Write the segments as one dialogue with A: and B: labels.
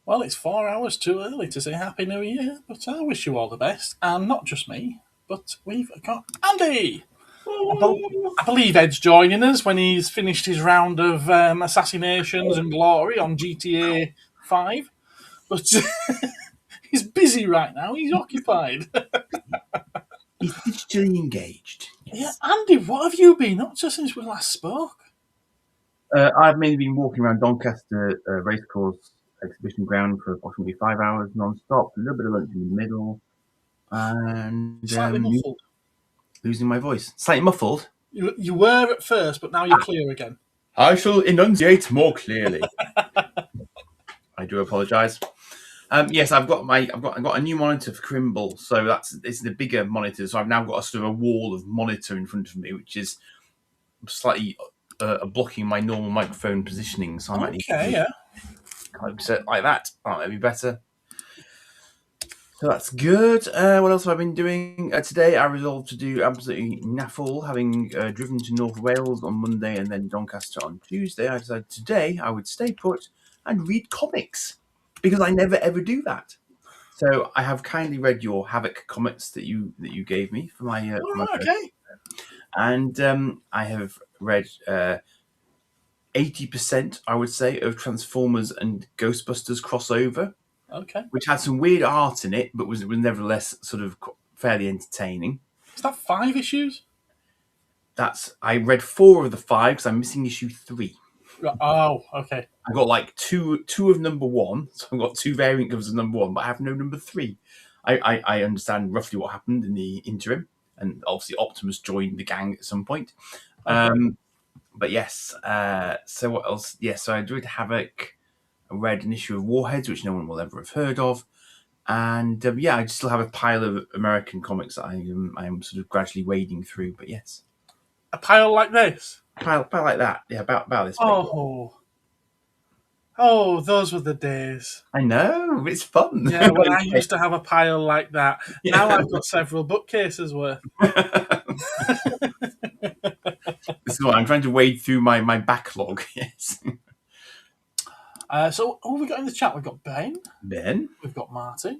A: Well, it's 4 hours too early to say Happy New Year, but I wish you all the best. And not just me, but we've got Andy. I believe Ed's joining us when he's finished his round of assassinations and glory on GTA 5. But he's busy right now. He's occupied.
B: He's digitally engaged.
A: Yeah, Andy, what have you been up to since we last spoke?
B: I've mainly been walking around Doncaster Racecourse exhibition ground for approximately 5 hours non-stop, a little bit of lunch in the middle, and
A: Slightly muffled.
B: losing my voice. Slightly muffled?
A: You were at first, but now you're clear again.
B: I shall enunciate more clearly. I do apologise. Yes, I've got a new monitor for Crimble, so it's the bigger monitor. So I've now got a sort of a wall of monitor in front of me, which is slightly blocking my normal microphone positioning. So I might need to set like that. Oh, that'd be better. So that's good. What else have I been doing? Today I resolved to do absolutely naffle, having driven to North Wales on Monday and then Doncaster on Tuesday. I decided today I would stay put and read comics, because I never ever do that. So I have kindly read your Havoc comics that you gave me for my
A: okay.
B: And I have read 80%, I would say, of Transformers and Ghostbusters crossover.
A: Okay.
B: Which had some weird art in it, but was nevertheless sort of fairly entertaining.
A: Is that 5 issues?
B: I read 4 of the 5 because I'm missing issue 3.
A: Oh, okay.
B: I got like two of number 1, so I've got 2 variant covers of number 1, but I have no number 3. I understand roughly what happened in the interim, and obviously Optimus joined the gang at some point. Okay. But yes, so what else? Yes, so I read Havoc. I read an issue of Warheads, which no one will ever have heard of. And I still have a pile of American comics that I am sort of gradually wading through. But yes,
A: a pile like this,
B: a pile like that. Yeah, about this.
A: Oh, those were the days.
B: I know, it's fun.
A: Yeah, when I used to have a pile like that. Yeah. Now I've got several bookcases worth.
B: This is what I'm trying to wade through my backlog. Yes.
A: So who have we got in the chat? We've got Ben. We've got Martin.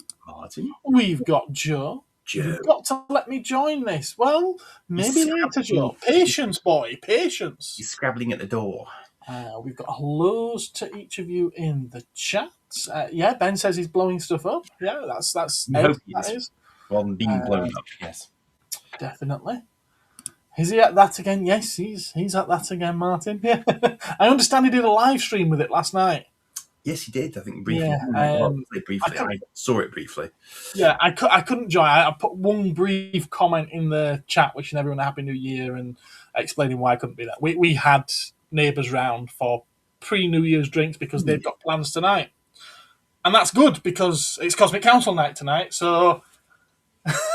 A: We've got Joe. You've got to let me join this. Well, maybe later, Joe. Patience, boy. Patience.
B: He's scrabbling at the door.
A: We've got hellos to each of you in the chat. Ben says he's blowing stuff up. Yeah, that's Ed, that is.
B: Well, being blown up, yes.
A: Definitely. Is he at that again? Yes, he's at that again, Martin. Yeah. I understand he did a live stream with it last night.
B: Yes, he did. I think briefly. Yeah, briefly. I saw it briefly.
A: Yeah, I couldn't join. I put one brief comment in the chat wishing everyone a Happy New Year and explaining why I couldn't be there. We had neighbours round for pre-New Year's drinks because they've got plans tonight. And that's good because it's Cosmic Council night tonight, so...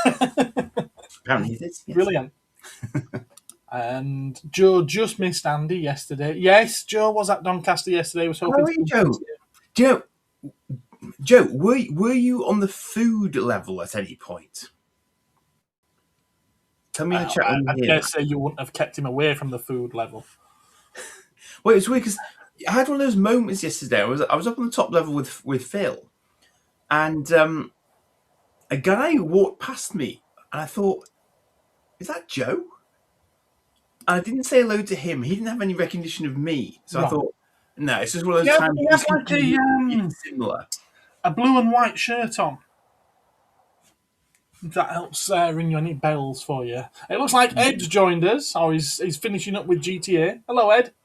B: Apparently it is. Yes.
A: Brilliant. And Joe just missed Andy yesterday. Yes, Joe was at Doncaster yesterday. Was hoping
B: Joe, were you on the food level at any point? Tell me in the chat.
A: I dare say you wouldn't have kept him away from the food level.
B: Well, it's weird because I had one of those moments yesterday. I was up on the top level with Phil, and a guy walked past me, and I thought, "Is that Joe?" And I didn't say hello to him. He didn't have any recognition of me, so I thought, "No, it's just one of those times."
A: He has like
B: similar,
A: a blue and white shirt on. If that helps ring any bells for you. It looks like Ed's joined us, or he's finishing up with GTA. Hello, Ed.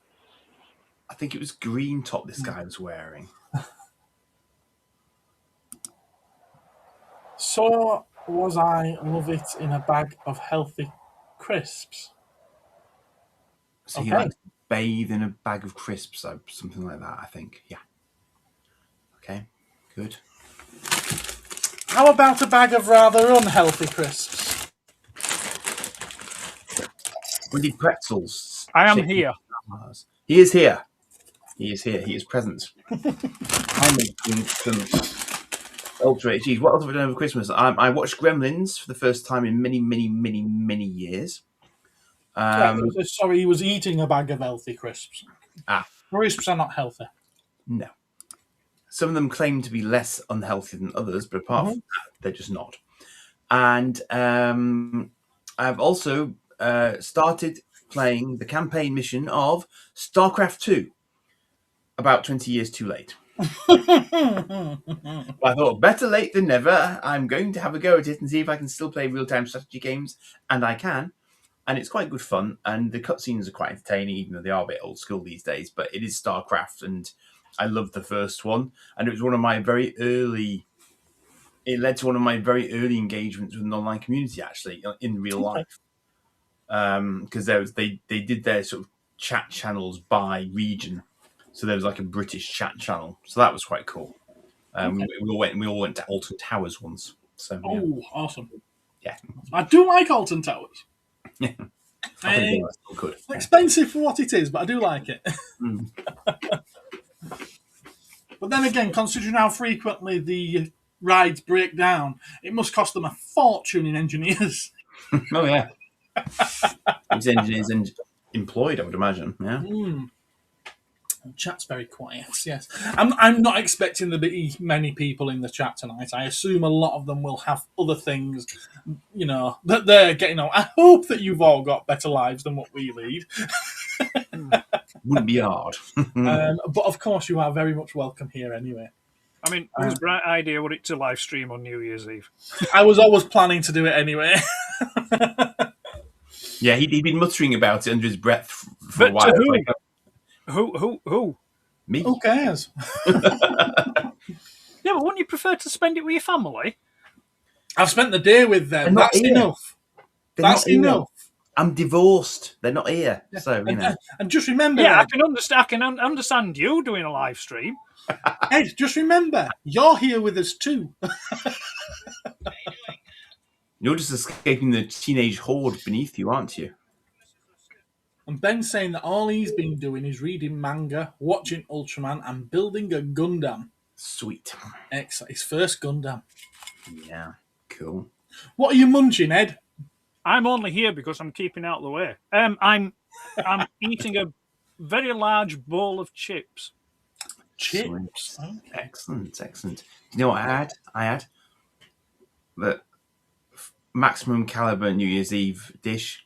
B: I think it was green top this guy was wearing.
A: So was I love it in a bag of healthy crisps.
B: So he likes to bathe in a bag of crisps, or something like that, I think. Yeah. Okay, good.
A: How about a bag of rather unhealthy crisps?
B: We need pretzels.
C: I am here.
B: He is here. He is here. He is present. I'm making some ultra cheese. What else have I done over Christmas? I watched Gremlins for the first time in many, many, many, many years.
A: Sorry, he was eating a bag of healthy crisps. Crisps are not healthy.
B: No. Some of them claim to be less unhealthy than others, but apart from that, they're just not. And I've also started playing the campaign mission of StarCraft 2 about 20 years too late. I thought, better late than never. I'm going to have a go at it and see if I can still play real-time strategy games, and I can. And it's quite good fun, and the cutscenes are quite entertaining, even though they are a bit old school these days. But it is StarCraft, and I loved the first one, and it was one of my very early. It led to one of my very early engagements with an online community, actually, in real life, because they did their sort of chat channels by region. So there was like a British chat channel, so that was quite cool. We all went to Alton Towers once. So
A: awesome!
B: Yeah,
A: I do like Alton Towers.
B: Yeah, I think that's still good.
A: Expensive for what it is, but I do like it. But then again, considering how frequently the rides break down, it must cost them a fortune in engineers.
B: Oh yeah, these engineers employed, I would imagine. Yeah.
A: Chat's very quiet. Yes, I'm not expecting there to be many people in the chat tonight. I assume a lot of them will have other things, that they're getting on. I hope that you've all got better lives than what we lead.
B: Wouldn't be hard.
A: But of course, you are very much welcome here anyway.
C: I mean, whose bright idea would it to live stream on New Year's Eve?
A: I was always planning to do it anyway.
B: Yeah, he'd been muttering about it under his breath for a while.
C: Who?
B: Me?
A: Who cares?
C: Yeah, but wouldn't you prefer to spend it with your family?
A: I've spent the day with them. That's enough. That's enough.
B: I'm divorced. They're not here, so
A: And just remember,
C: Yeah,
A: Ed,
C: I can understand you doing a live stream.
A: Ed, just remember, you're here with us too.
B: You're just escaping the teenage horde beneath you, aren't you?
A: And Ben's saying that all he's been doing is reading manga, watching Ultraman, and building a Gundam.
B: Sweet.
A: Excellent. His first Gundam.
B: Yeah, cool.
A: What are you munching, Ed?
C: I'm only here because I'm keeping out of the way. I'm eating a very large bowl of chips.
A: Chips.
B: Okay. Excellent. You know what I had? The maximum caliber New Year's Eve dish.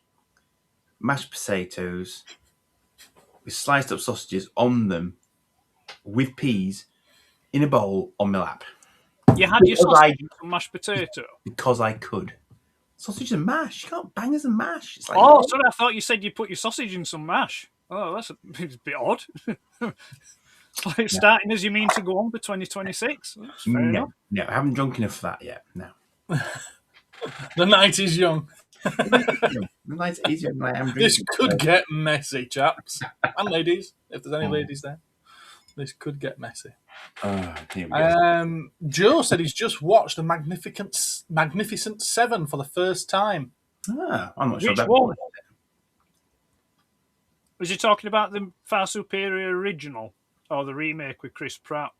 B: Mashed potatoes with sliced up sausages on them with peas in a bowl on my lap.
C: You had your sausage and mashed potato?
B: Because I could. Sausage and mash. You can't bangers and mash. It's like,
C: sorry, I thought you said you put your sausage in some mash. Oh, that's a bit odd. It's like starting as you mean to go on for 2026.
B: No, I haven't drunk enough for that yet. No.
A: The night is young.
B: The night's easier than I am drinking.
A: This could get messy, chaps. And ladies, if there's any ladies there. This could get messy.
B: Here we go.
A: Joe said he's just watched the Magnificent Seven for the first time.
B: I'm not sure
C: Which
B: that
C: one? Was he talking about the far superior original or the remake with Chris Pratt?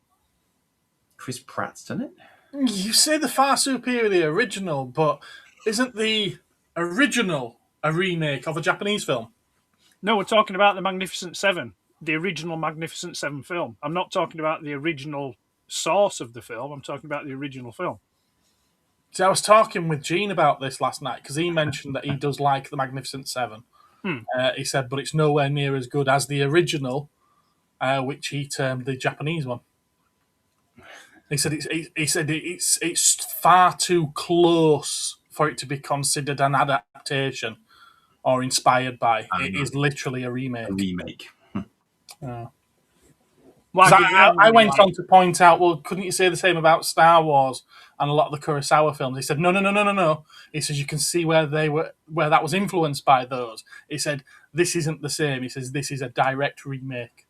B: Chris Pratt's done it.
A: You say the far superior original, but isn't the original a remake of a Japanese film?
C: No, we're talking about the Magnificent Seven, the original Magnificent Seven film. I'm not talking about the original source of the film. I'm talking about the original film.
A: See, I was talking with Gene about this last night because he mentioned that he does like the Magnificent Seven. He said, but it's nowhere near as good as the original, which he termed the Japanese one. He said it's far too close for it to be considered an adaptation or inspired by. It is literally a remake. I went on to point out, well, couldn't you say the same about Star Wars and a lot of the Kurosawa films? He said, no. He says you can see where that was influenced by those. He said this isn't the same. He says this is a direct remake.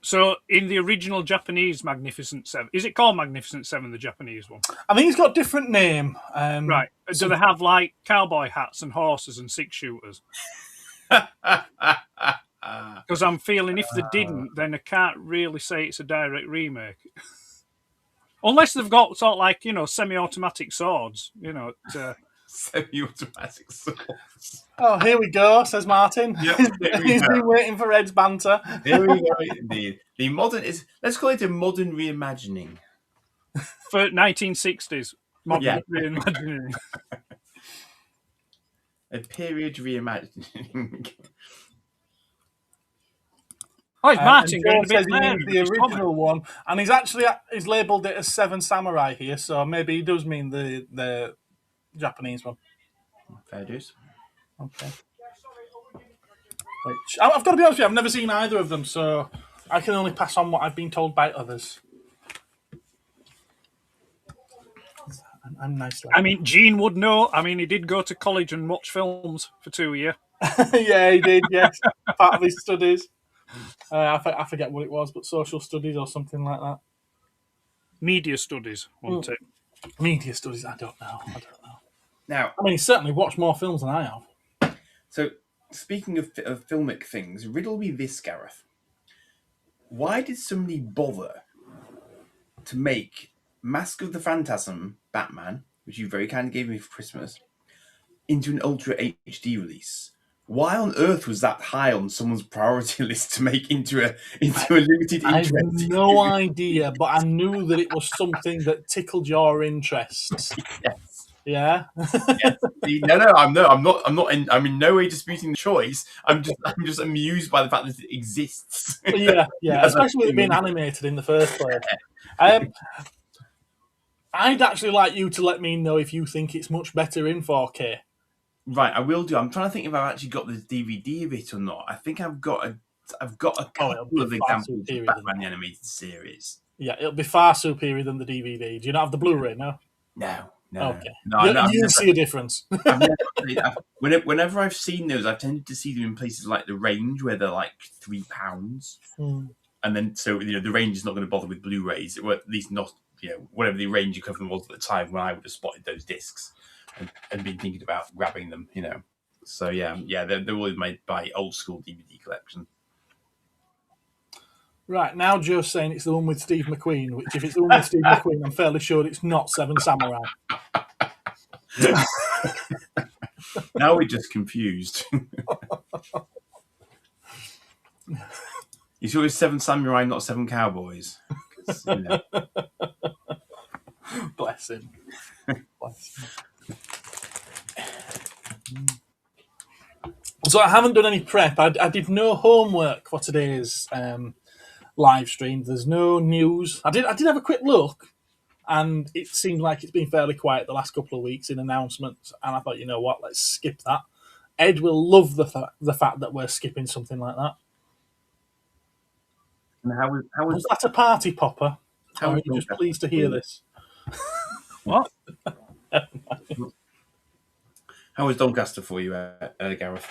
C: So, in the original Japanese Magnificent Seven, is it called Magnificent Seven, the Japanese one?
A: I think it's got a different name.
C: Right. Do they have, like, cowboy hats and horses and six-shooters? Because I'm feeling if they didn't, then I can't really say it's a direct remake. Unless they've got sort of like, semi-automatic swords,
B: semi-automatic swords.
A: Oh, here we go, says Martin.
B: Yep,
A: He's been waiting for Ed's banter.
B: There we go, indeed. The modern is, let's call it a modern reimagining.
C: For 1960s. Modern
B: Yeah.
C: reimagining.
B: A period reimagining.
C: Oh, it's Martin
A: And
C: going
A: Joe
C: to be
A: says he
C: there
A: means
C: with
A: the
C: his
A: original one, and he's labelled it as Seven Samurai here, so maybe he does mean the Japanese one.
B: Fair dues.
A: Okay. Which, I've got to be honest with you, I've never seen either of them, so I can only pass on what I've been told by others. I'm nice.
C: I mean, Gene would know. I mean, he did go to college and watch films for 2 years.
A: Yeah, he did. Yes, part of his studies. I forget what it was, but social studies or something like that.
C: Media studies, wasn't it?
A: Media studies. I don't know.
B: Now,
A: I mean, he certainly watched more films than I have.
B: so speaking of filmic things, riddle me this, Gareth. Why did somebody bother to make Mask of the Phantasm Batman, which you very kindly gave me for Christmas, into an Ultra HD release? Why on earth was that high on someone's priority list to make into a limited
A: I have
B: interest?
A: no idea, but I knew that it was something that tickled your interest.
B: Yes.
A: Yeah.
B: Yes. No, I'm in no way disputing the choice. I'm just amused by the fact that it exists.
A: Yeah. Especially with it being animated in the first place. I'd actually like you to let me know if you think it's much better in 4K.
B: Right, I will do. I'm trying to think if I've actually got the DVD of it or not. I think I've got a couple of examples of Batman the Animated Series.
A: Yeah, it'll be far superior than the DVD. Do you not have the Blu-ray? No.
B: No.
A: Okay.
B: No,
A: You'll see a difference.
B: Whenever I've seen those, I've tended to see them in places like the Range, where they're like £3, and then the Range is not going to bother with Blu-rays, or at least not whatever the Range equivalent was at the time when I would have spotted those discs and been thinking about grabbing them. So they're always made by old school DVD collection.
A: Right, now Joe's saying it's the one with Steve McQueen, which if it's the one with Steve McQueen, I'm fairly sure it's not Seven Samurai.
B: Now we're just confused. You sure it's Seven Samurai, not Seven Cowboys?
A: Bless him. So I haven't done any prep. I did no homework for today's live stream. There's no news. I did have a quick look, and it seemed like it's been fairly quiet the last couple of weeks in announcements. And I thought, you know what, let's skip that. Ed will love the fact that we're skipping something like that.
B: And how
A: was that a party popper? Or are you just pleased to hear this?
C: What?
B: How was Doncaster for you, Gareth?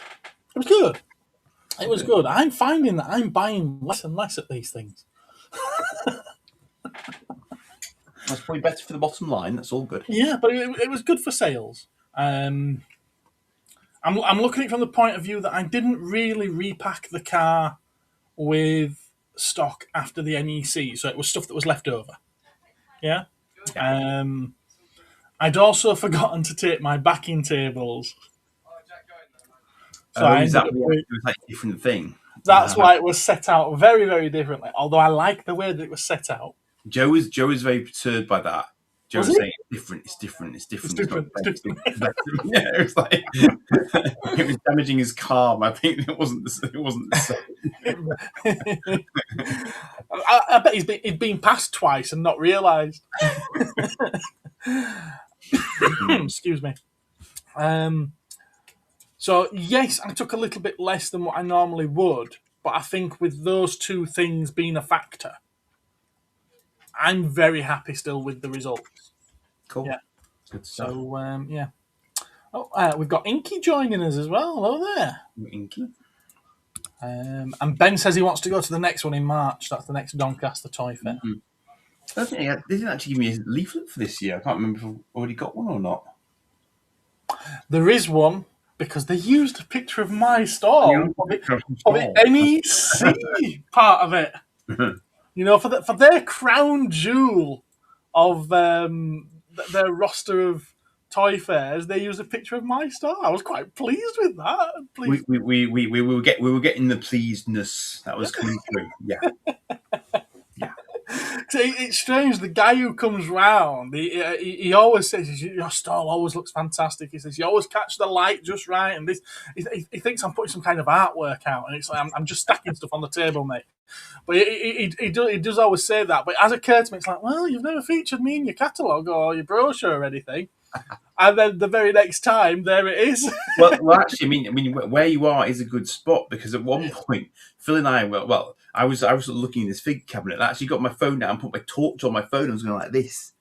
A: It was good. It was good. I'm finding that I'm buying less and less at these things.
B: That's probably better for the bottom line. That's all good.
A: Yeah, but it was good for sales. I'm looking at it from the point of view that I didn't really repack the car with stock after the NEC, so it was stuff that was left over. Yeah. I'd also forgotten to take my backing tables.
B: So it was like a different thing.
A: That's why it was set out very, very differently. Although I like the way that it was set out. Joe
B: was very perturbed by that. Joe was saying it's different. Yeah, it was like it was damaging his calm. I think it wasn't the same.
A: I bet he'd been passed twice and not realised. Excuse me. So yes, I took a little bit less than what I normally would, but I think with those two things being a factor, I'm very happy still with the results.
B: Cool.
A: Yeah.
B: Good stuff.
A: So yeah. Oh, we've got Inky joining us as well. Hello there,
B: Inky.
A: And Ben says he wants to go to the next one in March. That's the next Doncaster Toy Fair.
B: Mm-hmm. I don't think they didn't actually give me a leaflet for this year. I can't remember if I've already got one or not. There
A: is one because they used a picture of my stall for the NEC part of it. For their crown jewel of their roster of toy fairs, they use a picture of my star. I was quite pleased with that. Pleased.
B: We were getting the pleasedness that was coming through. Yeah.
A: It's strange. The guy who comes round, he always says, "Your stall always looks fantastic." He says, "You always catch the light just right." And this, he thinks I'm putting some kind of artwork out, and it's like I'm just stacking stuff on the table, mate. But he does always say that. But as a courtesy, it's like, well, you've never featured me in your catalogue or your brochure or anything. And then the very next time, there it is.
B: well, actually, I mean, where you are is a good spot because at one point, Phil and I, I was looking in this fig cabinet. I actually got my phone out and put my torch on my phone. I was going like this,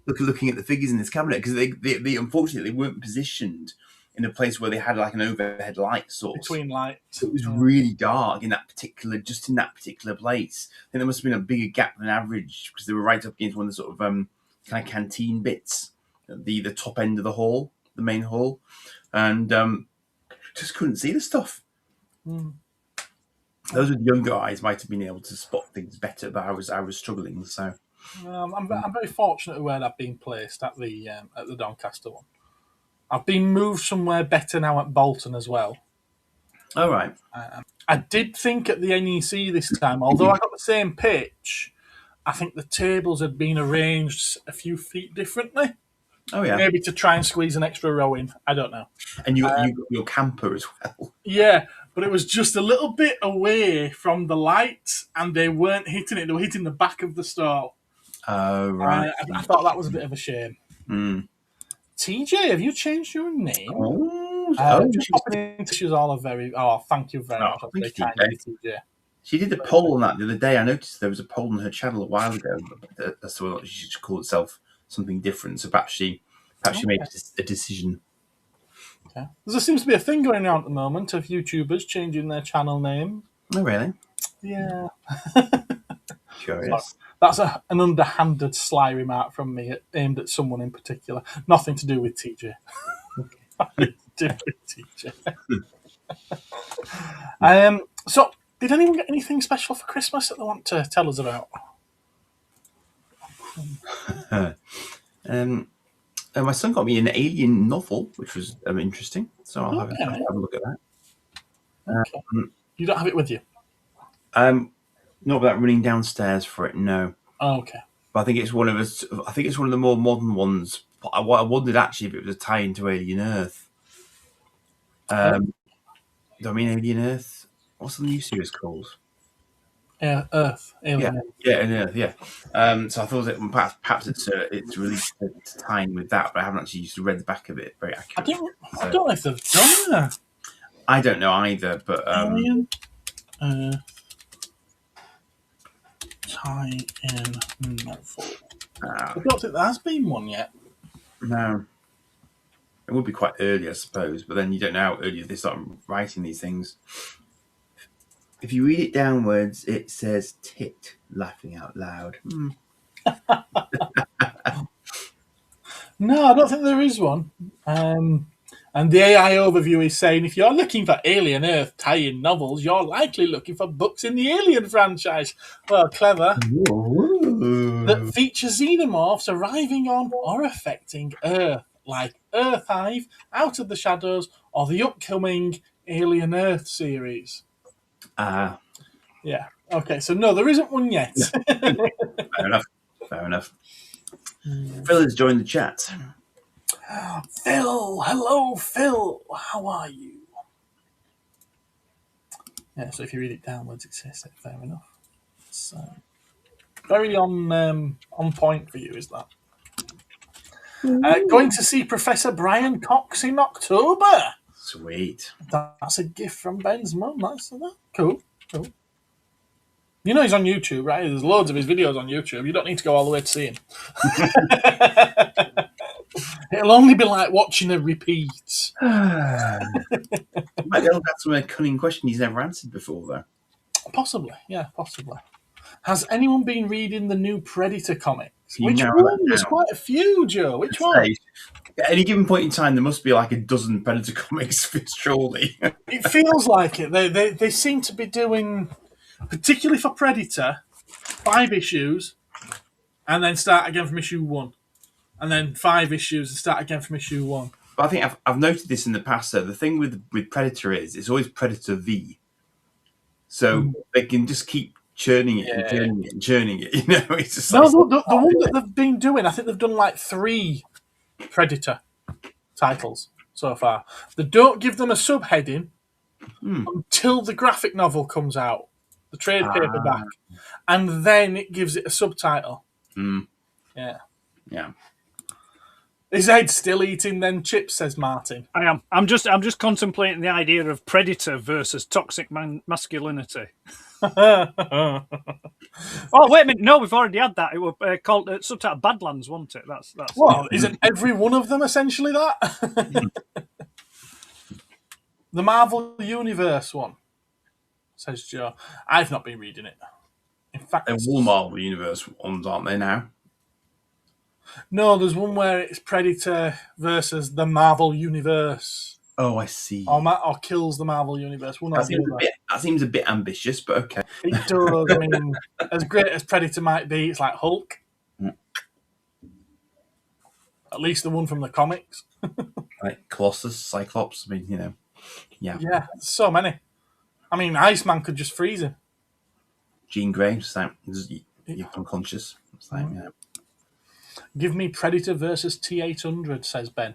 B: looking at the figures in this cabinet because they unfortunately they weren't positioned in a place where they had like an overhead light source
A: Between lights.
B: So it was really dark in that particular place. I think there must have been a bigger gap than average because they were right up against one of the sort of kind of canteen bits. The top end of the hall, the main hall, and just couldn't see the stuff. Those with younger eyes might have been able to spot things better, but I was struggling. So
A: I'm very fortunate where I've been placed at the Doncaster one. I've been moved somewhere better now at Bolton as well.
B: All right.
A: I did think at the NEC this time, although I got the same pitch, I think the tables had been arranged a few feet differently.
B: Oh yeah,
A: maybe to try and squeeze an extra row in. I don't know.
B: And you got your camper as well.
A: Yeah, but it was just a little bit away from the lights, and they weren't hitting it. They were hitting the back of the stall.
B: Oh right.
A: I thought that was a bit of a shame. TJ, have you changed your name? Just popping into she's all very. Oh, thank you very much.
B: Thank you, TJ. She did a poll on that the other day. I noticed there was a poll on her channel a while ago. That's what she should call itself. Something different, so perhaps she made a decision.
A: Okay. There seems to be a thing going on at the moment of YouTubers changing their channel name.
B: Oh, really?
A: Yeah.
B: Curious.
A: That's an underhanded, sly remark from me aimed at someone in particular. Nothing to do with TJ. Nothing to do with TJ. So, did anyone get anything special for Christmas that they want to tell us about?
B: My son got me an Alien novel, which was interesting. So I'll have a look at that.
A: Okay. You don't have it with you?
B: Not without running downstairs for it. No.
A: Oh, okay.
B: But I think it's one of us. I think it's one of the more modern ones. I wondered actually if it was a tie into Alien Earth. Do I mean Alien Earth? What's the new series called?
A: Yeah, Earth. Alien.
B: Earth. Yeah. So I thought that perhaps it's released to tie in with that, but I haven't actually used to read the back of it very accurately.
A: I don't know if they've done that.
B: I don't know either, but
A: Alien Earth tie-in novel. I don't think there has been one yet.
B: No. It would be quite early, I suppose, but then you don't know how early they start writing these things. If you read it downwards, it says tit, laughing out loud.
A: No, I don't think there is one. And the AI overview is saying if you're looking for Alien Earth tie-in novels, you're likely looking for books in the Alien franchise. Well, clever.
B: Whoa.
A: That feature xenomorphs arriving on or affecting Earth, like Earth Hive, Out of the Shadows, or the upcoming Alien Earth series. Yeah. Okay, so no, there isn't one yet.
B: Fair enough. Phil has joined the chat.
A: Phil, hello, Phil. How are you? Yeah, so if you read it downwards, it says it. Fair enough. It's very on point for you, is that? Going to see Professor Brian Cox in October.
B: Sweet.
A: That's a gift from Ben's mum. That's cool. You know he's on YouTube, right? There's loads of his videos on YouTube. You don't need to go all the way to see him. It'll only be like watching a repeat.
B: Might be able to ask him a cunning question he's never answered before, though.
A: Possibly, yeah, possibly. Has anyone been reading the new Predator comics?
B: Which
A: one? There's quite a few, Joe. Which one?
B: At any given point in time, there must be like a dozen Predator comics, surely.
A: It feels like it. They seem to be doing, particularly for Predator, 5 issues, and then start again from issue 1. and then 5 issues and start again from issue 1.
B: But I think I've noted this in the past. So the thing with Predator is it's always Predator V. So they can just keep churning it and churning it and churning it. You know, it's just
A: no, the one that they've been doing, I think they've done like 3 Predator titles so far. They don't give them a subheading until the graphic novel comes out, the trade paperback, and then it gives it a subtitle. Yeah. Is Ed still eating them chips? Says Martin.
C: I am. I'm just contemplating the idea of Predator versus toxic masculinity. Oh wait a minute! No, we've already had that. It was called subtitle Badlands, wasn't it? That's.
A: Well, isn't every one of them essentially that? The Marvel Universe one, says Joe. I've not been reading it. In fact,
B: they're all Marvel Universe ones, aren't they now?
A: No, there's one where it's Predator versus the Marvel Universe.
B: Oh, I see.
A: Or kills the Marvel Universe.
B: That seems a bit ambitious, but okay.
A: It does. I mean, as great as Predator might be, it's like Hulk. At least the one from the comics.
B: Like Colossus, Cyclops. I mean, you know. Yeah.
A: Yeah, so many. I mean, Iceman could just freeze him.
B: Jean Grey, just like, you're unconscious. It's like,
A: Give me Predator versus T-800, says Ben.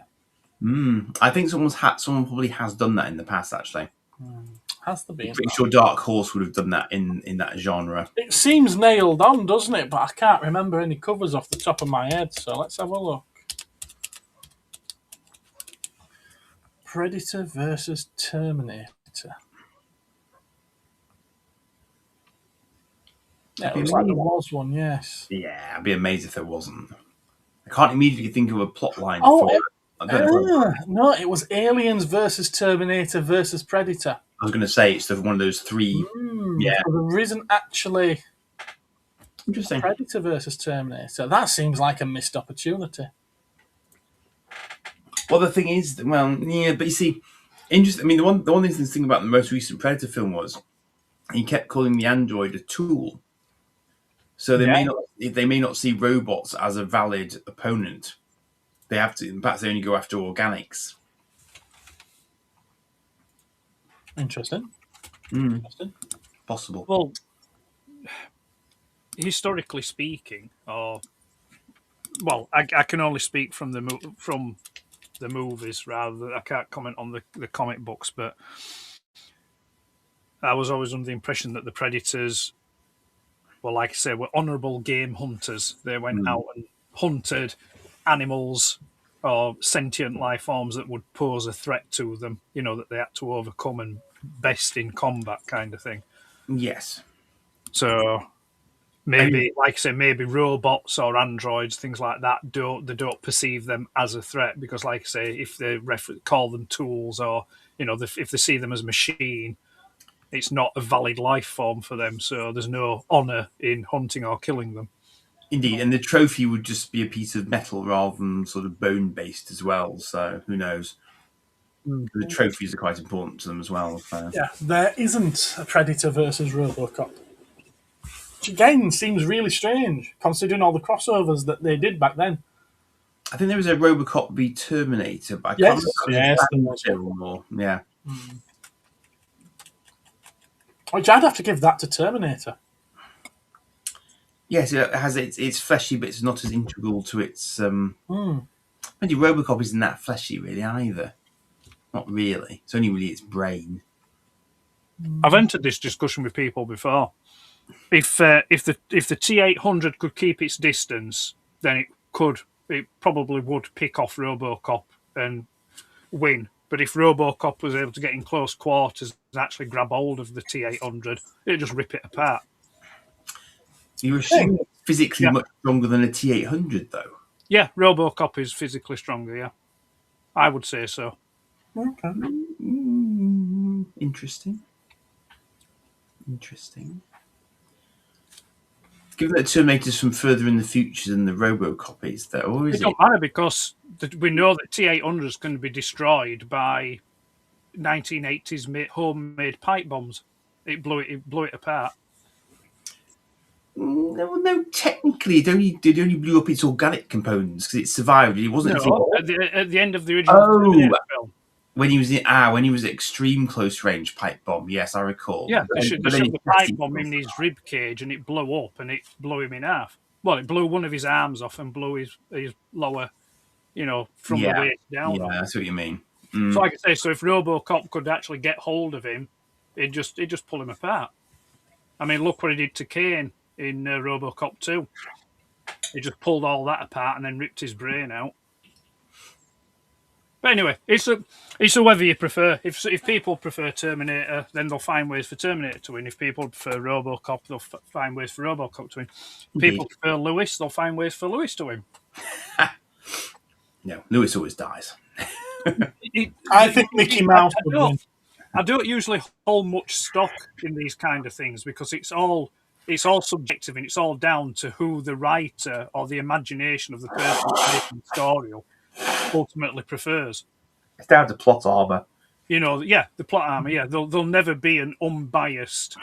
B: I think someone probably has done that in the past, actually.
A: Has there been?
B: I'm pretty sure Dark Horse would have done that in that genre.
A: It seems nailed on, doesn't it? But I can't remember any covers off the top of my head, so let's have a look. Predator versus Terminator. Yeah, it looks like there was one, yes.
B: Yeah, I'd be amazed if there wasn't. I can't immediately think of a plot line
A: for
B: it.
A: No, it was Aliens versus Terminator versus Predator.
B: I was going to say it's one of those 3. Yeah.
A: So there isn't actually
B: Interesting.
A: Predator versus Terminator. That seems like a missed opportunity.
B: Well, the thing is, but you see, interesting. I mean, the one interesting thing about the most recent Predator film was he kept calling the android a tool. So they may not see robots as a valid opponent. They have to. Perhaps they only go after organics.
A: Interesting.
B: Possible.
C: Well, historically speaking, I can only speak from the movies rather than I can't comment on the comic books. But I was always under the impression that the Predators, well, like I say, were honourable game hunters. They went out and hunted animals or sentient life forms that would pose a threat to them, that they had to overcome and best in combat kind of thing.
B: Yes.
C: So maybe, like I say, maybe robots or androids, things like that, they don't perceive them as a threat because, like I say, if they call them tools or, if they see them as a machine, it's not a valid life form for them. So there's no honour in hunting or killing them.
B: Indeed, and the trophy would just be a piece of metal rather than sort of bone-based as well, so who knows. The trophies are quite important to them as well. So.
A: Yeah, there isn't a Predator versus RoboCop. Which again seems really strange, considering all the crossovers that they did back then.
B: I think there was a RoboCop v Terminator, but I
A: can't
B: remember. Yeah.
A: Which I'd have to give that to Terminator.
B: Yes, it has its fleshy bits, not as integral to its. Maybe RoboCop isn't that fleshy really either. Not really. It's only really its brain.
C: I've entered this discussion with people before. If the T-800 could keep its distance, then it probably would pick off RoboCop and win. But if RoboCop was able to get in close quarters and actually grab hold of the T-800, it'd just rip it apart.
B: You assume it's physically much stronger than a T-800, though?
C: Yeah, RoboCop is physically stronger, yeah. I would say so.
A: Okay.
B: Interesting. Given that Terminator's from further in the future than the RoboCop is, though, or is it?
C: It don't matter because we know that T-800s can be destroyed by 1980s homemade pipe bombs. It blew it apart.
B: No, technically, it only blew up its organic components because it survived. It wasn't
C: at the end of the original film.
B: When he was at extreme close range pipe bomb. Yes, I recall.
C: Yeah, they shot the pipe bomb in his rib cage, and it blew up, and it blew him in half. Well, it blew one of his arms off and blew his lower, from the waist down.
B: Yeah, that's what you mean.
C: So, like I say, if RoboCop could actually get hold of him, it'd just pull him apart. I mean, look what he did to Kane in RoboCop 2. He just pulled all that apart and then ripped his brain out. But anyway, it's a whether you prefer. If people prefer Terminator, then they'll find ways for Terminator to win. If people prefer RoboCop, they'll find ways for RoboCop to win. If people prefer Lewis, they'll find ways for Lewis to win.
B: No, Lewis always dies.
A: I think Mickey Mouse would win.
C: I don't usually hold much stock in these kind of things because it's all subjective and it's all down to who the writer or the imagination of the person making the story ultimately prefers.
B: It's down to plot armor.
C: The plot armor. Yeah, there'll never be an unbiased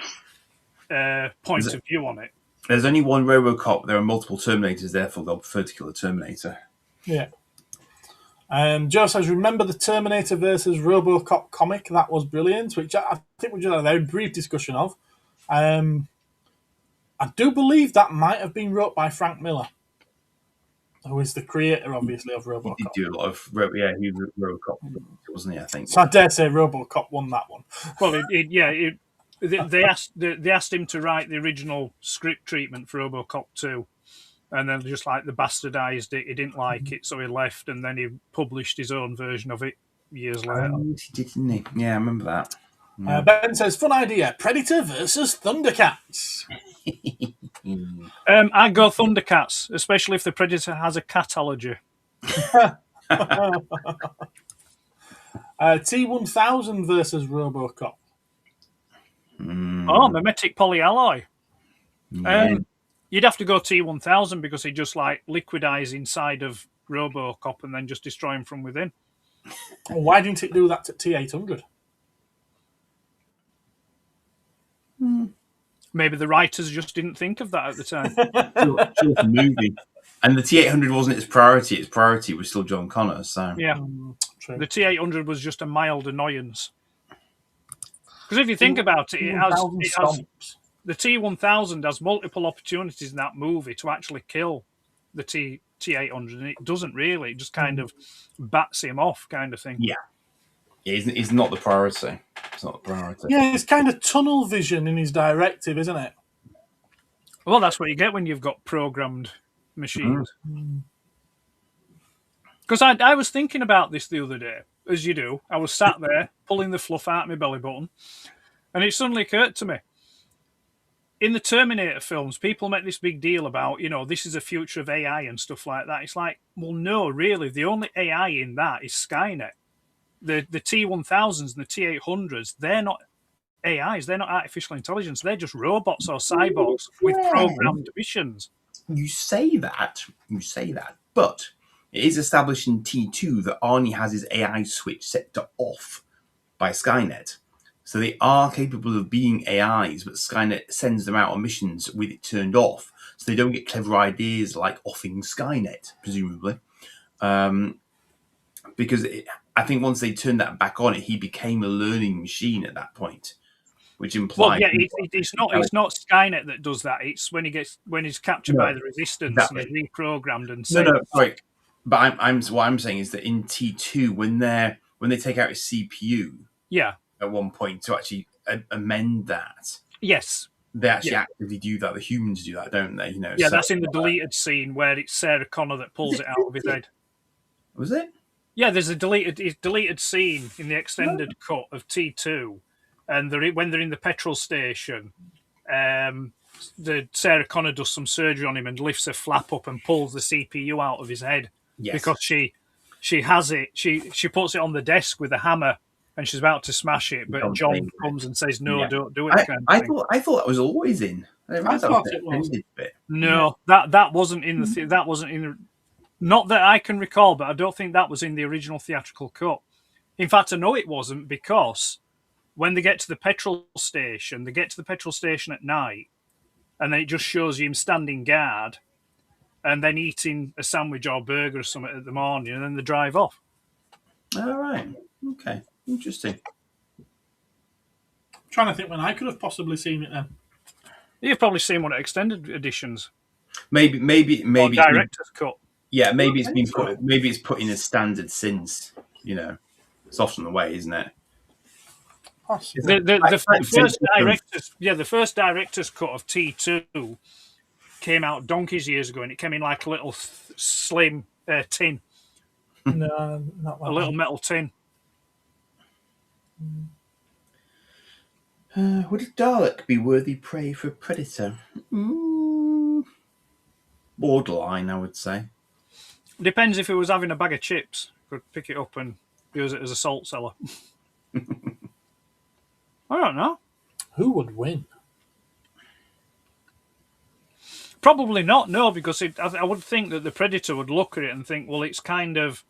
C: point of view on it.
B: There's only one RoboCop. There are multiple Terminators, therefore they'll prefer to kill a Terminator.
A: Yeah. Joe says, remember the Terminator versus RoboCop comic? That was brilliant, which I think we just had a very brief discussion of. I do believe that might have been wrote by Frank Miller, who is the creator, obviously, of RoboCop.
B: He did do a lot of, he was RoboCop, wasn't he, I think?
A: So I dare say RoboCop won that one.
C: Well, they asked him to write the original script treatment for RoboCop 2. And then just like the bastardized it, he didn't like it, so he left, and then he published his own version of it years later.
B: He did, didn't he? Yeah, I remember that.
A: Ben says, fun idea, Predator versus Thundercats.
C: I go Thundercats, especially if the Predator has a cat allergy.
A: T-1000 versus RoboCop.
C: Oh, mimetic polyalloy. Yeah. You'd have to go T-1000 because he just like liquidize inside of RoboCop and then just destroy him from within.
A: Why didn't it do that to T-800?
C: Maybe the writers just didn't think of that at the time.
B: It's a movie. And the T-800 wasn't its priority. Its priority was still John Connor. So
C: yeah, true. The T-800 was just a mild annoyance. Because if you think about it, it has the T-1000 has multiple opportunities in that movie to actually kill the T-800, and it doesn't really. It just kind of bats him off, kind of thing.
B: Yeah. It's not the priority. It's not the priority.
A: Yeah, it's kind of tunnel vision in his directive, isn't it?
C: Well, that's what you get when you've got programmed machines. Because I was thinking about this the other day, as you do. I was sat there pulling the fluff out of my belly button, and it suddenly occurred to me. In the Terminator films, people make this big deal about, this is a future of AI and stuff like that. It's like, well, no, really. The only AI in that is Skynet. The T-1000s and the T-800s, they're not AIs. They're not artificial intelligence. They're just robots or cyborgs with programmed missions.
B: You say that, but it is established in T2 that Arnie has his AI switch set to off by Skynet. So they are capable of being AIs, but Skynet sends them out on missions with it turned off. So they don't get clever ideas like offing Skynet, presumably. Because I think once they turned that back on, he became a learning machine at that point, which implies...
C: Well, yeah, it's not Skynet that does that. It's when he's captured by the Resistance and he's reprogrammed and...
B: No, sorry. But what I'm saying is that in T2, when they take out his CPU...
C: Yeah.
B: At one point to actually amend that.
C: Yes.
B: They actually actively do that. The humans do that, don't they?
C: Yeah, that's in the deleted scene where it's Sarah Connor that pulls it out of his head.
B: Was it?
C: Yeah, there's a deleted scene in the extended cut of T2, and when they're in the petrol station, the Sarah Connor does some surgery on him and lifts a flap up and pulls the CPU out of his head because she has it. She puts it on the desk with a hammer. And she's about to smash it, but John comes and says, "No, don't do it."
B: I thought that was always in.
A: I thought it was.
C: No, that wasn't in the. That wasn't in the. Not that I can recall, but I don't think that was in the original theatrical cut. In fact, I know it wasn't because when they get to the petrol station, at night, and then it just shows you him standing guard, and then eating a sandwich or burger or something at the morning, and then they drive off.
B: All right. Okay. Interesting.
A: I'm trying to think when I could have possibly seen it then.
C: You've probably seen one of extended editions.
B: Maybe
C: Or director's cut.
B: Yeah, maybe it's been put. Maybe it's put in as standard since. You know, it's often the way, isn't it?
C: The first director's cut of T2 came out donkeys years ago, and it came in like a little slim tin.
A: No, not like
C: a little metal tin.
B: Would a Dalek be worthy prey for a predator? Borderline, I would say.
C: Depends if he was having a bag of chips. Could pick it up and use it as a salt cellar. I don't know.
A: Who would win?
C: Probably not, no, because I would think that the Predator would look at it and think, well, it's kind of...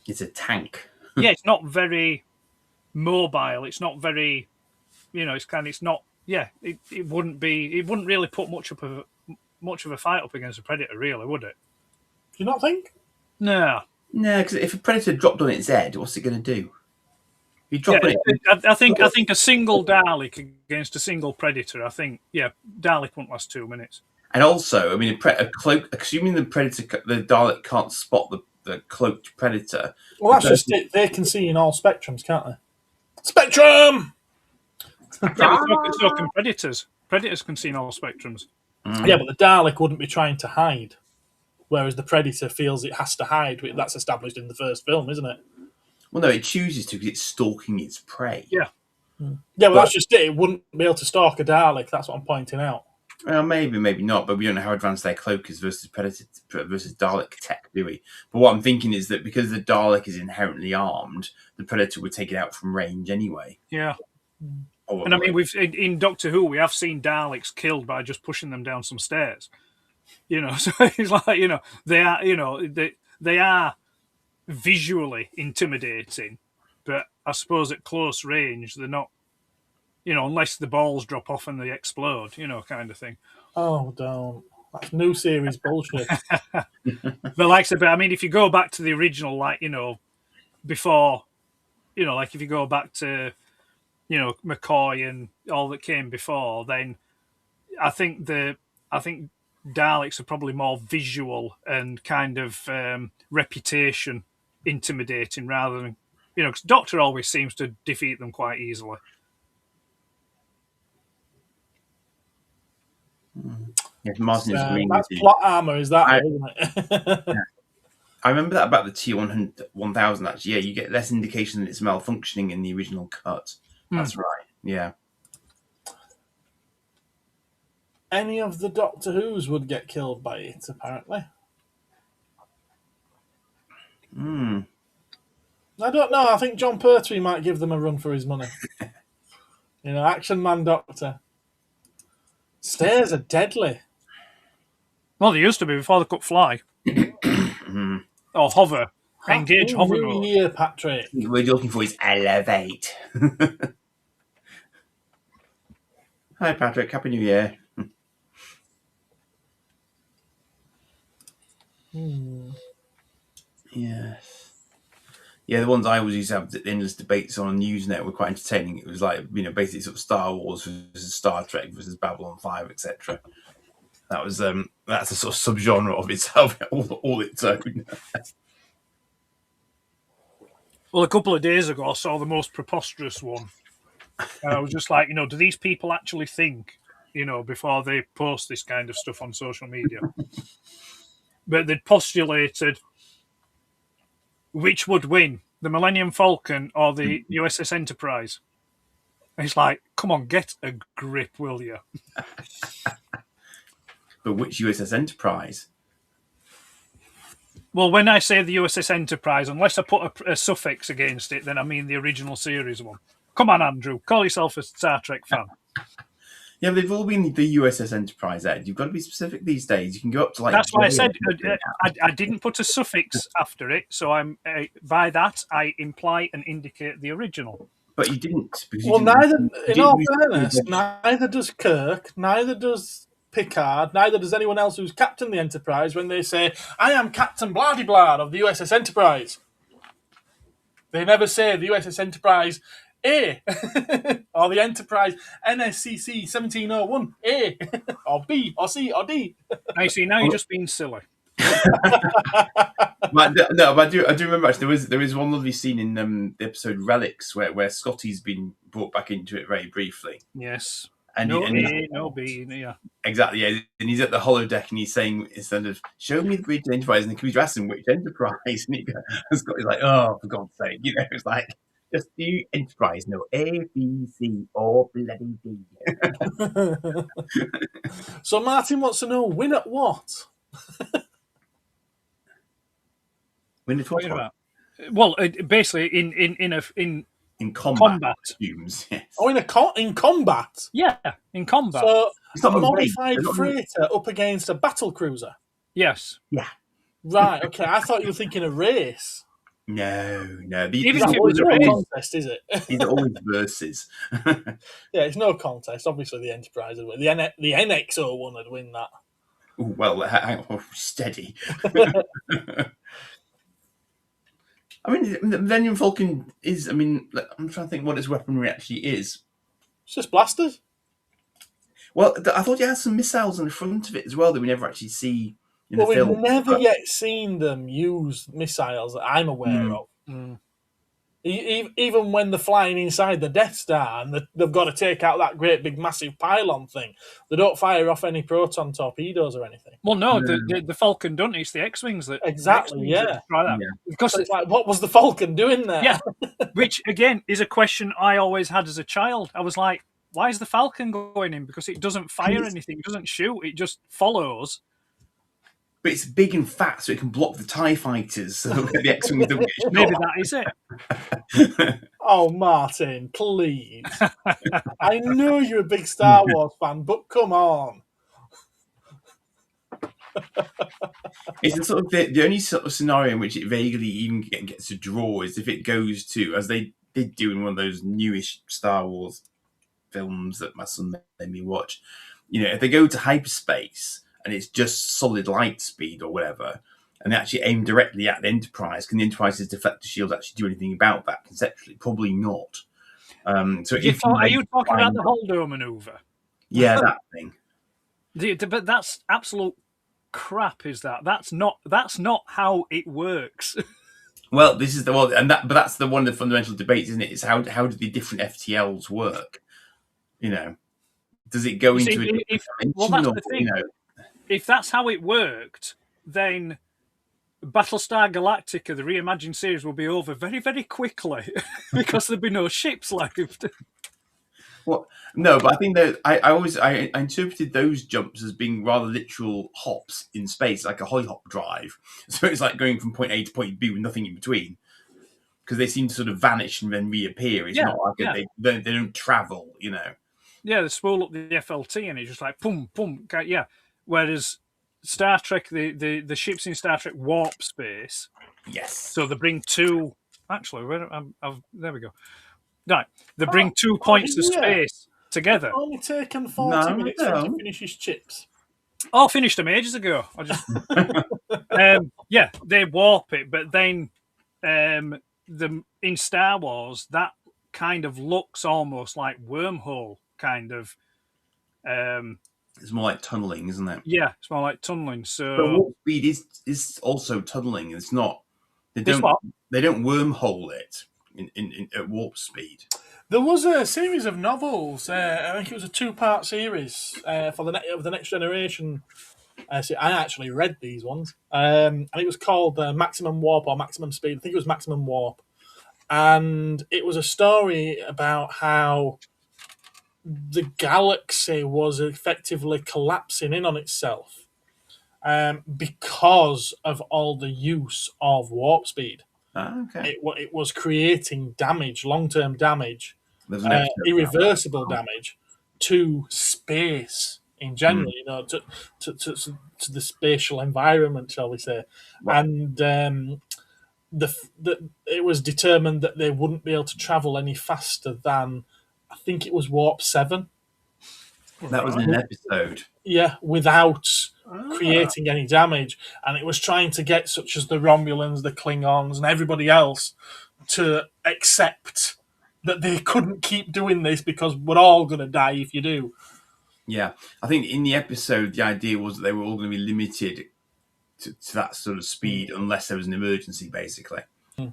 B: It's a tank.
C: Yeah, it's not very mobile. It's not very... it's not... Yeah, it wouldn't be... It wouldn't really put much of a fight up against a Predator, really, would it?
A: Do you not think?
C: No.
B: No, because if a Predator dropped on its head, what's it going to do? You drop it.
C: I think a single Dalek against a single Predator. I think Dalek won't last 2 minutes.
B: And also, I mean, a cloak. Assuming the Dalek can't spot the cloaked Predator.
A: Well, that's just it. They can see in all spectrums, can't they? Spectrum.
C: So can Predators. Predators can see in all spectrums.
A: Yeah, but the Dalek wouldn't be trying to hide, whereas the Predator feels it has to hide. That's established in the first film, isn't it?
B: Well, no, it chooses to because it's stalking its prey.
C: Yeah.
A: Yeah, well, that's just it. It wouldn't be able to stalk a Dalek. That's what I'm pointing out.
B: Well, maybe not, but we don't know how advanced their cloak is versus Predator versus Dalek tech, do we? But what I'm thinking is that because the Dalek is inherently armed, the Predator would take it out from range anyway.
C: Yeah.
B: Probably.
C: And I mean, in Doctor Who, we have seen Daleks killed by just pushing them down some stairs. So it's like, they are visually intimidating, but I suppose at close range they're not, unless the balls drop off and they explode, kind of thing.
A: Oh, don't. That's new series bullshit.
C: But I mean, if you go back to the original, before, if you go back to, McCoy and all that came before, then I think Daleks are probably more visual and kind of reputation intimidating rather than, because Doctor always seems to defeat them quite easily.
B: Yeah, Martin is agreeing
A: that's
B: with you.
A: plot armor, is that? Isn't it?
B: Yeah. I remember that about the T1000 actually. Yeah, you get less indication that it's malfunctioning in the original cut. That's right. Yeah.
A: Any of the Doctor Who's would get killed by it, apparently. I don't know. I think John Pertwee might give them a run for his money. Action Man Doctor. Stairs are deadly.
C: Well, they used to be before they could fly. Or hover. Engage hover mode.
B: Here, Patrick. What you're looking for is elevate. Hi, Patrick. Happy New Year. Yes. Yeah, the ones I always used to have the endless debates on Newsnet were quite entertaining. It was like, basically sort of Star Wars versus Star Trek versus Babylon 5, etc. That was that's a sort of subgenre of itself, all its own.
C: Well, a couple of days ago, I saw the most preposterous one. And I was just like, do these people actually think, before they post this kind of stuff on social media? But they'd postulated which would win, the Millennium Falcon or the USS Enterprise. And it's like, come on, get a grip, will you?
B: But which USS Enterprise?
C: Well, when I say the USS Enterprise, unless I put a suffix against it, then I mean the original series one. Come on, Andrew, call yourself a Star Trek fan.
B: Yeah, but they've all been the USS Enterprise, Ed. You've got to be specific these days. You can go up to
C: That's why I said I didn't put a suffix after it, so I'm by that I imply and indicate the original.
B: But you didn't.
A: Well, neither. In all fairness, neither does Kirk. Neither does Picard, neither does anyone else who's captained the Enterprise when they say, I am Captain Blah-de-Blah of the USS Enterprise. They never say the USS Enterprise A or the Enterprise NSCC 1701 A or B or C or D.
C: I see. Now you're just being silly.
B: But I do remember actually there is one lovely scene in the episode Relics where Scotty's been brought back into it very briefly.
C: Yes.
B: And
C: No
B: and
C: A, no B, yeah.
B: exactly, yeah. And he's at the holodeck and he's saying, instead of show me the bridge to Enterprise, and can we dress in which Enterprise? And Scotty's like, oh, for God's sake, it's like just do Enterprise, no A, B, C, or bloody D.
A: So Martin wants to know, win at what?
B: Win at what?
C: Well, basically in
B: combat. Costumes, yes.
A: Oh, in combat?
C: Yeah, in combat.
A: So
B: it's not
A: a modified freighter up against a battle cruiser?
C: Yes.
B: Yeah.
A: Right, okay. I thought you were thinking a race.
B: No.
C: Even if it
A: was
C: was
A: no
C: a race.
A: contest, is it?
B: These are always verses.
A: Yeah, it's no contest. Obviously, the Enterprise would win. The NX-01 would win that.
B: Ooh, well, hang on, steady. I mean, the Millennium Falcon is, I mean, I'm trying to think what its weaponry actually is.
A: It's just blasters.
B: Well, I thought it had some missiles on the front of it as well that we never actually see in the film.
A: We've never yet seen them use missiles that I'm aware of.
C: Mm.
A: Even when they're flying inside the Death Star and they've got to take out that great big massive pylon thing, they don't fire off any proton torpedoes or anything.
C: Well, no, the Falcon don't. It's the X-Wings that...
A: Exactly, yeah.
C: Try that.
B: Yeah.
C: Because
A: it's like, what was the Falcon doing there?
C: Yeah, which, again, is a question I always had as a child. I was like, why is the Falcon going in? Because it doesn't fire anything. It doesn't shoot. It just follows.
B: But it's big and fat, so it can block the TIE fighters. So the X-Wings don't get shot.
C: Maybe that is it.
A: Oh, Martin, please. I know you're a big Star Wars fan, but come on.
B: It's the sort of the only sort of scenario in which it vaguely even gets to draw is if it goes to, as they did do in one of those newish Star Wars films that my son made me watch, if they go to hyperspace and it's just solid light speed or whatever, and they actually aim directly at the Enterprise, can the Enterprise's deflector shield actually do anything about that conceptually? Probably not. So
C: are you talking about the Holdo maneuver?
B: Yeah, that thing.
C: But that's absolute crap. Is that? That's not how it works.
B: Well, this is but that's one of the fundamental debates, isn't it? Is how do the different FTLs work? Does it go into a different dimension?
C: Well, that's the thing. If that's how it worked, then Battlestar Galactica, the reimagined series, will be over very, very quickly because there'll be no ships left.
B: Well, no, but I think that I interpreted those jumps as being rather literal hops in space, like a holly-hop drive. So it's like going from point A to point B with nothing in between, because they seem to sort of vanish and then reappear. It's not like they don't travel,
C: Yeah, they spool up the FLT and it's just like boom, boom. Yeah. Whereas Star Trek, the ships in Star Trek warp space.
B: Yes.
C: So they bring two. Actually, there we go. Right, they bring 2 points of space together.
A: It's only taken 40 minutes to finish his chips.
C: Oh, I finished them ages ago. I just they warp it, but then in Star Wars that kind of looks almost like wormhole kind of.
B: It's more like tunneling, isn't it?
C: Yeah, it's more like tunneling. So,
B: but warp speed is also tunneling. It's not. They don't wormhole it at warp speed.
A: There was a series of novels. I think it was a 2-part series for the Next Generation. I actually read these ones, and it was called Maximum Warp or Maximum Speed. I think it was Maximum Warp, and it was a story about how the galaxy was effectively collapsing in on itself because of all the use of warp speed.
B: Okay.
A: It was creating damage, long-term damage, irreversible damage to space in general, to the spatial environment, shall we say. Right. And it was determined that they wouldn't be able to travel any faster than, I think it was warp 7.
B: That was in an episode.
A: Yeah, without creating any damage. And it was trying to get such as the Romulans, the Klingons, and everybody else to accept that they couldn't keep doing this because we're all going to die if you do.
B: Yeah, I think in the episode, the idea was that they were all going to be limited to that sort of speed unless there was an emergency, basically.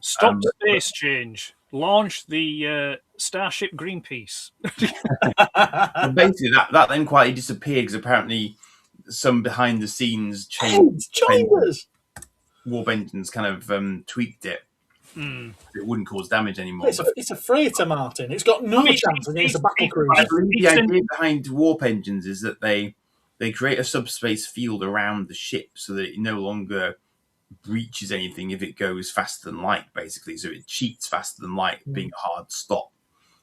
C: Stop space change. Launch the Starship Greenpeace.
B: But basically, that then quietly disappeared because apparently some behind-the-scenes change warp engines kind of tweaked it. It wouldn't cause damage anymore.
A: It's a freighter, Martin. It's got no chance against a battle cruiser.
B: I believe the idea behind warp engines is that they create a subspace field around the ship so that it no longer breaches anything if it goes faster than light, basically. So it cheats faster than light, being a hard stop.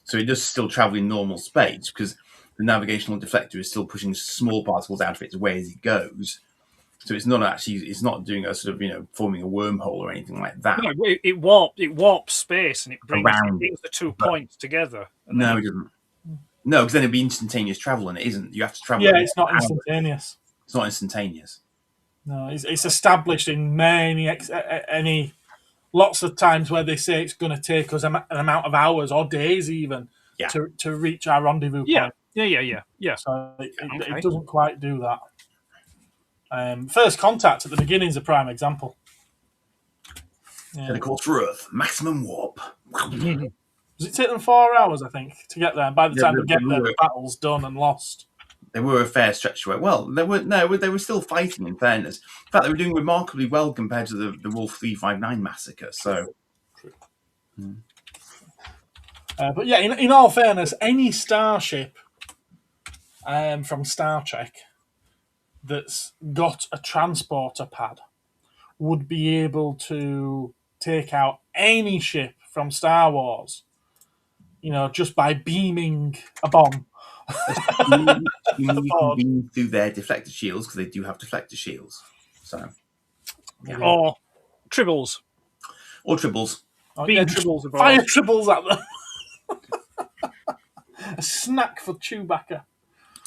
B: So it does still travel in normal space because the navigational deflector is still pushing small particles out of its way as it goes. So it's not doing a sort of, forming a wormhole or anything like that.
C: No, it warps space and it brings the 2 points together.
B: No, it doesn't. No, because then it'd be instantaneous travel, and it isn't. You have to travel.
A: Yeah, it's not instantaneous.
B: It's not instantaneous.
A: No, it's established in lots of times where they say it's going to take us an amount of hours or days even to reach our rendezvous point.
C: Yeah.
A: So it doesn't quite do that. First Contact at the beginning is a prime example.
B: Telecourse for Earth, maximum warp.
A: Does it take them 4 hours, I think, to get there? And by the time they get there, the battle's done and lost.
B: They were a fair stretch away. Well, they were still fighting, in fairness. In fact, they were doing remarkably well compared to the Wolf 359 massacre. So,
A: but yeah, in all fairness, any starship from Star Trek that's got a transporter pad would be able to take out any ship from Star Wars, just by beaming a bomb.
B: you can beam through their deflector shields because they do have deflector shields. So,
C: Or tribbles.
A: Tribbles. Fire tribbles at them. A snack for Chewbacca.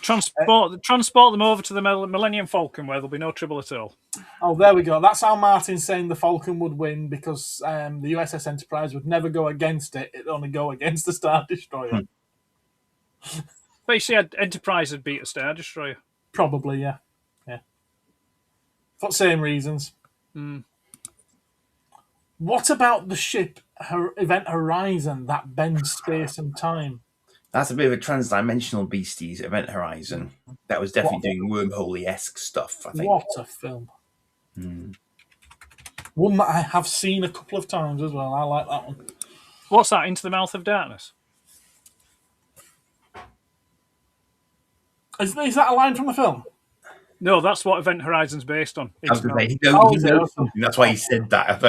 C: Transport them over to the Millennium Falcon where there'll be no trouble at all.
A: Oh, there we go. That's how Martin's saying the Falcon would win because the USS Enterprise would never go against it. It'd only go against the Star Destroyer.
C: But you see, Enterprise would beat a Star Destroyer.
A: Probably, yeah. For the same reasons. What about the ship Event Horizon that bends space and time?
B: That's a bit of a trans-dimensional beasties, Event Horizon. That was definitely doing wormhole-esque stuff, I think.
A: What a film. One that I have seen a couple of times as well. I like that one.
C: What's that, Into the Mouth of Darkness?
A: Is that a line from the film?
C: No, that's what Event Horizon's based on.
B: I was going to say, he knows something. That's why he said that.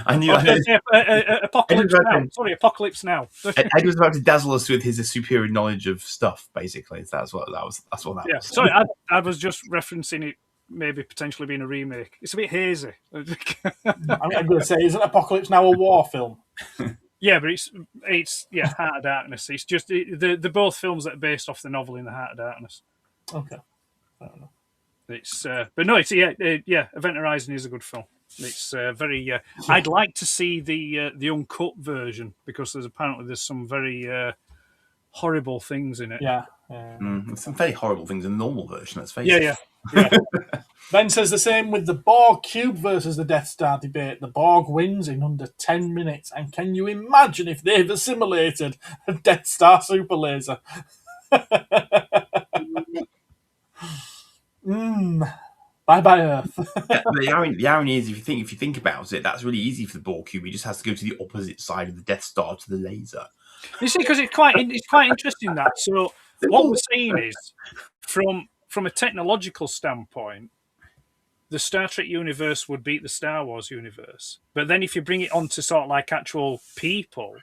B: I knew.
C: Apocalypse Now. Sorry, Apocalypse Now.
B: Ed was about to dazzle us with his superior knowledge of stuff. Basically, that's what that was.
C: Sorry, I was just referencing it. Maybe potentially being a remake. It's a bit hazy.
A: I'm going to say, isn't Apocalypse Now a war film?
C: Yeah, but it's Heart of Darkness. It's just they're both films that are based off the novel in the Heart of Darkness.
A: Okay. I don't know.
C: It's but no, it's Event Horizon is a good film. It's very. I'd like to see the uncut version because there's some very horrible things in it.
A: Yeah.
B: There's some very horrible things in the normal version. Let's face it.
C: Yeah.
A: Ben says the same with the Borg cube versus the Death Star debate. The Borg wins in under 10 minutes. And can you imagine if they've assimilated a Death Star super laser? Bye-bye, Earth.
B: The irony is, if you think about it, that's really easy for the Borg cube. He just has to go to the opposite side of the Death Star to the laser.
C: You see, because it's quite interesting that. So what we're saying is, from a technological standpoint, the Star Trek universe would beat the Star Wars universe. But then if you bring it on to sort of like actual people,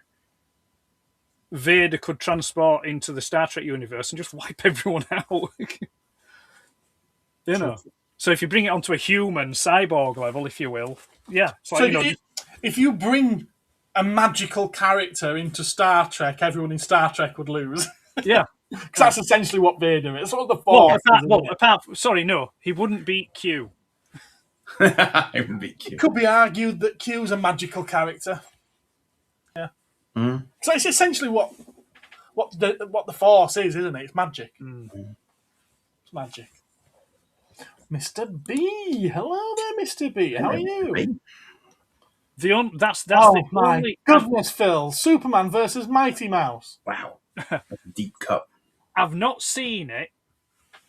C: Vader could transport into the Star Trek universe and just wipe everyone out. So if you bring it onto a human cyborg level, if you will,
A: if you bring a magical character into Star Trek, everyone in Star Trek would lose.
C: Yeah.
A: Because that's essentially what Vader is. That's what the
C: Well,
A: Force
C: sorry, no, he wouldn't beat Q.
B: I wouldn't beat Q.
A: It could be argued that Q's a magical character. Yeah. So it's essentially what the Force is, isn't it? It's magic. It's magic. Mr. B. Hello there, Mr. B. How are you?
C: That's
A: Oh,
C: the
A: my
C: only.
A: goodness, Phil. Superman versus Mighty Mouse.
B: Wow. That's a deep cut.
C: I've not seen it,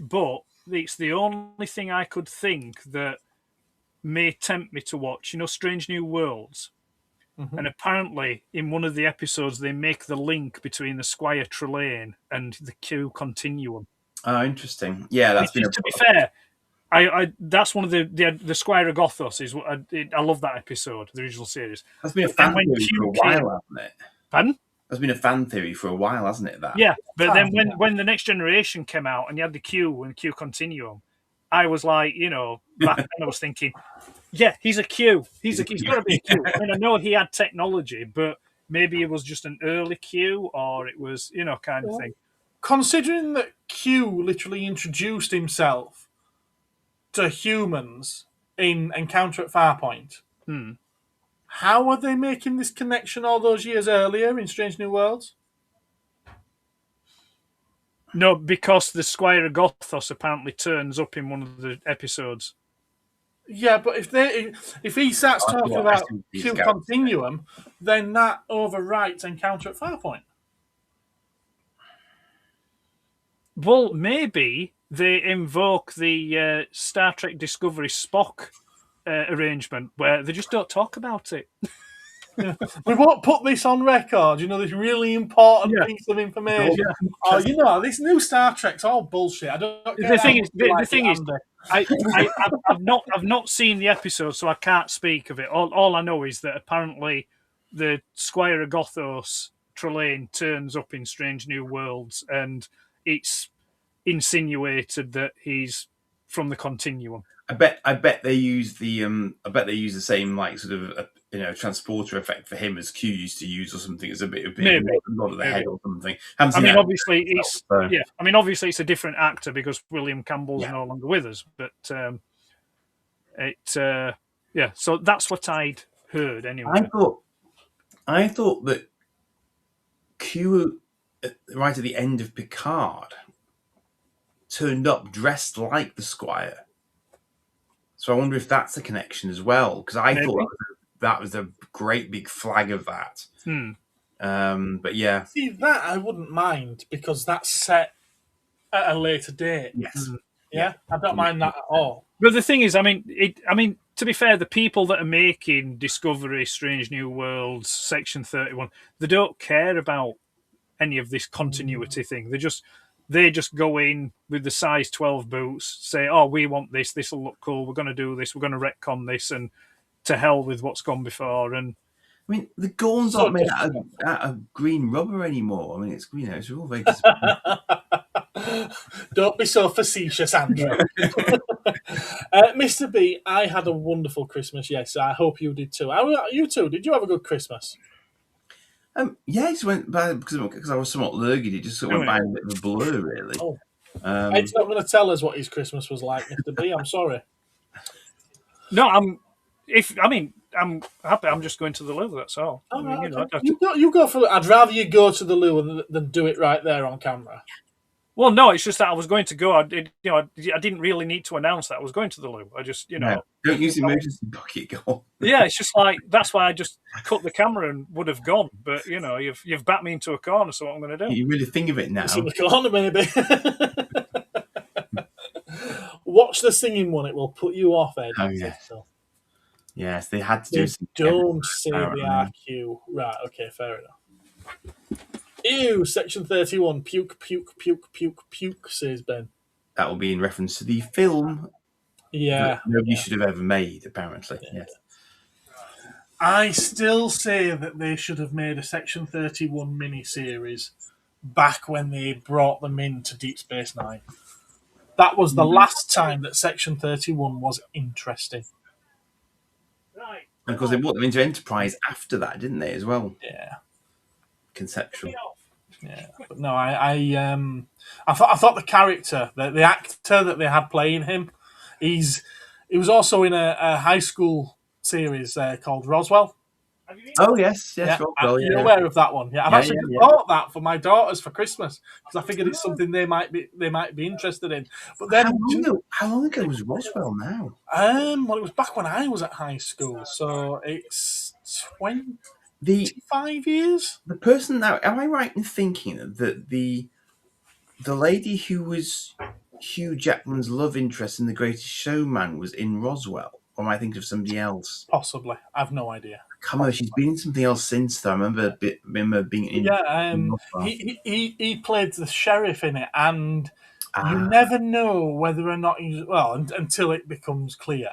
C: but it's the only thing I could think that may tempt me to watch. You know, Strange New Worlds. And apparently, in one of the episodes, they make the link between the Squire Trelane and the Q continuum.
B: Oh, interesting. Yeah, that's been.
C: To be fair, I that's one of the Squire of Gothos is what I love that episode, the original series.
B: That's been a fan theory for a while, hasn't it?
C: Pardon?
B: That's been a fan theory for a while, hasn't it? That.
C: Yeah, but then when the Next Generation came out and you had the Q and Q continuum, I was like, back then I was thinking, yeah, he's a Q. He's got to be a Q. I mean, I know he had technology, but maybe it was just an early Q, or it was, kind of thing.
A: Considering that Q literally introduced himself to humans in Encounter at Farpoint, how are they making this connection all those years earlier in Strange New Worlds?
C: No, because the Squire of Gothos apparently turns up in one of the episodes.
A: Yeah, but if he starts talking about Q Continuum, then that overwrites Encounter at Farpoint.
C: Well, maybe they invoke the Star Trek Discovery Spock arrangement where they just don't talk about it.
A: We won't put this on record, this really important piece of information. This new Star Trek's all bullshit. I don't care.
C: The thing is, I've not seen the episode, so I can't speak of it. All I know is that apparently the Squire of Gothos Trelane turns up in Strange New Worlds, and it's insinuated that he's from the continuum.
B: I bet they use the same sort of transporter effect for him as Q used to use or something. It's a bit of the head or something.
C: Obviously it's a different actor because William Campbell's no longer with us. But so that's what I'd heard anyway.
B: I thought that Q right at the end of Picard turned up dressed like the Squire. So I wonder if that's a connection as well, because I thought that was a great big flag of that. But yeah.
A: See, that I wouldn't mind, because that's set at a later date.
B: Yes.
A: Yeah, I don't mind that at all.
C: But the thing is, to be fair, the people that are making Discovery, Strange New Worlds, Section 31, they don't care about any of this continuity thing. They just go in with the size 12 boots, say, oh, we want this, this will look cool, we're going to do this, we're going to retcon this, and to hell with what's gone before. And
B: the Gorns aren't made out of green rubber anymore. It's it's all very disappointing.
A: Don't be so facetious, Andrew. Mr. B, I had a wonderful Christmas, yes. I hope you did too. You too, did you have a good Christmas?
B: Yeah, it just went by because I was somewhat lurgy. It just went by a bit of a blur, really.
A: Oh. Ed's not going to tell us what his Christmas was like, Mr. B. I'm sorry.
C: No, I'm happy. I'm just going to the loo. That's all.
A: You go for it. I'd rather you go to the loo than do it right there on camera.
C: Well, no, it's just that I was going to go. I didn't really need to announce that I was going to the loo. I just,
B: don't use the emergency bucket. Go.
C: Yeah, it's just like that's why I just cut the camera and would have gone. But you've backed me into a corner, so what I'm going to do?
B: You really think of it now?
A: It's in the corner, maybe. Watch the singing one; it will put you off, Ed.
B: Oh yeah. Yes, they had to do something.
A: Don't say the RQ. Right? Okay, fair enough. Ew, Section 31, puke, puke, puke, puke, puke, says Ben.
B: That will be in reference to the film
A: that
B: nobody should have ever made, apparently. Yeah. Yes.
A: I still say that they should have made a Section 31 miniseries back when they brought them into Deep Space Nine. That was the last time that Section 31 was interesting.
C: Right.
B: Because they brought them into Enterprise after that, didn't they, as well?
A: Yeah.
B: Conceptual.
A: Yeah, but no, I thought the character, the actor that they had playing him, he was also in a high school series called Roswell.
B: Oh yes,
A: Yeah,
B: Rockwell,
A: you're
B: yeah.
A: aware of that one. Yeah, I've
B: Yeah,
A: actually
B: yeah, yeah.
A: bought that for my daughters for Christmas because I figured it's something they might be interested in. But then,
B: How long ago was Roswell now?
A: well, it was back when I was at high school, so it's 25
B: The
A: years.
B: the person now, am I right in thinking that the lady who was Hugh Jackman's love interest in The Greatest Showman was in Roswell? Or am I thinking of somebody else?
A: Possibly, I've no idea.
B: Come on, she's been in something else since though. I remember being in.
A: Yeah,
B: in Roswell.
A: he played the sheriff in it, and you
B: Ah,
A: never know whether or not he's until it becomes clear.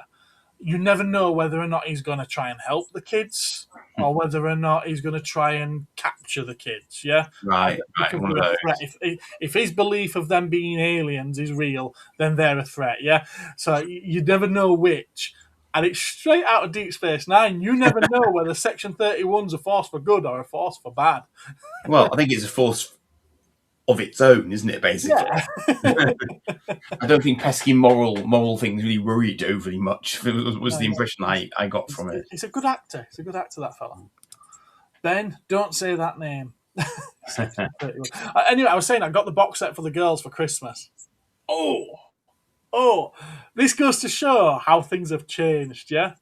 A: You never know whether or not he's going to try and help the kids or whether or not he's going to try and capture the kids. Yeah,
B: right,
A: because
B: one of
A: they're a
B: those.
A: threat. If his belief of them being aliens is real, then they're a threat. Yeah, so you never know which. And it's straight out of Deep Space Nine. You never know whether Section 31's a force for good or a force for bad.
B: Well, I think it's a force of its own, isn't it? Basically,
A: Yeah.
B: I don't think pesky moral things really worried overly much. Was the impression I got from it.
A: He's a good actor. He's a good actor, that fella. Ben, don't say that name. Anyway, I was saying I got the box set for the girls for Christmas. Oh, this goes to show how things have changed, yeah?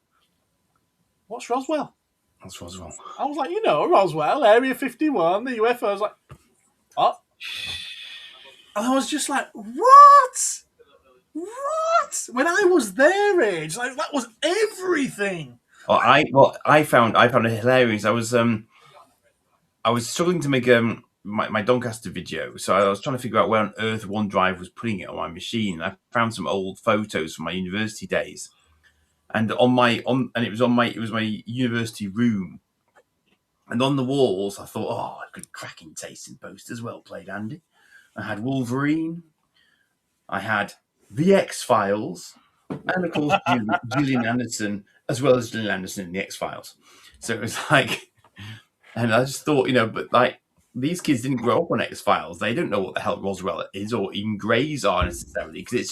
A: What's Roswell?
B: That's Roswell.
A: I was like, Roswell, Area 51, the UFO. I was like, what? And I was just like, what? What? When I was their age, like that was everything.
B: I found it hilarious. I was struggling to make my Doncaster video, so I was trying to figure out where on earth OneDrive was putting it on my machine. I found some old photos from my university days, and it was my university room, and on the walls I thought, oh, good cracking taste in posters. Well played, Andy. I had Wolverine, I had The X-Files, and of course Gillian Anderson, as well as Gillian Anderson in The X-Files. So it was like, and I just thought, but like these kids didn't grow up on X-Files. They don't know what the hell Roswell is or even Greys are necessarily, because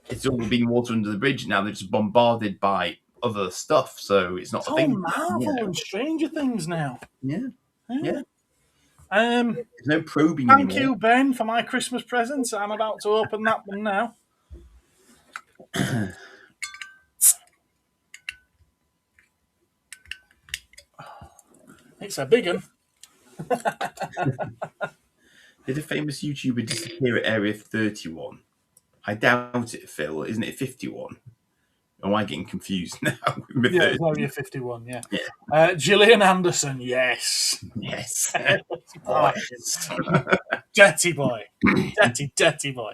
B: it's all been water under the bridge. Now they're just bombarded by other stuff, so it's not
A: It's
B: a
A: all
B: thing.
A: Marvel and Stranger Things now.
B: Yeah.
A: There's
B: no probing
A: Thank
B: anymore.
A: you, Ben, for my Christmas presents. I'm about to open that one now. It's a big one.
B: Did a famous YouTuber disappear at Area 31? I doubt it, Phil. Isn't it 51? Am I getting confused now?
A: Yeah, it's Area 51, yeah. Gillian Anderson, yes.
B: Yes.
A: Dirty boy. Dirty boy.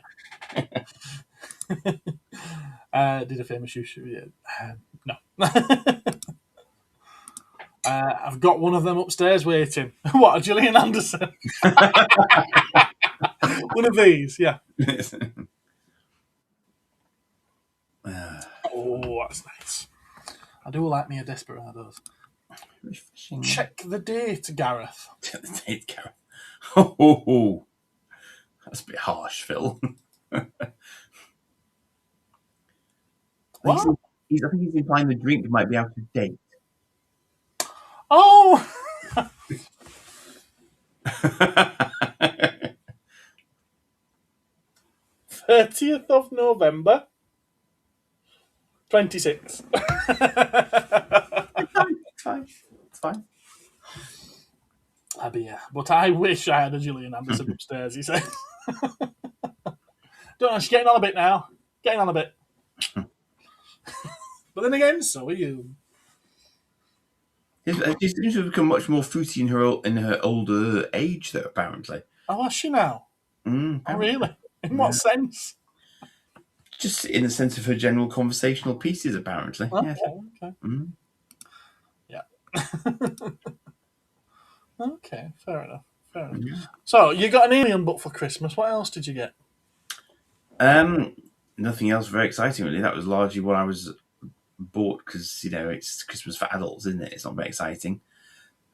A: Did a famous YouTuber? No. I've got one of them upstairs waiting. What, a Gillian Anderson? One of these, yeah. Oh, that's nice. I do like me a Desperados. Check the date, Gareth.
B: Check the date, Gareth. Oh, that's a bit harsh, Phil.
A: What?
B: I think he's implying the drink might be out of date.
A: Oh! 30th of November, 26.
B: It's fine.
A: But I wish I had a Gillian Anderson upstairs, he said. Don't know, she's getting on a bit now. Getting on a bit. But then again, so are you.
B: She seems to have become much more fruity in her older age, though, apparently.
A: Oh, is she now? Oh, really? In what sense?
B: Just in the sense of her general conversational pieces, apparently.
A: Okay,
B: yeah.
A: okay. Yeah. Okay, fair enough. So, you got an alien book for Christmas. What else did you get?
B: Nothing else very exciting, really. That was largely what I was bought because, it's Christmas for adults, isn't it? It's not very exciting.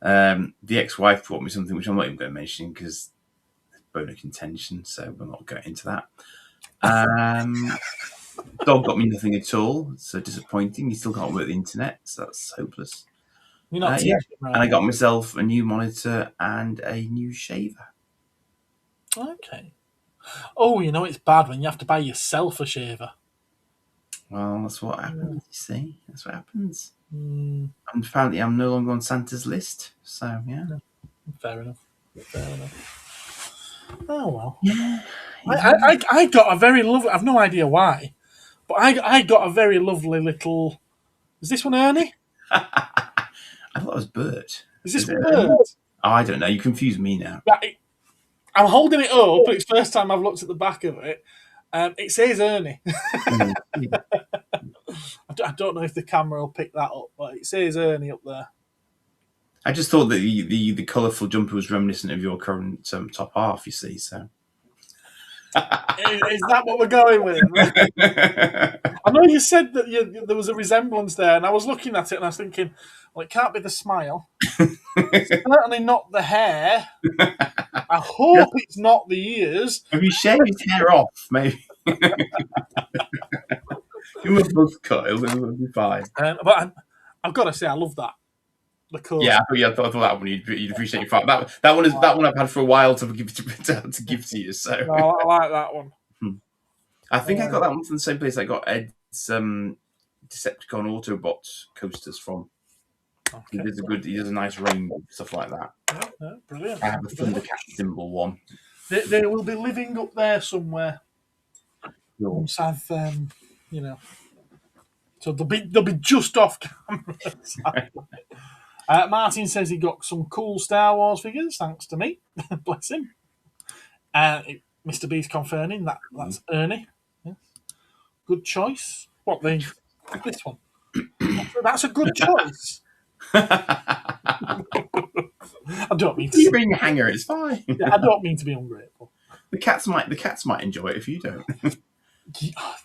B: The ex-wife brought me something which I'm not even going to mention because bone of contention, so we'll not go into that. Dog got me nothing at all. So disappointing. He still can't work the internet, so that's hopeless.
A: You're not
B: Yeah,
A: right.
B: and I got myself a new monitor and a new shaver.
A: Okay. Oh, you know it's bad when you have to buy yourself a shaver.
B: Well, that's what happens. You see, that's what happens.
A: Mm.
B: And apparently, I'm no longer on Santa's list. So yeah,
A: Fair enough. Oh well.
B: yeah.
A: I got a very lovely. I've no idea why, but I got a very lovely little. Is this one Ernie?
B: I thought it was Bert.
A: Is this
B: Is
A: one
B: it
A: Bert?
B: Ernie? Oh, I don't know. You confuse me now.
A: Right, I'm holding it up, but it's the first time I've looked at the back of it. It says Ernie.
B: Yeah.
A: I don't know if the camera will pick that up, but it says Ernie up there.
B: I just thought that the colourful jumper was reminiscent of your current top half. You see, so
A: Is that what we're going with? I know you said that there was a resemblance there, and I was looking at it and I was thinking, well, it can't be the smile. Certainly not the hair. I hope it's not the ears.
B: Have you shaved his hair off? Maybe. Give him a buzz cut. It'll be fine.
A: But I've got to say, I love that. The colours.
B: Yeah, I thought that one you'd appreciate your that one I've had for a while to give to you. So
A: No, I like that one.
B: I think I got that one from the same place I got Ed's Decepticon Autobot coasters from.
A: Okay.
B: He does a nice range of stuff like that.
A: Yeah, brilliant.
B: I have a Thundercat symbol one.
A: They will be living up there somewhere. Once I've, so they'll be just off camera. Martin says he got some cool Star Wars figures, thanks to me. Bless him. Mr. B's confirming that's Ernie. Yes. Good choice. This one? That's a good choice. I don't mean to.
B: You ring hanger, it's fine.
A: I don't mean to be ungrateful.
B: The cats might enjoy it if you don't.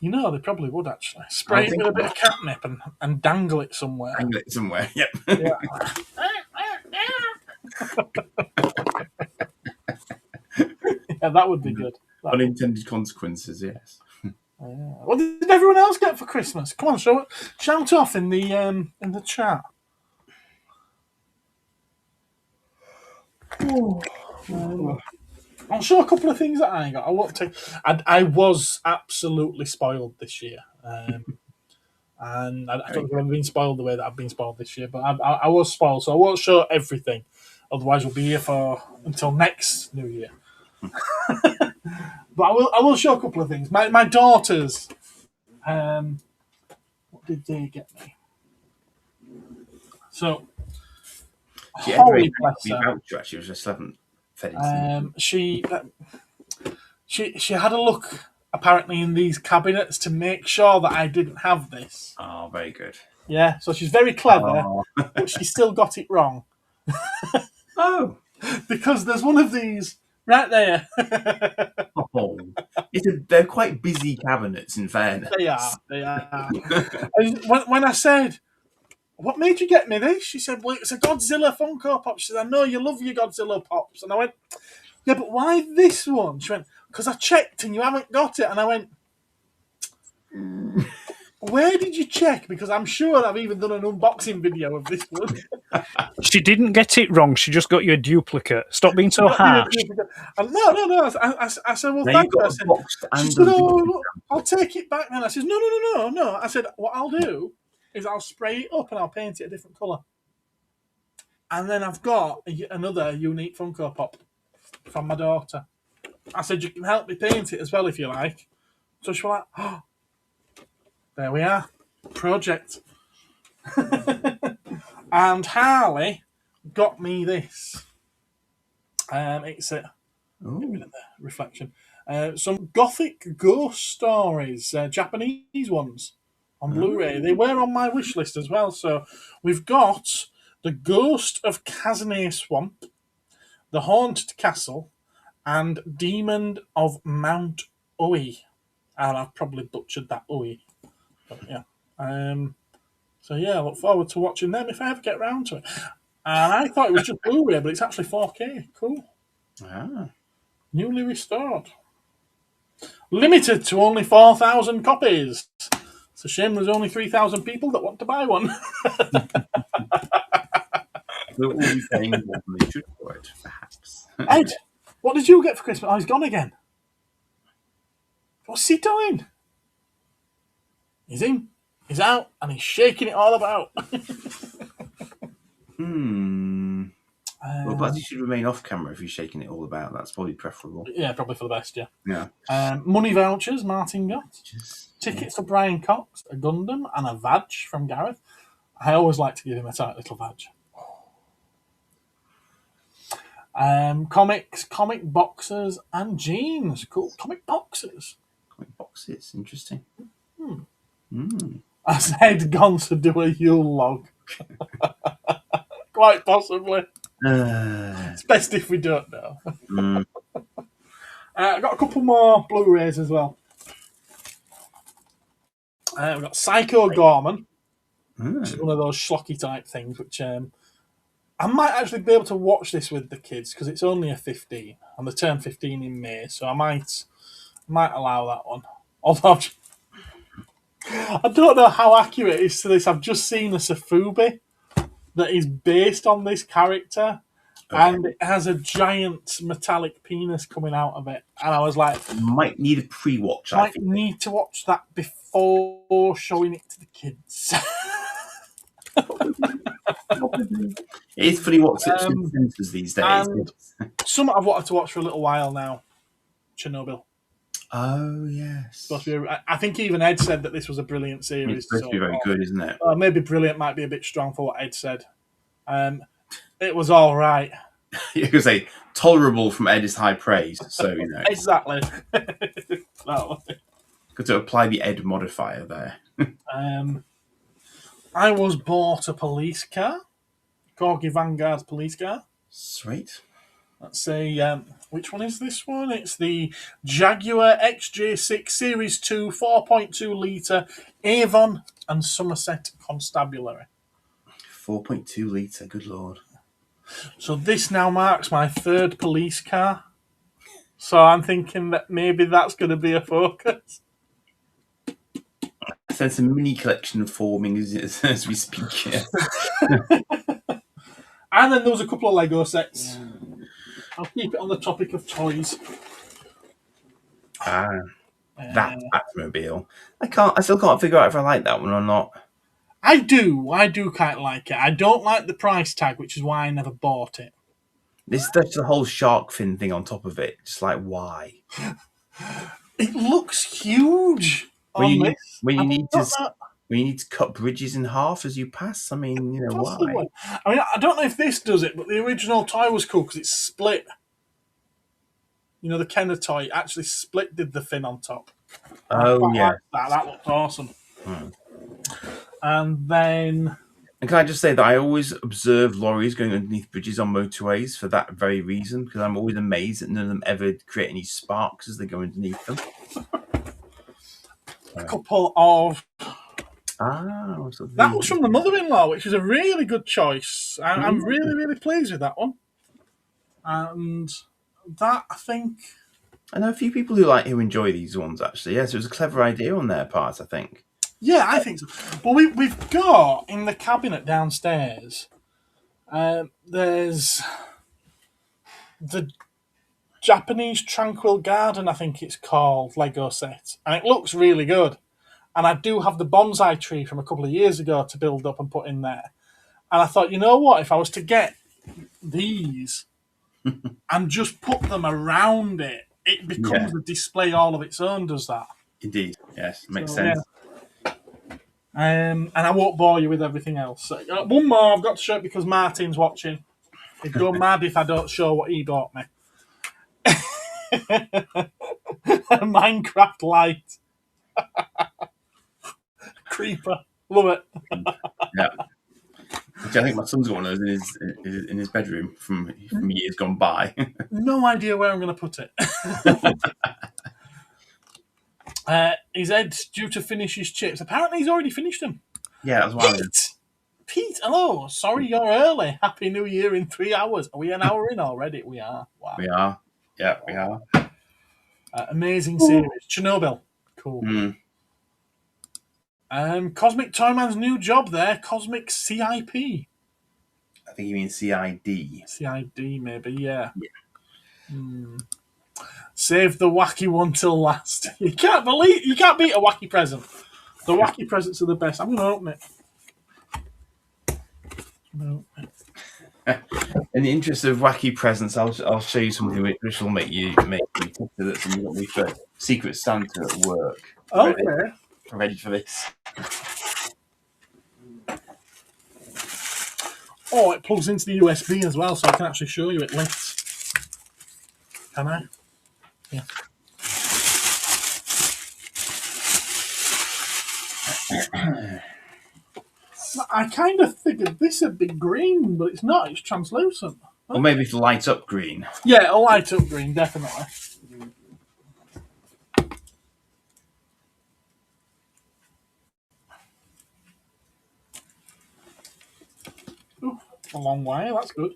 A: You know, they probably would actually spray it with a bit of catnip and dangle it somewhere.
B: Dangle it somewhere. Yep.
A: Yeah. Yeah, that would be good.
B: Unintended consequences, yes.
A: What did everyone else get for Christmas? Come on, shout off in the chat. I'll show a couple of things that I got. I was absolutely spoiled this year, and I don't think I've ever been spoiled the way that I've been spoiled this year. But I was spoiled, so I won't show everything. Otherwise, we'll be here until next New Year. But I will show a couple of things. My daughters, what did they get me? So, Holly, bless her.
B: She was just haven't fed
A: she had a look apparently in these cabinets to make sure that I didn't have this.
B: Oh, very good.
A: Yeah, so she's very clever, but she still got it wrong.
B: Oh,
A: because there's one of these right there.
B: oh. They're quite busy cabinets, in fairness.
A: They are. And when I said, what made you get me this? She said, well, it's a Godzilla Funko Pop. She said, I know you love your Godzilla Pops. And I went, yeah, but why this one? She went, because I checked and you haven't got it. And I went, where did you check? Because I'm sure I've even done an unboxing video of this one.
C: She didn't get it wrong. She just got you a duplicate. Stop being so harsh.
A: No. I said, well, thank you. I said, she said, oh, I'll take it back then. I said, no. I said, what I'll do is I'll spray it up and I'll paint it a different colour. And then I've got another unique Funko Pop from my daughter. I said, you can help me paint it as well if you like. So she was like, oh, there we are. Project. And Harley got me this. It's a reflection. Some Gothic ghost stories, Japanese ones on Blu-ray. They were on my wish list as well. So we've got The Ghost of Kazane Swamp, The Haunted Castle, and Demon of Mount Oi. And I've probably butchered that Oi. But yeah. So yeah, I look forward to watching them if I ever get around to it. And I thought it was just Blu-ray, but it's actually 4K. Cool.
B: Ah.
A: Newly restored. Limited to only 4,000 copies. It's a shame there's only 3,000 people that want to buy one.
B: We'll all be paying more than they should for it, perhaps.
A: Ed, what did you get for Christmas? Oh, he's gone again. What's he doing? He's in, he's out, and he's shaking it all about.
B: Well, but you should remain off camera if you're shaking it all about. That's probably preferable.
A: Yeah, probably for the best, yeah.
B: Yeah.
A: Money vouchers, Martin got. Tickets for Brian Cox, a Gundam, and a badge from Gareth. I always like to give him a tight little badge. Comics, comic boxes, and jeans. Cool. Comic boxes.
B: Comic boxes. Interesting.
A: I said gone to do a Yule log. Quite possibly. It's best if we don't know. I've got a couple more Blu-rays as well. We've got Psycho Gorman, which is one of those schlocky type things, which I might actually be able to watch this with the kids because it's only a 15, and they turn 15 in May, so I might allow that one. Although I don't know how accurate it is to this. I've just seen a Safubi that is based on this character, and it has a giant metallic penis coming out of it. And I was like,
B: you might need a pre-watch.
A: I need to watch that before showing it to the kids.
B: It's funny what censors these days.
A: And something I've wanted to watch for a little while now, Chernobyl.
B: Oh, yes.
A: I think even Ed said that this was a brilliant series.
B: It's supposed to be very good, isn't it?
A: Maybe brilliant might be a bit strong for what Ed said. It was all right.
B: You could say tolerable from Ed is high praise. So, you know.
A: Exactly. No.
B: Got to apply the Ed modifier there.
A: I was bought a police car. Corgi Vanguard's police car.
B: Sweet.
A: Let's see, which one is this one? It's the Jaguar XJ6 Series 2 4.2 litre Avon and Somerset Constabulary.
B: 4.2 litre, good lord.
A: So this now marks my third police car. So I'm thinking that maybe that's going to be a focus.
B: I sense a mini collection forming as we speak. Yeah.
A: And then there was a couple of Lego sets. I'll keep it on the topic of toys.
B: That Batmobile. I still can't figure out if I like that one or not.
A: I do kind of like it. I don't like the price tag, which is why I never bought it.
B: There's the whole shark fin thing on top of it. Just like, why?
A: It looks huge. When
B: you need to cut bridges in half as you pass. I mean, you know,
A: possibly.
B: why?
A: I mean, I don't know if this does it, but the original toy was cool because it's split. You know, the Kenner toy actually did the fin on top.
B: Oh, yeah.
A: That looked awesome. And then...
B: And can I just say that I always observe lorries going underneath bridges on motorways for that very reason, because I'm always amazed that none of them ever create any sparks as they go underneath them.
A: A couple of...
B: That
A: was from the mother-in-law, which is a really good choice. I'm really, really pleased with that one. And that, I think...
B: I know a few people who enjoy these ones, actually. Yes, it was a clever idea on their part, I think.
A: Yeah, I think so. Well, we've got in the cabinet downstairs, there's the Japanese Tranquil Garden, I think it's called, Lego set. And it looks really good. And I do have the bonsai tree from a couple of years ago to build up and put in there. And I thought, you know what? If I was to get these and just put them around it, it becomes a display all of its own, does that?
B: Indeed, yes. Makes sense.
A: Yeah. And I won't bore you with everything else. One more I've got to show it because Martin's watching. He'd go mad if I don't show what he bought me. A Minecraft light. Creeper. Love it.
B: Yeah. Which I think my son's got one of those in his bedroom from years gone by.
A: No idea where I'm going to put it. Is Ed due to finish his chips? Apparently he's already finished them.
B: Yeah, that's why.
A: Pete, hello. Sorry you're early. Happy New Year in 3 hours. Are we an hour in already? We are. Wow.
B: We are. Yeah, we are.
A: Amazing series. Chernobyl. Cool. Cosmic Toyman's new job there. Cosmic CIP.
B: I think you mean CID.
A: CID, maybe, yeah. Save the wacky one till last. You can't beat a wacky present. The wacky presents are the best. I'm going to open it. No.
B: In the interest of wacky presents, I'll show you something which will make you titter that somebody got me for Secret Santa at work.
A: Okay.
B: Ready for this?
A: Oh, it plugs into the USB as well, so I can actually show you it lit. Can I? Yeah. I kind of figured this would be green, but it's not. It's translucent.
B: Or maybe if light up green.
A: Yeah, a light up green, definitely. Ooh, a long wire. That's good.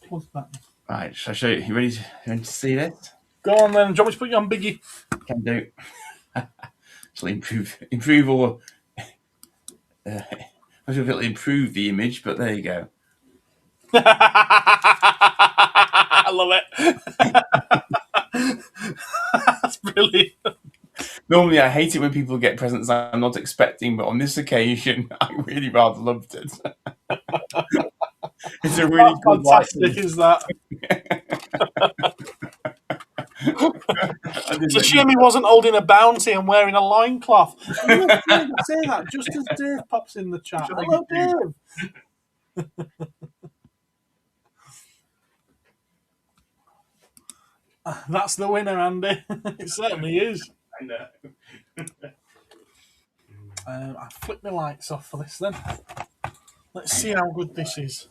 A: Plug that in.
B: Right, shall I show you? You ready to see this?
A: Go on then. Do you want me to put you on Biggie?
B: Can do. It'll improve all. I don't know if it'll improve the image, but there you go.
A: I love it. That's brilliant.
B: Normally, I hate it when people get presents I'm not expecting, but on this occasion, I really rather loved it. It's a really good
A: fantastic, is that? It's a shame he wasn't holding a bounty and wearing a loincloth. I love Dave to say that just as Dave pops in the chat. Hello, Dave. That's the winner, Andy. It certainly is.
B: I know.
A: I flick the lights off for this then. Let's see how good this is.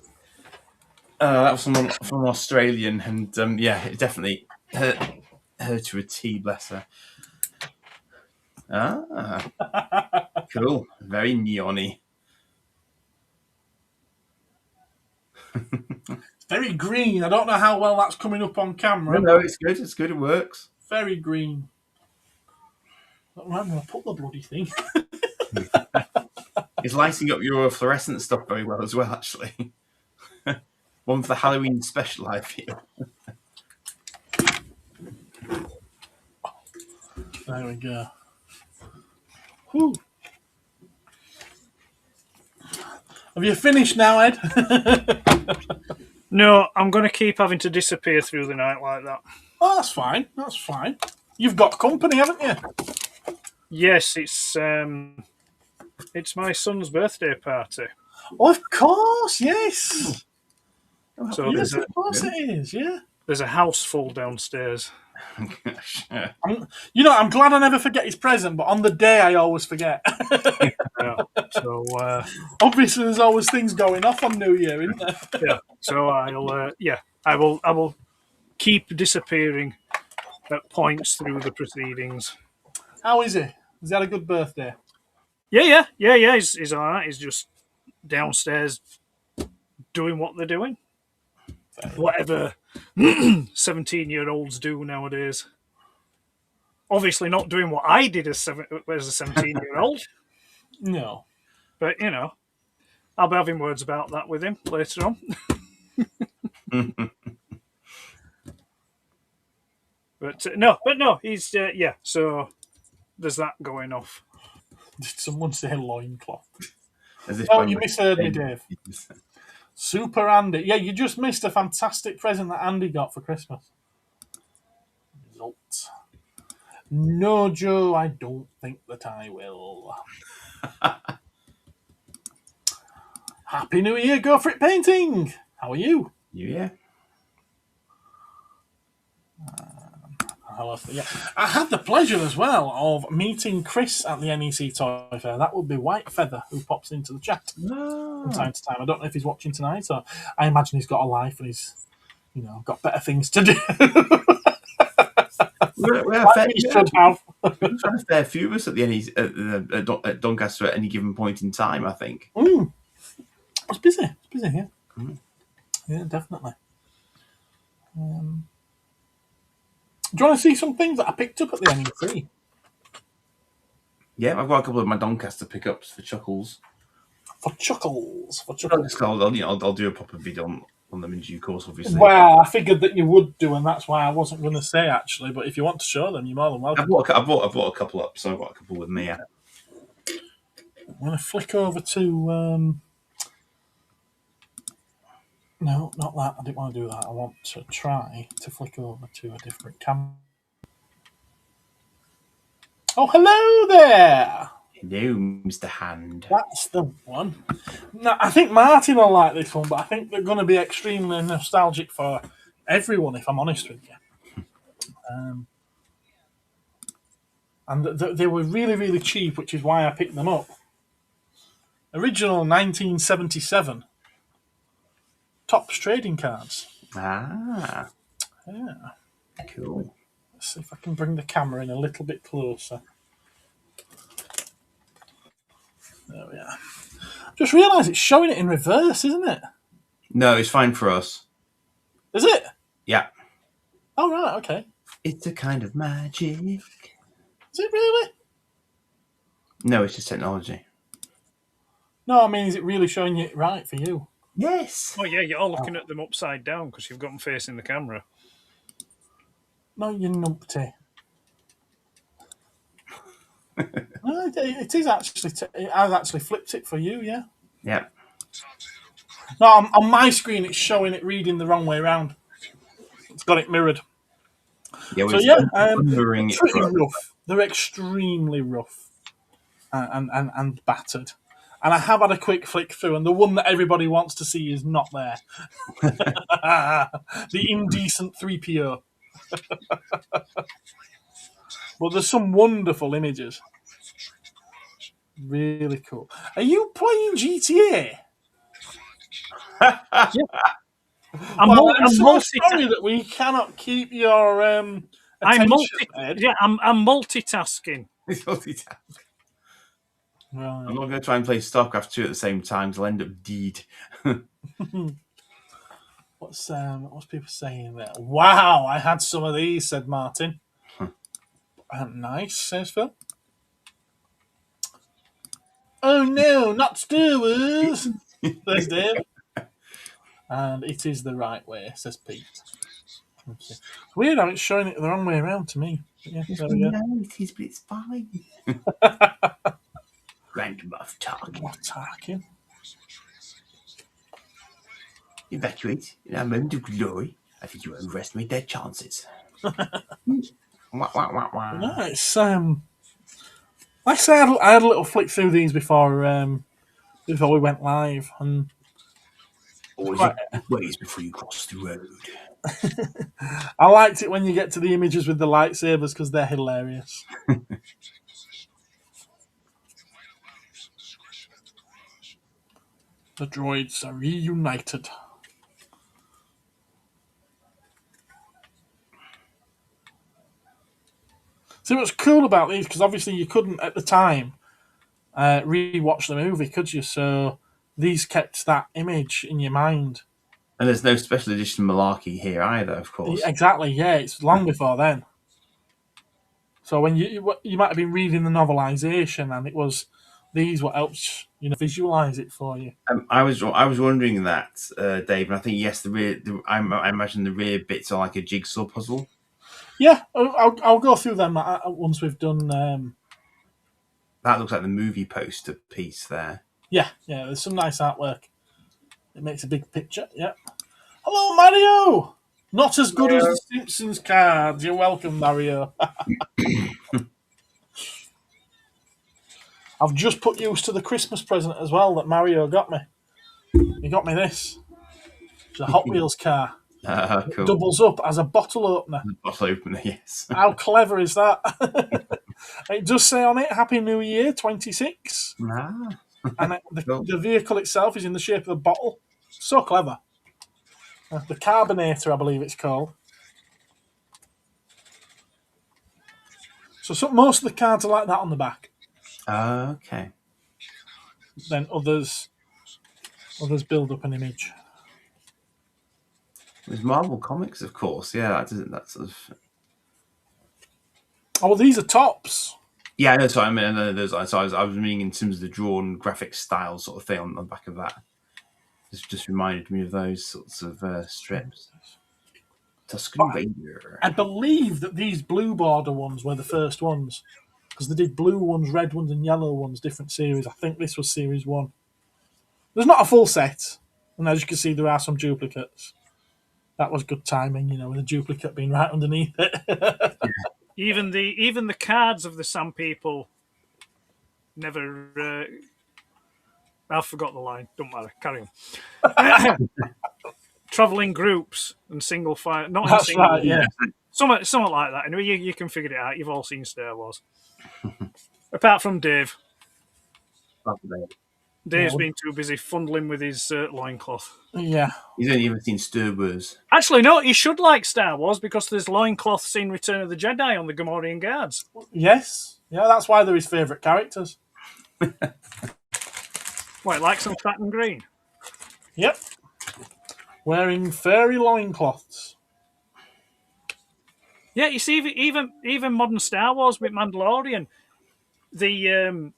B: That was from an Australian, and yeah, it definitely hurt her to a T, bless her. Cool. Very neon-y.
A: It's very green. I don't know how well that's coming up on camera.
B: No, it's good. It's good. It works.
A: Very green. I'm going to put the bloody thing.
B: It's lighting up your fluorescent stuff very well as well, actually. One for the Halloween special, I feel.
A: There we go. Whew. Have you finished now, Ed?
C: No, I'm going to keep having to disappear through the night like that.
A: Oh, that's fine. That's fine. You've got company, haven't you?
C: Yes, it's my son's birthday party.
A: Oh, of course, yes.
C: So
A: Yes, of course it is, yeah.
C: There's a house full downstairs.
A: I'm glad I never forget his present, but on the day I always forget.
C: Yeah. So
A: obviously there's always things going off on New Year, isn't there?
C: yeah. So I will keep disappearing at points through the proceedings.
A: How is he? Has he had a good birthday?
C: Yeah. He's all right. He's just downstairs doing what they're doing. Whatever 17-year-olds do nowadays. Obviously not doing what I did as a 17-year-old.
A: No.
C: But, I'll be having words about that with him later on. But no, he's, so there's that going off.
A: Did someone say loincloth?
B: Oh,
A: you misheard me, Dave. Super Andy. Yeah, you just missed a fantastic present that Andy got for Christmas. Results. No, Joe, I don't think that I will. Happy New Year, Go For It Painting. How are you?
B: Yeah.
A: Yeah. I had the pleasure as well of meeting Chris at the NEC Toy Fair. That would be White Feather, who pops into the chat from time to time. I don't know if he's watching tonight, or I imagine he's got a life and he's, got better things to do.
B: We're a fair few of us at the NEC, at Doncaster at any given point in time, I think.
A: It's busy. It's busy here. Yeah, definitely. Do you want to see some things that I picked up at the NEC?
B: Yeah, I've got a couple of my Doncaster pickups for chuckles.
A: For chuckles.
B: I'll do a proper video on them in due course, obviously.
A: Well, I figured that you would do, and that's why I wasn't going to say, actually. But if you want to show them, you're more than welcome.
B: I've brought a couple up, so I've got a couple with me. Yeah.
A: I'm going to flick over to... No, not that. I didn't want to do that. I want to try to flick over to a different camera. Oh, hello there!
B: Hello, Mr. Hand.
A: That's the one. Now, I think Martin will like this one, but I think they're going to be extremely nostalgic for everyone, if I'm honest with you. And they were really, really cheap, which is why I picked them up. Original 1977. Topps trading cards.
B: Ah.
A: Yeah.
B: Cool.
A: Let's see if I can bring the camera in a little bit closer. There we are. Just realised it's showing it in reverse, isn't it?
B: No, it's fine for us.
A: Is it?
B: Yeah.
A: Oh, right, okay.
B: It's a kind of magic.
A: Is it really?
B: No, it's just technology.
A: No, I mean, is it really showing you it right for you?
B: Yes.
C: Oh, yeah, you're all looking at them upside down because you've got them facing the camera.
A: No, you numpty. No, it is actually. It has actually flipped it for you, yeah.
B: Yeah.
A: No, on my screen, it's showing it reading the wrong way around. It's got it mirrored.
B: Yeah.
A: So yeah,
B: pretty
A: rough. They're extremely rough and battered. And I have had a quick flick through, and the one that everybody wants to see is not there. The indecent 3PO. But there's some wonderful images. Really cool. Are you playing GTA?
C: I'm
A: so sorry that we cannot keep your attention.
C: I'm multitasking.
B: It's multitasking.
A: Right.
B: I'm not going to try and play StarCraft 2 at the same time. I'll end up dead.
A: What's people saying there? Wow, I had some of these, said Martin. Nice, says Phil. Oh no, not Star Wars, says Dave. And it is the right way, says Pete. Okay. It's weird how it's showing it the wrong way around to me. But yeah, there we go.
B: It is, but it's fine. Random off talking.
A: What talking?
B: Evacuate in a moment of glory. I think you overestimate their chances. Wah, wah, wah, wah.
A: No, it's like I said, I had a little flick through these before we went live, and
B: always ways before you cross the road.
A: I liked it when you get to the images with the lightsabers because they're hilarious. The droids are reunited. See what's cool about these, because obviously you couldn't at the time re-watch the movie, could you? So these kept that image in your mind.
B: And there's no special edition malarkey here either, of course.
A: Exactly, yeah. It's long before then. So when you might have been reading the novelisation, and it was these what helped visualise it for you.
B: I was wondering that, Dave, and I think yes, I imagine the rear bits are like a jigsaw puzzle.
A: Yeah, I'll go through them once we've done.
B: That looks like the movie poster piece there.
A: Yeah, there's some nice artwork. It makes a big picture. Yeah. Hello, Mario. Not as good as the Simpsons cards. You're welcome, Mario. I've just put used to the Christmas present as well that Mario got me. He got me this. It's a Hot Wheels car.
B: Cool.
A: It doubles up as a bottle opener.
B: Bottle opener, yes.
A: How clever is that? It does say on it, Happy New Year 26. And the vehicle itself is in the shape of a bottle. So clever. The Carbonator, I believe it's called. So most of the cards are like that on the back.
B: Okay.
A: Then others build up an image.
B: There's Marvel Comics, of course. Yeah, that sort of.
A: Oh, these are tops.
B: Yeah, no, sorry, I mean, I was meaning in terms of the drawn graphic style sort of thing on the back of that. Just reminded me of those sorts of strips. Tuscan Reindeer.
A: I believe that these blue border ones were the first ones because they did blue ones, red ones, and yellow ones, different series. I think this was series 1. There's not a full set, and as you can see, there are some duplicates. That was good timing, with a duplicate being right underneath it.
C: Even the cards of the Sand People never. I forgot the line. Don't matter. Carry on. Traveling groups and single file. Not
A: That's
C: in single.
A: right. Yeah.
C: Something like that. Anyway, you can figure it out. You've all seen Star Wars. Apart from Dave. Dave's been too busy fondling with his loincloth.
A: Yeah.
B: He's only ever seen Star Wars.
C: Actually, no, he should like Star Wars because there's loincloths in Return of the Jedi on the Gamorrean Guards.
A: Yes. Yeah, that's why they're his favourite characters.
C: Wait, like some fat and green?
A: Yep. Wearing furry loincloths.
C: Yeah, you see, even modern Star Wars with Mandalorian, the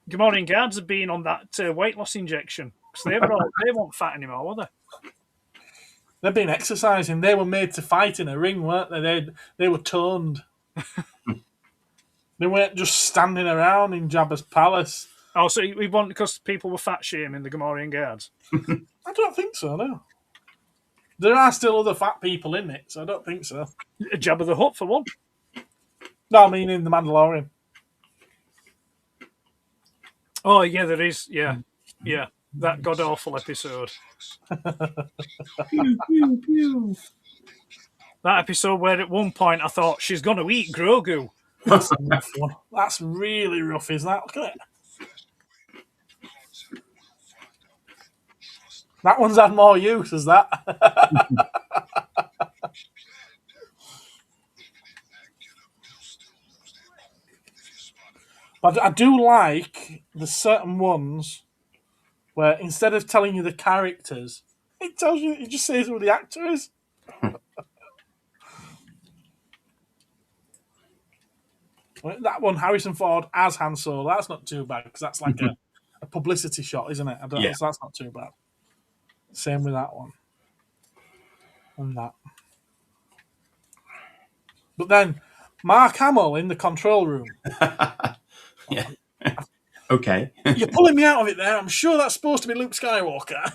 C: Gamorrean Guards have been on that weight loss injection because they weren't fat anymore, were they?
A: They've been exercising. They were made to fight in a ring, weren't they? They were toned. They weren't just standing around in Jabba's palace.
C: Oh, so we want because people were fat shaming the Gamorrean Guards?
A: I don't think so, no. There are still other fat people in it, so I don't think so.
C: Jabba the Hutt, for one.
A: No, I mean in The Mandalorian.
C: Oh, yeah, there is. Yeah. That god-awful episode.
B: Pew, pew, pew.
C: That episode where at one point I thought, she's going to eat Grogu.
A: That's a rough one. That's really rough, isn't that? Look at it. That one's had more use as that. But I do like the certain ones where instead of telling you the characters, it just says who the actor is. That one, Harrison Ford as Han Solo, that's not too bad because that's like a publicity shot, isn't it? So that's not too bad. Same with that one. And that. But then, Mark Hamill in the control room.
B: Yeah. Okay.
A: You're pulling me out of it there. I'm sure that's supposed to be Luke Skywalker.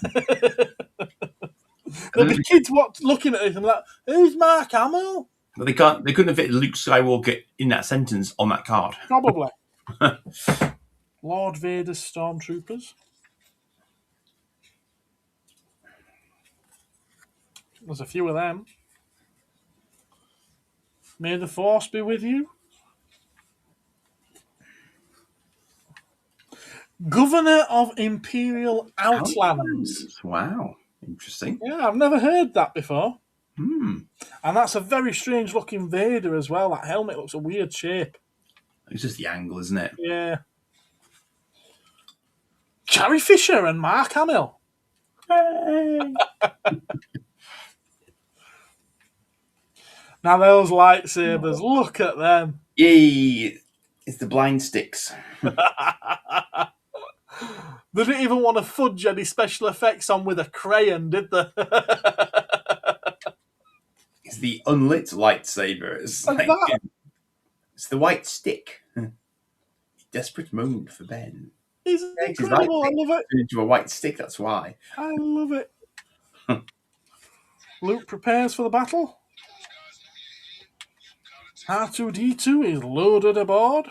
A: There'll be kids looking at it and like, who's Mark Hamill?
B: But they couldn't have fit Luke Skywalker in that sentence on that card.
A: Probably. Lord Vader's stormtroopers. There's a few of them. May the Force be with you. Governor of Imperial Outlands.
B: Wow. Interesting.
A: Yeah, I've never heard that before.
B: Hmm.
A: And that's a very strange looking Vader as well. That helmet looks a weird shape.
B: It's just the angle, isn't it?
A: Yeah. Carrie Fisher and Mark Hamill.
B: Hey.
A: Now those lightsabers, look at them.
B: Yay! It's the blind sticks.
A: They didn't even want to fudge any special effects on with a crayon, did they?
B: It's the unlit lightsaber. It's the white stick. Desperate moment for Ben.
A: It's incredible. I love it.
B: Into a white stick, that's why.
A: I love it. Luke prepares for the battle. R2-D2 is loaded aboard.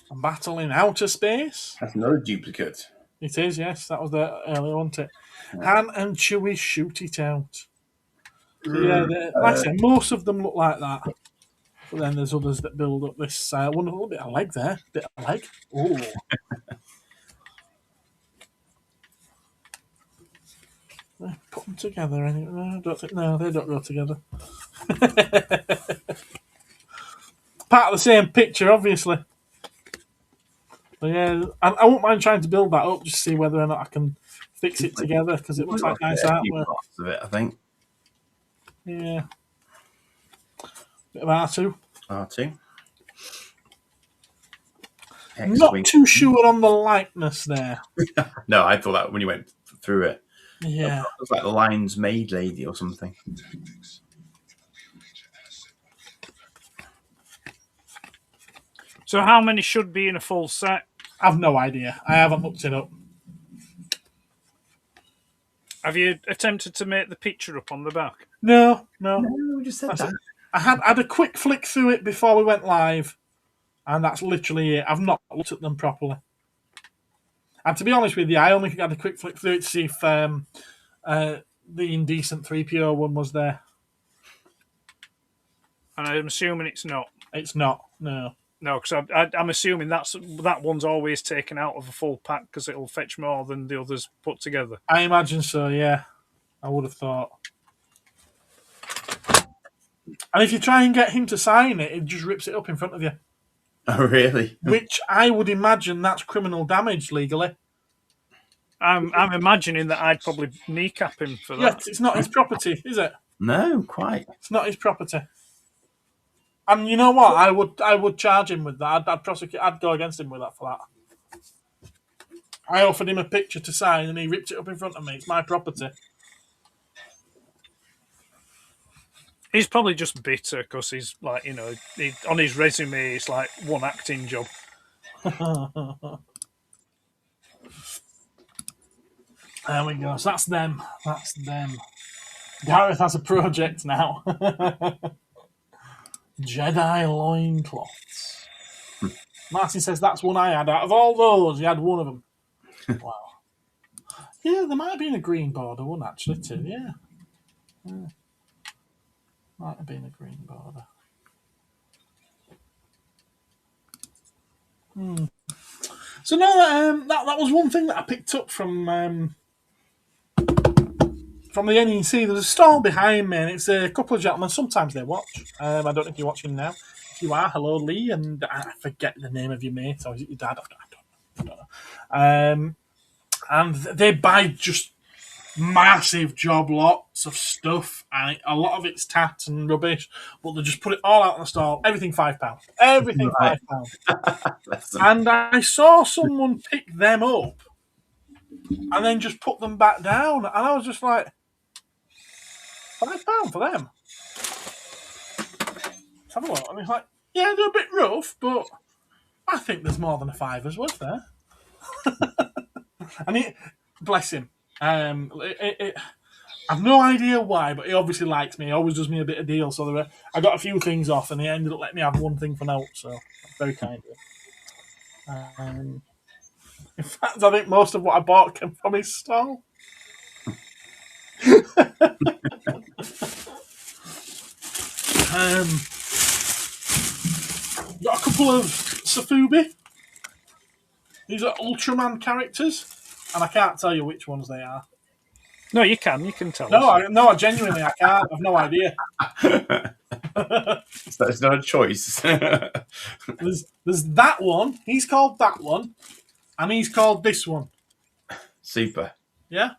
A: A battle in outer space.
B: That's another duplicate.
A: It is, yes. That was the earlier, wasn't it? Han and Chewie shoot it out. So yeah, like I said, most of them look like that. But then there's others that build up this. One a little bit of leg there. Bit of leg. Oh. Put them together. I don't think. No, they don't go together. Part of the same picture, obviously. But yeah, I won't mind trying to build that up just to see whether or not I can fix it together because it looks like nice artwork.
B: Parts of it, I think.
A: Yeah. Bit of R2.
B: R2.
A: Not too sure on the likeness there.
B: No, I thought that when you went through it.
A: Yeah.
B: It was like the Lion's Maid lady or something.
C: So how many should be in a full set?
A: I've no idea. I haven't looked it up.
C: Have you attempted to make the picture up on the back?
A: No.
B: We just said that.
A: I had a quick flick through it before we went live, and that's literally it. I've not looked at them properly. And to be honest with you, I only had a quick flick through it to see if the indecent 3PO one was there.
C: And I'm assuming it's not.
A: It's not, no.
C: No, because I'm assuming that one's always taken out of a full pack because it'll fetch more than the others put together.
A: I imagine so, yeah. I would have thought. And if you try and get him to sign it, it just rips it up in front of you.
B: Oh, really?
A: Which I would imagine that's criminal damage legally.
C: I'm imagining that I'd probably kneecap him for that.
A: Yes, it's not his property, is it?
B: No, quite.
A: It's not his property. And you know what? I would charge him with that. I'd prosecute. I'd go against him with that for that. I offered him a picture to sign, and he ripped it up in front of me. It's my property.
C: He's probably just bitter because he's like, on his resume, it's like one acting job.
A: There we go. So that's them. That's them. Gareth has a project now. Jedi loincloths. Martin says that's one I had. Out of all those, he had one of them. Wow. Yeah, there might have been a green border one actually too. Yeah. Might have been a green border. So no, that was one thing that I picked up from the NEC. There's a stall behind me, and it's a couple of gentlemen. Sometimes they watch. I don't know if you're watching now. If you are, hello Lee, and I forget the name of your mate, or is it your dad? I don't know. And they buy just massive job lots of stuff, and a lot of it's tat and rubbish, but they just put it all out on the stall. Everything £5. Everything
B: Right.
A: £5. And I saw someone pick them up and then just put them back down, and I was just like, £5 for them. Let's have a look. And it's like, yeah, they're a bit rough, but I think there's more than a £5's worth there. And bless him. I've no idea why, but he obviously likes me. He always does me a bit of deal. So I got a few things off, and he ended up letting me have one thing for note. So very kind of him. In fact, I think most of what I bought came from his stall. Got a couple of Safubi. These are Ultraman characters, and I can't tell you which ones they are.
C: No, you can tell
A: No,
C: us.
A: I genuinely I can't. I've no idea.
B: That's not a choice.
A: There's that one. He's called that one, and he's called this one.
B: Super.
A: Yeah.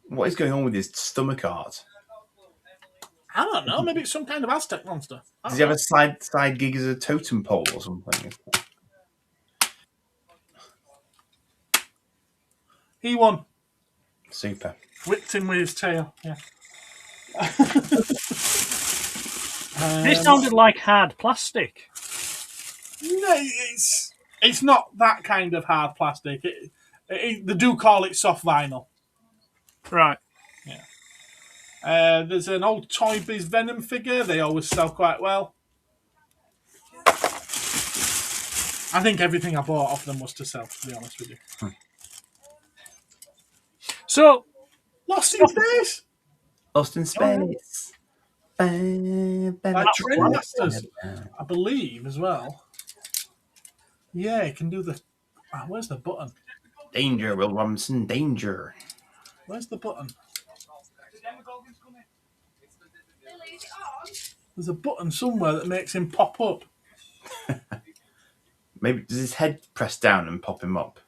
B: What is going on with his stomach art?
A: I don't know. Maybe it's some kind of Aztec monster.
B: Does he have a side gig as a totem pole or something?
A: He won.
B: Super.
A: Whipped him with his tail. Yeah.
C: This sounded like hard plastic.
A: No, it's not that kind of hard plastic. They do call it soft vinyl.
C: Right.
A: Yeah. There's an old Toy Biz Venom figure. They always sell quite well. I think everything I bought off them was to sell, to be honest with you.
C: So,
A: Lost in Space.
B: Lost in Space.
A: Like Trendmasters, I believe, as well. Yeah, you can do the... where's the button?
B: Danger, Will Robinson, danger.
A: Where's the button? There's a button somewhere that makes him pop up.
B: Maybe does his head press down and pop him up?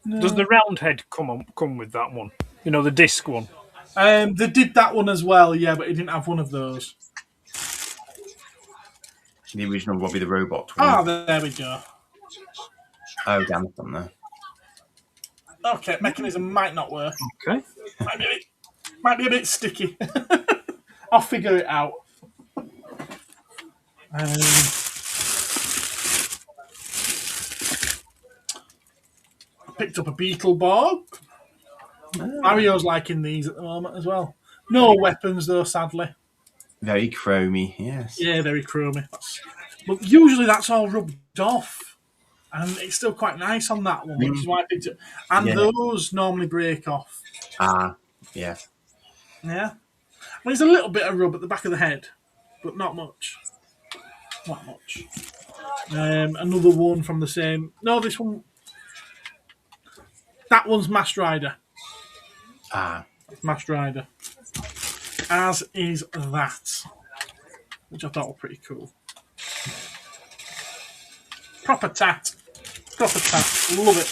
A: No.
C: Does the round head come with that one? You know, the disc one.
A: They did that one as well, yeah, but he didn't have one of those.
B: The original Robbie the Robot.
A: Ah, there we go.
B: Oh, damn it, on there.
A: Okay, mechanism might not work.
C: Okay.
A: Might be a bit sticky. I'll figure it out. Picked up a Beetleborg. Mario's liking these at the moment as well. No weapons though, sadly.
B: Very chromy, yes.
A: Yeah, very chromy. But usually that's all rubbed off. And it's still quite nice on that one, which is why I picked it. And those normally break off.
B: Ah, yeah.
A: Yeah. Well, there's a little bit of rub at the back of the head, but not much. Not much. Another one from the same... No, this one... That one's Masked Rider.
B: Ah.
A: Masked Rider. As is that. Which I thought was pretty cool. Proper tat. Proper tat. Love it.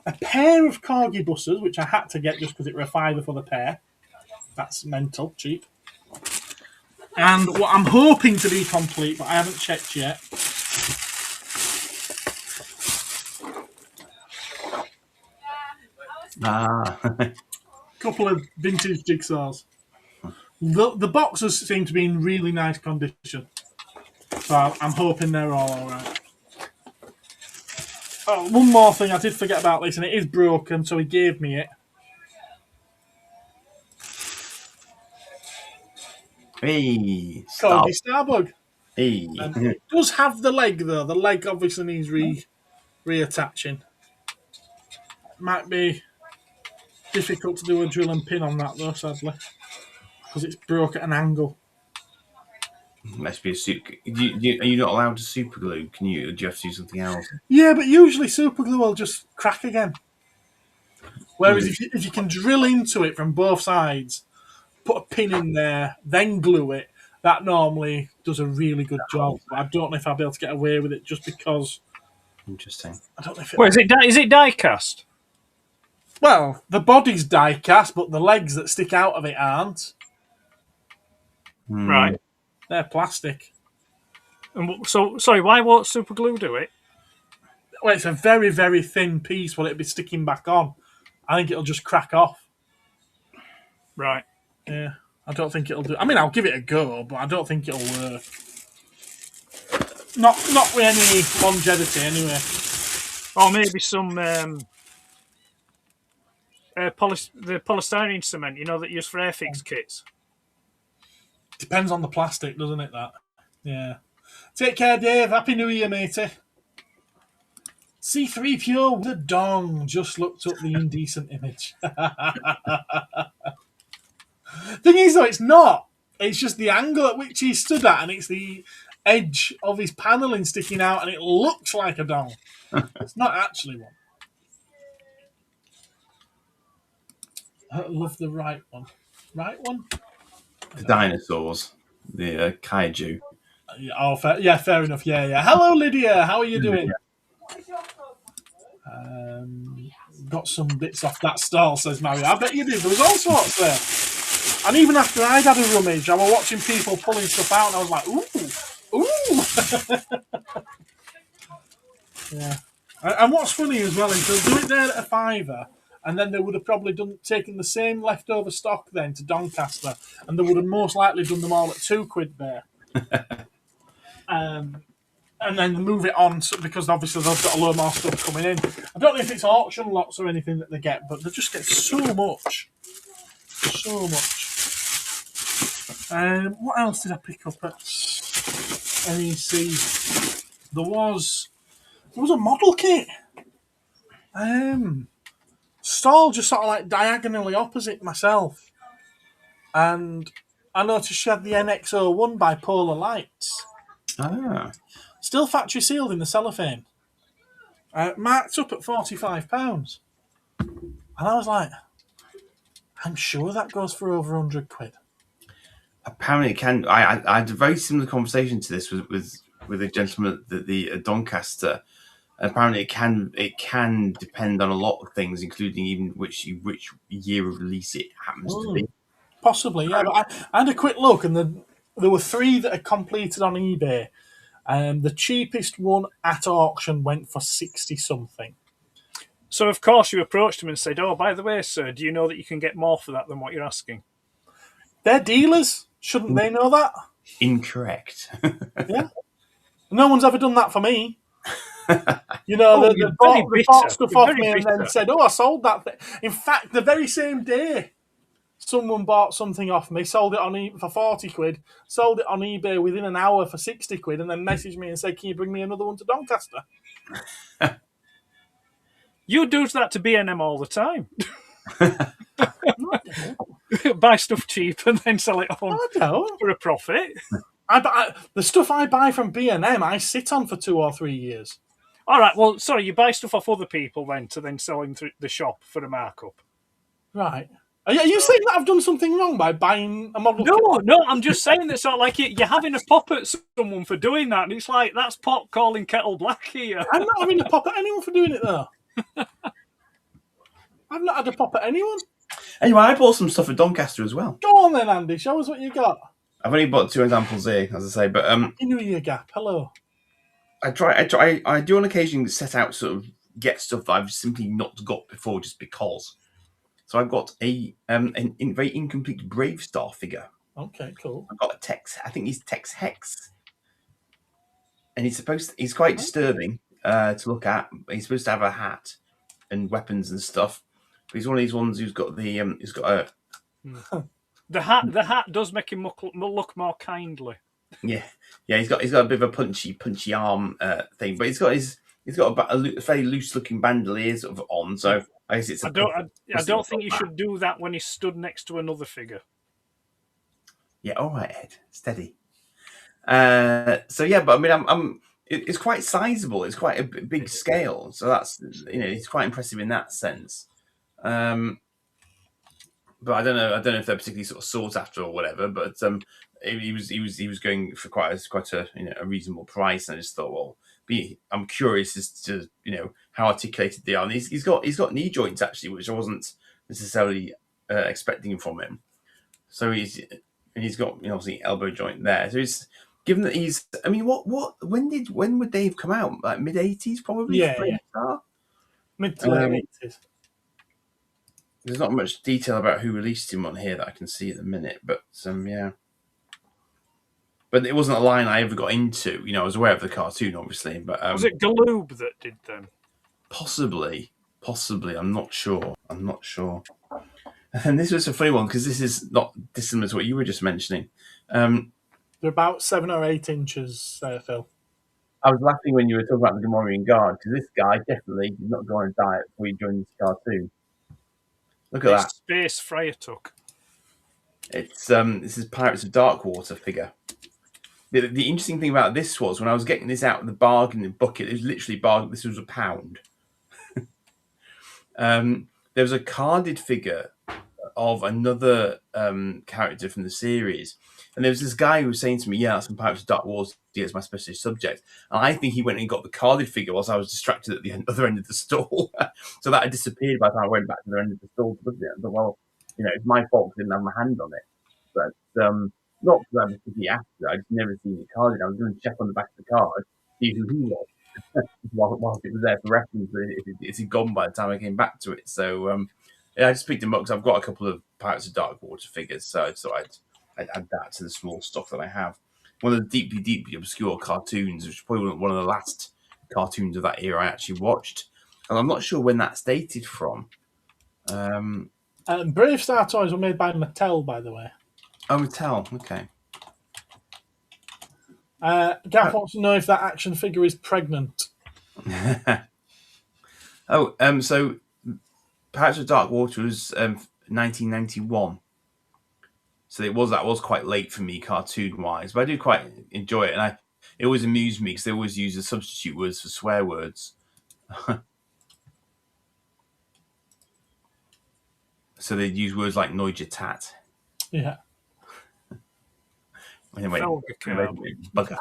A: A pair of corgi buses, which I had to get just because it were a £5 for the pair. That's mental, cheap. And what I'm hoping to be complete, but I haven't checked yet. Couple of vintage jigsaws. The boxes seem to be in really nice condition. So I'm hoping they're all alright. Oh, one more thing, I did forget about this, and it is broken, so he gave me it.
B: Hey,
A: Corgi Starbug.
B: Hey.
A: It does have the leg, though. The leg obviously needs reattaching. Might be difficult to do a drill and pin on that, though, sadly. Because it's broke at an angle.
B: Must be a super. Are you not allowed to super glue? Can you? Or do you have to do something else?
A: Yeah, but usually super glue will just crack again. Whereas if you can drill into it from both sides, put a pin in there, then glue it, that normally does a really good job. But I don't know if I'll be able to get away with it just because.
B: Interesting.
A: I don't know if
C: Well, is it die cast?
A: Well, the body's die cast, but the legs that stick out of it aren't.
C: Right.
A: They're plastic.
C: And so, sorry, why won't super glue do it?
A: Well, it's a very, very thin piece. Will it be sticking back on? I think it'll just crack off.
C: Right.
A: Yeah, I don't think it'll do. I mean, I'll give it a go, but I don't think it'll work. Not with any longevity, anyway.
C: Or maybe some the polystyrene cement, you know, that you use for airfix kits.
A: Depends on the plastic, doesn't it? That. Yeah. Take care, Dave. Happy New Year, matey. C3PO with a dong. Just looked up the indecent image. Thing is, though, it's not. It's just the angle at which he stood at, and it's the edge of his paneling sticking out, and it looks like a dong. It's not actually one. I love the right one. Right one?
B: The dinosaurs. The kaiju.
A: Oh, fair enough. Yeah. Hello, Lydia. How are you doing? Got some bits off that stall, says Mario. I bet you did. There was all sorts there. And even after I'd had a rummage, I was watching people pulling stuff out, and I was like, ooh. Yeah. And what's funny as well is they'll do it there at a £5, and then they would have probably taken the same leftover stock then to Doncaster, and they would have most likely done them all at £2 there. And then move it on because obviously they've got a lot more stuff coming in. I don't know if it's auction lots or anything that they get, but they just get so much. So much. What else did I pick up at NEC? There was a model kit. Stall just sort of like diagonally opposite myself. And I noticed she had the NX01 by Polar Lights.
B: Ah.
A: Still factory sealed in the cellophane. Marked up at £45. And I was like, I'm sure that goes for over £100.
B: Apparently it can. I had a very similar conversation to this with a gentleman at the Doncaster Apparently, it can depend on a lot of things, including even which year of release it happens to be.
A: Possibly, yeah. But I had a quick look, and there were 3 that are completed on eBay. The cheapest one at auction went for 60 something.
C: So, of course, you approached him and said, "Oh, by the way, sir, do you know that you can get more for that than what you're asking?"
A: They're dealers. Shouldn't they know that?
B: Incorrect.
A: Yeah. No one's ever done that for me. You know,
C: Oh,
A: they
C: you're
A: bought
C: very
A: stuff
C: bitter.
A: off
C: You're
A: me
C: very
A: and then
C: bitter.
A: said, "Oh, I sold that thing." In fact, the very same day, someone bought something off me, sold it on for 40 quid, sold it on eBay within an hour for 60 quid, and then messaged me and said, "Can you bring me another one to Doncaster?"
C: You do that to B&M all the time.
A: No, I don't.
C: Buy stuff cheap and then sell it on
A: I don't.
C: for a profit.
A: The stuff I buy from B&M, I sit on for 2 or 3 years.
C: All right, well, sorry, you buy stuff off other people then to then sell in through the shop for a markup.
A: Right. Are you saying that I've done something wrong by buying a model kit?
C: No, I'm just saying that sort of like you're having a pop at someone for doing that, and it's like, that's pot calling kettle black here.
A: I'm not having a pop at anyone for doing it, though. I've not had a pop at anyone.
B: Anyway, I bought some stuff at Doncaster as well.
A: Go on then, Andy. Show us what you got.
B: I've only bought 2 examples here, as I say, but
A: Happy New Year, Gap. Hello.
B: I do on occasion set out sort of get stuff that I've simply not got before just because. So I've got a very incomplete Brave Star figure.
A: Okay, cool.
B: I've got a Tex. I think he's Tex Hex, and he's quite disturbing to look at. He's supposed to have a hat and weapons and stuff. But he's one of these ones who's got
C: The hat does make him look more kindly.
B: Yeah. He's got a bit of a punchy arm thing, but he's got a very loose looking bandoliers on. So I guess it's.
C: I don't think you should do that when he's stood next to another figure.
B: Yeah. All right, Ed. Steady. So yeah, but I mean, it's quite sizable. It's quite a big scale. So that's it's quite impressive in that sense. But I don't know if they're particularly sort of sought after or whatever. But he was going for quite a reasonable price, and I just thought, well, I'm curious as to how articulated they are. And he's got knee joints actually, which I wasn't necessarily expecting from him. So he's got obviously elbow joint there. So it's given that he's. I mean, when would they have come out? Like mid-80s, probably.
A: Yeah. Mid to late 80s.
B: There's not much detail about who released him on here that I can see at the minute, but yeah. But it wasn't a line I ever got into. I was aware of the cartoon, obviously, but
C: was it Galoob that did them?
B: Possibly. I'm not sure. And this was a funny one because this is not dissimilar to what you were just mentioning.
A: They're about 7 or 8 inches, Phil.
B: I was laughing when you were talking about the Gamorrean Guard because this guy definitely did not go on a diet before he joined this cartoon. Look at that.
C: Space Freya took.
B: It's this is Pirates of Darkwater figure. The interesting thing about this was when I was getting this out of the bargain bucket, it was literally bargain. This was £1. There was a carded figure of another character from the series, and there was this guy who was saying to me, "Yeah, that's from Pirates of Darkwater. It's my specialist subject." And I think he went and got the carded figure whilst I was distracted at the other end of the stall. So that had disappeared by the time I went back to the end of the stall to look at it. I thought, well, it's my fault because I didn't have my hand on it. But not because I was particularly after. I just never seen it carded. I was going to check on the back of the card, see who he was, whilst it was there for reference. It had gone by the time I came back to it. So I just picked him up because I've got a couple of Pirates of Darkwater figures. So I thought I'd add that to the small stock that I have. One of the deeply obscure cartoons, which is probably one of the last cartoons of that era I actually watched. And I'm not sure when that's dated from.
A: Brave Star toys were made by Mattel, by the way.
B: Oh, Mattel. Okay.
A: Gav wants to know if that action figure is pregnant.
B: So Pirates of Darkwater was 1991. So that was quite late for me, cartoon-wise, but I do quite enjoy it, and it always amused me because they always use the substitute words for swear words. So they'd use words like Noija Tat.
A: Yeah.
B: Anyway, bugger.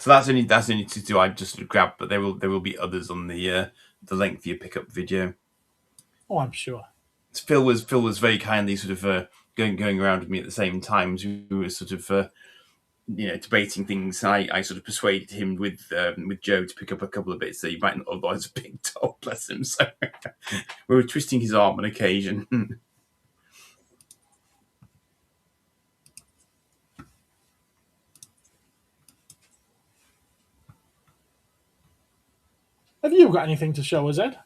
B: So that's only two I just sort of grabbed, but there will be others on the length of your pickup video.
A: Oh, I'm sure.
B: Phil was very kindly sort of going around with me at the same time. So we were sort of debating things. I sort of persuaded him with Joe to pick up a couple of bits that he might not otherwise have picked up. Bless him. So we were twisting his arm on occasion.
A: Have you got anything to show us, Ed?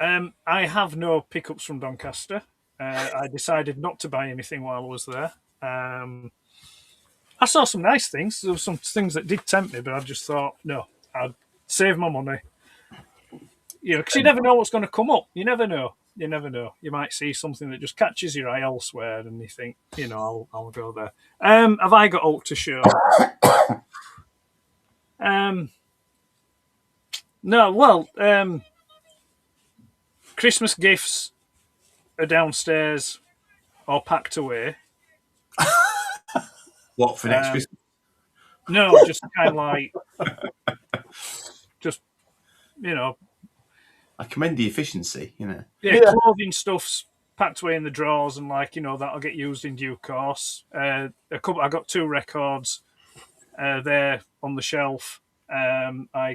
C: I have no pickups from Doncaster. I decided not to buy anything while I was there. I saw some nice things. There were some things that did tempt me, but I just thought, no, I'd save my money. Because you never know what's going to come up. You never know. You never know. You might see something that just catches your eye elsewhere, and you think, I'll go there. Have I got Hulk to show? No, well, Christmas gifts are downstairs or packed away.
B: What for next Christmas?
C: No, just kind of like,
B: I commend the efficiency,
C: Yeah, clothing stuff's packed away in the drawers, and that'll get used in due course. I got 2 records there on the shelf. I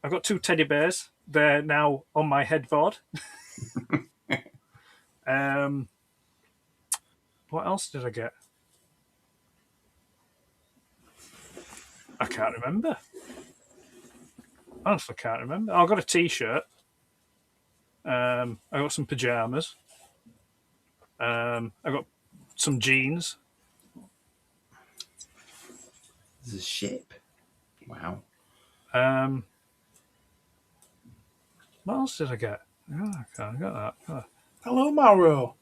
C: got 2 teddy bears. They're now on my headboard. What else did I get? I can't remember. Honestly, can't remember. I got a T-shirt. I got some pajamas. I got some jeans.
B: There's a ship. Wow.
C: What else did I get? Oh, I can't get that. Oh.
A: Hello, Mauro.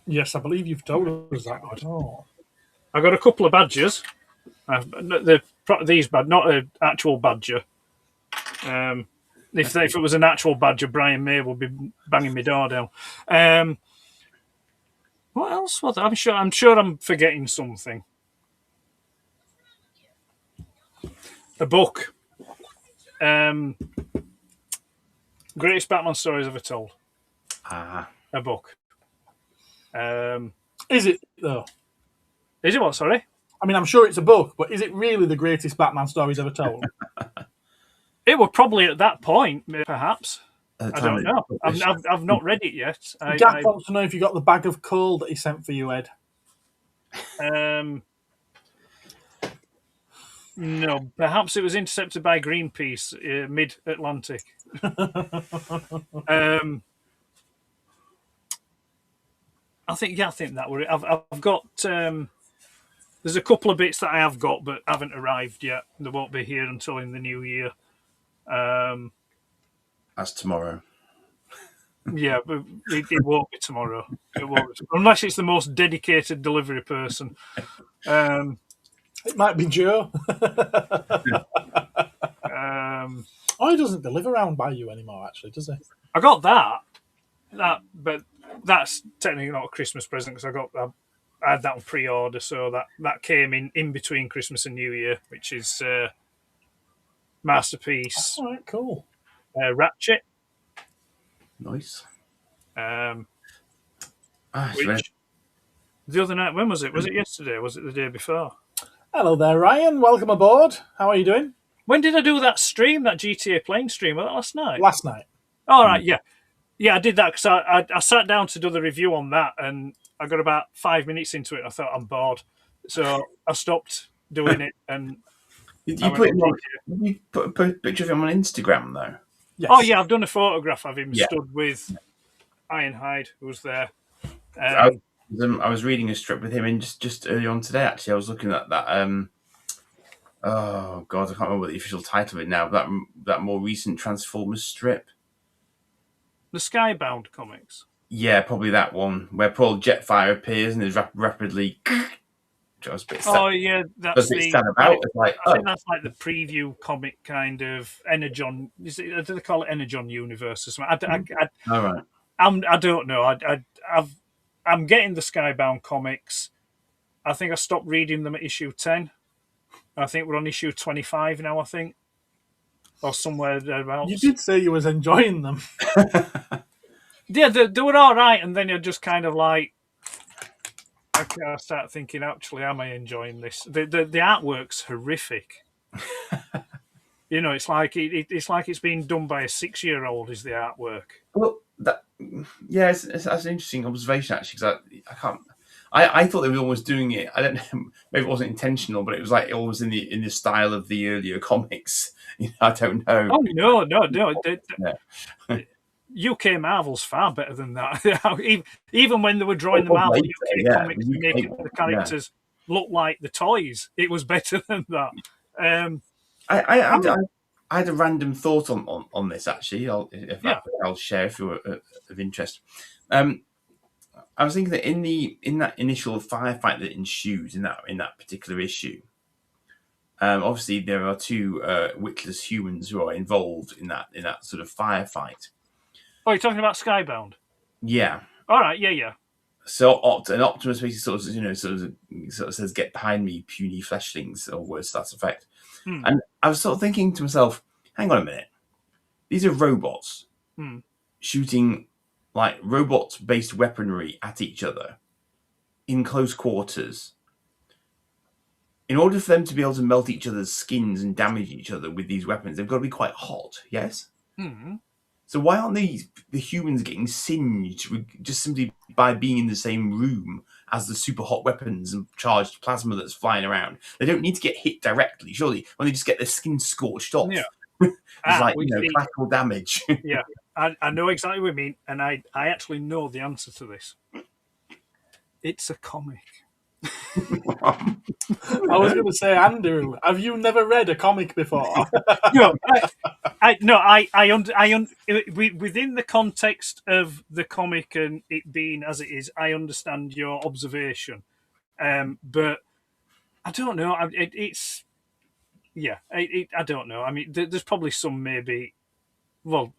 A: Yes, I believe you've told us that. Oh.
C: I got a couple of badges. These not an actual badger. If it was an actual badger, Brian May would be banging my door down. What else was there? I'm sure I'm forgetting something. A book. Greatest Batman stories ever told. A book.
A: Is it, though?
C: Is it what, sorry?
A: I mean, I'm sure it's a book, but is it really the greatest Batman stories ever told?
C: It was probably at that point, perhaps. I don't know. I've not read it yet.
A: Gaff wants to know if you got the bag of coal that he sent for you, Ed.
C: No, perhaps it was intercepted by Greenpeace mid-Atlantic. I think that would. I've got. There's a couple of bits that I have got but haven't arrived yet. They won't be here until in the new year.
B: That's tomorrow.
C: Yeah, but it won't be tomorrow. It won't be, unless it's the most dedicated delivery person.
A: It might be Joe. He doesn't deliver around by you anymore, actually, does he?
C: I got that, but that's technically not a Christmas present because I had that on pre-order, so that came in between Christmas and New Year, which is Masterpiece.
A: All right, cool.
C: Ratchet.
B: Nice.
C: Which the other night, when was it? Was it yesterday? Was it the day before?
A: Hello there, Ryan. Welcome aboard. How are you doing?
C: When did I do that stream, that GTA plane stream? Was that last night?
A: Last night.
C: All right, yeah. Yeah, I did that because I sat down to do the review on that, and I got about 5 minutes into it, and I thought, I'm bored. So I stopped doing it. And
B: Did you put a picture of him on Instagram, though?
A: Yes.
C: Oh, yeah, I've done a photograph of him stood with Ironhide, who was there.
B: I was reading a strip with him in just early on today, actually. I was looking at that. Oh, God, I can't remember the official title of it now. That more recent Transformers strip.
C: The Skybound comics.
B: Yeah, probably that one, where Paul Jetfire appears and is rapidly...
C: Oh, yeah, that's
B: the... I
C: think that's like the preview comic kind of Energon. Do they call it Energon Universe or something?
B: All right.
C: I don't know. I'm getting the Skybound comics. I think I stopped reading them at issue 10. I think we're on issue 25 now, I think. Or somewhere thereabouts.
A: You did say you was enjoying them.
C: Yeah, they were all right, and then you're just kind of like, I start thinking, actually, am I enjoying this? The artwork's horrific. It's like it's like it's being done by a 6-year-old. Is the artwork?
B: Well, that's an interesting observation actually, because I can't. I thought they were almost doing it. I don't know. Maybe it wasn't intentional, but it was like always in the style of the earlier comics. I don't know.
C: Oh no!
B: Yeah.
C: UK Marvel's far better than that. Even when they were drawing the Marvel UK comics, making the characters look like the toys, it was better than that.
B: I had a random thought on this actually. I'll share if you're of interest. I was thinking that in that initial firefight that ensues in that particular issue, obviously there are two witless humans who are involved in that sort of firefight.
C: Oh, you're talking about Skybound?
B: Yeah.
C: All right. Yeah.
B: So Optimus basically sort of says, "Get behind me, puny fleshlings," or words to that effect. And I was sort of thinking to myself, hang on a minute. These are robots shooting like robot-based weaponry at each other in close quarters. In order for them to be able to melt each other's skins and damage each other with these weapons, they've got to be quite hot, yes?
C: Mm-hmm.
B: So why aren't the humans getting singed just simply by being in the same room as the super hot weapons and charged plasma that's flying around? They don't need to get hit directly, surely, when they just get their skin scorched off.
C: Yeah.
B: It's collateral damage.
C: Yeah, I know exactly what you mean, and I actually know the answer to this. It's a comic.
A: I was going to say, Andrew, have you never read a comic before?
C: No, within the context of the comic and it being as it is, I understand your observation, but I don't know. I don't know. I mean, there's probably some maybe. Well,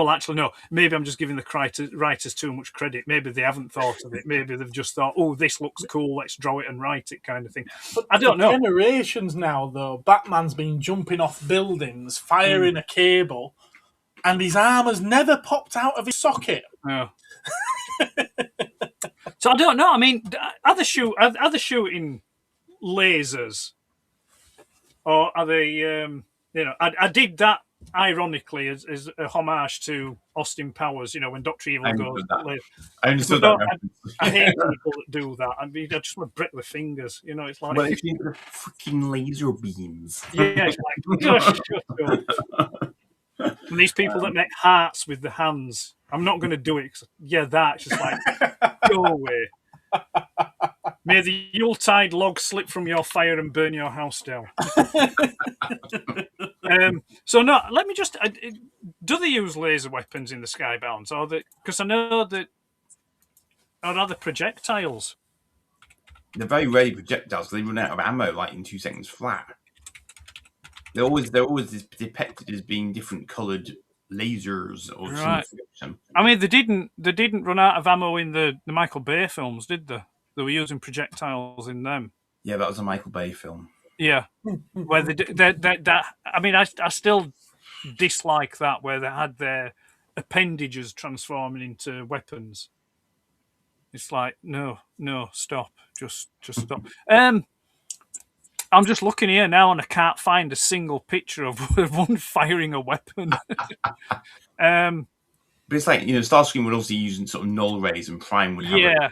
C: actually, no. Maybe I'm just giving the writers too much credit. Maybe they haven't thought of it. Maybe they've just thought, "Oh, this looks cool. Let's draw it and write it," kind of thing. But I don't know.
A: Generations now, though, Batman's been jumping off buildings, firing a cable, and his arm has never popped out of his socket.
C: No. So I don't know. I mean, are they shooting lasers, or are they? I did that. Ironically, as a homage to Austin Powers, when Dr. Evil goes.
B: I understood that.
C: I hate people that do that. I mean, I just want to break their fingers. It's like
B: it's the freaking laser beams.
C: Yeah, it's like gosh, shut up. And these people that make hearts with the hands. I'm not going to do it. It's just like go away. May the Yuletide log slip from your fire and burn your house down. So no, let me just. Do they use laser weapons in the Skybounds, or because I know that, or are they projectiles?
B: They're very rarely projectiles. They run out of ammo like in 2 seconds flat. They're always depicted as being different coloured lasers or something.
C: I mean, they didn't run out of ammo in the Michael Bay films, did they? They were using projectiles in them.
B: Yeah, that was a Michael Bay film.
C: Yeah, where that. I mean, I still dislike that where they had their appendages transforming into weapons. It's like no, stop, just stop. I'm just looking here now, and I can't find a single picture of one firing a weapon.
B: But it's like, Starscream would also use sort of null rays, and Prime would have a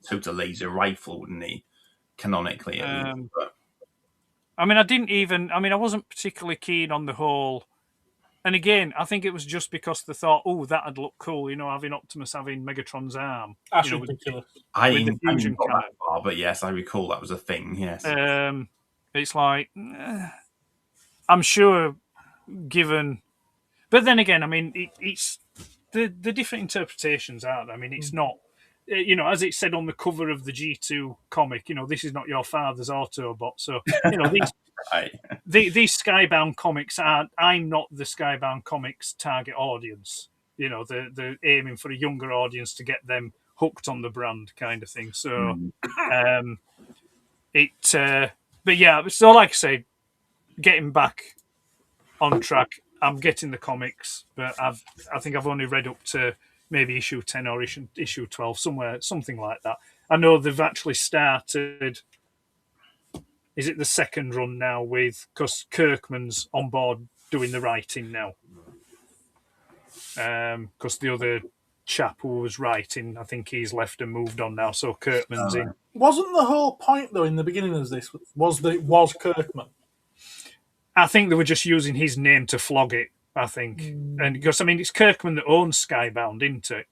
B: total laser rifle, wouldn't he? Canonically, at least. But...
C: I mean, I wasn't particularly keen on the whole. And again, I think it was just because they thought, "Oh, that'd look cool," having Optimus having Megatron's arm.
A: That's ridiculous.
B: I didn't got that far, but yes, I recall that was a thing. Yes.
C: It's like I'm sure, given, but then again, I mean, it's the different interpretations out there. I mean, it's not, as it said on the cover of the G2 comic, this is not your father's Autobot. So, these Skybound comics I'm not the Skybound comics target audience. They're aiming for a younger audience to get them hooked on the brand kind of thing. So, but but yeah, so like I say, getting back on track. I'm getting the comics, but I think I've only read up to maybe issue 10 or issue 12, something like that. I know they've actually started. Is it the second run now? Because Kirkman's on board doing the writing now. Because the other chap who was writing, I think he's left and moved on now. So Kirkman's in.
A: Wasn't the whole point though in the beginning of this was that it was Kirkman?
C: I think they were just using his name to flog it. I think, and because I mean it's Kirkman that owns Skybound, isn't it,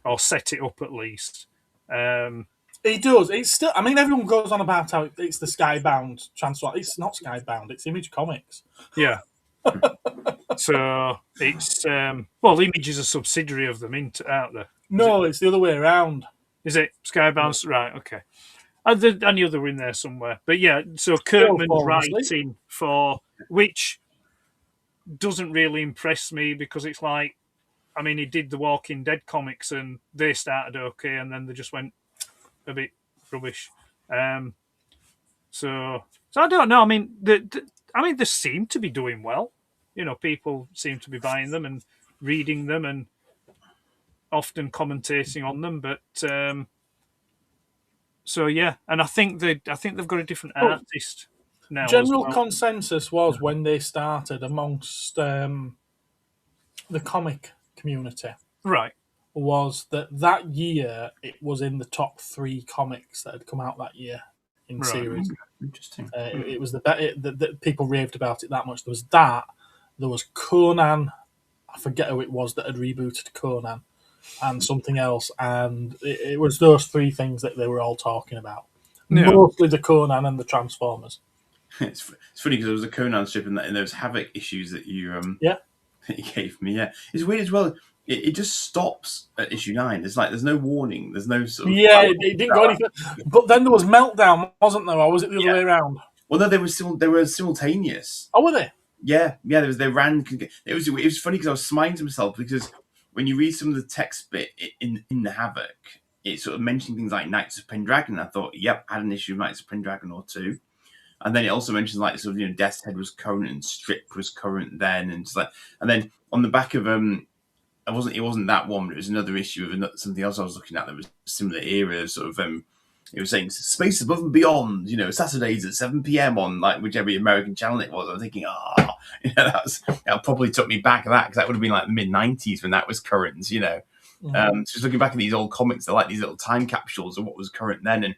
C: or set it up at least.
A: He does. It's still. I mean, everyone goes on about how it's the Skybound transfer. It's not Skybound. It's Image Comics.
C: Yeah. So it's Image is a subsidiary of them, aren't they?
A: No, it's the other way around.
C: Is it Skybound? Yeah. Right. Okay. I knew they were in there somewhere, but yeah. So Kirkman's writing for which doesn't really impress me because it's like, I mean, he did the Walking Dead comics and they started okay, and then they just went a bit rubbish. So I don't know. I mean, they seem to be doing well. You know, people seem to be buying them and reading them and often commentating on them. But so yeah, and I think they've got a different artist now.
A: General consensus was when they started amongst the comic community,
C: right,
A: was that year it was in the top 3 comics that had come out that year in series.
B: Interesting.
A: It was the people raved about it that much. There was that. There was Conan. I forget who it was that had rebooted Conan, and something else. And it was those 3 things that they were all talking about. Yeah. Mostly the Conan and the Transformers.
B: It's funny because there was a Conan strip in those Havoc issues that you that you gave me. Yeah, it's weird as well. It just stops at issue 9. It's like there's no warning. There's no sort of
A: it didn't go anything. But then there was Meltdown, wasn't there? Or was it the other way around?
B: Well, no, they were simultaneous.
A: Oh, were they?
B: Yeah. They ran. It was funny because I was smiling to myself because when you read some of the text bit in the Havoc, it sort of mentioned things like Knights of Pendragon. I thought, yep, I had an issue of Knights of Pendragon or 2. And then it also mentions like sort of Death's Head was current and Strip was current then, and just like, and then on the back of it wasn't that one, but it was another issue of something else I was looking at that was a similar era. Sort of it was saying Space Above and Beyond, Saturdays at 7 p.m. on like whichever American channel it was. I was thinking, that probably took me back to that because that would have been like the mid 90s when that was current, So just looking back at these old comics, they're like these little time capsules of what was current then, and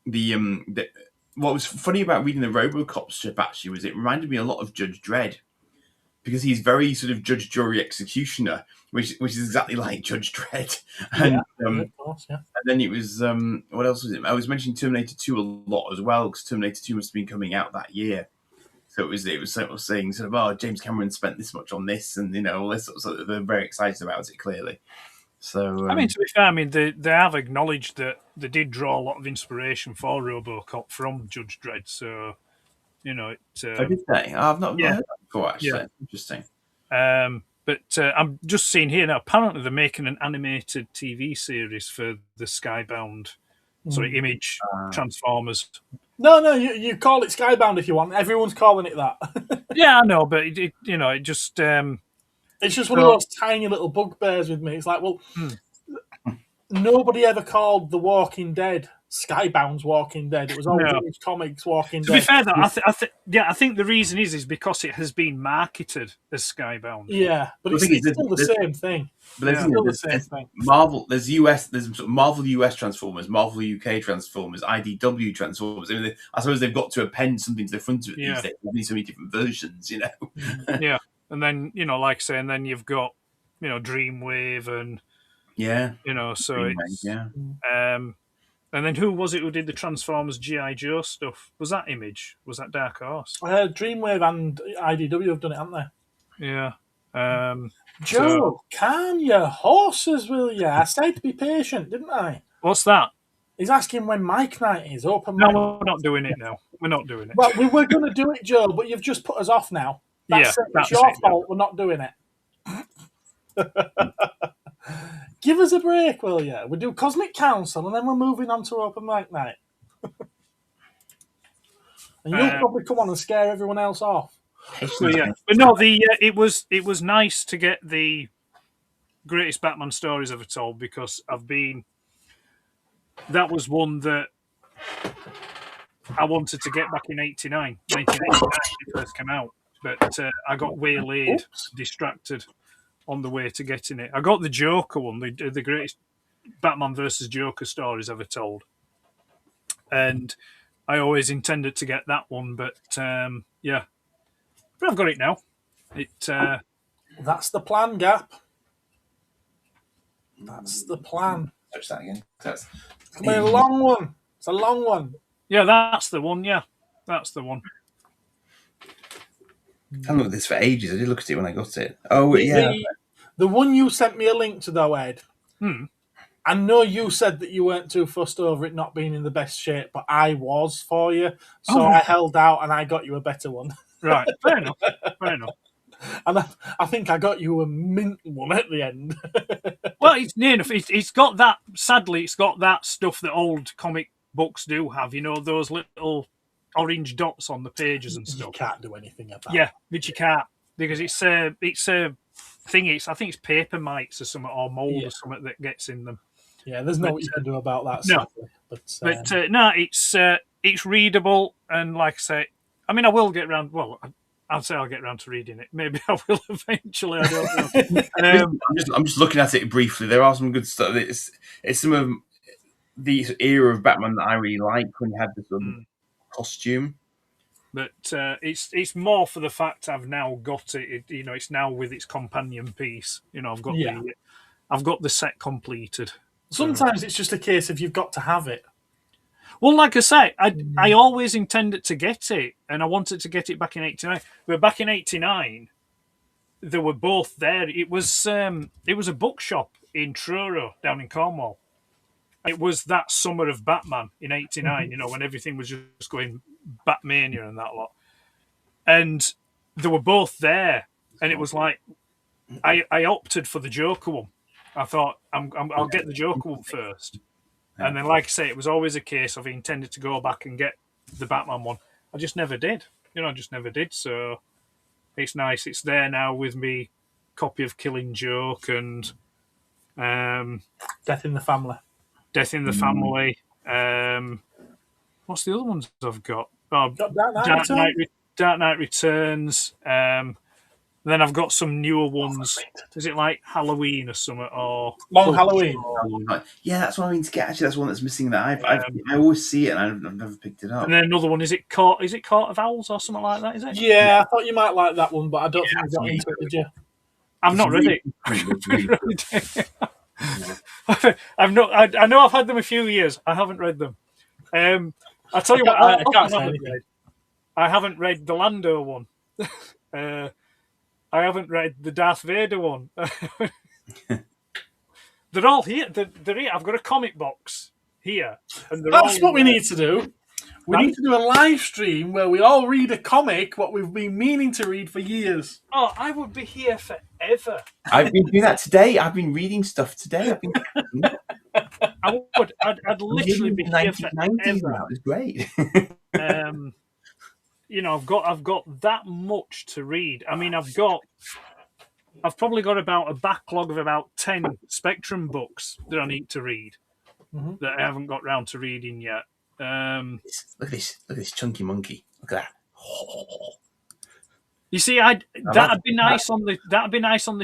B: the what was funny about reading the RoboCop strip actually was it reminded me a lot of Judge Dredd because he's very sort of judge, jury, executioner, which is exactly like Judge Dredd. And, of course, and then it was what else was it? I was mentioning Terminator 2 a lot as well because Terminator 2 must have been coming out that year. So it was sort of saying sort of James Cameron spent this much on this and all this sort of they're very excited about it clearly. So
C: I mean, to be fair, I mean they have acknowledged that they did draw a lot of inspiration for RoboCop from Judge Dredd. So it.
B: Did they? I've not heard that before. Actually, interesting.
C: But I'm just seeing here now. Apparently, they're making an animated TV series for the Skybound, Image Transformers.
A: No, you call it Skybound if you want. Everyone's calling it that.
C: Yeah, I know, but it just.
A: It's just one of those tiny little bugbears with me. It's like, well, nobody ever called The Walking Dead Skybound's Walking Dead. It was all Image Comics Walking Dead.
C: To be fair, though, I think the reason is because it has been marketed as Skybound.
A: Yeah, but it's still the same thing.
B: But there's still the same thing. Marvel, there's sort of Marvel US Transformers, Marvel UK Transformers, IDW Transformers. I mean, I suppose they've got to append something to the front of it these days. There's been so many different versions,
C: Yeah. And then, like I say, and then you've got, Dreamwave and...
B: Yeah.
C: So
B: Dreamwave,
C: it's...
B: Yeah.
C: And then who was it who did the Transformers G.I. Joe stuff? Was that Image? Was that Dark Horse?
A: Dreamwave and IDW have done it, haven't they?
C: Yeah.
A: Joe, calm your horses, will you? I said be patient, didn't I?
C: What's that?
A: He's asking when Mike night is. Open
C: No,
A: mic.
C: we're not doing it now. We're not doing it.
A: Well, we were going to do it, Joe, but you've just put us off now. It's your fault. We're not doing it. Give us a break, will you? We'll do Cosmic Council and then we're moving on to Open Mic Night. And you'll probably come on and scare everyone else off.
C: So, yeah. But no, it was nice to get the greatest Batman stories ever told, because that was one that I wanted to get back in 1989 when it first came out. But I got waylaid, distracted on the way to getting it. I got the Joker one, the greatest Batman versus Joker stories ever told. And I always intended to get that one, but yeah. But I've got it now.
A: That's the plan, Gap. That's the plan.
B: Touch that again.
A: It's going to be a long one. It's a long one.
C: Yeah, that's the one. Yeah, that's the one.
B: I looked at this for ages. I did look at it when I got it. Oh, yeah.
A: The one you sent me a link to, though, Ed, I know you said that you weren't too fussed over it not being in the best shape, but I was for you. So I held out and I got you a better one.
C: Right, fair enough. Fair enough.
A: And I think I got you a mint one at the end.
C: Well, it's near enough. It's got that, sadly, it's got that stuff that old comic books do have, you know, those little orange dots on the pages and stuff.
A: You can't do anything about
C: Yeah, which you can't, because it's a thing. I think it's paper mites or something, or mold or something that gets in them.
A: Yeah, there's no what you can do about that.
C: No,
A: sadly.
C: but no, it's readable, and like I say, I mean, I will get around. Well, I'll say I'll get around to reading it. Maybe I will eventually. I don't know.
B: I'm just looking at it briefly. There are some good stuff. It's some of the era of Batman that I really like, when you had this costume.
C: But it's more for the fact I've now got it. You know, it's now with its companion piece. You know, I've got the set completed.
A: Sometimes it's just a case of you've got to have it.
C: Well, like I say, I always intended to get it, and I wanted to get it back in '89. But back in '89, they were both there. It was a bookshop in Truro, down in Cornwall. It was that summer of Batman in '89, you know, when everything was just going Batmania and that lot. And they were both there, and it was like I opted for the Joker one. I thought I'll get the Joker one first. And then, like I say, it was always a case of I intended to go back and get the Batman one. I just never did. You know, I just never did. So it's nice. It's there now with me copy of Killing Joke and
A: Death in the Family.
C: Death in the Family. What's the other ones I've got? Oh, Dark Knight Returns. Then I've got some newer ones. Is it like Halloween or something? Or
A: Long Halloween?
B: Yeah, that's what I mean to get. Actually, that's one that's missing. That I always see it, and I've never picked it up.
C: And then another one. Is it Court of Owls or something like that? Is it?
A: Yeah, I thought you might like that one, but I don't think you got into it, did you?
C: I've not read it. I know I've had them a few years. I haven't read them. I'll tell you what. I haven't read the Lando one. I haven't read the Darth Vader one. They're all here. They're here. I've got a comic box here. And
A: that's what we need to do. We need to do a live stream where we all read a comic, what we've been meaning to read for years.
C: Oh, I would be here forever.
B: I've been doing that today. I've been reading stuff today.
C: I'd literally be here forever.
B: That was great.
C: You know, I've got that much to read. I mean, I've probably got about a backlog of about 10 Spectrum books that I need to read that I haven't got round to reading yet.
B: Look at this chunky monkey. Look at that. Oh.
C: You see, that'd be nice on the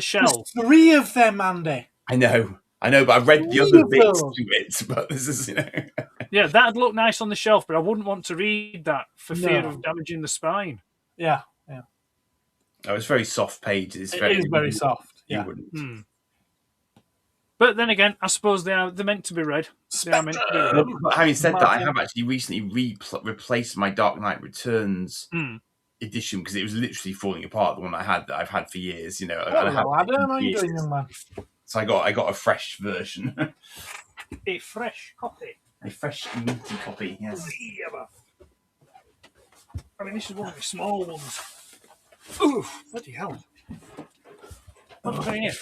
C: shelf.
A: There's 3 of them, Andy.
B: I know, but I've read the other bits to it. But this is, you know.
C: Yeah, that'd look nice on the shelf, but I wouldn't want to read that for fear of damaging the spine.
A: Yeah.
B: Oh, it's very soft pages.
A: It is very soft. Yeah.
C: But then again, I suppose they're meant to be read.
B: But having said that, I have actually recently replaced my Dark Knight Returns edition, because it was literally falling apart. The one that I've had for years. You know,
A: I don't know you doing, young man.
B: So I got a fresh version.
C: A fresh copy.
B: A fresh minty copy, yes.
C: I mean, this is one of the small ones. Ooh, bloody hell. What have I got here?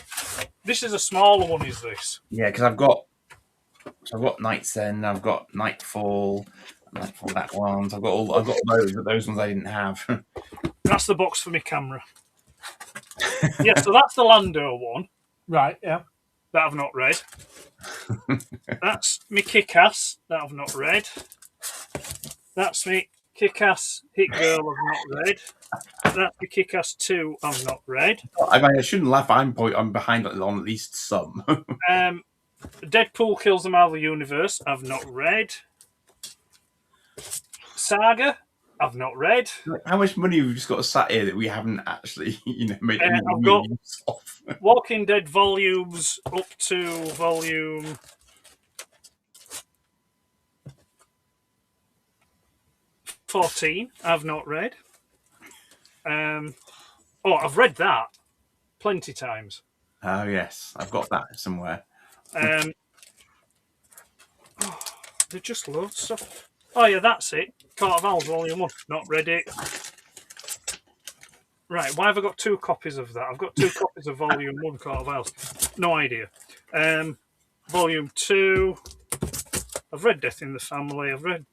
C: This is a smaller one, is this?
B: Yeah, because I've got Night's End, I've got Nightfall, Not for that ones. I've got all those, but those ones I didn't have.
C: That's the box for my camera. Yeah, so that's the Lando one.
A: Right, yeah.
C: That I've not read. That's me Kick-Ass that I've not read. That's me Kick-Ass Hit Girl I've not read. That's me Kick-Ass 2 I've not read.
B: I mean, I shouldn't laugh. I'm behind on at least some.
C: Deadpool Kills the Marvel Universe I've not read. Saga I've not read.
B: How much money have we just got sat here that we haven't actually, made any
C: I've got
B: use of?
C: Walking Dead volumes up to volume 14 I've not read. I've read that plenty times.
B: Oh yes, I've got that somewhere.
C: There's just loads of stuff. Oh yeah, that's it. Court of Owls Volume 1. Not read it. Right, why have I got 2 copies of that? I've got 2 copies of Volume 1 Court of Owls. No idea. Volume 2. I've read Death in the Family. I've read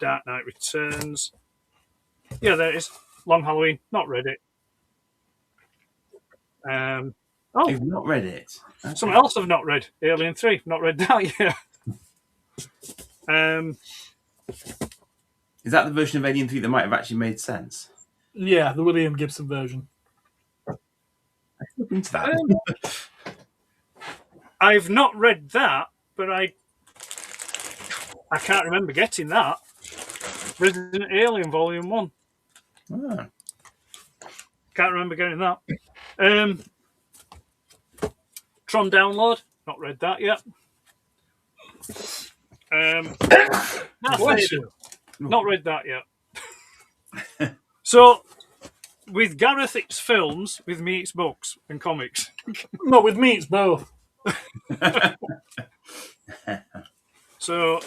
C: Dark Knight Returns. Yeah, there it is. Long Halloween. Not read it.
B: You've not read it? Okay.
C: Something else I've not read. Alien 3. Not read that yet.
B: Is that the version of Alien 3 that might have actually made sense?
A: Yeah, the William Gibson version.
B: I look into that.
C: I've not read that, but I can't remember getting that. Resident Alien Volume 1.
B: Ah.
C: Can't remember getting that. Tron Download. Not read that yet. Not read that yet. So, with Gareth, it's films. With me, it's books and comics.
A: No, with me, it's both.
C: So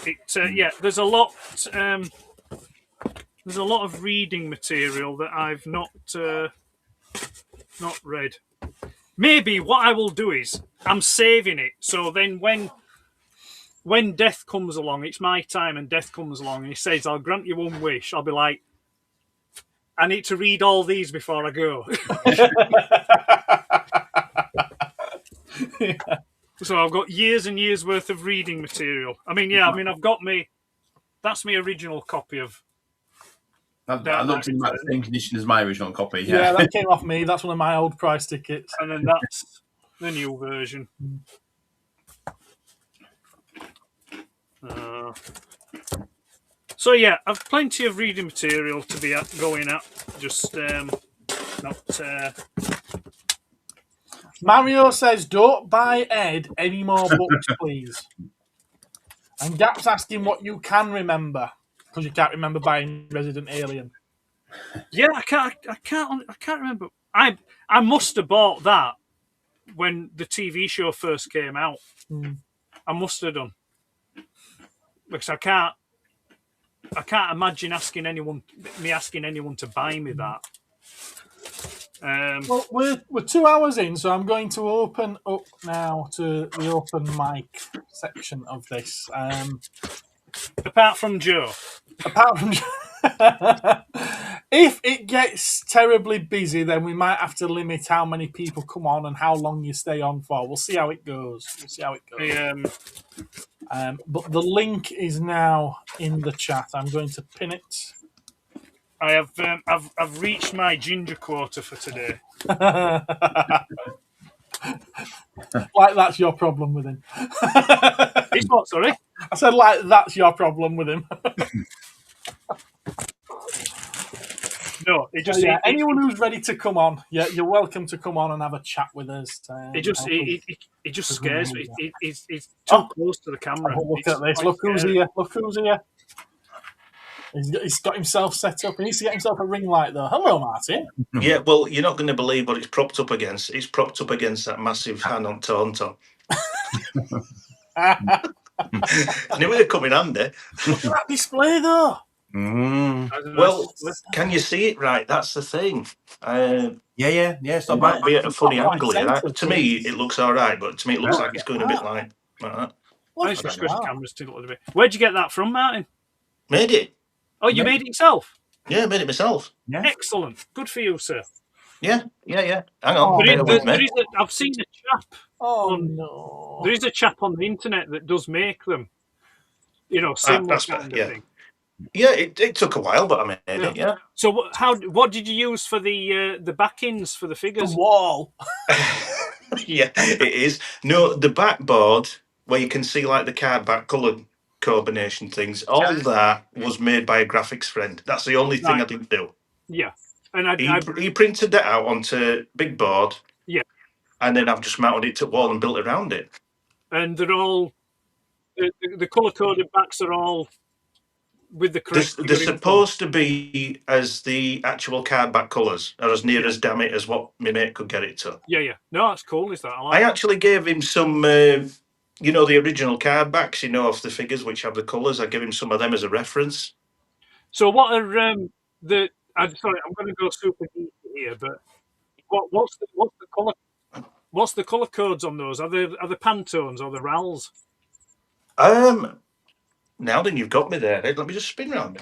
C: there's a lot. There's a lot of reading material that I've not read. Maybe what I will do is I'm saving it. So then when death comes along, it's my time, and death comes along, and he says, "I'll grant you one wish." I'll be like, I need to read all these before I go.
A: Yeah.
C: So I've got years and years worth of reading material. I've got that's my original copy of.
B: That looks in about the same condition as my original copy.
A: Yeah, that came off me. That's one of my old price tickets.
C: And then that's the new version. So yeah, I've plenty of reading material to be going at. Just not.
A: Mario says, "Don't buy Ed any more books, please." And Gap's asking what you can remember, because you can't remember buying Resident Alien.
C: Yeah, I can't remember. I must have bought that when the TV show first came out. I must have done, because I can't imagine asking anyone to buy me that.
A: Well, we're 2 hours in, so I'm going to open up now to the open mic section of this.
C: Apart from Joe.
A: If it gets terribly busy, then we might have to limit how many people come on and how long you stay on for. We'll see how it goes. But the link is now in the chat. I'm going to pin it.
C: I have I've reached my ginger quota for today.
A: Like that's your problem with him.
C: It's what, sorry?
A: I said like that's your problem with him.
C: No, it just
A: anyone who's ready to come on, you're welcome to come on and have a chat with us.
C: It just scares me. It's too close to the camera.
A: Look at this. Look who's here. Look who's here. He's got himself set up. He needs to get himself a ring light, though. Hello, Martin.
D: Yeah, well, you're not going to believe what it's propped up against. It's propped up against that massive hand on Tauntaun. I knew it would come in handy.
A: Look at that display, though.
D: Well, can you see it right? That's the thing.
B: Yeah.
D: It might be at a funny angle here. To me, it looks all right, but to me, it looks like it's going a bit like that.
C: Nice cameras to look a bit. Where'd you get that from, Martin?
D: Made it.
C: Oh, you made it yourself?
D: Yeah, made it myself.
B: Yeah.
C: Excellent. Good for you, sir.
D: Yeah. Hang on, bear with me.
C: I've seen a chap.
A: no.
C: There is a chap on the internet that does make them. You know, similar kind of thing.
D: Yeah, it took a while, but I made it. Yeah.
C: So what did you use for the backings for the
A: The
C: figures?
A: wall.
D: Yeah, it is. No, the backboard where you can see like the card back colour combination things. All that was made by a graphics friend. That's the only thing I didn't do.
C: Yeah, and
D: he printed that out onto big board.
C: Yeah,
D: and then I've just mounted it to the wall and built around it.
C: And they're all the colour coded backs are all with the correct.
D: They're supposed to be as the actual card back colours, or as near as damn it as what my mate could get it to.
C: Yeah. No, that's cool. Is that?
D: I actually gave him some, the original card backs, of the figures which have the colours. I gave him some of them as a reference.
C: So what are the? I'm sorry, I'm going to go super geeky here, but what's the colour? What's the colour codes on those? Are the Pantones or the RALs?
D: Now then, you've got me there. Let me just spin round.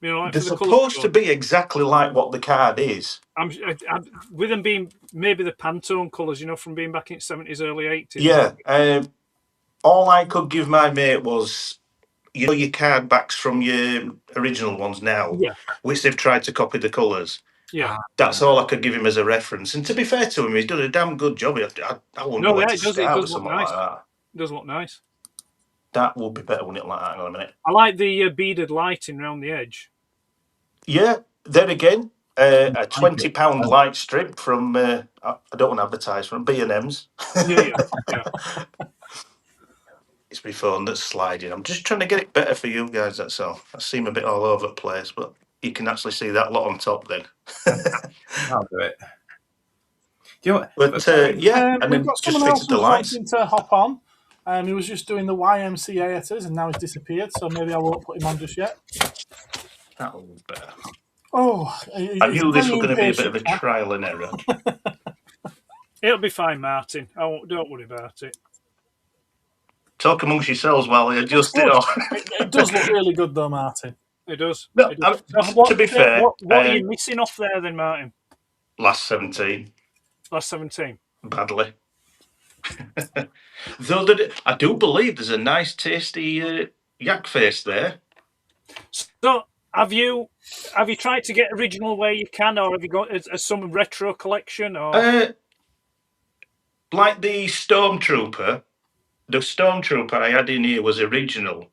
C: Like
D: they're supposed to be exactly like what the card is.
C: I'm with them being maybe the Pantone colours, from being back in the 70s, early 80s.
D: Yeah. All I could give my mate was, your card backs from your original ones now, which they've tried to copy the colours.
C: Yeah.
D: That's all I could give him as a reference. And to be fair to him, he's done a damn good job. I wouldn't know where to start with something like that.
C: It does look nice.
D: That would be better, wouldn't it, like that? Hang on a minute.
C: I like the beaded lighting around the edge.
D: Yeah, there again, a £20 light strip from, I don't want to advertise, from B&M's.
C: Yeah.
D: It's my phone that's sliding. I'm just trying to get it better for you guys, that's all. I seem a bit all over the place, but you can actually see that lot on top then.
B: I'll do it. Do you know what?
D: But, and then
A: got
D: just
A: someone else
D: fitted the lights.
A: To hop on. He was just doing the YMCA and now he's disappeared, so maybe I won't put him on just yet.
D: That'll be better.
A: Oh,
D: I knew this was going to be a bit of a trial and error.
C: It'll be fine, Martin. Don't worry about it.
D: Talk amongst yourselves while I adjust it off.
A: It does look really good, though, Martin.
C: It does.
D: No, to be fair,
C: what are you missing off there, then, Martin?
D: Last 17.
C: Last 17.
D: Badly. Though I do believe there's a nice, tasty yak face there.
C: So, have you tried to get original where you can, or have you got some retro collection? Or
D: like the Stormtrooper. The Stormtrooper I had in here was original,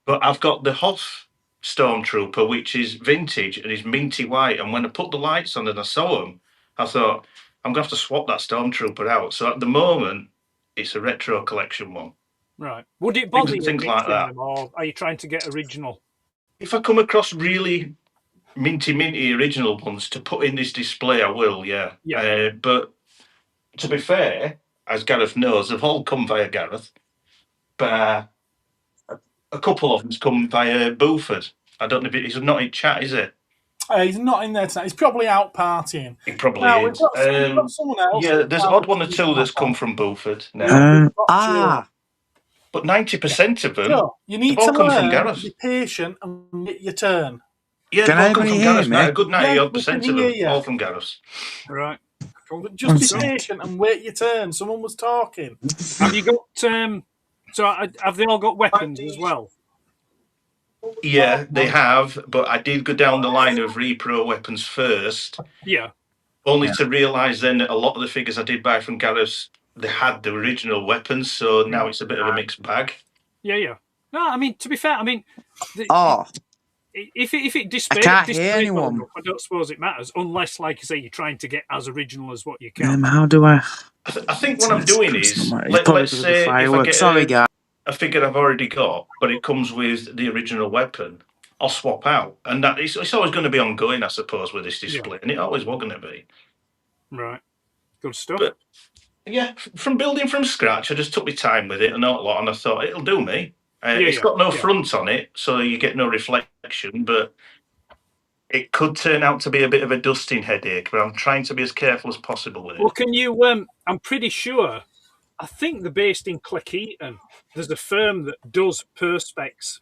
D: but I've got the Hoth Stormtrooper, which is vintage and is minty white. And when I put the lights on and I saw them, I thought, I'm going to have to swap that Stormtrooper out. So at the moment, it's a retro collection one.
C: Right. Would it bother you
D: things like that?
C: Them, or are you trying to get original?
D: If I come across really minty original ones to put in this display, I will, yeah. But to be fair, as Gareth knows, they've all come via Gareth. But a couple of them's come via Buford. I don't know if he's not in chat, is it?
A: He's not in there tonight. He's probably out partying.
D: He probably is.
A: We've got someone else.
D: Yeah, there's odd one or two that's come from Buford now. But 90% of them
A: you need to
D: come from Gareth.
A: Be patient and get your turn.
D: Yeah, they've all come from Gareth now. A good 90% of them, all from Gareth.
C: Right.
A: Just be patient and wait your turn. Someone was talking.
C: Have you got? So have they all got weapons as well?
D: Yeah, they have. But I did go down the line of repro weapons first.
C: Yeah.
D: Only to realise then that a lot of the figures I did buy from Gareth, they had the original weapons. So now it's a bit of a mixed bag.
C: Yeah. No, I mean, to be fair, I mean, if it displays,
E: I can't hear anyone.
C: I don't suppose it matters, unless, like you say, you're trying to get as original as what you can.
E: How do I?
D: I think what I'm doing is, let's say if I get a figure I've already got, but it comes with the original weapon, I'll swap out, and that it's always going to be ongoing, I suppose, with this display, and it always was going to be.
C: Right, good stuff.
D: But yeah, from building from scratch, I just took my time with it and not a lot, and I thought it'll do me. It's got no front on it, so you get no reflection, but it could turn out to be a bit of a dusting headache, but I'm trying to be as careful as possible with it.
C: Well, can you, I'm pretty sure I think they're based in Cleckheaton. There's a firm that does perspex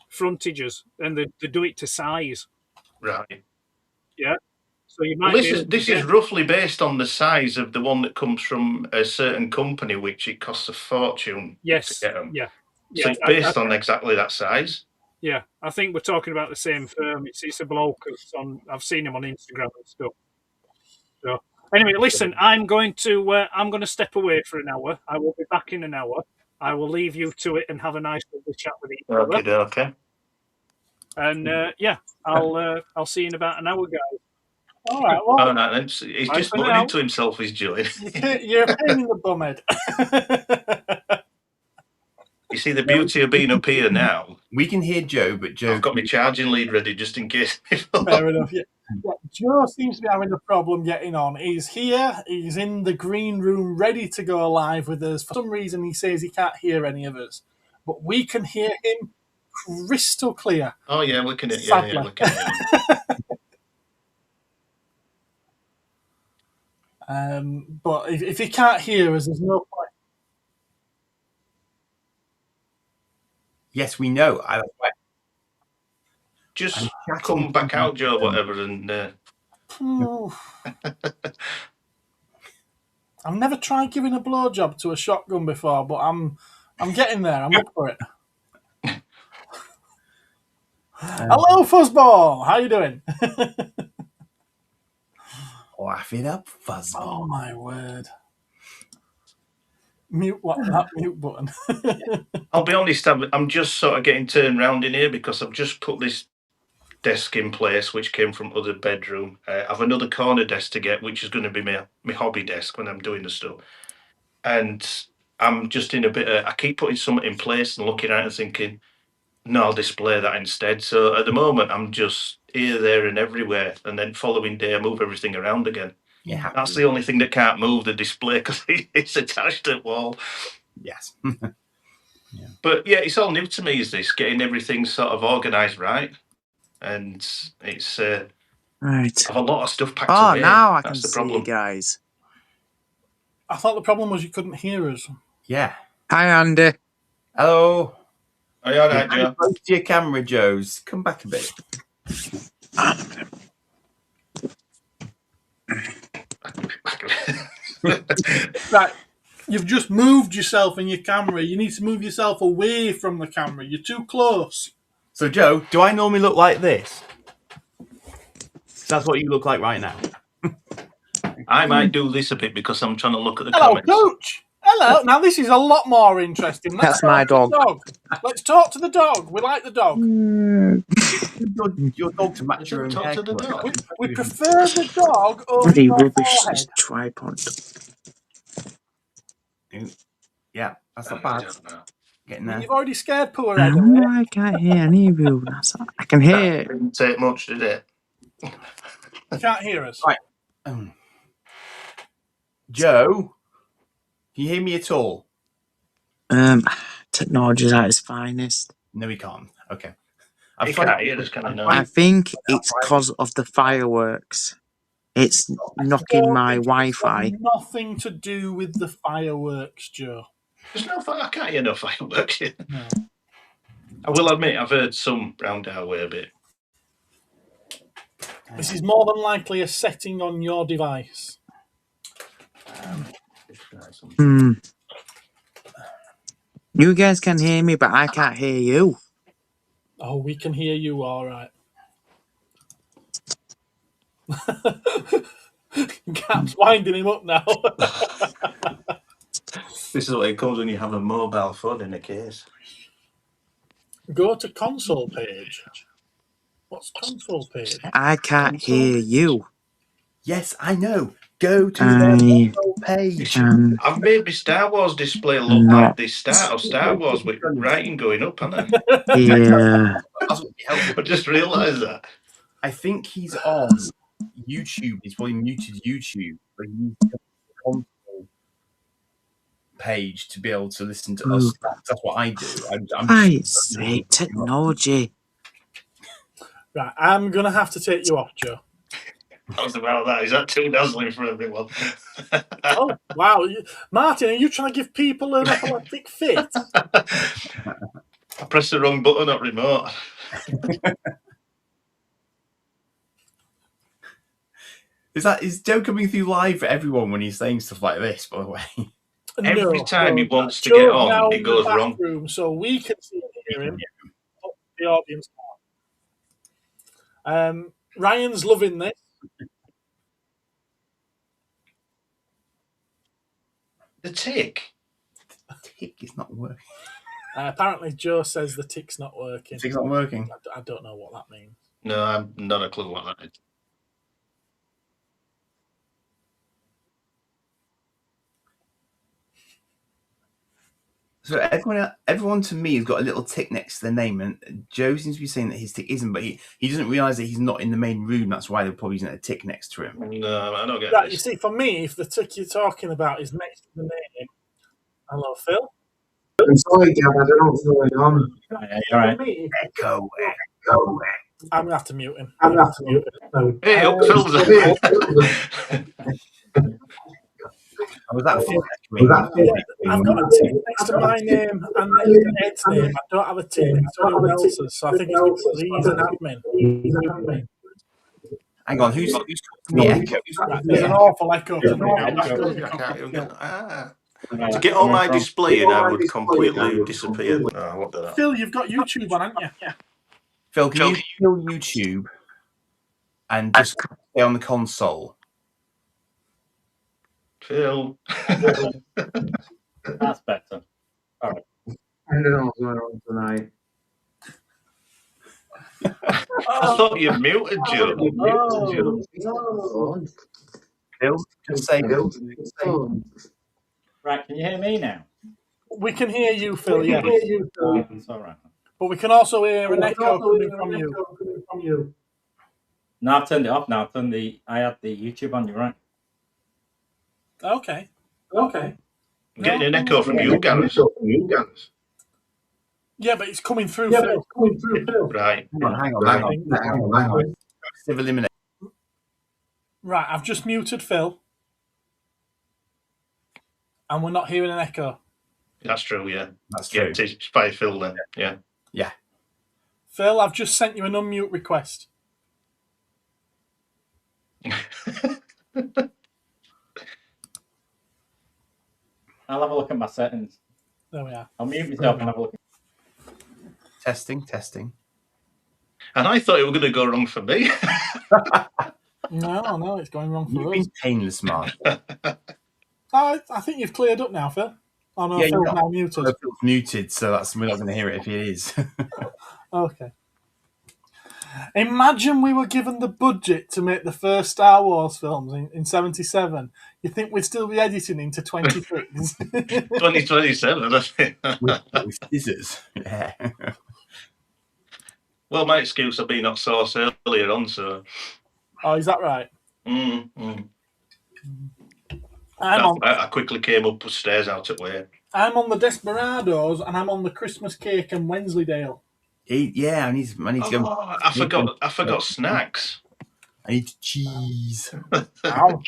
C: frontages, and they do it to size.
D: Right.
C: Yeah. So you
D: Well,
C: might be able to
D: this is roughly based on the size of the one that comes from a certain company, which it costs a fortune
C: yes,
D: to get them.
C: yeah,
D: So it's based on exactly that size.
C: yeah. I think we're talking about the same firm. It's a bloke that's on. I've seen him on Instagram and stuff. So anyway, listen, I'm going to step away for an hour. I will be back in an hour. I will leave you to it and have a nice little chat with each other.
D: Okay.
C: And yeah, I'll see you in about an hour, guys.
A: All right. Well,
D: Oh, no, he's just
C: for
D: putting
C: now.
D: into himself. He's joined.
A: you're a pain in the bumhead.
D: You see the beauty of being up here now.
B: We can hear Joe, but Joe.
D: I've got my charging lead ready just in case.
A: Fair enough. Yeah. Joe seems to be having a problem getting on. He's here. He's in the green room, ready to go live with us. For some reason, he says he can't hear any of us, but we can hear him crystal clear.
D: Oh yeah, we can. Yeah, we can.
A: But if he can't hear us, there's no point.
B: Yes, we know.
D: Just come back out, Joe, whatever, and.
A: I've never tried giving a blowjob to a shotgun before, but I'm getting there. I'm up for it. Hello, Fuzzball. How you doing?
B: Laugh it up, Fuzzball.
A: Oh my word! Mute that mute button.
D: I'll be honest. I'm just sort of getting turned round in here because I've just put this desk in place, which came from other bedroom. I've another corner desk to get, which is going to be my hobby desk when I'm doing the stuff. And I'm just in a bit of, I keep putting something in place and looking at it and thinking, no, I'll display that instead. So at the moment, I'm just here, there, and everywhere. And then following day, I move everything around again.
B: Yeah,
D: that's the only thing that can't move, the display, because it's attached to the wall.
B: Yes.
D: Yeah. But yeah, it's all new to me, is this, getting everything sort of organised right. And it's
E: right.
D: I have a lot of stuff packed away.
E: Now I can see you guys.
A: I thought the problem was you couldn't hear us.
B: Yeah.
E: Hi, Andy.
B: Hello.
D: Are you all right, Joe?
B: Close to your camera, Joe's. Come back a bit.
A: Right. You've just moved yourself in your camera. You need to move yourself away from the camera. You're too close.
B: So, Joe, do I normally look like this? That's what you look like right now.
D: I might do this a bit because I'm trying to look at the
A: Hello,
D: comments.
A: Coach. Hello. Now this is a lot more interesting.
E: That's my dog.
A: Let's talk to the dog. We like the dog.
B: Your dog to match your own
D: Talk
B: hair
D: to the
B: colour.
D: dog.
A: We prefer the dog over
E: Bloody
A: your
E: rubbish,
A: forehead.
E: this tripod.
B: Yeah, that's not bad. Getting there.
A: You've already scared poor Ed.
E: No, I can't hear any of you. I can hear.
D: Didn't take much, did it?
A: You can't hear us.
B: Right. Joe, can you hear me at all?
E: Technology's at its finest.
B: No, he can't. Okay.
D: He can't hear us, can he? No.
E: I think it's because of the fireworks. It's knocking my Wi-Fi.
A: Nothing to do with the fireworks, Joe.
D: There's no I can't hear no fireworks here.
A: No.
D: I will admit, I've heard some round our way a bit.
A: This is more than likely a setting on your device.
E: You guys can hear me, but I can't hear you.
A: Oh, we can hear you all right. Cap's winding him up now.
D: This is what it comes when you have a mobile phone in a case.
A: Go to console page. What's console page?
E: I can't hear you.
B: Yes, I know. Go to the page.
D: I've made my Star Wars display look like the start of Star Wars with writing going up, haven't I?
E: Yeah.
D: I just realised that.
B: I think he's on YouTube. He's probably muted YouTube, but he's got the console page to be able to listen to us. That's what I do.
E: I say technology.
A: Right, I'm going to have to take you off, Joe.
D: How's about that? Is that too dazzling for everyone?
A: Oh, wow. Martin, are you trying to give people an epileptic fit?
D: I pressed the wrong button on remote.
B: Is Joe coming through live for everyone when he's saying stuff like this, by the way?
D: Every time he wants to
A: Joe's
D: get
A: now
D: on, it
A: in
D: goes
A: the
D: wrong.
A: bathroom, so we can see and hear him. The audience can't. Ryan's loving this.
D: The tick.
B: The tick is not working.
A: Apparently, Joe says the tick's not working.
B: The tick's not working.
A: I don't know what that means.
D: No, I'm not a clue what that is.
B: So everyone to me has got a little tick next to their name, and Joe seems to be saying that his tick isn't, but he doesn't realise that he's not in the main room. That's why they're probably using a tick next to him.
D: No, I don't get
A: Right,
D: this.
A: you see, for me, if the tick you're talking about is next to the name, hello, Phil.
F: I'm sorry, Gav, I don't know what's going on.
B: All right.
A: For me,
B: Echo.
A: I'm gonna have to mute him.
F: No.
D: Hey, up Phil's.
B: Was that Phil?
A: I've got a tick next to my name and next to Ed's name. I don't have a tick next to anyone else's, so I think it's because he's an admin.
B: Hang on, who's calling me Echo?
A: Right, there's an awful echo coming out.
D: To get on my display and I would completely disappear. Oh, what did that?
A: Phil, you've got YouTube on, haven't you?
B: Phil, can you kill YouTube and just stay on the console?
D: Phil.
G: That's better. All right.
F: I don't know what's going on tonight.
D: I thought you muted Joe.
B: Phil, just say.
G: Right, can you hear me now?
A: We can hear you, Phil, yeah.
G: It's all right.
A: But we can also hear an echo coming from you.
G: No, I've turned it off now. I had the YouTube on, you're right.
A: Okay.
D: Getting an echo from you, Gareth.
A: Yeah, but it's coming through, Phil.
D: Right.
B: Hang on. Still eliminate.
A: Right, I've just muted Phil. And we're not hearing an echo.
D: That's true, yeah.
B: That's true.
D: Yeah, it's by Phil then, yeah.
B: Yeah.
A: Phil, I've just sent you an unmute request.
G: I'll have a look at my settings.
A: There we are.
G: I'll mute myself and have a look.
B: Testing.
D: And I thought it was going to go wrong for me.
A: No, it's going wrong for
B: You've
A: us.
B: been painless, Mark.
A: I think you've cleared up now, Phil. Oh no,
B: Yeah,
A: Phil's
B: you're
A: now muted.
B: Phil's muted, so we're not going to hear it if he is.
A: Okay. Imagine we were given the budget to make the first Star Wars films in 77. You think we'd still be editing into 23s?
D: 2027, I think.
B: With scissors. Yeah.
D: Well, my excuse will be not sauce earlier on, so.
A: Oh, is that right?
D: I quickly came up the stairs out at work.
A: I'm on the Desperados and I'm on the Christmas cake and Wensleydale.
B: Yeah, I need to go.
D: Oh, I forgot snacks.
B: I need cheese.
A: Ow.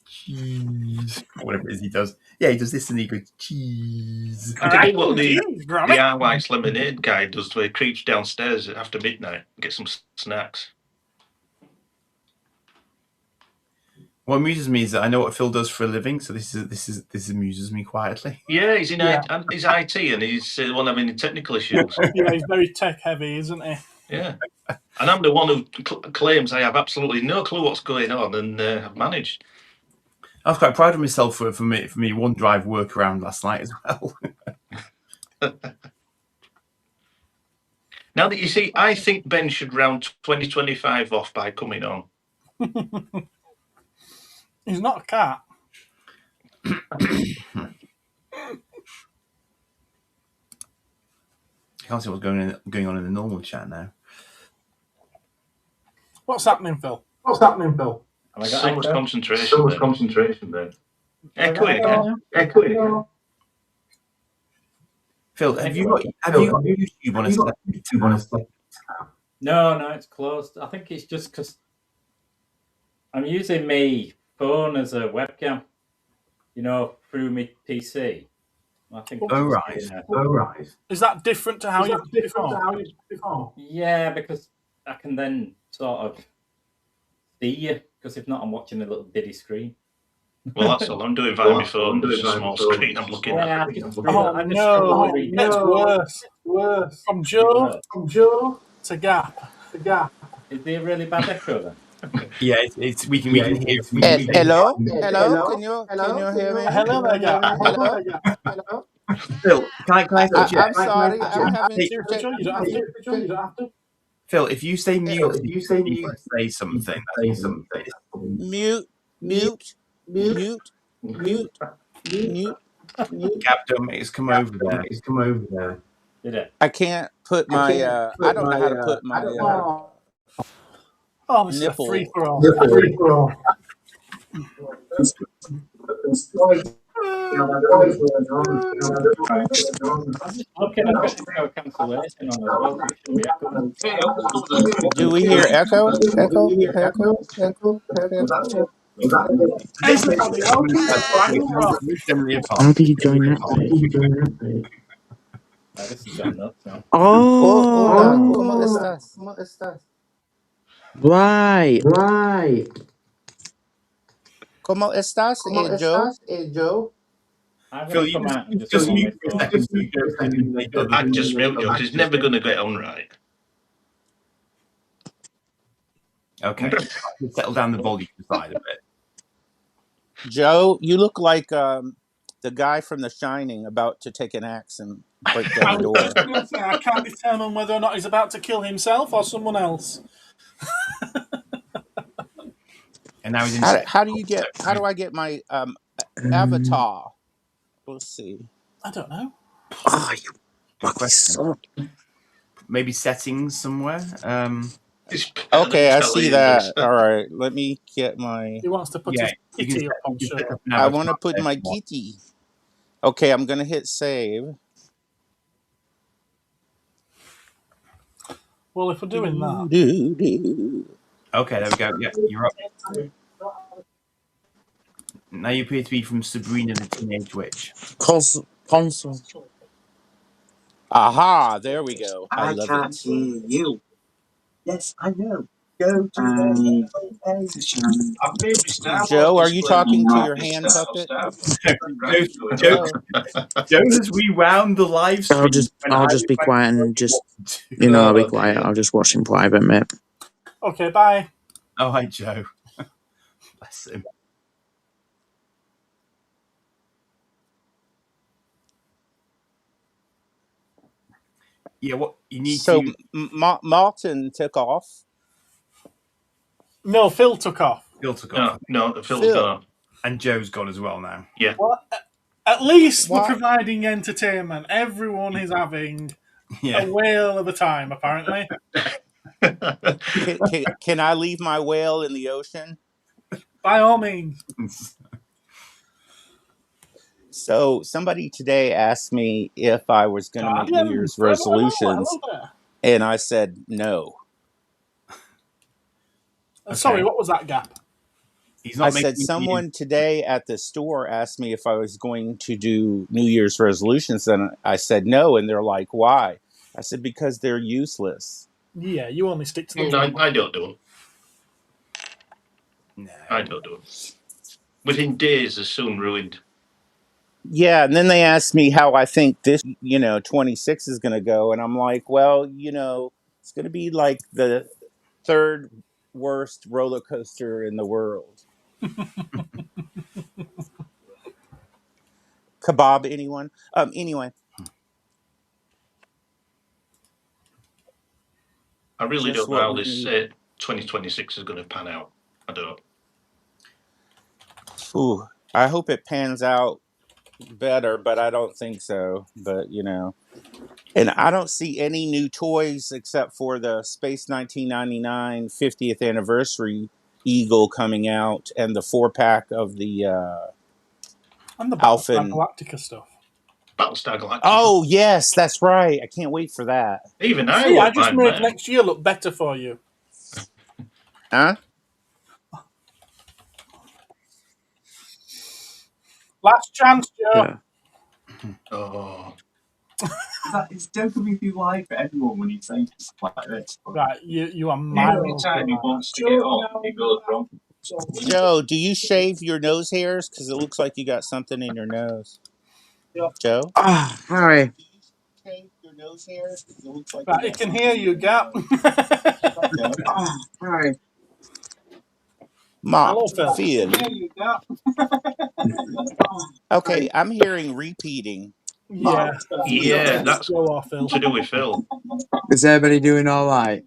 B: Cheese. Whatever it is he does. Yeah, he does this and he goes, cheese.
D: I can do what the white's lemonade guy does, where he creeps downstairs after midnight and gets some snacks.
B: What amuses me is that I know what Phil does for a living, so this amuses me quietly.
D: Yeah, he's in he's IT and he's the one having technical issues.
A: Yeah, he's very tech heavy, isn't he?
D: Yeah, and I'm the one who claims I have absolutely no clue what's going on, and I've managed.
B: I was quite proud of myself for me OneDrive workaround last night as well.
D: Now that you see, I think Ben should round 2025 off by coming on.
A: He's not a cat.
B: I can't see what's going on in the normal chat now.
A: What's happening, Phil?
D: So much concentration, Ben. Echoing again.
B: Phil, have you got YouTube on a
G: No, it's closed. I think it's just because I'm using my phone as a webcam, through my PC. I think.
B: Oh, right.
A: Is that different to how you did before?
G: Yeah, because I can then sort of see you. Because if not, I'm watching a little bitty screen.
D: Well, that's all I'm doing via my phone. It's a small screen I'm looking at.
G: Yeah,
A: Oh no, it gets worse. From Joe to Gap.
G: Is there a really bad echo then?
B: Yeah, we can hear.
E: Hello? Can you hear me?
A: Hello there, Gap.
E: Hello?
B: Phil, can I suggest?
E: I'm sorry. I'm having.
A: Joe, you don't have to.
B: Phil, if you say mute, you say something.
E: Mute.
B: Gab, don't make us come over there.
G: Did it?
E: I can't put my. I don't know how to put my
A: Oh, this
E: nipple.
A: is a free for all.
G: Okay, I've got echo cancellation on as well. It should be echo.
E: Do we hear echo?
A: Everybody else is
E: How do you join that page?
G: This has gone nuts now.
E: Oh, ¿cómo estás? Right. ¿Cómo estás, Joe?
G: I'm
B: Phil,
G: going to
B: you
G: come out and just
B: just
G: come on
B: mute
G: my
B: for a
G: phone.
B: second.
D: I'd just mute you because it's never going to get on right.
B: Okay, settle down the volume side of it.
E: Joe, you look like the guy from The Shining about to take an axe and break down the door.
A: I can't determine whether or not he's about to kill himself or someone else.
B: And now he's in.
E: How do I get my avatar? Let's see.
A: I don't know.
E: Oh, you
B: Good question. Maybe settings somewhere.
E: Okay, I see that. All right, let me get my.
A: He wants to put his kitty up on show.
E: I want to put my kitty. Okay, I'm gonna hit save.
A: Well, if we're doing that,
B: okay, there we go. Yeah, you're up. Now you appear to be from Sabrina the Teenage Witch.
E: Console. Aha! There we go. I love
H: can't
E: it.
H: hear you. Yes, I know. Go to
E: Joe, are you talking to your hand puppet?
B: Joe has rewound the live stream.
E: I'll just be quiet and just I'll be quiet. I'll just watch in private, mate.
A: Okay, bye.
B: Oh, hi, Joe. Bless him. Yeah, what you need to.
E: Martin took off.
A: No, Phil took off.
D: No, Phil's gone.
B: And Joe's gone as well now.
D: Yeah.
A: Well, at least we're providing entertainment. Everyone is having a whale of a time, apparently.
E: Can I leave my whale in the ocean?
A: By all means.
E: So somebody today asked me if I was going to make New Year's resolutions, and I said no.
A: Sorry, what was that, Gap?
E: I said someone today at the store asked me if I was going to do New Year's resolutions, and I said no, and they're like, why? I said, because they're useless.
A: Yeah, you only stick to them.
D: No, I don't do them. No. I don't do them. Within days, they're soon ruined.
E: Yeah, and then they asked me how I think this, 26 is going to go, and I'm like, well, it's going to be like the third worst roller coaster in the world. Kebab, anyone? Anyway.
D: I really don't know how this 2026 is going to pan out. I don't.
E: Ooh, I hope it pans out better, but I don't think so. But, and I don't see any new toys except for the Space 1999 50th anniversary Eagle coming out and the 4-pack of the
A: and the Battlestar Galactica stuff.
D: Battlestar Galactica.
E: Oh, yes, that's right. I can't wait for that.
D: Even
A: I just made next year look better for you.
E: Huh?
A: Last chance, Joe.
E: Yeah.
D: Oh,
H: It's JoshyyBoy for everyone when you say stuff like this.
A: Right, you are
H: Every
A: miles
H: time he
A: behind.
H: wants to get on, he goes wrong.
E: Joe, do you shave your nose hairs? Because it looks like you got something in your nose. Joe?
I: Ah, Harry.
E: Shave your nose hairs? 'Cause it looks like
A: Right,
E: you
A: he
E: got
A: can
E: something
A: hear
E: in
A: you,
E: your
A: Gap.
E: Joe?
I: Ah, Harry.
E: Mark,
A: Hello, Phil.
E: Phil.
A: Hear you, Gap.
E: Okay, I'm hearing repeating.
A: Yeah.
D: yeah,
A: It's
D: that's
A: Joe or Phil.
D: to do with Phil.
I: Is everybody doing all right?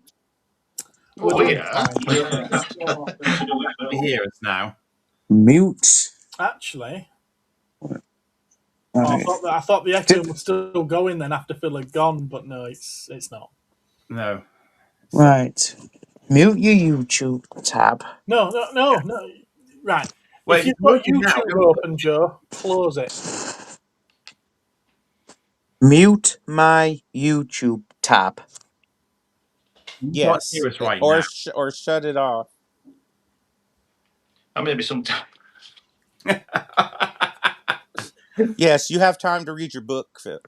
A: We're
D: Oh,
A: doing
D: yeah.
A: fine. Yeah, it's Joe or Phil.
D: To do with
B: You
D: Phil.
B: hear us now?
I: Mute.
A: Actually,
I: Right.
A: I thought the echo was still going then after Phil had gone, but no, it's not.
B: No.
I: Right. Mute your YouTube tab.
A: No. Right.
B: Well,
A: If you've
B: it's
A: got
B: working now.
A: YouTube open, Joe, close it.
I: Mute my YouTube tab.
B: You can't
E: Yes.
B: hear us right
E: or
B: now.
E: or shut it off.
D: And maybe sometime.
E: Yes, you have time to read your book, Phil.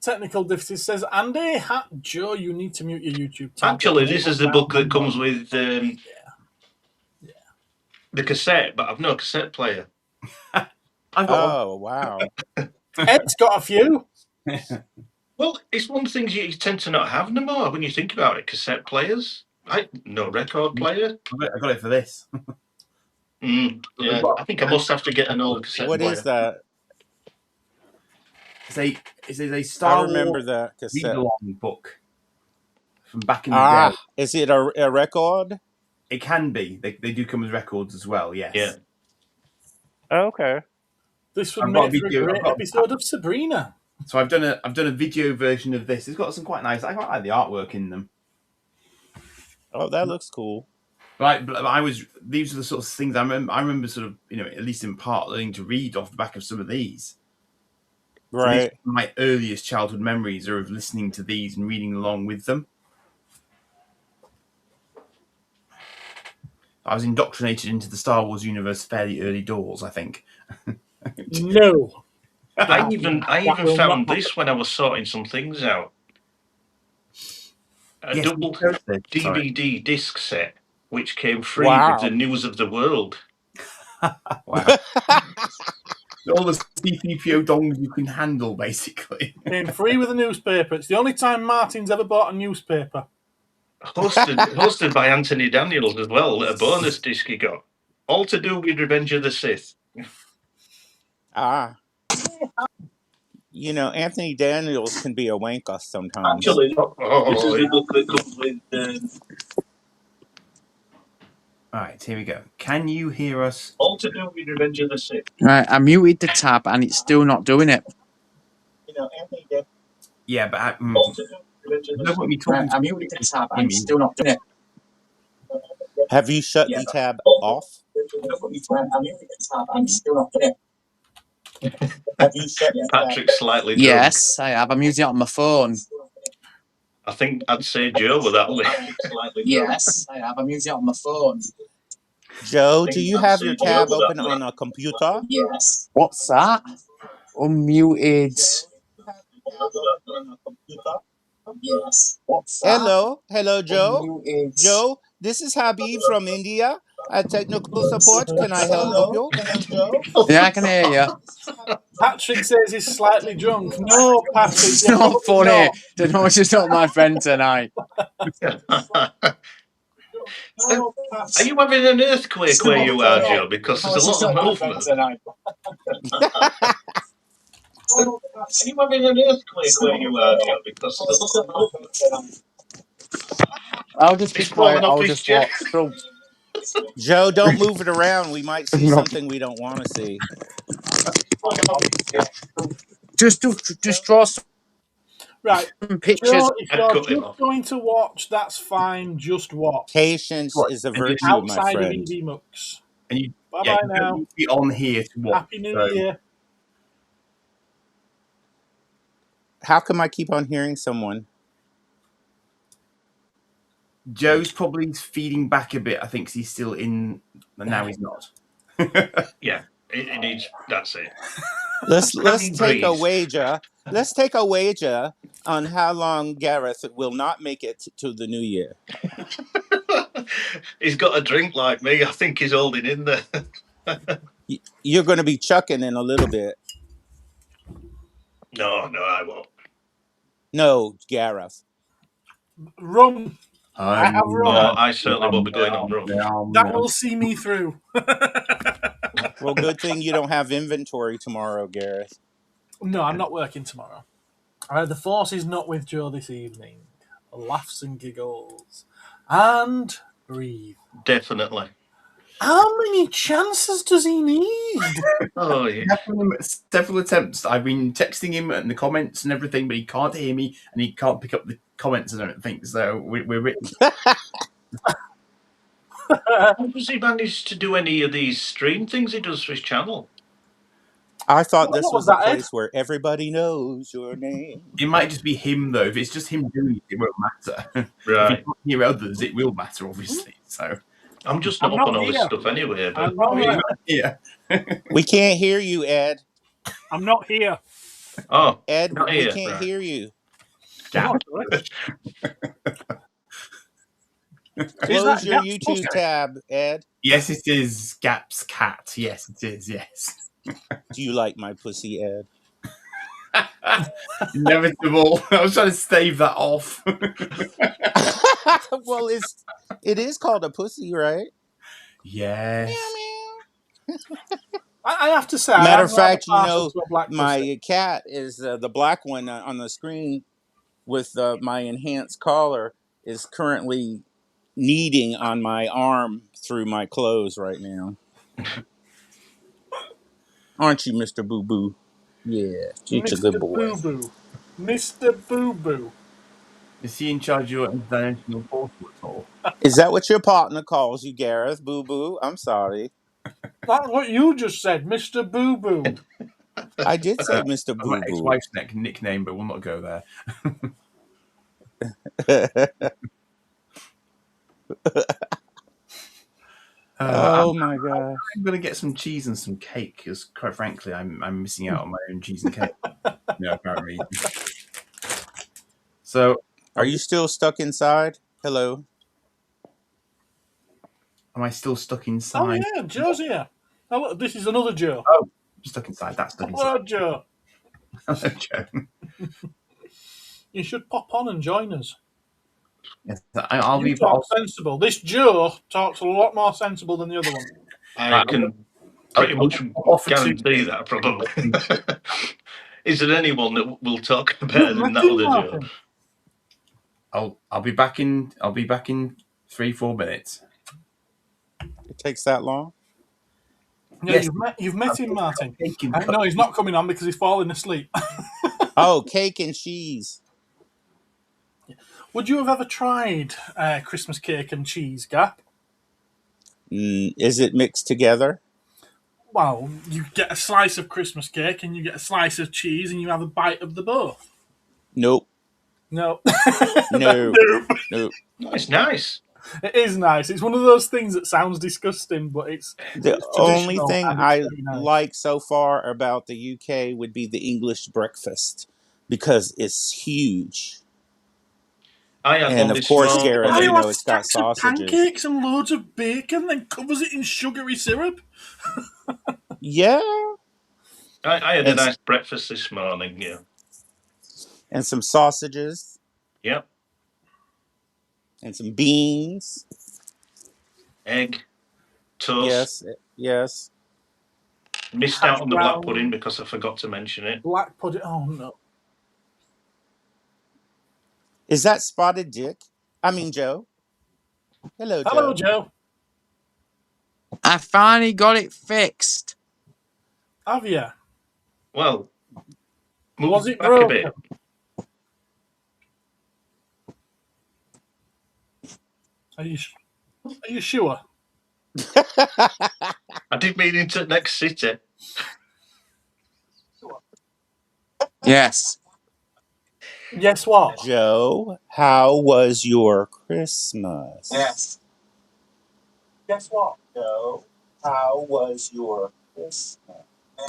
A: Technical difficulties says, Andy, Joe, you need to mute your YouTube tab.
D: Actually, this is the book that comes with the cassette, but I've no cassette player.
B: I've got
E: Oh, wow.
A: Ed's got a few.
D: Well, it's one of the things you tend to not have no more when you think about it. Cassette players, no record player.
B: one. I got it for this.
D: Yeah, I think I must have to get an old cassette
E: What
D: player.
E: is that?
B: It's a Star
E: I remember
B: Wars
E: that cassette.
B: read-along book from back in the day.
E: Is it a record?
B: It can be. They do come as records as well. Yes.
D: Yeah.
E: Okay.
A: This would
B: I've got
A: make
B: a
A: for a
B: video-
A: great
B: I've got-
A: episode of Sabrina.
B: So I've done a video version of this. It's got some quite nice. I quite like the artwork in them.
E: Oh, that looks cool.
B: Right, but these are the sort of things I remember sort of, at least in part, learning to read off the back of some of these. So
E: Right.
B: my earliest childhood memories are of listening to these and reading along with them. I was indoctrinated into the Star Wars universe fairly early doors, I think.
A: No.
D: I even
A: will
D: found
A: not
D: this when I was sorting some things out. A
B: Yes,
D: double
B: sorry.
D: DVD disc set, which came free
E: Wow.
D: with the News of the World.
B: Wow. All the C3PO dongs you can handle, basically.
A: Came free with a newspaper. It's the only time Martin's ever bought a newspaper.
D: Hosted by Anthony Daniels as well. A bonus disc he got. All to do with Revenge of the Sith.
E: Anthony Daniels can be a wanker sometimes.
H: Actually, this is the book that comes with
B: All right, here we go. Can you hear us?
H: All to do with Revenge of the Sith.
I: Right, I muted the tab and it's still not doing it.
H: Anthony Daniels.
B: Yeah, but
H: All to do with Revenge of the
B: no
H: Sith.
B: point me talking.
I: I muted the tab and it's still not doing it.
E: Have you shut the tab off?
I: I muted the tab and it's still not doing it.
E: Have you shut the tab?
D: Patrick's slightly drunk.
I: Yes, I have. I'm using it on my phone.
D: I think I'd say Joe with that one.
I: Yes, I have. I'm using it on my phone.
E: Joe, do you have your tab open on a computer?
I: Yes. What's that? Unmuted. Yes. What's that?
E: Hello, Joe.
I: Unmuted.
E: Joe, this is Habib from India at technical support. Can I help you?
I: Yeah, I can hear you.
A: Patrick says he's slightly drunk. No, Patrick.
I: It's
A: you're
I: not
A: probably
I: funny.
A: not.
I: Don't know, she's not my friend tonight.
D: Are you having an earthquake where you are, Joe? Because there's a lot of movement. Are you having an earthquake where you are, Joe? Because there's a lot of movement.
I: I'll just be
D: He's falling
I: quiet.
D: off
I: I'll
D: his
I: just
D: chair.
I: watch. So,
E: Joe, don't move it around. We might see
I: No.
E: something we don't want to see.
I: just draw some
A: Right.
I: pictures.
A: Joe, if
D: I'd
A: you're
D: cut him
A: just
D: off.
A: going to watch, that's fine. Just watch.
E: Patience is a virtue, my
A: Outside of
E: friend.
A: ED Mux.
B: And you,
A: Bye-bye
B: you
A: now.
B: don't need to be on here to watch.
A: Happy New
B: so-
A: Year.
E: How come I keep on hearing someone?
B: Joe's probably feeding back a bit. I think 'cause he's still in, but now he's not.
D: Yeah, it needs. That's it.
E: Let's
D: Canning
E: take a
D: breeze.
E: wager. Let's take a wager on how long Gareth will not make it to the new year.
D: He's got a drink like me. I think he's holding in there.
E: You're going to be chucking in a little bit.
D: No, I won't.
E: No, Gareth.
A: Rum. I have
D: Oh,
A: rum.
D: I certainly won't be going on rum.
A: That will see me through.
E: Well, good thing you don't have inventory tomorrow, Gareth.
A: No, I'm not working tomorrow. The force is not with Joe this evening. Laughs and giggles. And breathe.
D: Definitely.
A: How many chances does he need?
D: Oh, yeah.
B: Several attempts. I've been texting him in the comments and everything, but he can't hear me and he can't pick up the comments, I don't think. So we're written.
D: How does he manage to do any of these stream things he does for his channel?
E: I thought this
A: What
E: was
A: was
E: a
A: that, Ed?
E: place where everybody knows your name.
B: It might just be him, though. If it's just him doing it, it won't matter.
D: Right.
B: If you can't hear others, it will matter, obviously. So
D: I'm just not
A: I'm
D: up
A: not
D: on all this
A: here.
D: stuff anyway. But
A: I'm not here.
B: yeah.
E: We can't hear you, Ed.
C: I'm not here.
D: Oh,
E: Ed,
D: not
E: we
D: here.
E: can't
D: Right.
E: hear you. Close your YouTube tab, Ed.
B: Yes, it is Gap's cat. Yes, it is. Yes.
E: Do you like my pussy, Ed?
B: Inevitable. I was trying to stave that off.
E: Well, it is called a pussy, right?
B: Yes.
A: I have to say,
E: Matter of
A: I'm rather
E: fact, you
A: partial
E: know,
A: to a black pussy.
E: my cat is the black one on the screen with my enhanced collar is currently kneading on my arm through my clothes right now. Aren't you, Mr. Boo Boo? Yeah, you're a good boy.
A: Boo Boo. Mr. Boo Boo.
B: Is he in charge of your international portal at all?
E: Is that what your partner calls you, Gareth? Boo Boo? I'm sorry.
A: That's what you just said, Mr. Boo Boo.
E: I did say Mr.
B: That's my
E: Boo Boo.
B: ex-wife's nickname, but we'll not go there.
E: Oh my god!
B: I'm gonna get some cheese and some cake because, quite frankly, I'm missing out on my own cheese and cake. No apparent reason. So,
E: are you still stuck inside? Hello.
B: Am I still stuck
A: Oh
B: inside?
A: yeah, Joe's here. Oh, look, this is another Joe.
B: Oh, stuck inside. That's stuck inside.
A: Hello, Joe.
B: Hello, Joe.
A: You should pop on and join us.
B: Yes, I'll
A: You
B: be.
A: talk sensible. This Joe talks a lot more sensible than the other one.
D: I can pretty much guarantee that, probably. Is there anyone that will talk better than that other Joe?
B: I'll be back in 3-4 minutes.
E: It takes that long?
A: Yeah,
B: Yes.
A: you've met him, Martin. No, he's not coming on because he's falling asleep.
E: Oh, cake and cheese.
A: Would you have ever tried Christmas cake and cheese, Gap?
E: Is it mixed together?
A: Well, you get a slice of Christmas cake and you get a slice of cheese and you have a bite of the both.
E: Nope.
A: No.
E: No. Nope.
D: It's nice.
A: It is nice. It's one of those things that sounds disgusting, but it's
E: The only
A: traditional
E: thing
A: and it's
E: I
A: very nice.
E: like so far about the UK would be the English breakfast because it's huge.
D: I had
E: And
D: one
E: of
D: this
E: course,
D: morning.
E: Gareth,
A: Oh,
E: you
A: you
E: know,
A: have
E: it's got
A: stacks of
E: sausages.
A: pancakes and loads of bacon, then covers it in sugary syrup.
E: Yeah.
D: I had a
E: And,
D: nice breakfast this morning. Yeah.
E: and some sausages
D: Yep.
E: and some beans.
D: Egg, toast.
E: Yes. Yes.
D: Missed
A: Hash
D: out on the black
A: brown.
D: pudding because I forgot to mention it.
A: Black pudding. Oh, no.
E: Is that Spotted Dick? I mean, Joe. Hello, Joe.
A: Hello, Joe.
I: I finally got it fixed.
A: Have you?
D: Well, move
A: Was it
D: back a
A: broken?
D: bit.
A: Are you sure?
D: I did mean into next city.
I: Yes.
A: Guess what?
E: Joe, how was your Christmas?
I: Yes.
A: Guess what, Joe?
E: How was your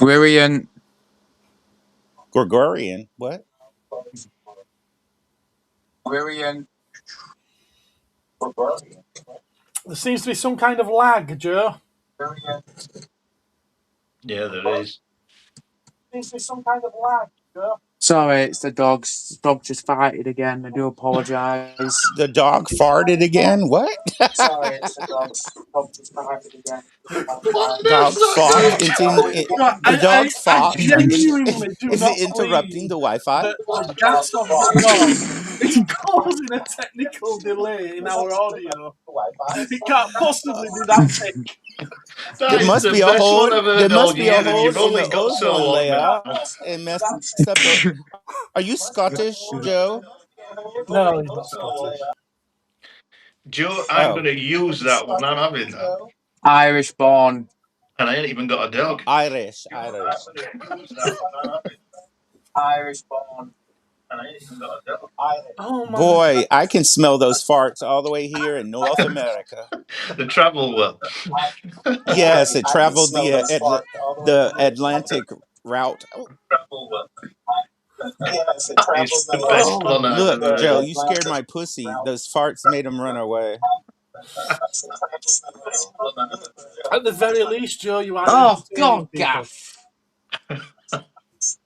I: Brilliant.
E: Gregorian? What?
I: Brilliant.
A: There seems to be some kind of lag, Joe.
D: Yeah, there is.
A: Seems to be some kind of lag, Joe.
I: Sorry, it's the dogs. The dog just farted again. I do apologise.
E: The dog farted again? What?
I: Sorry, it's the dogs. The dog just farted again.
E: Dogs fought.
A: Right,
E: The dogs
A: I
E: fought.
A: genuinely do
E: Is
A: not
E: it interrupting the
A: believe
E: Wi-Fi?
A: that the gas of the dog is causing a technical delay in our audio. It can't possibly be that thick.
D: That
E: There
D: is
E: must
D: the
E: be a
D: best
E: hole.
D: one I've heard
E: There
D: all
E: must be
D: year,
E: a
D: and
E: hole
D: you've
E: in
D: only
E: the
D: got so
E: ozone
D: long
E: layer
D: now.
E: and messed up the. Are you Scottish, Joe?
A: No, he's not Scottish.
D: Joe, I'm
E: Oh,
D: going to use that one. I'm having that.
I: Irish born.
D: And I ain't even got a dog.
E: Irish.
I: Irish born.
A: Oh my!
E: Boy, I can smell those farts all the way here in North America.
D: The travel well.
E: Yes, it traveled the Atlantic route. Oh,
D: It's the best
A: Oh,
D: one I've
E: look,
D: ever
E: Joe,
D: heard.
E: you scared my pussy. Those farts made him run away.
A: at the very least, Joe, you are
I: Oh,
A: entertaining
I: God,
A: people.
I: Gaff.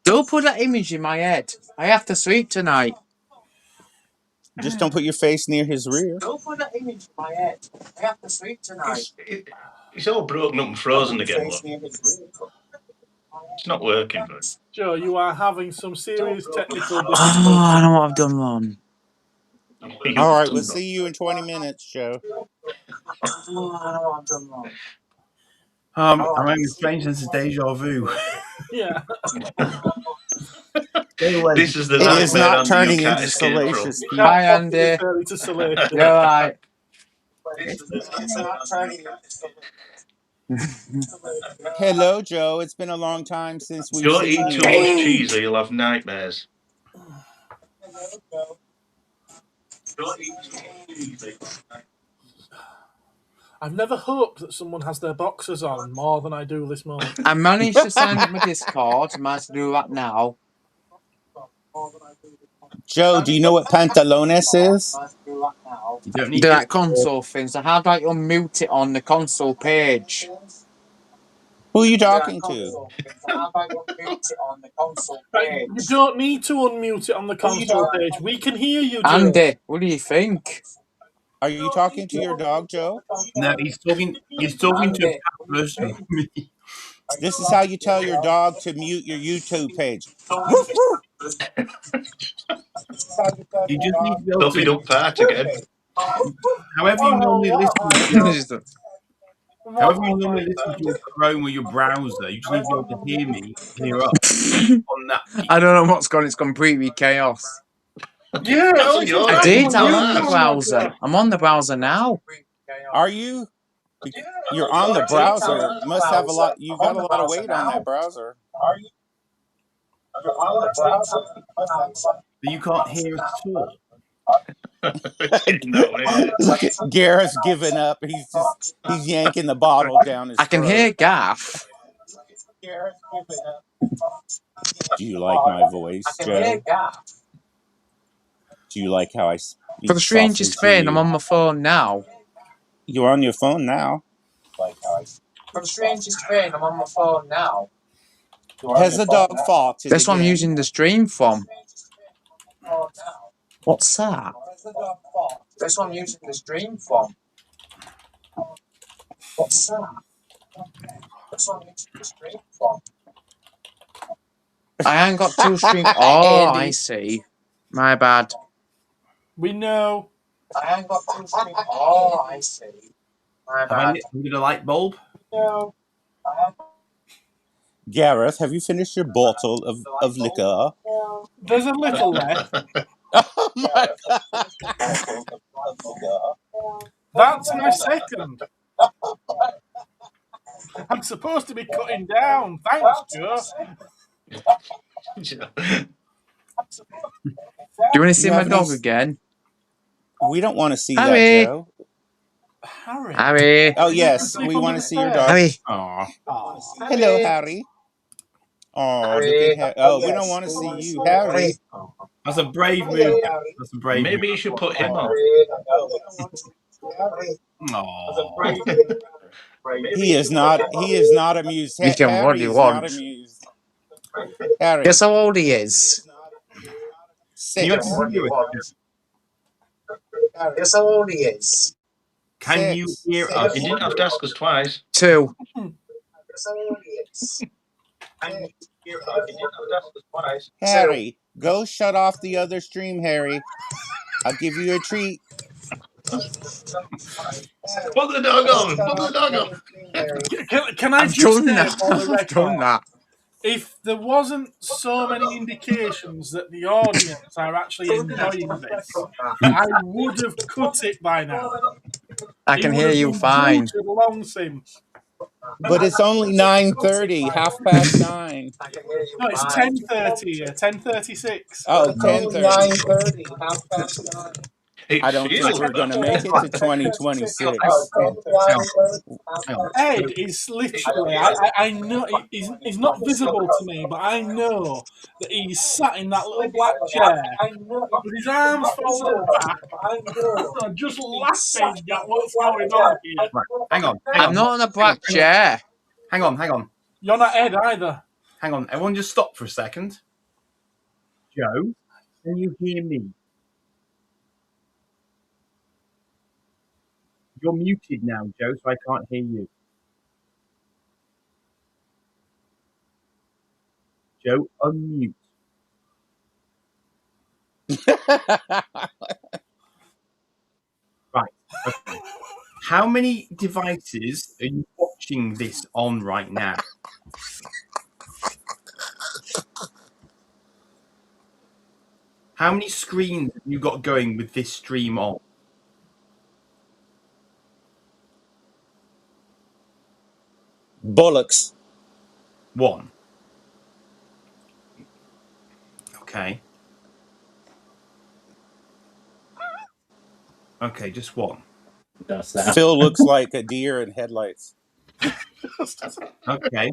I: Don't put that image in my head. I have to sleep tonight.
E: Just don't put your face near his rear.
I: Don't put that image in my head. I have to sleep tonight.
D: It's all broken up and frozen again, look. It's not working, but
A: Joe, you are having some serious technical
I: Oh,
A: difficulties.
I: I know what I've done wrong.
E: All right, we'll see you in 20 minutes, Joe.
I: Oh, I know what I've done wrong.
B: I'm having a strange sense of deja vu.
A: Yeah.
B: Anyway,
D: this is the
E: It is
D: nightmare
E: not
D: Andy you
E: turning
D: can't
E: into
D: escape from.
E: salacious
A: You
E: people.
A: can't
I: Hi,
A: possibly
I: Andy.
A: refer it to salation.
I: You're right.
E: Hello, Joe. It's been a long time since we've
D: Don't
E: seen
D: eat
E: you.
D: too much cheese or you'll have nightmares.
A: I've never hoped that someone has their boxers on more than I do this moment.
I: I managed to sign up my Discord. I might have to do that now.
E: Joe, do you know what pantalones is?
B: you don't need
I: Do
B: to.
I: that console thing. So how do I unmute it on the console page?
E: Who are you talking to?
A: Right, you don't need to unmute it on the console page. We can hear you, Joe.
I: Andy, what do you think?
E: Are you talking to your dog, Joe?
B: No, he's talking to a person with me.
E: This is how you tell your dog to mute your YouTube page. Woof, woof.
B: You just need to be able
D: Puff it
B: to,
D: up part again.
B: however you normally listen to your Chrome or your browser, you just need to be able to hear me clear up on that.
I: I don't know what's gone. It's completely chaos.
A: Yeah,
D: Oh,
A: it's
D: you're
I: I
D: right.
I: did. I'm
D: You're
I: on the
D: right.
I: browser. I'm on the browser now.
E: Are you? You're on the browser. Must have a lot. You got a lot of weight on that browser.
B: But you can't hear us at all.
D: No way.
E: Look at Gareth's giving up. He's yanking the bottle down his
I: I can
E: throat.
I: hear Gaff.
E: Do you like my voice, Joe? Do you like how I speak
I: For the strangest
E: softly to
I: thing, I'm
E: you?
I: on my phone now.
E: You're on your phone now.
I: For the strangest thing, I'm on my phone now.
E: Has the dog farted
I: That's what I'm
E: again?
I: using the stream from. What's that? That's what I'm using the stream from. What's that? That's what I'm using the stream from. I ain't got two streams. Oh,
E: Andy.
I: I see. My bad.
A: We know.
I: I ain't got two streams. Oh, I see. My
B: Have I
I: bad.
B: lit a light bulb?
I: No.
E: Gareth, have you finished your bottle of liquor?
A: There's a little left.
E: Oh my God.
A: That's my second. I'm supposed to be cutting down. Thanks, Joe.
I: Do you want to see
E: You
I: my
E: have
I: dog
E: any-
I: again?
E: We don't want to see that,
I: Harry.
E: Joe.
A: Harry.
I: Harry.
E: Oh yes, we want to see your dog.
I: Harry.
B: Aw.
A: Aw.
E: Hello, Harry. Oh, look at Harry. Oh, we don't want to see you, Harry.
B: That's a brave move. That's a brave
D: Maybe you should put him on.
B: move. Aw.
E: He is not. He is not amused.
I: You can what
E: Harry
I: you
E: is not
I: want.
E: amused. Harry.
I: Guess how old he is?
B: Can you
E: 6.
B: actually hear us?
I: Guess how old he is?
B: Can you
E: 6.
B: hear us?
D: You didn't have to ask us twice.
I: 2.
E: Harry, go shut off the other stream, Harry. I'll give you a treat.
D: Put the dog on. Put the dog on.
A: Can I
I: I've
A: just
I: done
A: say
I: that.
A: for the
I: I've
A: record,
I: done that.
A: if there wasn't so many indications that the audience are actually enjoying this, I would have cut it by now.
I: I
A: It
I: can
A: would
I: hear
A: have
I: you
A: been
I: fine.
A: booted long since.
E: But it's only 9:30, 9:30.
A: No, it's 10:30 here, 10:36.
E: Oh, 10:30.
I: 9:30.
D: It
E: I don't think
D: feels
E: we're going to make it to 2026.
B: Hang on.
A: Ed is literally, I know, he's not visible to me, but I know that he's sat in that little black chair with his arms folded back, just laughing at what's going on here.
B: Right. Hang on.
I: I'm not on a black chair.
B: Hang on.
A: You're not Ed either.
B: Hang on. Everyone just stop for a second. Joe, can you hear me? You're muted now, Joe, so I can't hear you. Joe, unmute. Right. Okay. How many devices are you watching this on right now? How many screens have you got going with this stream on?
E: Bullocks.
B: 1. Okay. Okay, just 1.
G: That's that.
E: Phil looks like a deer in headlights.
B: Okay.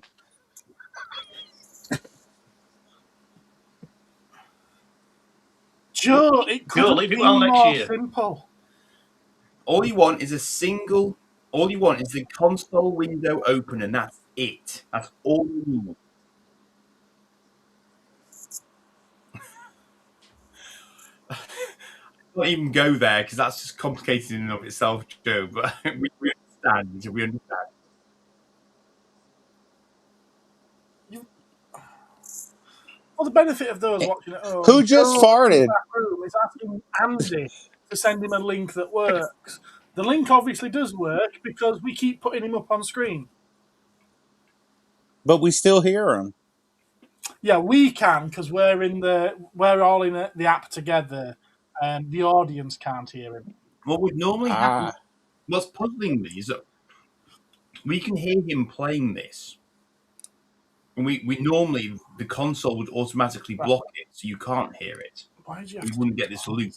A: Joe, it couldn't
D: leave it
A: be
D: on next
A: more
D: year.
A: simple.
B: All you want is all you want is the console window open, and that's it. That's all you need. Not even go there because that's just complicated in and of itself, Joe. But we understand. We understand.
A: For the benefit of those watching at home,
E: Who just
A: Joe
E: farted?
A: in that room is asking Andy to send him a link that works. The link obviously does work because we keep putting him up on screen.
E: But we still hear him.
A: Yeah, we can because we're all in the app together, and the audience can't hear him.
B: What would normally happen? What's puzzling me is that we can hear him playing this, and we normally the console would automatically block it, so you can't hear it.
A: Why did you?
B: We wouldn't get this loop.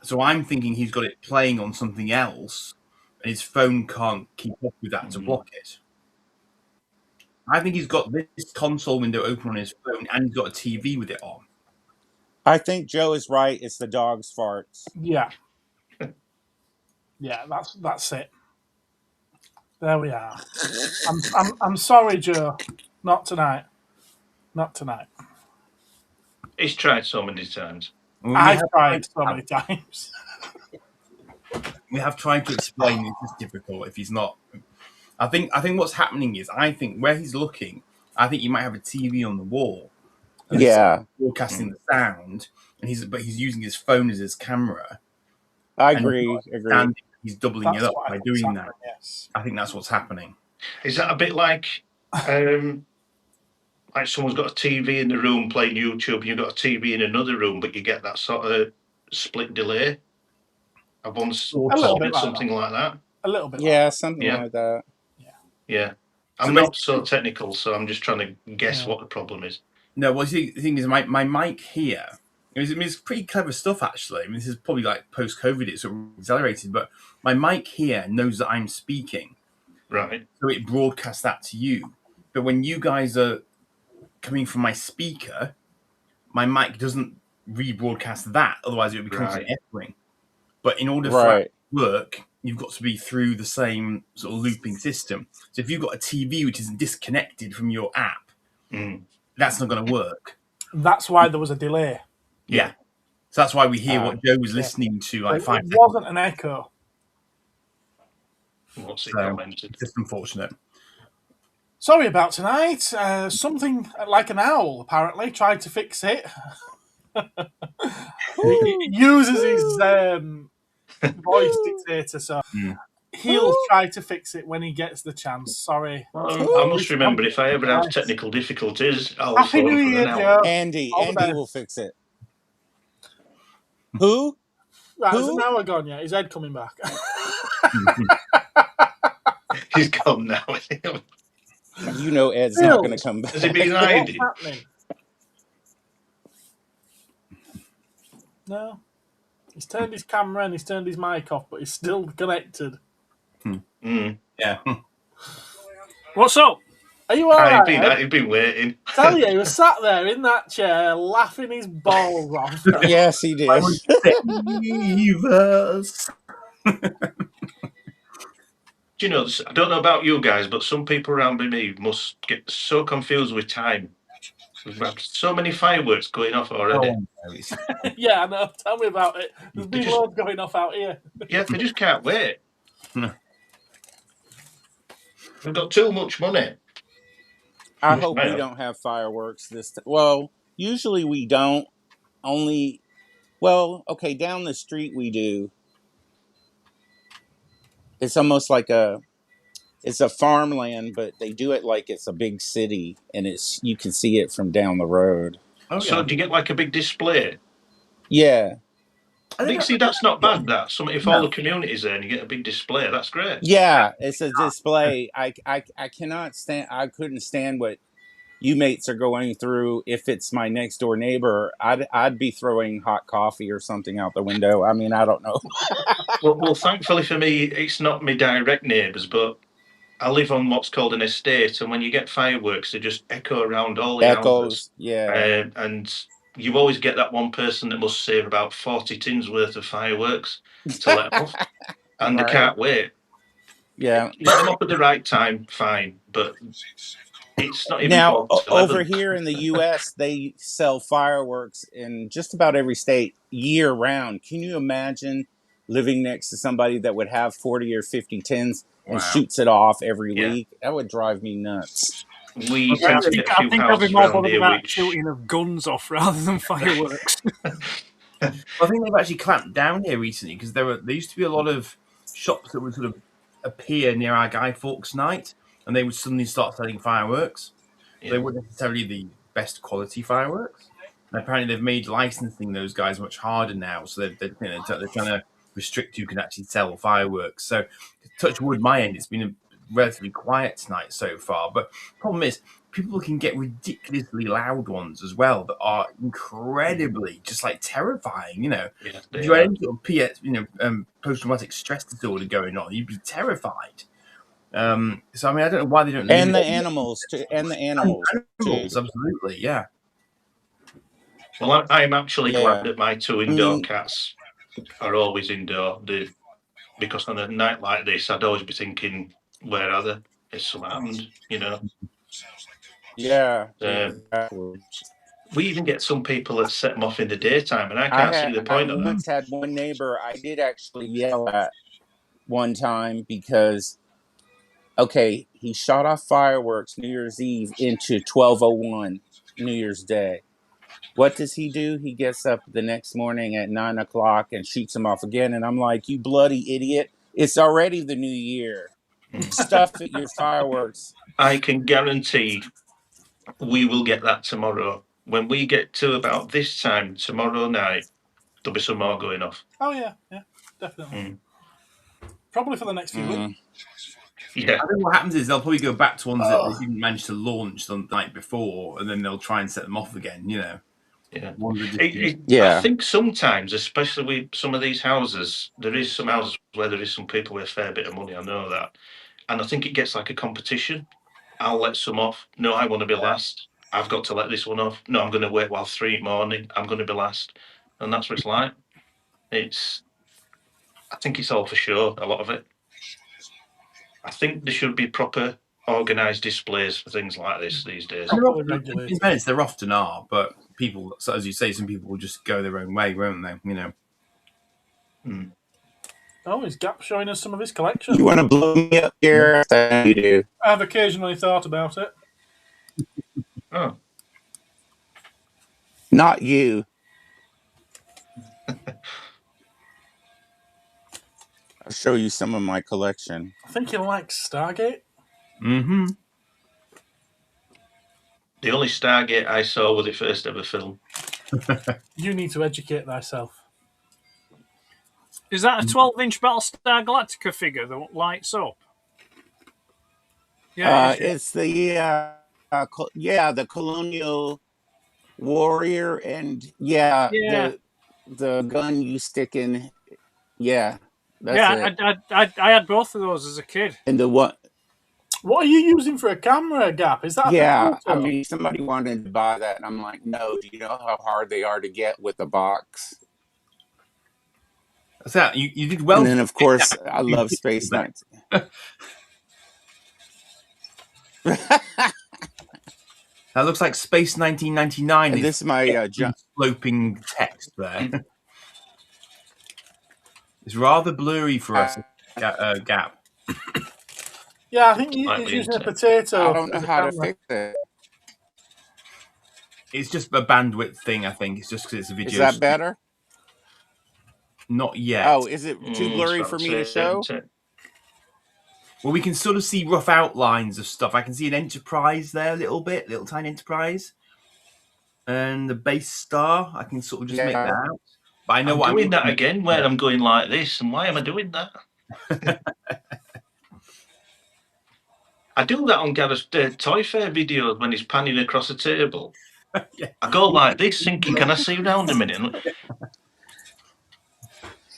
B: So I'm thinking he's got it playing on something else, and his phone can't keep up with that to block it. I think he's got this console window open on his phone, and he's got a TV with it on.
E: I think Joe is right. It's the dog's farts.
A: Yeah. Yeah, that's it. There we are. I'm sorry, Joe. Not tonight. Not tonight.
D: He's tried so many times.
A: I've tried so many times.
B: We have tried to explain it's difficult if he's not. I think what's happening is I think where he's looking, I think he might have a TV on the wall.
E: Yeah,
B: broadcasting the sound, and he's using his phone as his camera.
E: I agree.
B: He's doubling it up by doing that.
A: Yes.
B: I think that's what's happening.
D: Is that a bit like someone's got a TV in the room playing YouTube, and you've got a TV in another room, but you get that sort of split delay? I've once spotted something like that.
A: A little bit.
E: Yeah, something like that.
D: Yeah. I'm not so technical, so I'm just trying to guess what the problem is.
B: No, well, the thing is, my mic here It's pretty clever stuff, actually. I mean, this is probably like post-COVID, it's sort of accelerated, but my mic here knows that I'm speaking.
D: Right.
B: So it broadcasts that to you. But when you guys are coming from my speaker, my mic doesn't rebroadcast that, otherwise it would be constantly echoing. But in order for that to work, you've got to be through the same sort of looping system. So if you've got a TV which is disconnected from your app, that's not going to work.
A: That's why there was a delay.
B: Yeah. So that's why we hear what Joe was listening to like 5 seconds.
A: It wasn't an echo.
D: What's it
B: So
D: commented?
B: it's just unfortunate.
A: Sorry about tonight. Something like an owl apparently tried to fix it. He uses his voice dictator, so he'll try to fix it when he gets the chance. Sorry.
D: Well, I must remember, if I ever have technical difficulties, I'll
A: Happy
D: phone
A: New
D: for
A: Year,
D: an
A: Joe.
D: hour.
E: Andy
A: All the best.
E: will fix it. Who?
A: Right, is an hour gone yet? Is Ed coming back?
D: He's gone now.
E: You know Ed's not going to come back.
D: Has he been hiding?
A: What's happening? No. He's turned his camera and he's turned his mic off, but he's still connected.
B: Yeah.
C: What's up?
A: Are you all right?
D: He'd been waiting.
A: Tell you, he was sat there in that chair laughing his balls off.
E: Yes, he did.
B: Save us.
D: Do you know, I don't know about you guys, but some people around me must get so confused with time. We've had so many fireworks going off already.
A: Yeah, I know. Tell me about it. There's been loads going off out here.
D: Yeah, they just can't wait. We've got too much money.
E: I hope we don't have fireworks this time. Well, usually we don't. Only, okay, down the street we do. It's almost like it's a farmland, but they do it like it's a big city, and you can see it from down the road.
D: Oh, so do you get like a big display?
E: Yeah.
D: I think, see, that's not bad. That if all the community's there and you get a big display, that's great.
E: Yeah, it's a display. I cannot stand. I couldn't stand what you mates are going through. If it's my next door neighbor, I'd be throwing hot coffee or something out the window. I mean, I don't know.
D: well, thankfully for me, it's not my direct neighbours, but I live on what's called an estate, and when you get fireworks, they just echo around all the houses.
E: Yeah.
D: And you always get that one person that must save about 40 tins worth of fireworks to let off, and they can't wait.
E: Yeah.
D: Let them up at the right time, fine, but it's not even
E: now over here in the U.S. they sell fireworks in just about every state year round. Can you imagine living next to somebody that would have 40 or 50 tins and shoots it off every week? That would drive me nuts.
D: We tend to get a few houses around here which
C: shooting of guns off rather than fireworks.
B: I think they've actually clamped down here recently because there used to be a lot of shops that would sort of appear near our Guy Fawkes night, and they would suddenly start selling fireworks. They weren't necessarily the best quality fireworks. And apparently, they've made licensing those guys much harder now, so they're trying to restrict who can actually sell fireworks. So, touch wood, my end, it's been relatively quiet tonight so far. But the problem is, people can get ridiculously loud ones as well that are incredibly just like terrifying. You know, if you had any sort of post-traumatic stress disorder going on, you'd be terrified. So I mean, I don't know why they don't.
E: And the animals too.
B: Absolutely, yeah.
D: Well, I'm actually glad that my two indoor cats are always indoor. Because on a night like this, I'd always be thinking, where are they? Is something happened? You know.
E: Yeah.
D: We even get some people that set them off in the daytime, and I can't see the point of that. I
E: once had one neighbor I did actually yell at one time because, okay, he shot off fireworks New Year's Eve into 12:01 New Year's Day. What does he do? He gets up the next morning at 9 o'clock and shoots them off again. And I'm like, you bloody idiot. It's already the new year. Stuff at your fireworks.
D: I can guarantee we will get that tomorrow. When we get to about this time tomorrow night, there'll be some more going off.
A: Oh, yeah, definitely. Probably for the next few weeks.
D: Yeah.
B: I think what happens is they'll probably go back to ones that they didn't manage to launch the night before, and then they'll try and set them off again, you know.
D: Yeah.
B: Wander distance.
E: Yeah.
D: I think sometimes, especially with some of these houses, there is some houses where there is some people with a fair bit of money. I know that, and I think it gets like a competition. I'll let some off. No, I want to be last. I've got to let this one off. No, I'm going to wait while 3 in the morning. I'm going to be last, and that's what it's like. I think it's all for show. A lot of it. I think there should be proper organised displays for things like this these days.
A: Properly regulated.
B: In fairness, there often are, but people, so as you say, some people will just go their own way, won't they? You know.
A: Oh, is Gap showing us some of his collection?
E: You want to blow me up here? You do.
A: I've occasionally thought about it.
D: Oh.
E: Not you. I'll show you some of my collection.
A: I think he likes Stargate.
B: Mm-hmm.
D: The only Stargate I saw was the first ever film.
A: You need to educate thyself.
C: Is that a 12-inch Battlestar Galactica figure that lights up? Yeah,
E: it's the the Colonial Warrior, and the gun you stick in. Yeah, that's it.
C: I had both of those as a kid.
E: And the what?
A: What are you using for a camera, Gap? Is that
E: Yeah, I mean, somebody wanted to buy that, and I'm like, no. Do you know how hard they are to get with a box?
B: What's that? You did well.
E: And then, of course, I love Space Knights.
B: That looks like Space 1999.
E: And this is my
B: sloping text there. It's rather blurry for us, Gap.
A: Yeah, I think he's using a potato.
E: I don't know how to fix it.
B: It's just a bandwidth thing, I think. It's just because it's a video.
E: Is that better?
B: Not yet.
E: Oh, is it too blurry for me to show?
B: Well, we can sort of see rough outlines of stuff. I can see an Enterprise there a little bit, little tiny Enterprise. And the base star, I can sort of just make that out. But I know
D: I'm doing that again, where I'm going like this. And why am I doing that? I do that on Gareth's Toy Fair videos when he's panning across a table.
B: Yeah.
D: I go like this, thinking, can I see around a minute?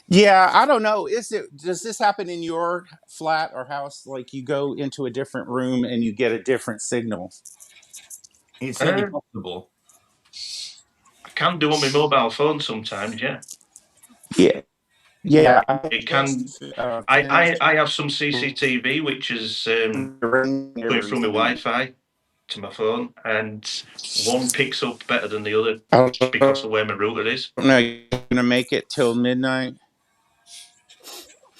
E: Yeah, I don't know. Does this happen in your flat or house? Like you go into a different room and you get a different signal?
B: It's certainly possible.
D: I can do on my mobile phone sometimes, yeah.
E: Yeah. Yeah.
D: It can. I have some CCTV which is going through my Wi-Fi to my phone, and one picks up better than the other because of where my router is.
E: No, you're gonna make it till midnight.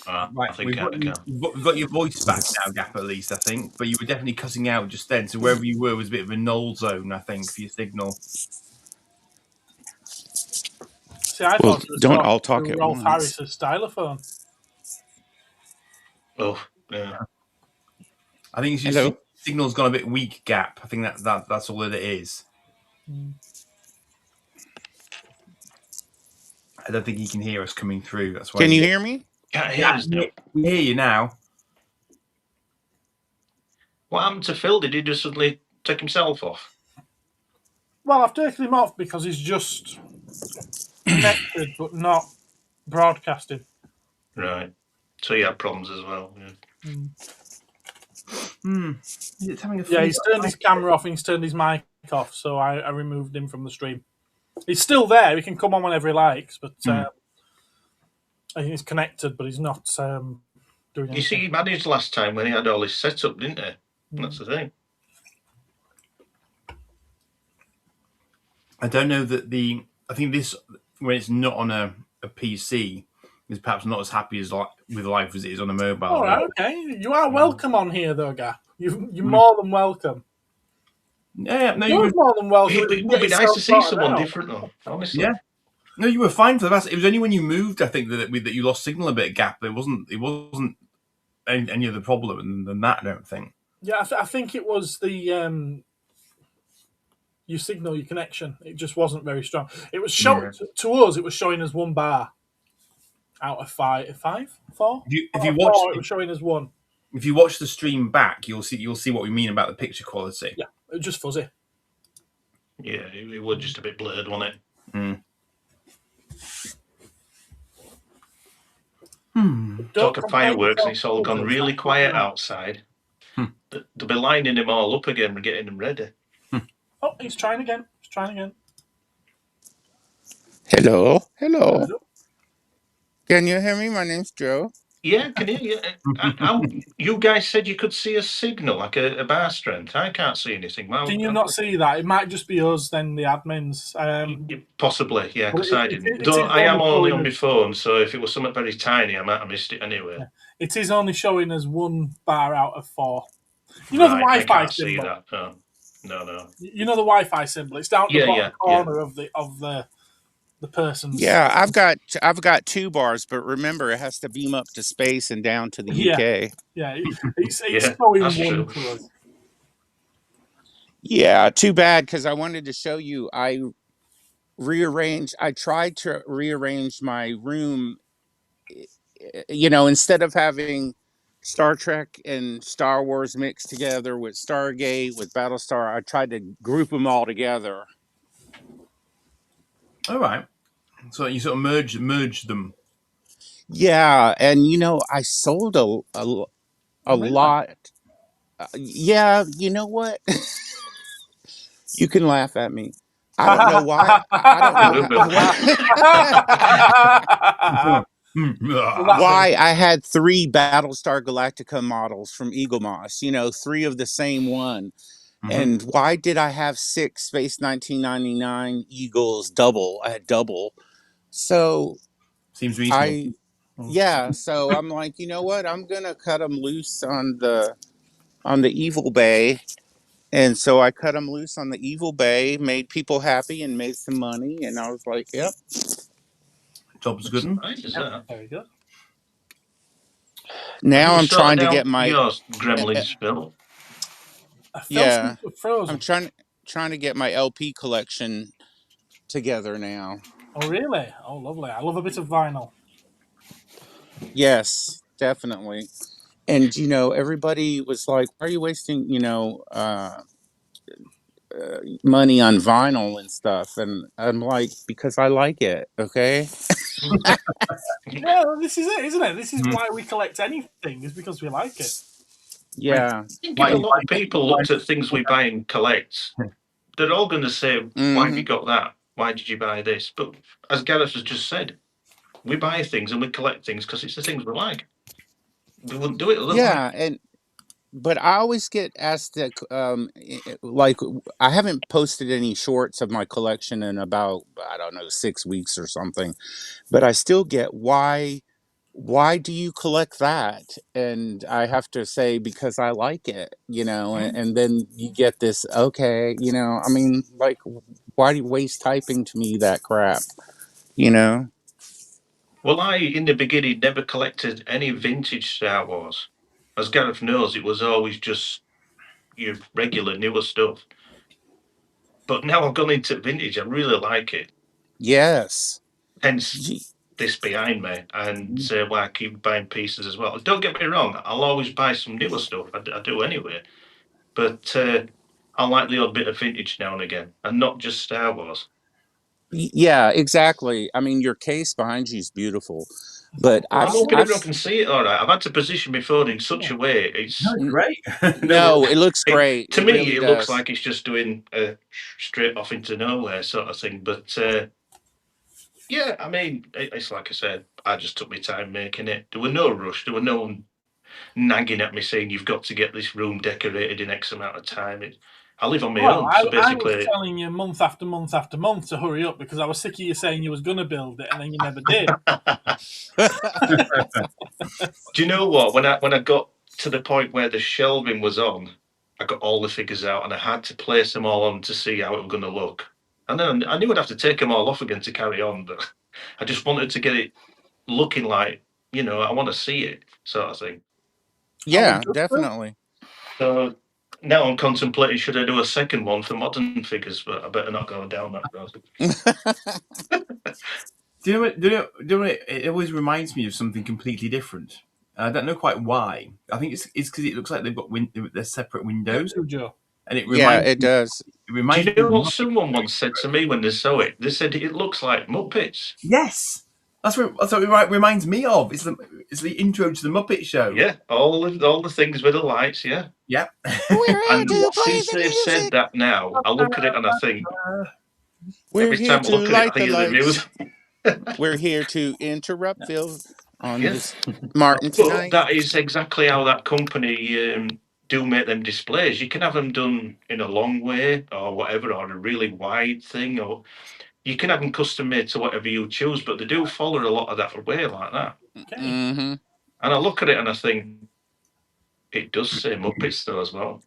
B: Right, we've got your voice back now, Gap, at least, I think. But you were definitely cutting out just then. So wherever you were was a bit of a null zone, I think, for your signal.
A: See, I thought
E: don't all talk at
A: Rolf
E: once.
A: Harris's stylophone.
D: Oh, yeah.
B: I think it's just your signal's gone a bit weak, Gap. I think that's all that it is. I don't think he can hear us coming through. That's why.
E: Can you hear me?
D: Can't hear us now.
B: We hear you now.
D: What happened to Phil? Did he just suddenly take himself off?
A: Well, I've taken him off because he's just connected but not broadcasting.
D: Right. So he had problems as well. Yeah.
A: He's turned his camera off and he's turned his mic off, so I removed him from the stream. He's still there. He can come on whenever he likes, but I think he's connected, but he's not doing anything.
D: You see, he managed last time when he had all his setup, didn't he? That's the thing.
B: I don't know that I think this, when it's not on a PC, is perhaps not as happy as with life as it is on a mobile.
A: All right, okay. You are welcome on here, though, Gap. You're more than welcome.
B: Yeah, no,
A: you're more than welcome.
D: It would be nice to see someone different, though. Honestly.
B: Yeah. No, you were fine for the last. It was only when you moved, I think, that you lost signal a bit, Gap. It wasn't any other problem than that. I don't think.
A: Yeah, I think it was the your signal, your connection. It just wasn't very strong. It was showing to us. It was showing us 1 bar out of 4. If you watch, it was showing us 1.
B: If you watch the stream back, you'll see what we mean about the picture quality.
A: Yeah, it was just fuzzy.
D: Yeah, it was just a bit blurred, wasn't it? Talk of fireworks, and it's all gone really quiet outside. They'll be lining them all up again and getting them ready.
A: Oh, he's trying again. He's trying again.
E: Hello. Can you hear me? My name's Joe.
D: Yeah, can you? You guys said you could see a signal, like a bar strength. I can't see anything. Well,
A: Can you not see that? It might just be us, then the admins.
D: Possibly, yeah, because I didn't.
A: it
D: Though
A: is
D: I am only
A: showing
D: on my phone, so if it was something very tiny, I might have missed it anyway.
A: It is only showing us 1 bar out of 4. You know the
D: Right, I
A: Wi-Fi
D: can't see
A: symbol?
D: that. No.
A: You know the Wi-Fi symbol? It's down at the
D: Yeah,
A: bottom corner of the person's.
E: Yeah, I've got 2 bars, but remember it has to beam up to space and down to the UK.
A: Yeah, it's
D: Yeah,
A: showing
D: that's
A: 1
D: true.
A: to us.
E: Yeah, too bad, because I wanted to show you. I tried to rearrange my room, instead of having Star Trek and Star Wars mixed together with Stargate, with Battlestar, I tried to group them all together.
B: All right. So you sort of merge them.
E: Yeah, and I sold a lot. Yeah, you know what? You can laugh at me. I don't know why. Why I had 3 Battlestar Galactica models from Eagle Moss, 3 of the same one. And why did I have 6 Space 1999 Eagles double? I had double. So
B: seems reasonable.
E: So I'm like, you know what? I'm gonna cut them loose on the Evil Bay. And so I cut them loose on the Evil Bay, made people happy, and made some money. And I was like, "Yep,
B: job's good."
A: Very good.
E: Now I'm trying to get my
D: yours, Gremlins Phil.
E: Yeah,
A: frozen.
E: I'm trying to get my LP collection together now.
A: Oh really? Oh lovely! I love a bit of vinyl.
E: Yes, definitely. And everybody was like, "Why are you wasting money on vinyl and stuff?" And I'm like, "Because I like it." Okay.
A: Well, this is it, isn't it? This is why we collect anything, is because we like it.
E: Yeah.
D: I think if a lot of people looked at things we buy and collect, they're all going to say, why have you got that? Why did you buy this? But as Gareth has just said, we buy things and we collect things because it's the things we like. We wouldn't do it otherwise.
E: Yeah, but I always get asked that, like, I haven't posted any shorts of my collection in about, I don't know, 6 weeks or something, but I still get, why do you collect that? And I have to say, because I like it, and then you get this, okay, I mean, like, why do you waste typing to me that crap,
D: Well, I, in the beginning, never collected any vintage Star Wars. As Gareth knows, it was always just your regular, newer stuff. But now I've gone into vintage. I really like it.
E: Yes.
D: Hence this behind me, and why I keep buying pieces as well. Don't get me wrong, I'll always buy some newer stuff. I do anyway. But I like the odd bit of vintage now and again, and not just Star Wars.
E: Yeah, exactly. I mean, your case behind you is beautiful, but
D: I'm hoping everyone can see it all right. I've had to position my phone in such a way. It's
B: great.
E: No, it looks great.
D: To
E: It
D: me,
E: really
D: it
E: does.
D: looks like it's just doing a straight off into nowhere sort of thing. But yeah, I mean, it's like I said, I just took my time making it. There were no rush. There were no one nagging at me saying you've got to get this room decorated in X amount of time. I live on my own, so
A: I
D: basically.
A: was telling you month after month after month to hurry up because I was sick of you saying you was going to build it and then you never did.
D: Do you know what? When I got to the point where the shelving was on, I got all the figures out and I had to place them all on to see how it was going to look. And then I knew I'd have to take them all off again to carry on, but I just wanted to get it looking like, I want to see it, sort of thing.
E: Yeah, definitely.
D: So now I'm contemplating, should I do a second one for modern figures, but I better not go down that road.
B: Do you know what? It always reminds me of something completely different. I don't know quite why. I think it's because it looks like they've got they're separate windows.
A: Joe.
B: and it
E: Yeah,
B: reminds
E: it does.
B: it
D: Do
B: reminds
D: you
B: me
D: know
B: of
D: what
B: Muppets.
D: someone once said to me when they saw it? They said it looks like Muppets.
B: Yes, that's what it reminds me of. It's the intro to the Muppet Show.
D: Yeah, all the things with the lights. Yeah.
B: Yep.
E: We're here
D: And
E: to play
D: since
E: the
D: they've said
E: music.
D: that now, I look at it and I think
E: We're
D: every
E: here
D: time I
E: to
D: look at it,
E: light
D: I
E: the
D: hear the
E: lights.
D: music.
E: We're here to interrupt Phil on
D: Yeah.
E: this Martin
D: But
E: tonight.
D: that is exactly how that company do make them displays. You can have them done in a long way or whatever, or a really wide thing, or you can have them custom made to whatever you choose. But they do follow a lot of that way like that.
A: Okay.
E: Mm-hmm.
D: And I look at it and I think it does say Muppets though as well.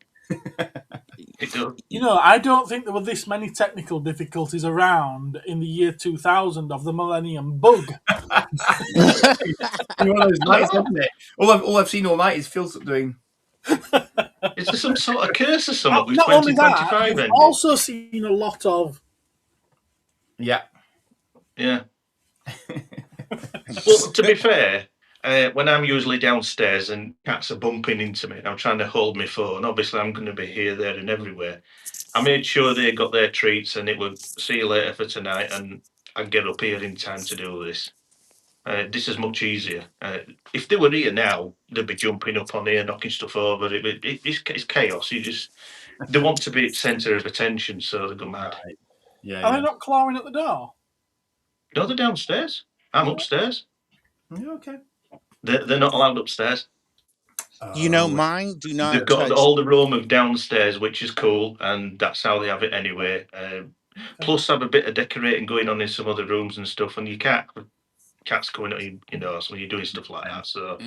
D: It does.
A: You know, I don't think there were this many technical difficulties around in the year 2000 of the Millennium Bug.
B: One of those nights, isn't it? All I've seen all night is Phil doing.
D: Is there some sort of curse or something with
A: Not only that,
D: 2025
A: you've
D: ending?
A: also seen a lot of.
B: Yeah.
D: Yeah. Well, to be fair, when I'm usually downstairs and cats are bumping into me, I'm trying to hold my phone. Obviously, I'm going to be here, there, and everywhere. I made sure they got their treats, and it would see you later for tonight, and I'd get up here in time to do this. This is much easier. If they were here now, they'd be jumping up on here, knocking stuff over. It's chaos. They want to be centre of attention, so they go mad.
B: Right. Yeah.
A: Are they not clawing at the door?
D: No, they're downstairs. I'm upstairs.
B: Yeah, okay.
D: They're not allowed upstairs.
E: You know, mine do not
D: They've got
E: touch.
D: all the room of downstairs, which is cool, and that's how they have it anyway. Plus, have a bit of decorating going on in some other rooms and stuff, and you can't. Cats going on, you know, so you're doing stuff like that. So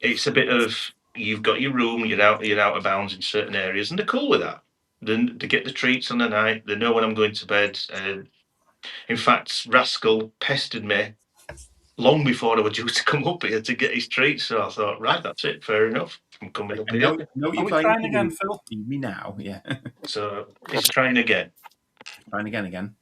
D: it's a bit of you've got your room, you're out of bounds in certain areas, and they're cool with that. Then they get the treats on the night. They know when I'm going to bed. In fact, Rascal pestered me long before I was due to come up here to get his treats. So I thought, right, that's it, fair enough. I'm coming up here.
B: No,
A: Are we trying again, Phil?
B: Feed me now, yeah.
D: So he's trying again.
B: Trying again.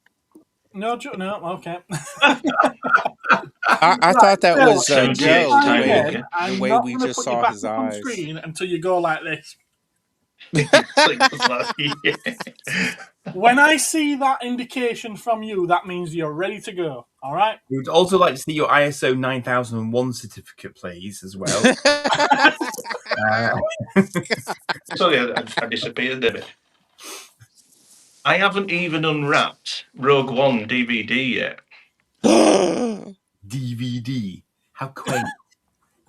A: No, okay.
E: I thought that was
D: Phil,
E: Joe,
D: try
E: the
D: again.
E: way
A: not
E: we
A: gonna
E: just
A: put you
E: saw
A: back
E: his
A: up on
E: eyes.
A: screen until you go like this. When I see that indication from you, that means you're ready to go. All right.
B: We would also like to see your ISO 9001 certificate, please, as well.
D: Sorry, I disappeared a bit. I haven't even unwrapped Rogue One DVD yet.
B: DVD. How quaint.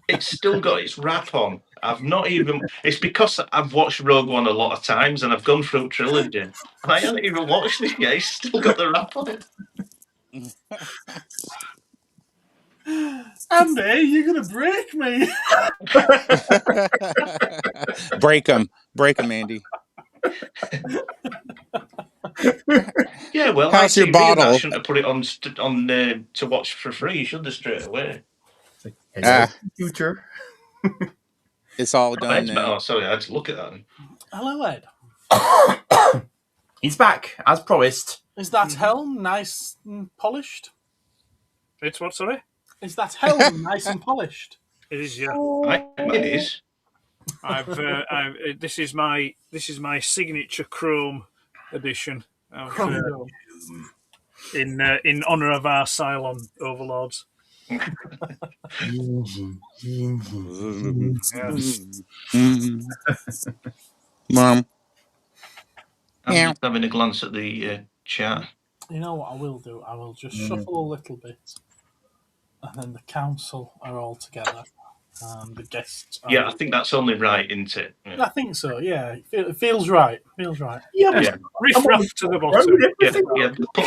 D: It's still got its wrap on. I've not even. It's because I've watched Rogue One a lot of times and I've gone through trilogy. And I haven't even watched it yet. It's still got the wrap on it.
A: Andy, you're gonna break me.
E: Break him, Andy.
D: Yeah, well,
E: how's your
D: ITV
E: bottle?
D: shouldn't have put it on to watch for free. Should have straight away.
B: Future.
E: It's all done now.
D: Oh, sorry, I had to look at that.
A: Hello, Ed.
B: He's back, as promised.
A: Is that helm nice and polished?
C: It's what, sorry?
A: Is that helm nice and polished?
C: It is, yeah.
D: It is.
C: This is my signature chrome edition in honour of our Cylon overlords.
E: Mom.
D: I'm just having a glance at the chat.
A: You know what I will do? I will just shuffle a little bit, and then the council are all together, and the guests.
D: Yeah, I think that's only right, isn't it? Yeah.
A: I think so. Yeah, it feels right.
C: Yeah. Riff raff to the bottom.
D: Yeah.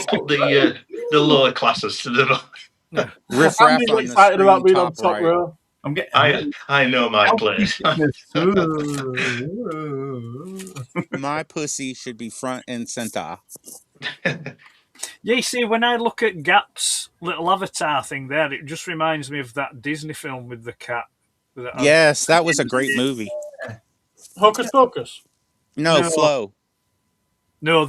D: Put the lower classes to the bottom.
A: Yeah.
E: Riff raff
A: I'm
E: on
A: excited
E: the
A: about being on
E: top
A: top
E: right.
A: row.
D: I know my place.
E: My pussy should be front and center.
C: Yeah, you see, when I look at Gap's little avatar thing there, it just reminds me of that Disney film with the cat.
E: Yes, that was a great movie.
A: Hocus Pocus.
E: No, Flow.
C: No, I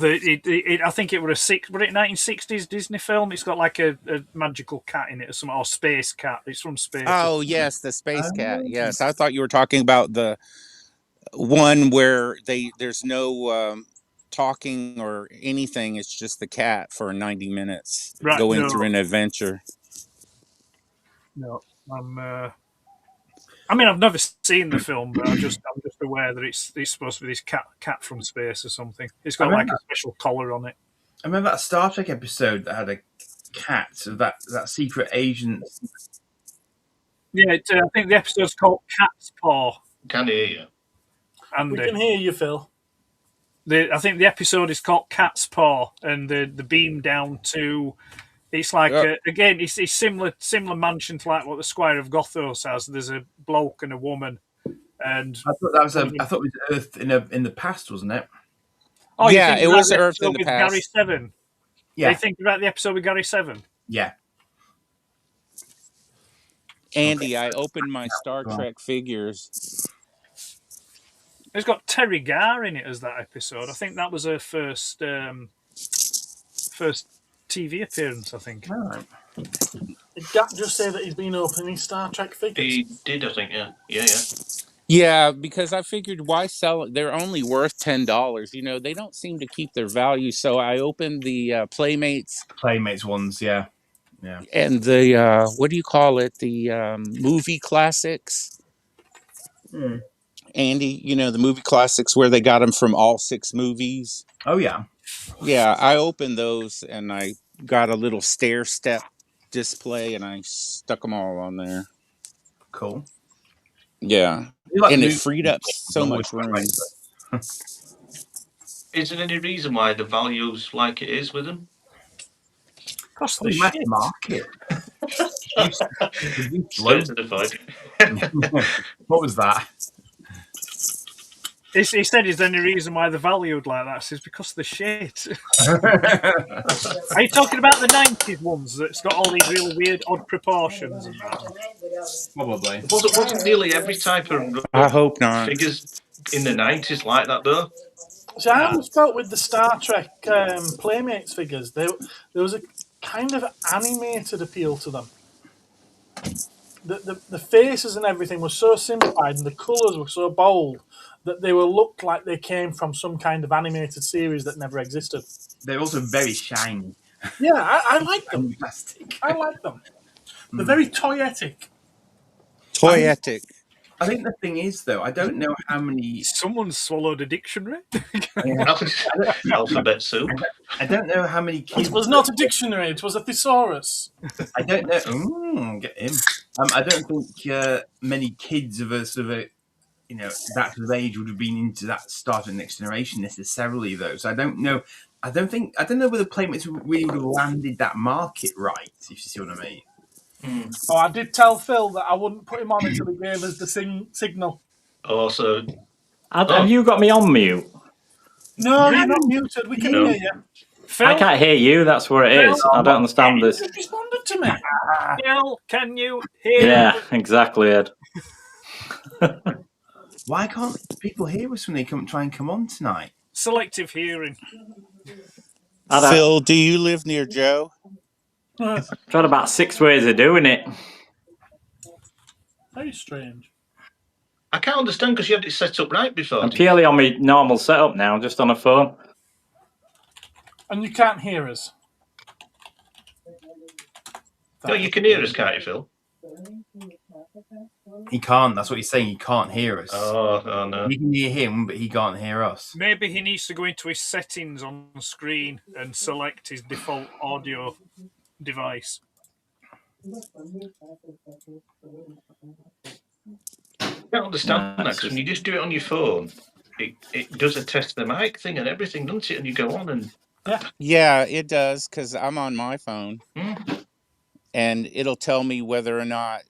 C: think it was a 1960s Disney film. It's got like a magical cat in it or something, or space cat. It's from space.
E: Oh yes, the space cat. Yes, I thought you were talking about the one where there's no talking or anything. It's just the cat for 90 minutes
C: Right,
E: going
C: no.
E: through an adventure.
C: No, I mean, I've never seen the film, but I'm just aware that it's supposed to be this cat from space or something. It's got like a special collar on it.
B: I remember that Star Trek episode that had a cat of that secret agent.
C: Yeah, I think the episode's called Cat's Paw.
D: Can hear you.
C: And
A: We can hear you, Phil.
C: I think the episode is called Cat's Paw, and the beam down to. It's like again, it's similar mansion to like what the Squire of Gothos has. There's a bloke and a woman, and
B: I thought that was I thought it was Earth in the past, wasn't it?
C: Oh,
E: yeah, it was
C: the
E: Earth in
C: episode
E: the
C: with
E: past.
C: Gary Seven.
B: Yeah,
C: They think about the episode with Gary Seven.
B: yeah.
E: Andy, I opened my Star Trek figures.
C: It's got Terry Garr in it as that episode. I think that was her first TV appearance, I think.
B: All right.
A: Did Jack just say that he's been opening Star Trek figures?
D: He did, I think, yeah.
E: Yeah, because I figured why sell it? They're only worth $10. You know, they don't seem to keep their value. So I opened the Playmates
B: ones, yeah.
E: and the what do you call it? The movie classics. Andy, you know, the movie classics where they got them from all 6 movies.
B: Oh yeah.
E: Yeah, I opened those and I got a little stair step display and I stuck them all on there.
B: Cool.
E: Yeah, and it freed up so much room.
D: Is there any reason why the value's like it is with them?
C: Cost the shit.
B: Market.
D: Straight to the point.
B: What was that?
C: He said, "Is there any reason why the valued like that?" It's because of the shit. Are you talking about the 90s ones that's got all these really weird, odd proportions? And that?
B: Probably.
D: Wasn't nearly every type of
E: I hope not.
D: figures in the 90s like that, though?
A: So I always felt with the Star Trek Playmates figures, there was a kind of animated appeal to them. The faces and everything were so simplified and the colours were so bold that they will look like they came from some kind of animated series that never existed.
B: They're also very shiny.
A: Yeah, I like them.
B: Plastic.
A: I like them. They're very toyetic.
E: Toyetic.
B: I think the thing is, though, I don't know how many.
C: Someone swallowed a dictionary.
D: Alphabet soup.
B: I don't know how many kids.
A: It was not a dictionary. It was a thesaurus.
B: I don't know. Get him. I don't think many kids of a sort of a, that sort of age would have been into that start of Next Generation necessarily, though. So I don't know. I don't know whether Playmates really would have landed that market right. If you see what I mean.
A: Oh, I did tell Phil that I wouldn't put him on until he gave us the signal.
D: Oh, so
G: Have you got me on mute?
A: No, you're not muted. We can hear you.
C: Phil,
G: I can't hear you. That's where it is. I don't understand this.
A: You just responded to me.
C: Phil, can you hear?
G: Yeah, exactly, Ed.
B: Why can't people hear us when they try and come on tonight?
C: Selective hearing.
E: Phil, do you live near Joe?
G: Tried about 6 ways of doing it.
A: Very strange.
D: I can't understand because you had it set up right before.
G: I'm purely on my normal setup now, just on a phone.
A: And you can't hear us.
D: No, you can hear us, can't you, Phil?
B: He can't. That's what he's saying. He can't hear us.
D: Oh no.
B: We can hear him, but he can't hear us.
C: Maybe he needs to go into his settings on the screen and select his default audio device.
D: I don't understand that because when you just do it on your phone, it does a test the mic thing and everything, doesn't it? And you go on and
E: Yeah, it does because I'm on my phone, and it'll tell me whether or not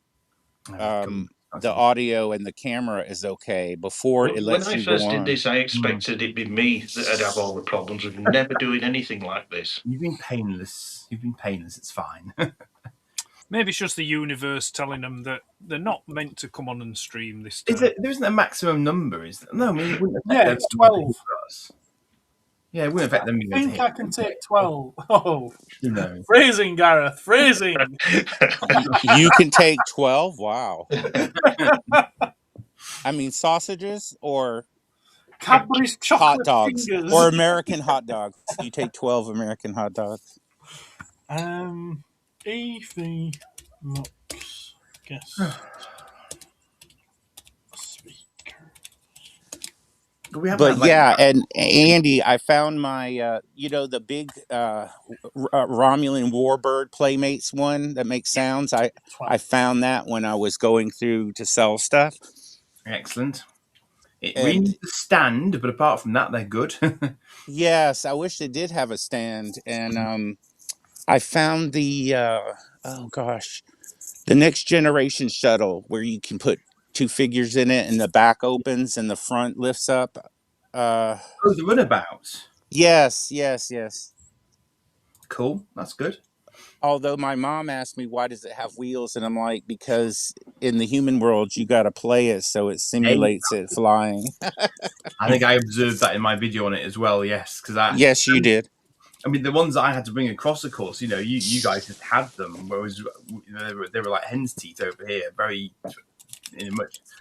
E: the audio and the camera is okay before it lets
D: when I
E: you
D: first
E: go
D: did
E: on.
D: this, I expected it'd be me that'd have all the problems with never doing anything like this.
B: You've been painless. It's fine.
C: Maybe it's just the universe telling them that they're not meant to come on and stream this time.
B: There isn't a maximum number, is there? No, I mean, it wouldn't affect
A: Yeah,
B: them
A: it's 12.
B: for us. Yeah, it wouldn't affect them.
A: I think I can take 12. Oh,
B: You know.
A: phrasing, Gareth, phrasing.
E: You can take 12? Wow. I mean sausages or
A: Cadbury's
E: hot
A: chocolate
E: dogs
A: fingers.
E: or American hot dogs. You take 12 American hot dogs.
A: Evie looks guess speaker.
B: We haven't
E: But
B: had, like,
E: yeah, and Andy, I found my the big Romulan Warbird Playmates one that makes sounds. I found that when I was going through to sell stuff.
B: excellent. It really
E: And
B: needs a stand, but apart from that, they're good.
E: yes, I wish they did have a stand. And I found the oh gosh, the Next Generation shuttle where you can put two figures in it and the back opens and the front lifts up.
B: Oh, the runabout.
E: Yes.
B: Cool. That's good.
E: Although my mom asked me why does it have wheels, and I'm like, because in the human world you got to play it so it simulates it flying.
B: I think I observed that in my video on it as well. Yes, because
E: Yes, you did.
B: I mean, the ones that I had to bring across, of course, you guys just had them, whereas they were like hen's teeth over here,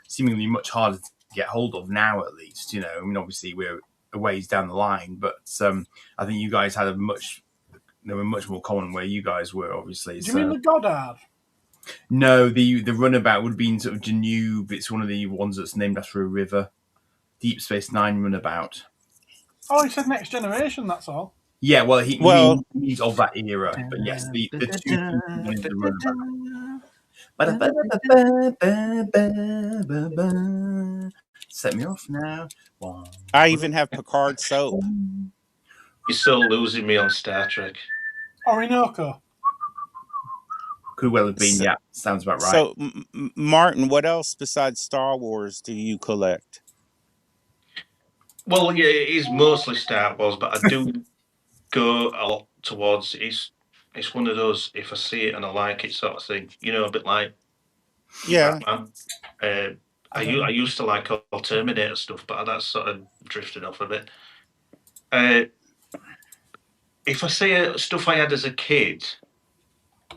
B: seemingly much harder to get hold of now, at least. I mean, obviously we're a ways down the line, but I think you guys had they were much more common where you guys were, obviously.
A: Do you mean the Goddard?
B: No, the runabout would be in sort of Danube. It's one of the ones that's named after a river. Deep Space Nine runabout.
A: Oh, he said Next Generation, that's all.
B: Yeah, well, he's of that era. But yes, the two the runabout. Set me off now.
E: I even have Picard soap.
D: You're so losing me on Star Trek.
A: Orinoco.
B: Could well have been, yeah. Sounds about right.
E: So, Martin, what else besides Star Wars do you collect?
D: Well, yeah, it is mostly Star Wars, but I do go a lot towards it's one of those if I see it and I like it sort of thing. A bit like Batman. I used to like all Terminator stuff, but that's sort of drifted off a bit. If I see stuff I had as a kid,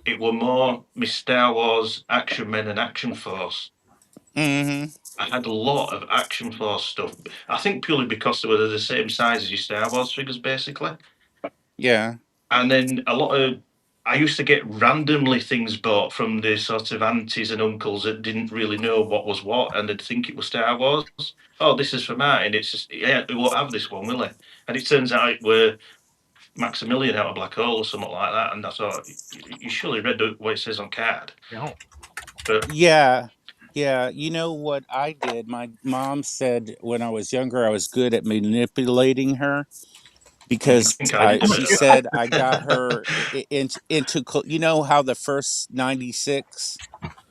D: it were more my Star Wars Action Men and Action Force.
E: Mm-hmm.
D: I had a lot of Action Force stuff. I think purely because they were the same size as your Star Wars figures, basically.
E: Yeah.
D: And then I used to get randomly things bought from the sort of aunties and uncles that didn't really know what was what, and they'd think it was Star Wars. Oh, this is for Martin. It's just, we won't have this one, will it? And it turns out it were Maximilian out of Black Hole or something like that. And I thought, you surely read what it says on card.
C: Yeah.
D: But
E: Yeah. You know what I did? My mom said when I was younger, I was good at manipulating her because she said I got her into, how the first 96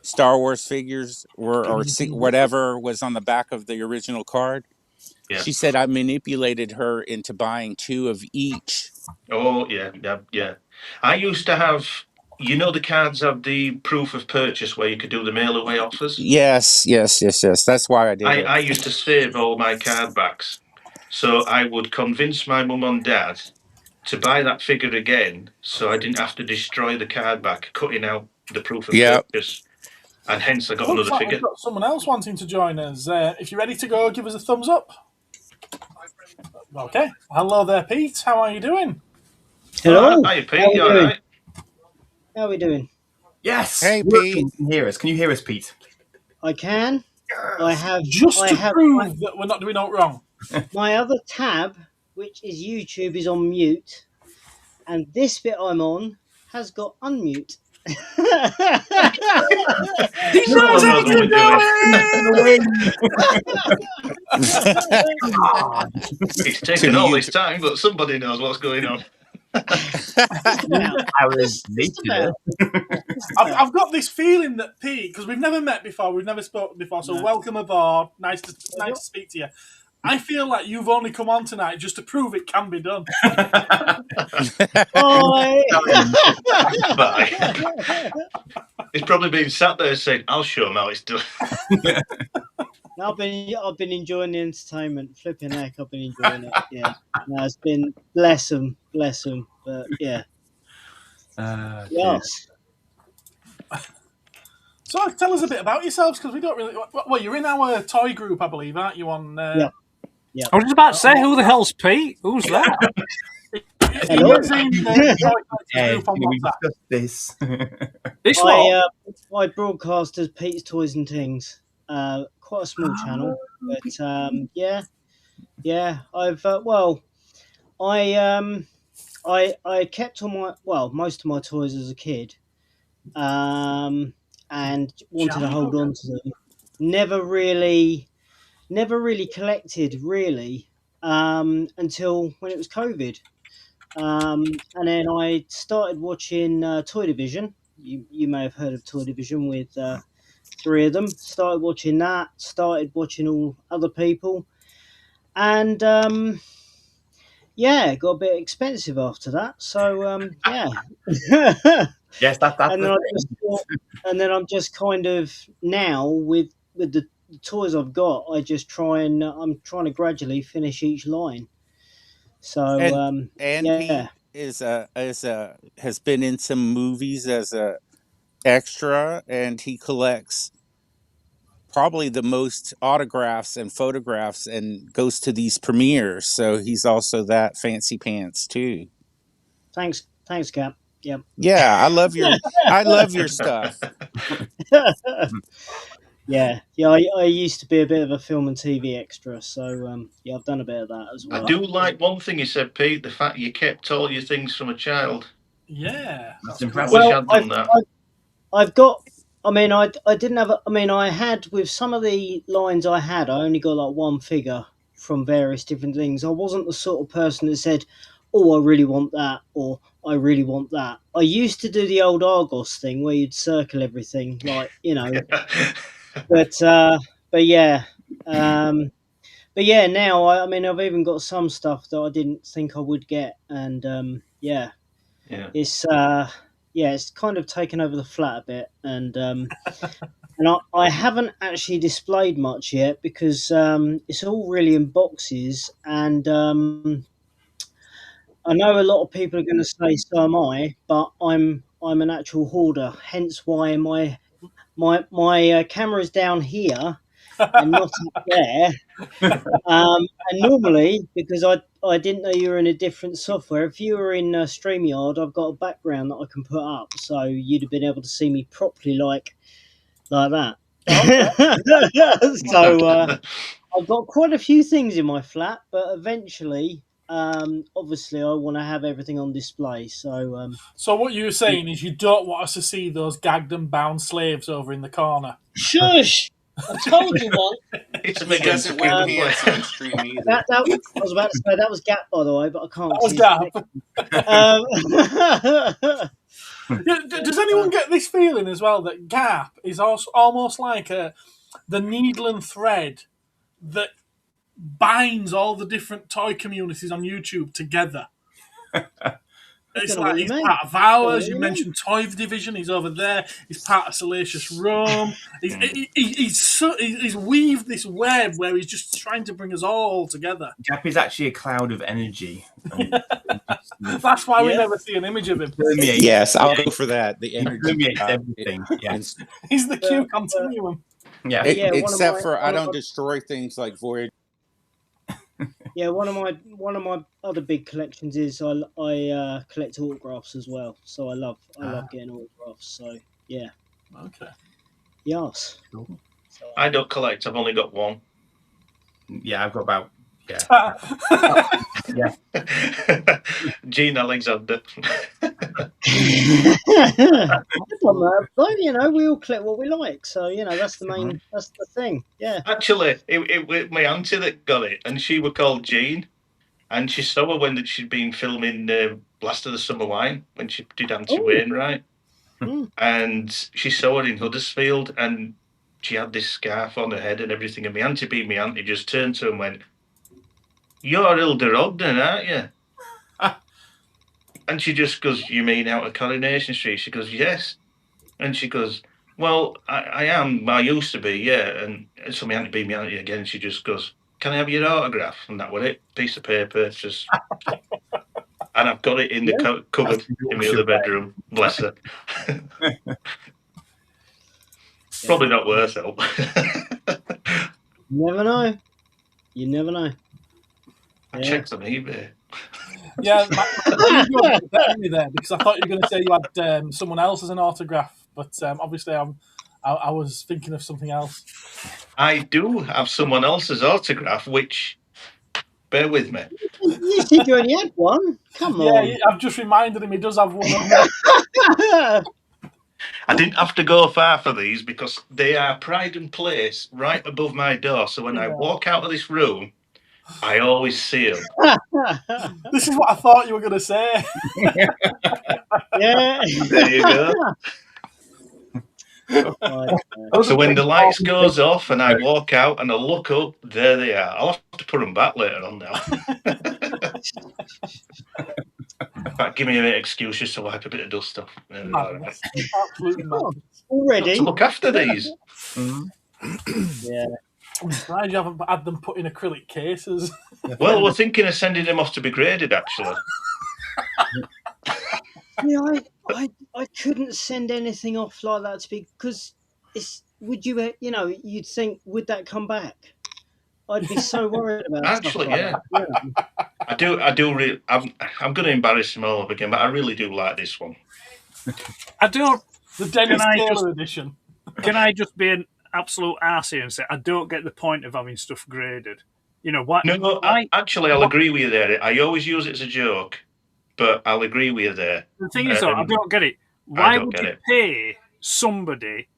E: Star Wars figures were, or whatever was on the back of the original card. Yeah. She said I manipulated her into buying 2 of each.
D: Oh, yeah. I used to have, the cards have the proof of purchase where you could do the mail away offers?
E: Yes. That's why I did it.
D: I used to save all my card backs. So I would convince my mum and dad to buy that figure again so I didn't have to destroy the card back, cutting out the proof of purchase. And hence I got another figure.
A: We've got someone else wanting to join us. If you're ready to go, give us a thumbs up. Okay. Hello there, Pete. How are you doing?
J: Hello.
D: Hi, Pete. You all right?
J: How are we doing?
B: Yes.
E: Hey, Pete.
B: Can you hear us? Can you hear us, Pete?
J: I can.
B: Yes.
J: I have
A: to prove that we're not doing it wrong.
J: My other tab, which is YouTube, is on mute, and this bit I'm on has got unmute.
A: He knows how to do it!
D: It's taken all this time, but somebody knows what's going on.
A: I've got this feeling that Pete, because we've never met before, we've never spoken before, so welcome aboard. Nice to speak to you. I feel like you've only come on tonight just to prove it can be done.
D: He's probably been sat there saying, "I'll show him how it's done."
J: I've been enjoying the entertainment. Flipping heck, I've been enjoying it. Yeah, no, it's been bless them. But yeah, yes.
A: So tell us a bit about yourselves, because we don't really. Well, you're in our toy group, I believe, aren't you? On
J: Yeah.
C: I was just about to say, who the hell's Pete? Who's that?
J: Hello.
A: He's in the toy collectors group on
B: we
A: WhatsApp.
B: discussed this.
C: This one.
J: I broadcast as Pete's Toys and Things. Quite a small channel, but yeah. I kept all my most of my toys as a kid, and wanted to hold on to them. Never really collected until when it was COVID. And then I started watching Toy Division. You may have heard of Toy Division with 3 of them. Started watching that. Started watching all other people, and got a bit expensive after that. So yeah.
B: Yes, that's
J: and then I'm just kind of now with the toys I've got. I'm trying to gradually finish each line. So
E: And
J: yeah.
E: Pete has been in some movies as a extra, and he collects probably the most autographs and photographs and goes to these premieres. So he's also that fancy pants too.
J: Thanks, Cap. Yep.
E: Yeah, I love your stuff.
J: Yeah. I used to be a bit of a film and TV extra, so yeah, I've done a bit of that as well.
D: I do like one thing you said, Pete, the fact you kept all your things from a child.
A: Yeah,
B: that's
D: I
B: impressive.
D: wish I'd done that.
J: I've got. I mean, I didn't have. I had with some of the lines I had. I only got like one figure from various different things. I wasn't the sort of person that said, "Oh, I really want that," or "I really want that." I used to do the old Argos thing where you'd circle everything, like But yeah. But yeah, now I mean I've even got some stuff that I didn't think I would get, and yeah. It's kind of taken over the flat a bit, and I haven't actually displayed much yet because it's all really in boxes, and I know a lot of people are going to say so am I, but I'm an actual hoarder. Hence why my camera's down here and not up there. And normally, because I didn't know you were in a different software, if you were in StreamYard, I've got a background that I can put up, so you'd have been able to see me properly like that. So I've got quite a few things in my flat, but eventually, obviously, I want to have everything on display. So
A: what you were saying is you don't want us to see those gagged and bound slaves over in the corner.
J: Shush! I told you once.
E: He doesn't wear pants on stream either.
J: I was about to say that was Gap, by the way, but I can't.
A: That was Gap. Does anyone get this feeling as well that Gap is also almost like the needle and thread that binds all the different toy communities on YouTube together? It's like he's part of ours. You mentioned Toy Division. He's over there. He's part of Salacious Rome. He's weaved this web where he's just trying to bring us all together.
B: Gap is actually a cloud of energy.
A: That's why we never see an image of him.
E: Yes, I'll go for that. The energy,
B: everything. Yes,
A: he's the Q continuum.
B: Yeah,
E: except for I don't destroy things like Void.
J: Yeah, one of my other big collections is I collect autographs as well. So I love getting autographs. So yeah.
A: Okay.
J: Yes.
A: Cool.
J: So,
D: I don't collect. I've only got one.
B: Yeah, I've got about. Yeah.
D: Gene Alexander.
J: But we all collect what we like, so that's the main. That's the thing. Yeah.
D: Actually, it was my auntie that got it, and she was called Jean, and she saw her when she'd been filming Blast of the Summer Wine when she did Auntie Wainwright, and she saw her in Huddersfield, and she had this scarf on her head and everything, and my auntie being my auntie just turned to her and went, "You're Hilda Ogden, aren't you?" And she just goes, "You mean out of Coronation Street?" She goes, "Yes." And she goes, "Well, I am. I used to be, yeah." And so my auntie beat me auntie again. She just goes, "Can I have your autograph?" And that was it. Piece of paper, just. And I've got it in the cupboard in the other bedroom. Bless her. Probably not worth it.
J: You never know. You never know.
D: I checked on eBay.
A: Yeah, you got me there because I thought you were going to say you had someone else as an autograph, but obviously I was thinking of something else.
D: I do have someone else's autograph, which, bear with me.
J: You said you only had one. Come on.
A: Yeah, I've just reminded him he does have one.
D: I didn't have to go far for these because they are pride and place right above my door. So when I walk out of this room, I always see them.
A: This is what I thought you were going to say.
J: Yeah.
D: There you go. So when the lights goes off and I walk out and I look up, there they are. I'll have to put them back later on now. In fact, give me an excuse just to wipe a bit of dust off.
A: Madness. Absolutely madness.
J: Already?
D: To look after these.
J: Yeah.
A: I'm surprised you haven't had them put in acrylic cases.
D: Well, we're thinking of sending them off to be graded, actually.
J: Yeah, I couldn't send anything off like that to be because would you you'd think would that come back? I'd be so worried about
D: Actually,
J: stuff like that.
D: I do really. I'm going to embarrass him all over again, but I really do like this one.
C: I don't.
A: The Dennis
C: Can I
A: Taylor
C: just-
A: edition.
C: Can I just be an absolute arse here and say I don't get the point of having stuff graded? You know what?
D: No, actually, I'll agree with you there. I always use it as a joke, but I'll agree with you there.
C: The thing is, though, I don't get it. Why would you pay somebody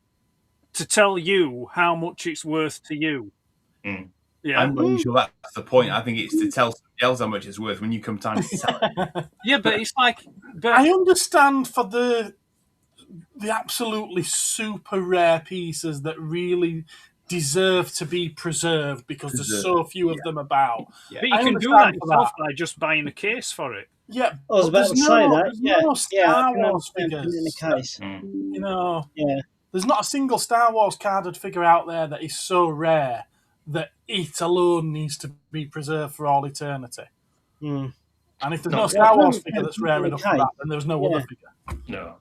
C: to tell you how much it's worth to you?
D: Mm.
C: Yeah,
B: I'm not sure that's the point. I think it's to tell somebody else how much it's worth when you come time to sell it.
C: yeah, but it's like,
A: I understand for the absolutely super rare pieces that really deserve to be preserved because there's so few of them about.
B: Yeah.
C: But you
A: I
C: can do
A: understand
C: that
A: for
C: yourself by just buying a case for it.
A: Yeah,
J: I was about to say that.
A: There's
J: Yeah,
A: no Star
J: I can
A: Wars
J: understand putting
A: figures.
J: in a case.
A: You know,
J: Yeah.
A: there's not a single Star Wars carded figure out there that is so rare that it alone needs to be preserved for all eternity.
J: Mm.
A: And if there's no Star Wars figure that's rare
J: Okay.
A: enough for that, then there's no other figure.
D: No.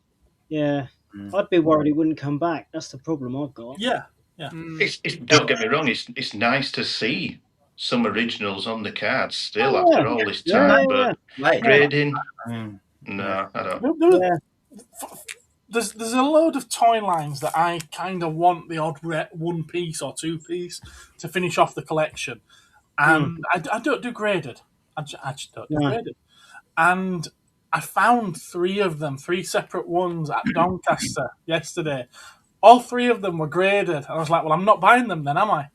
J: Yeah. I'd be worried it wouldn't come back. That's the problem I've got.
A: Yeah, yeah.
D: Don't get me wrong. It's nice to see some originals on the cards still
J: Oh,
D: after all this time, but grading, no, I don't.
A: There's a load of toy lines that I kind of want the odd one piece or two piece to finish off the collection, and I don't do graded. I just don't do graded. And I found three separate ones at Doncaster yesterday. All three of them were graded, and I was like, "Well, I'm not buying them then, am I?"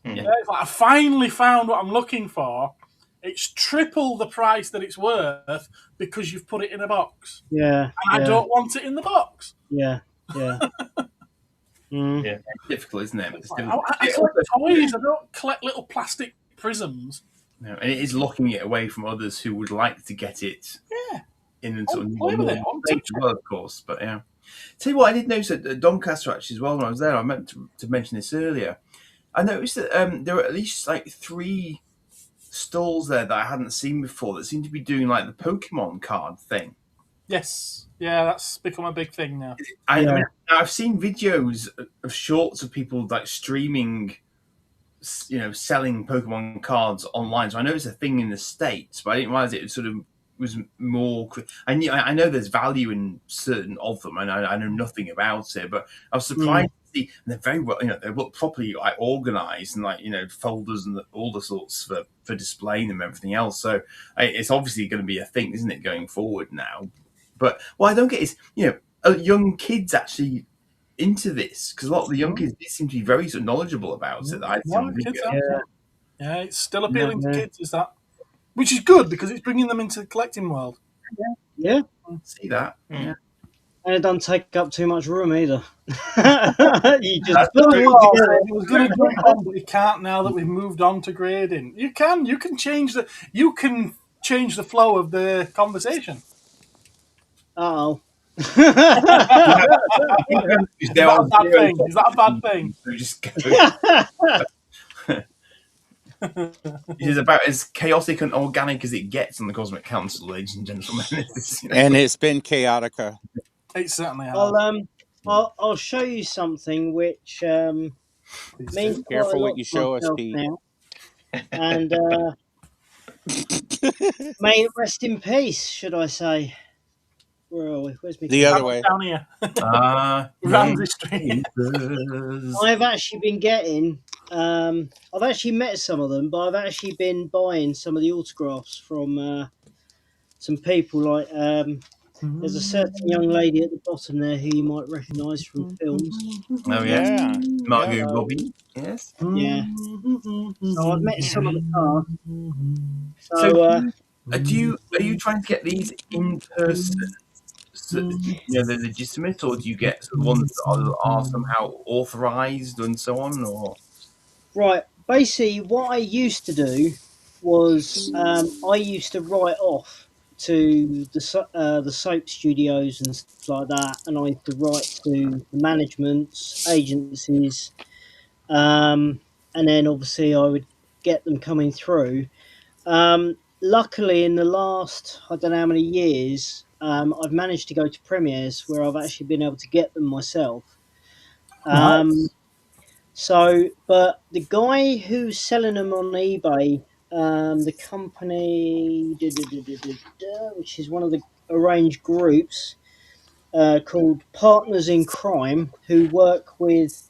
A: Yeah, it's like I finally found what I'm looking for. It's triple the price that it's worth because you've put it in a box.
J: Yeah.
A: And I don't want it in the box.
J: Yeah. Yeah.
B: Yeah, it's difficult, isn't it?
A: I collect toys. I don't collect little plastic prisms.
B: No, and it is locking it away from others who would like to get it.
A: Yeah.
B: In sort of
A: play with it.
B: as well, of course. But yeah, tell you what, I did notice at Doncaster actually as well when I was there. I meant to mention this earlier. I noticed that there were at least like 3 stalls there that I hadn't seen before that seem to be doing like the Pokemon card thing.
A: Yes, yeah, that's become a big thing now.
B: I mean, I've seen videos of shorts of people like streaming, selling Pokemon cards online. So I know it's a thing in the States, but I didn't realize it sort of was more. I know there's value in certain of them, and I know nothing about it, but I was surprised. And they're very well, they look properly like organized and folders and all the sorts for displaying them and everything else. So it's obviously going to be a thing, isn't it, going forward now? But what I don't get is, are young kids actually into this? Because a lot of the young kids seem to be very sort of knowledgeable about it.
A: Yeah, it's still appealing to kids, is that? Which is good because it's bringing them into the collecting world.
J: Yeah.
B: See that? Yeah.
J: And it doesn't take up too much room either. You just
A: That's
J: put it all together.
A: I was going to jump on, but you can't now that we've moved on to grading. You can change the flow of the conversation.
J: Uh-oh.
A: Is that a bad thing?
B: Just go. It is about as chaotic and organic as it gets on the Cosmic Council, ladies and gentlemen.
E: And it's been chaotica.
A: It certainly has.
J: Well, I'll show you something which means quite a
E: Careful what
J: lot
E: you
J: to
E: show us,
J: myself
E: Pete.
J: now. And may it rest in peace, should I say? Where are we? Where's my
E: The
J: camera?
E: other way.
A: Down here.
B: Yeah.
A: Ramsey Street.
J: I've actually been getting. I've actually met some of them, but I've actually been buying some of the autographs from some people. Like there's a certain young lady at the bottom there who you might recognise from films.
B: Oh yeah,
E: Yeah.
B: Margot
E: Yeah.
B: Robbie. Yes.
J: Yeah. So I've met some of the cast.
B: So
J: So
B: are you trying to get these in person? So, they're legitimate, or do you get ones that are somehow authorized and so on? Or
J: right, basically, what I used to do was I used to write off to the soap studios and stuff like that, and I used to write to the managements, agencies, and then obviously I would get them coming through. Luckily, in the last I don't know how many years, I've managed to go to premieres where I've actually been able to get them myself.
A: Nice.
J: So, but the guy who's selling them on eBay, the company, which is one of the arranged groups called Partners in Crime, who work with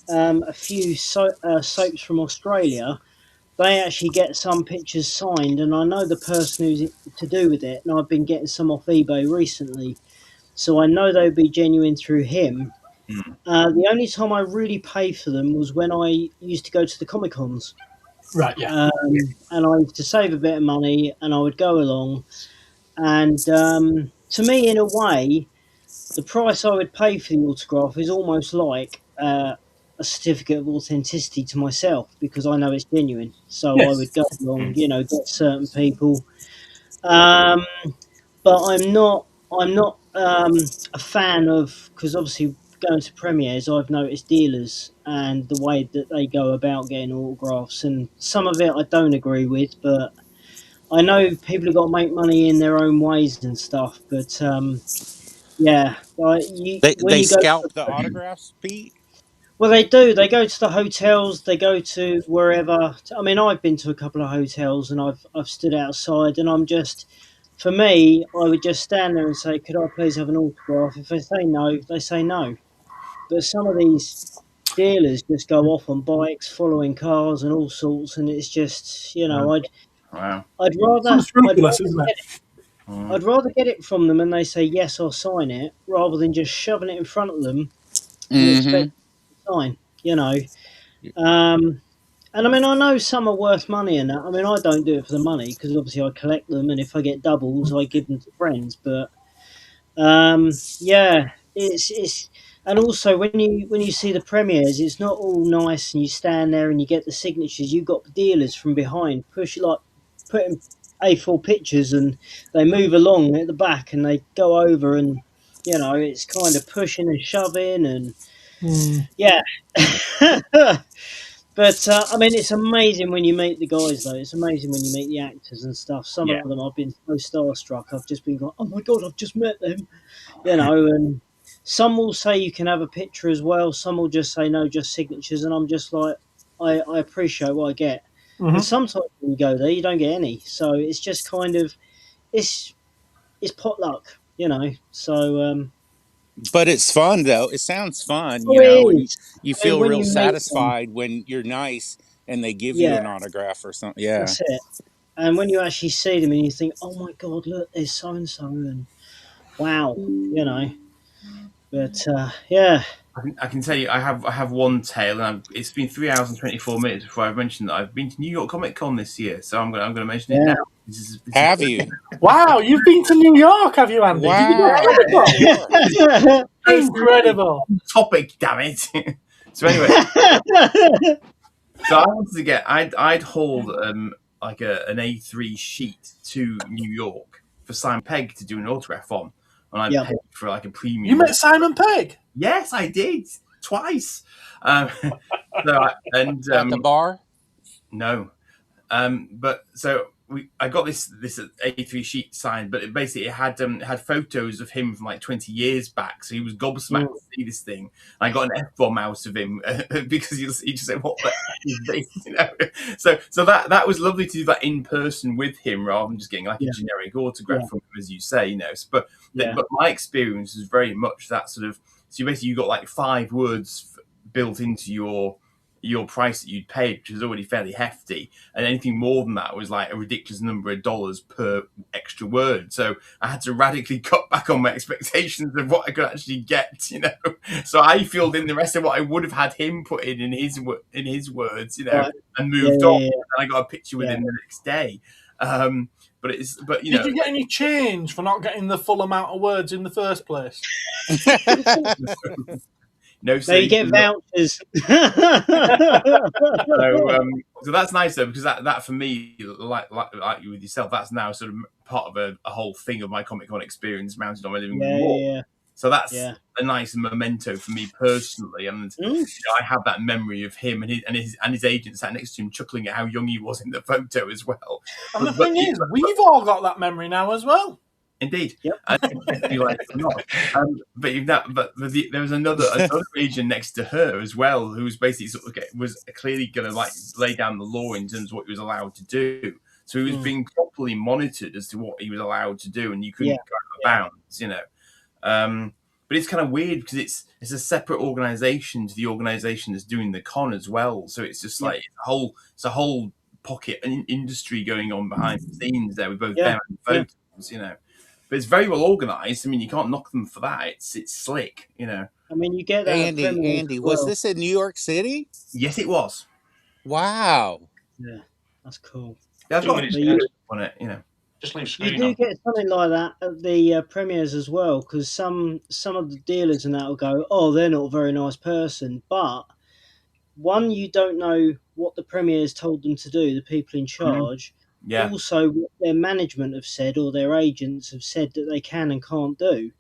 J: a few soaps from Australia, they actually get some pictures signed, and I know the person who's to do with it, and I've been getting some off eBay recently, so I know they'll be genuine through him. The only time I really paid for them was when I used to go to the Comic Cons.
A: Right, yeah.
J: And I used to save a bit of money and I would go along. And to me, in a way, the price I would pay for the autograph is almost like a certificate of authenticity to myself because I know it's genuine. So I
A: Yes.
J: would go along, get certain people. But I'm not a fan of, because obviously going to premieres, I've noticed dealers and the way that they go about getting autographs, and some of it I don't agree with, but I know people have got to make money in their own ways and stuff. But yeah, like when
E: They
J: you go,
E: scalp the autographs, Pete.
J: well, they do. They go to the hotels. They go to wherever. I mean, I've been to a couple of hotels and I've stood outside, and I'm just, for me, I would just stand there and say, "Could I please have an autograph?" If they say no, they say no. But some of these dealers just go off on bikes, following cars and all sorts, and it's just,
B: wow,
J: I'd rather,
A: Unscrupulous, isn't it?
J: I'd rather get it from them and they say yes, I'll sign it, rather than just shoving it in front of them and expect to sign. And I mean, I know some are worth money and that. I mean, I don't do it for the money because obviously I collect them, and if I get doubles, I give them to friends. But yeah, it's and also when you see the premieres, it's not all nice and you stand there and you get the signatures. You've got dealers from behind putting A4 pictures, and they move along at the back and they go over, and it's kind of pushing and shoving, and yeah. But I mean, it's amazing when you meet the guys, though. It's amazing when you meet the actors and stuff. Some
B: Yeah.
J: of them I've been so starstruck. I've just been like, "Oh my god, I've just met them," And some will say you can have a picture as well. Some will just say no, just signatures. And I'm just like, I appreciate what I get. And sometimes when you go there, you don't get any. So it's just kind of it's potluck, So
E: But it's fun though. It sounds fun,
J: oh, it
E: and
J: is.
E: you
J: I mean,
E: feel
J: when
E: real
J: you meet them,
E: satisfied when you're nice and they give you
J: yeah,
E: an autograph or something. Yeah.
J: that's it. And when you actually see them and you think, oh my God, look, there's so and so, and wow, But yeah,
B: I can tell you, I have one tale, and it's been 3 hours and 24 minutes before I've mentioned that I've been to New York Comic Con this year, so I'm going to mention it
J: Yeah.
B: now. This
E: Have you?
A: Wow, you've been to New York, have you, Andy? Did you go
E: Wow.
A: to Comic
E: New
A: Con? Incredible.
B: topic, damn it! So anyway, so I wanted to get, I'd hauled like an A3 sheet to New York for Simon Pegg to do an autograph on, and I
J: Yeah.
B: paid for like a premium.
A: You met Simon Pegg?
B: Yes, I did twice.
E: At the bar.
B: No. But so I got this A3 sheet signed, but it had photos of him from like 20 years back. So he was gobsmacked to see this thing. And I got an F-bomb out of him because he just said, "What the F is this?" You know. So that was lovely to do that in person with him rather than just getting like a generic autograph from him, as you say. You know. But my experience was very much that sort of. So basically, you got like 5 words built into your price that you'd paid, which was already fairly hefty, and anything more than that was like a ridiculous number of dollars per extra word. So I had to radically cut back on my expectations of what I could actually get, you know. So I filled in the rest of what I would have had him put in his words, you know, and moved on. And I got a picture with him the next day. But you know,
A: did you get any change for not getting the full amount of words in the first place?
J: No, you get vouchers.
B: So that's nice though, because that for me, like you with yourself, that's now sort of part of a whole thing of my Comic Con experience mounted on my living room wall. So that's a nice memento for me personally, and you know, I have that memory of him and his agent sat next to him, chuckling at how young he was in the photo as well.
A: And the thing is, we've all got that memory now as well.
B: Indeed, but there was another agent next to her as well, who was basically was clearly going to like lay down the law in terms of what he was allowed to do. So he was being properly monitored as to what he was allowed to do, and you couldn't go out of bounds, you know. But it's kind of weird because it's a separate organisation to the organisation that's doing the con as well. So it's just like it's a whole pocket industry going on behind the scenes there with both them and photos, you know. But it's very well organised. I mean, you can't knock them for that. It's slick, you know.
J: I mean, you get that.
E: Andy, was this in New York City?
B: Yes, it was.
E: Wow.
J: Yeah, that's cool.
B: Yeah, I've got on it, you know.
D: Just leave screen
J: You do
D: on.
J: get something like that at the premieres as well, because some of the dealers and that will go, "Oh, they're not a very nice person," but one, you don't know what the premiers told them to do, the people in charge.
B: Yeah.
J: Also, what their management have said or their agents have said that they can and can't do.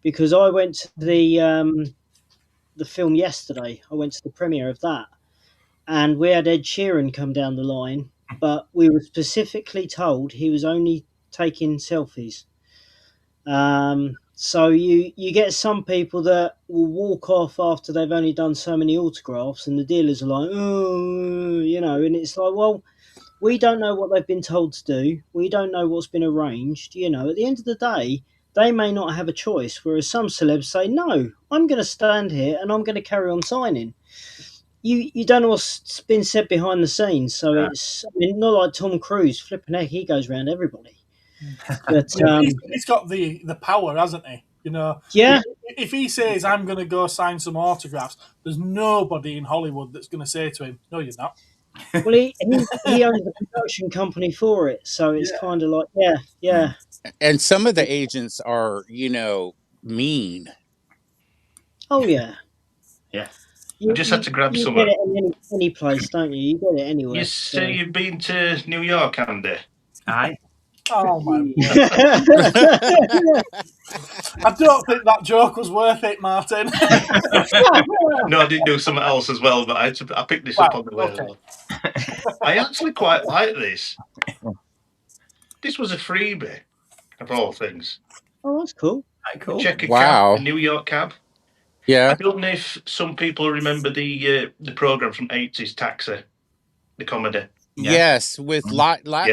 J: Because I went to the film yesterday. I went to the premiere of that, and we had Ed Sheeran come down the line, but we were specifically told he was only taking selfies. So you get some people that will walk off after they've only done so many autographs, and the dealers are like, "Oh," you know, and it's like, well, we don't know what they've been told to do. We don't know what's been arranged. You know, at the end of the day, they may not have a choice. Whereas some celebs say, "No, I'm going to stand here and I'm going to carry on signing." You don't know what's been said behind the scenes. So it's not like Tom Cruise flipping heck. He goes around everybody. But
A: he's got the power, hasn't he? You know.
J: Yeah.
A: If he says, "I'm going to go sign some autographs," there's nobody in Hollywood that's going to say to him, "No, you're not."
J: Well, he owns a production company for it, so it's kind of like, yeah.
E: And some of the agents are, you know, mean.
J: Oh yeah.
B: Yeah.
D: I just had to grab
J: you
D: some.
J: Get it in any place, don't you? You get it anywhere.
D: You say you've been to New York, Andy?
B: Aye.
A: Oh my! I don't think that joke was worth it, Martin.
D: No, I did do something else as well, but I picked this up on the way.
A: Okay.
D: I actually quite like this. This was a freebie, of all things.
J: Oh, that's cool.
B: Cool.
D: Check a
E: Wow.
D: cab, a New York cab.
E: Yeah.
D: I don't know if some people remember the program from '80s, Taxi, the comedy.
B: Yeah.
E: Yes, with
D: I
E: or what
D: loved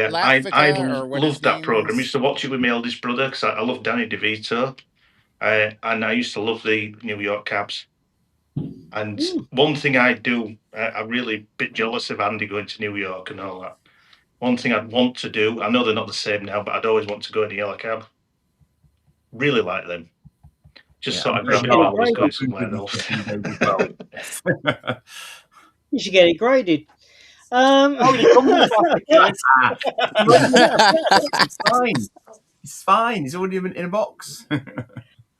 E: his
D: that
E: name
D: program. I
E: is.
D: used to watch it with my eldest brother because I love Danny DeVito, and I used to love the New York cabs. And one thing I do, I'm really a bit jealous of Andy going to New York and all that. One thing I'd want to do, I know they're not the same now, but I'd always want to go in a yellow cab. Really like them. Just sort of grabbing while I was going somewhere else.
J: You should get it graded.
B: It's fine. It's fine. It's already in a box.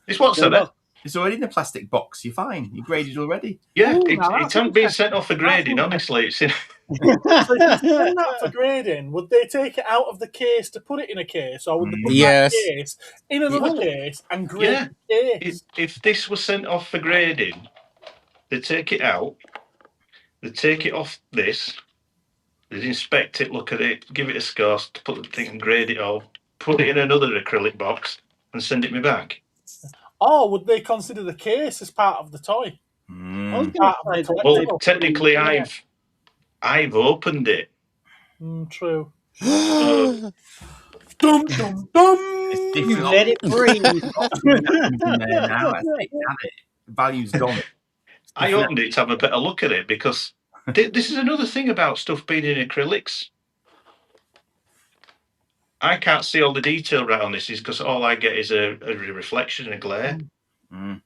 D: It's what's that?
B: It's already in a plastic box. You're fine. You're graded already.
D: Yeah, it hasn't been sent off for grading, honestly. It's in...
A: So if you send that for grading, would they take it out of the case to put it in a case, or would they put that case in another case and grade the case?
D: If this was sent off for grading, they take it out, they take it off this, They'd inspect it, look at it, give it a score, put the thing and grade it all, put it in another acrylic box, and send it me back.
A: Or would they consider the case as part of the toy?
J: I was going to say that.
D: Well, technically, I've opened it.
A: True.
D: So,
A: Dum dum dum.
B: It's
J: You
B: different.
J: let it breathe.
B: In there now. The value's gone.
D: I opened it to have a better look at it because this is another thing about stuff being in acrylics. I can't see all the detail right on this is because all I get is a reflection and a glare.
B: Mm.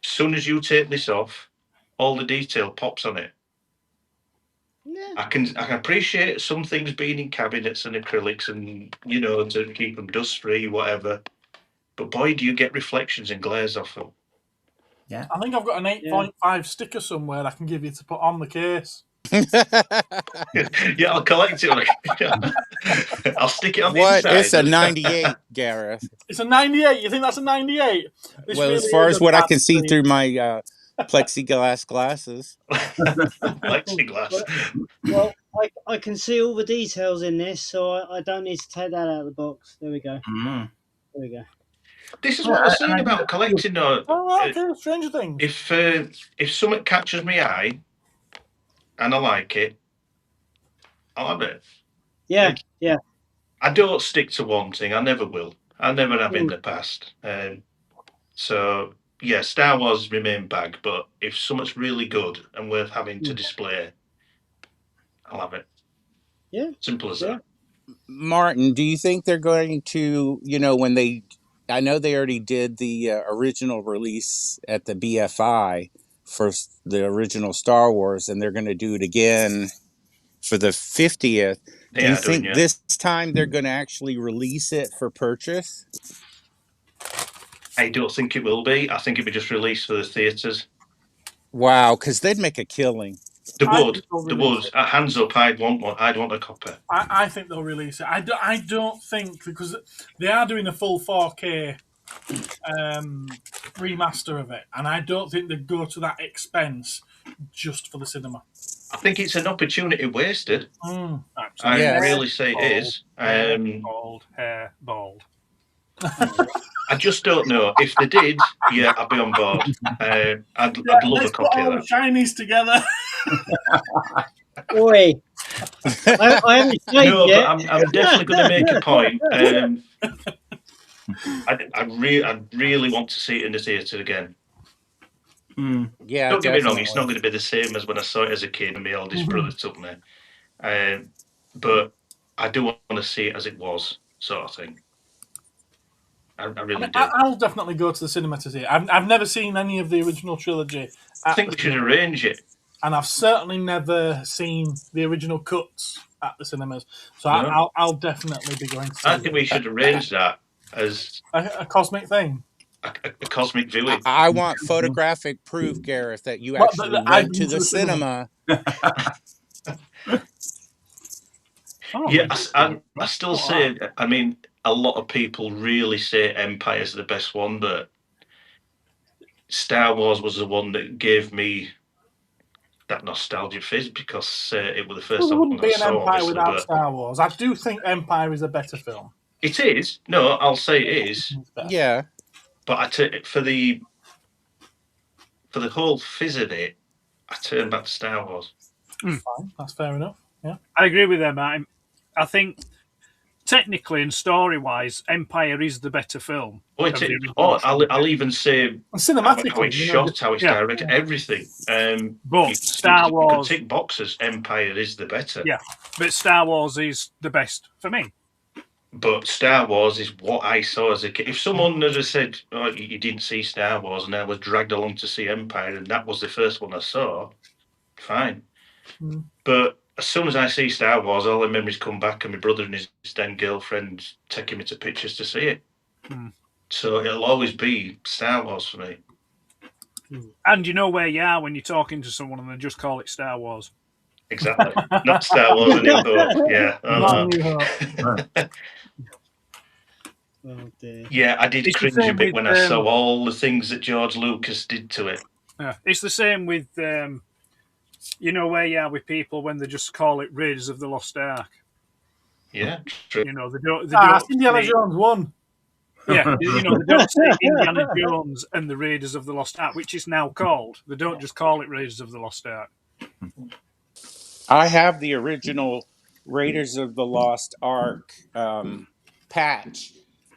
D: As soon as you take this off, all the detail pops on it.
J: Yeah.
D: I can appreciate some things being in cabinets and acrylics and, you know, to keep them dust free, whatever. But boy, do you get reflections and glares off them.
B: Yeah.
A: I think I've got an 8.5 sticker somewhere I can give you to put on the case.
D: Yeah, I'll collect it. I'll stick it on the
E: What?
D: inside.
E: It's a 98, Gareth.
A: It's a 98. You think that's a 98? This
E: Well,
A: really
E: as far
A: is
E: as
A: a
E: what I
A: bad
E: can see
A: thing.
E: through my plexiglass glasses.
D: Plexiglass.
J: Well, I can see all the details in this, so I don't need to take that out of the box. There we go.
B: Mm.
J: There we go.
D: This is what I was saying about collecting.
A: Oh, okay, Stranger Things.
D: If something catches my eye and I like it, I'll have it.
J: Yeah, yeah.
D: I don't stick to one thing. I never will. I never have in the past. So yeah, Star Wars is my main bag. But if something's really good and worth having to display, I'll have it.
J: Yeah.
D: Simple as that.
E: Martin, do you think they're going to, you know, when they, I know they already did the original release at the BFI for the original Star Wars, and they're going to do it again for the 50th. Do you think this time they're going to actually release it for purchase?
D: I don't think it will be. I think it'll be just released for the theatres.
E: Wow, because they'd make a killing.
D: The wood. Hands up, I'd want one. I'd want a copy.
A: I think they'll release it. I don't think, because they are doing a full 4K remaster of it, and I don't think they'd go to that expense just for the cinema.
D: I think it's an opportunity wasted.
A: Absolutely.
D: I really say it is.
C: Bald, hair, bald.
D: I just don't know. If they did, yeah, I'd be on board. I'd love a copy of that.
A: Chinese together.
J: Oi. I haven't seen yet.
D: But I'm definitely going to make a point. I really want to see it in the theatre again.
E: Yeah,
D: don't get me wrong, it's not going to be the same as when I saw it as a kid and my oldest brother took me. But I do want to see it as it was, sort of thing. I really do.
A: I'll definitely go to the cinema to see it. I've never seen any of the original trilogy.
D: I think we should arrange it.
A: And I've certainly never seen the original cuts at the cinemas. So
D: No.
A: I'll definitely be going to see
D: I think we should arrange that as
A: a cosmic thing.
D: A cosmic viewing.
E: I want photographic proof, Gareth, that you actually went to the cinema.
D: Yeah, I still say, I mean, a lot of people really say Empire's the best one, but Star Wars was the one that gave me that nostalgia fizz because it was the first
A: There
D: time
A: wouldn't
D: I
A: be an
D: saw.
A: Empire
D: Obviously,
A: without
D: but
A: Star Wars. I do think Empire is a better film.
D: it is. No, I'll say it is.
E: Yeah.
D: But for the whole fizz of it, I turn back to Star Wars.
A: Fine, that's fair enough. Yeah,
C: I agree with them. I think technically and story-wise, Empire is the better film.
D: Oh, it is. Oh, I'll even say
A: cinematically,
D: how it's shot, how it's directed, everything.
C: But Star Wars,
D: you can tick boxes. Empire is the better.
C: Yeah, but Star Wars is the best for me.
D: But Star Wars is what I saw as a kid. If someone had said, "Oh, you didn't see Star Wars," and I was dragged along to see Empire, and that was the first one I saw, fine. But as soon as I see Star Wars, all the memories come back, and my brother and his then girlfriend taking me to pictures to see it. So it'll always be Star Wars for me.
C: And you know where you are when you're talking to someone and they just call it Star Wars.
D: Exactly. Not Star Wars and New Hope. Yeah.
J: Oh, dear.
D: Yeah, I did cringe a bit when I saw all the things that George Lucas did to it.
C: Yeah, it's the same with You know where you are with people when they just call it Raiders of the Lost Ark.
D: Yeah, true.
C: You know, they don't.
A: Indiana Jones 1.
C: Yeah, you know, they don't say Indiana Jones and the Raiders of the Lost Ark, which is now called. They don't just call it Raiders of the Lost Ark.
E: I have the original Raiders of the Lost Ark patch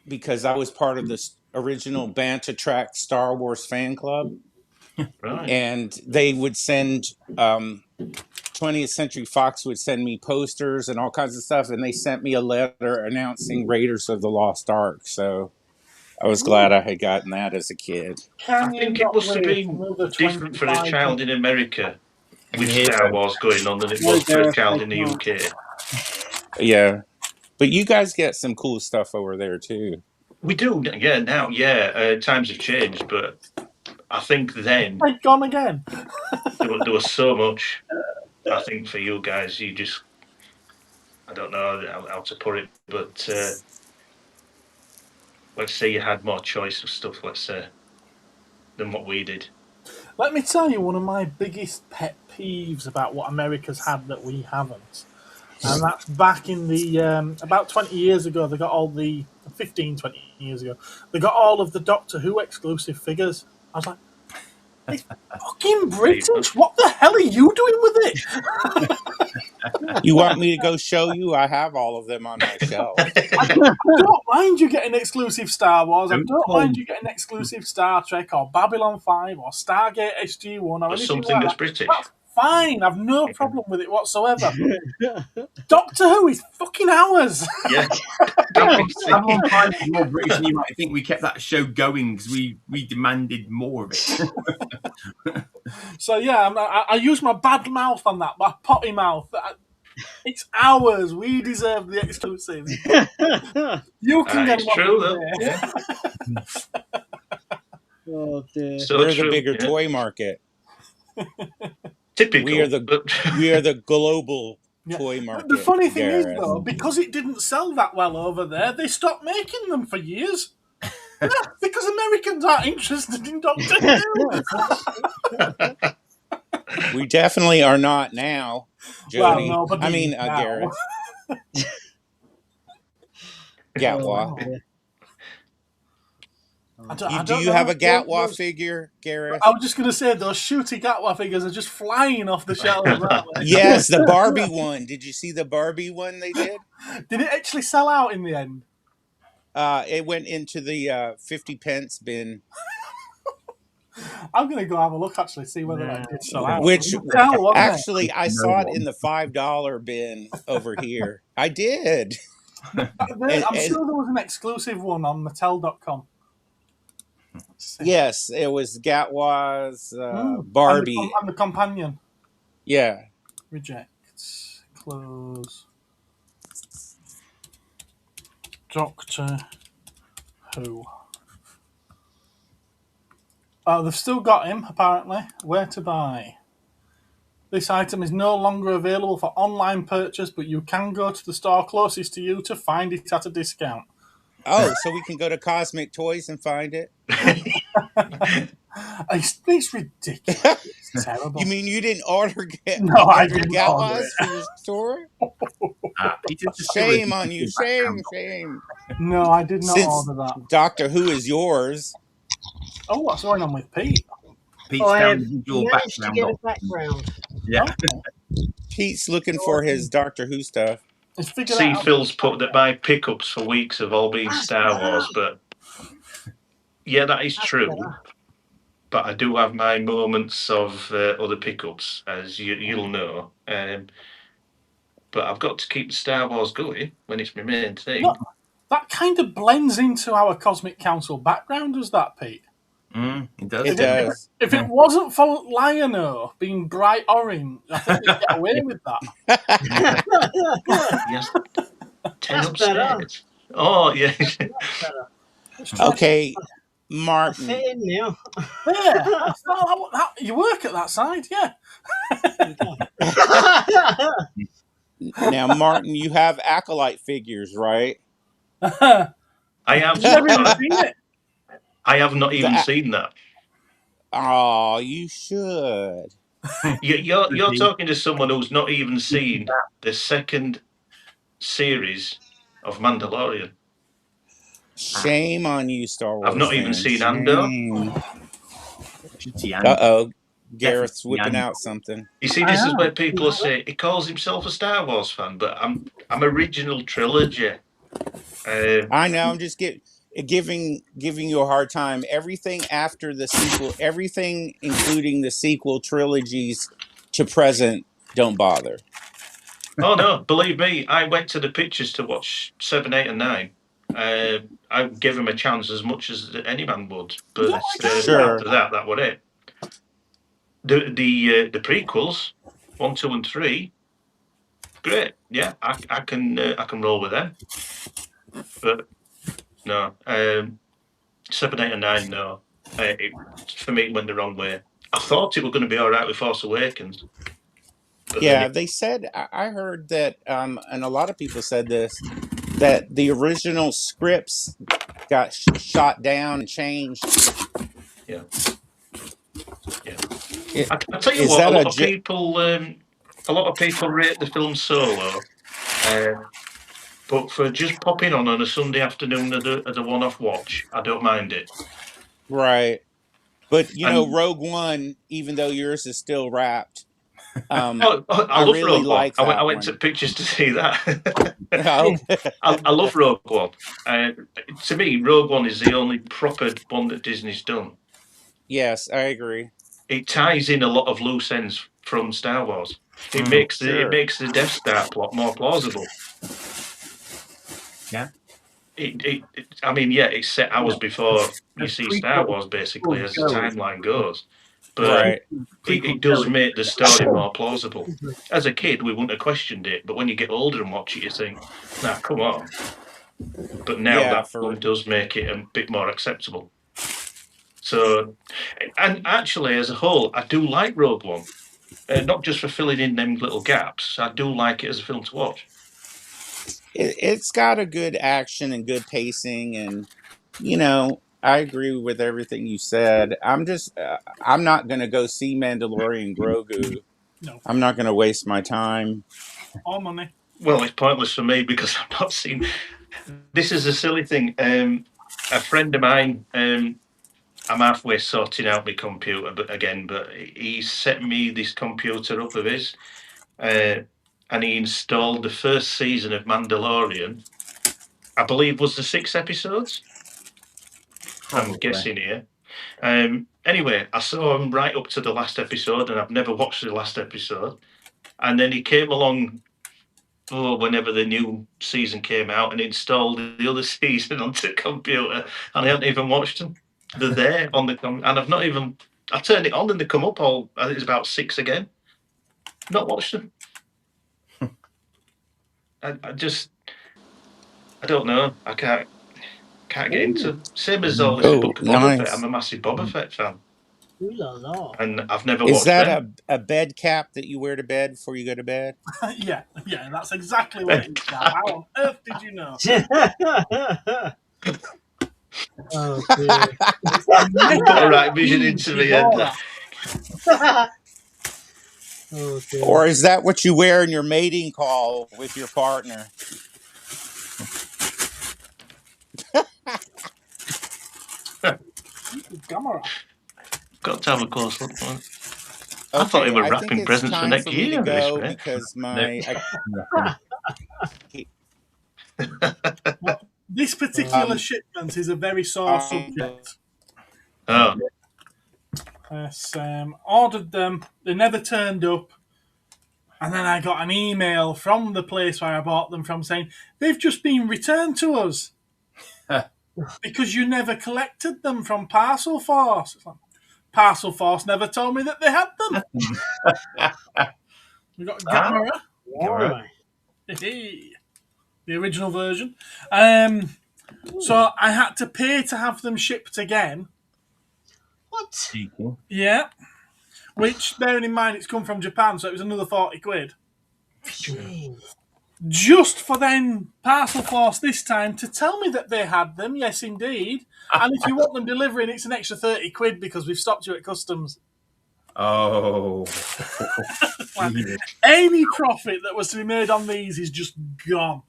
E: because I was part of this original Banta Track Star Wars fan club.
D: Right.
E: And they would send 20th Century Fox would send me posters and all kinds of stuff, and they sent me a letter announcing Raiders of the Lost Ark. So I was glad I had gotten that as a kid.
D: I think it must have been different for a child in America with Star Wars going on than it was for a child in the UK.
E: Yeah. But you guys get some cool stuff over there too.
D: We do, yeah, now, yeah. Times have changed, but I think then
A: They've gone again.
D: there was so much. I think for you guys, you just, I don't know how to put it, but let's say you had more choice of stuff, let's say, than what we did.
A: Let me tell you one of my biggest pet peeves about what America's had that we haven't. And that's back in the, about 20 years ago, they got all the, 15, 20 years ago, they got all of the Doctor Who exclusive figures. I was like, it's fucking British. What the hell are you doing with it?
E: You want me to go show you? I have all of them on my shelf.
A: I don't mind you getting exclusive Star Wars. I don't mind you getting exclusive Star Trek or Babylon 5 or Stargate SG-1 or anything
D: something
A: like
D: that's
A: that.
D: British.
A: That's fine. I've no problem with it whatsoever. Doctor Who is fucking ours.
D: Yeah.
B: Babylon 5 is more British than you might think. We kept that show going because we demanded more of it.
A: So yeah, I use my bad mouth on that, my potty mouth. It's ours. We deserve the exclusive. You can get
D: it's true, though.
A: Yeah.
J: Oh dear.
D: So
E: We're
D: true,
E: the bigger
D: yeah.
E: toy market.
D: Typical.
E: We are the global toy market.
A: But the funny thing is,
E: Gareth.
A: though, because it didn't sell that well over there, they stopped making them for years. Yeah, because Americans aren't interested in Doctor Who.
E: We definitely are not now, Jody.
A: Well, no,
E: I mean, Gareth. Gatwa. Do you have a Gatwa figure, Gareth?
A: I was just going to say, those shooty Gatwa figures are just flying off the shelves. Aren't they?
E: Yes, the Barbie one. Did you see the Barbie one they did?
A: Did it actually sell out in the end?
E: It went into the 50 pence bin.
A: I'm going to go have a look, actually, see whether that did sell out.
E: Which, actually, I saw it in the $5 bin over here. I did.
A: I'm sure there was an exclusive one on Mattel.com.
E: Yes, it was Gatwa's Barbie.
A: And the companion.
E: Yeah.
A: Reject. Close. Doctor Who. Oh, they've still got him, apparently. Where to buy? This item is no longer available for online purchase, but you can go to the store closest to you to find it at a discount.
E: Oh, so we can go to Cosmic Toys and find it?
A: It's ridiculous. It's terrible.
E: You mean you didn't order
A: No, I didn't order
E: for your store? Shame on you. Shame.
A: No, I did not order that.
E: Doctor Who is yours.
A: Oh, what's going on with Pete?
B: Pete's
J: I have
B: found the usual
J: managed to get a
B: background.
J: background.
B: Yeah.
E: Pete's looking for his Doctor Who stuff.
D: See, Phil's put that my pickups for weeks have all been Star Wars, but yeah, that is true. But I do have my moments of other pickups, as you'll know. But I've got to keep the Star Wars going when it's my main thing.
A: Look, that kind of blends into our Cosmic Council background, does that, Pete?
B: It does.
E: It does.
A: If it wasn't for Lion-O being bright orange, I think we'd get away with that.
D: Yes. 10 upstairs. Oh, yeah.
E: Okay, Martin.
J: Fit in now.
A: Yeah, you work at that side, yeah.
E: Now, Martin, you have Acolyte figures, right?
D: I have
A: never even seen it.
D: I have not even seen that.
E: Oh, you should.
D: You're talking to someone who's not even seen the second series of Mandalorian.
E: Shame on you, Star Wars
D: I've not even
E: fans.
D: seen Andor.
E: Gareth's whipping out something.
D: You see, this is where people are saying he calls himself a Star Wars fan, but I'm original trilogy.
E: I know. I'm just giving you a hard time. Everything after the sequel, everything including the sequel trilogies to present, don't bother.
D: Oh no, believe me, I went to the pictures to watch 7, 8, and 9. I give him a chance as much as any man would, but after that was it. The prequels, 1, 2, and 3, great. Yeah, I can roll with them. But no, 7, 8, and 9, no. For me, it went the wrong way. I thought it was going to be all right with Force Awakens.
E: Yeah, they said, I heard that, and a lot of people said this, that the original scripts got shot down and changed.
D: Yeah. I'll tell you what, a lot of people rate the film Solo, but for just popping on a Sunday afternoon as a one-off watch, I don't mind it.
E: Right. But, Rogue One, even though yours is still wrapped,
D: I love
E: really
D: Rogue
E: like
D: One.
E: that
D: I went
E: one.
D: to pictures to see that. I love Rogue One. To me, Rogue One is the only proper one that Disney's done.
E: Yes, I agree.
D: It ties in a lot of loose ends from Star Wars. It makes the Death Star plot more plausible.
B: Yeah.
D: It's set hours before you see Star Wars, basically, as the timeline goes. But it does make the story more plausible. As a kid, we wouldn't have questioned it, but when you get older and watch it, you think, nah, come on. But now that one does make it a bit more acceptable. So, and actually, as a whole, I do like Rogue One. Not just for filling in them little gaps. I do like it as a film to watch.
E: It's got a good action and good pacing, and I agree with everything you said. I'm not going to go see Mandalorian Grogu.
A: No.
E: I'm not going to waste my time.
A: Or money.
D: Well, it's pointless for me because I've not seen. This is a silly thing. A friend of mine, I'm halfway sorting out my computer, but he set me this computer up of his, and he installed the first season of Mandalorian. I believe was the 6 episodes. I'm guessing here. Anyway, I saw him right up to the last episode, and I've never watched the last episode. And then he came along whenever the new season came out and installed the other season onto the computer, and I haven't even watched them. They're there on the and I've not even. I turned it on and they come up all. I think it's about 6 again. Not watched them. I don't know. I can't get into. Same as all this book of Boba Fett. I'm a massive Boba Fett fan.
J: Ooh la la.
D: And I've never watched
E: Is that
D: them.
E: a bed cap that you wear to bed before you go to bed?
A: yeah, that's exactly what it is. How on earth did you know?
J: Oh, dear.
D: You put a right vision into me head.
J: Oh, dear.
E: Or is that what you wear in your mating call with your partner?
A: Gamera.
D: Got to have a close look. I thought they were wrapping presents for next year.
E: Because
A: this particular shipment is a very sore subject.
D: Oh.
A: Yes, ordered them. They never turned up. And then I got an email from the place where I bought them from saying, they've just been returned to us. Because you never collected them from Parcel Force. It's like, Parcel Force never told me that they had them. We got Gamera. The original version. So I had to pay to have them shipped again.
J: What?
A: Yeah. Which, bearing in mind, it's come from Japan, so it was another 40 quid.
J: Jeez.
A: Just for then Parcel Force this time to tell me that they had them. Yes, indeed. And if you want them delivering, it's an extra 30 quid because we've stopped you at customs.
B: Oh.
A: Like, any profit that was to be made on these is just gone.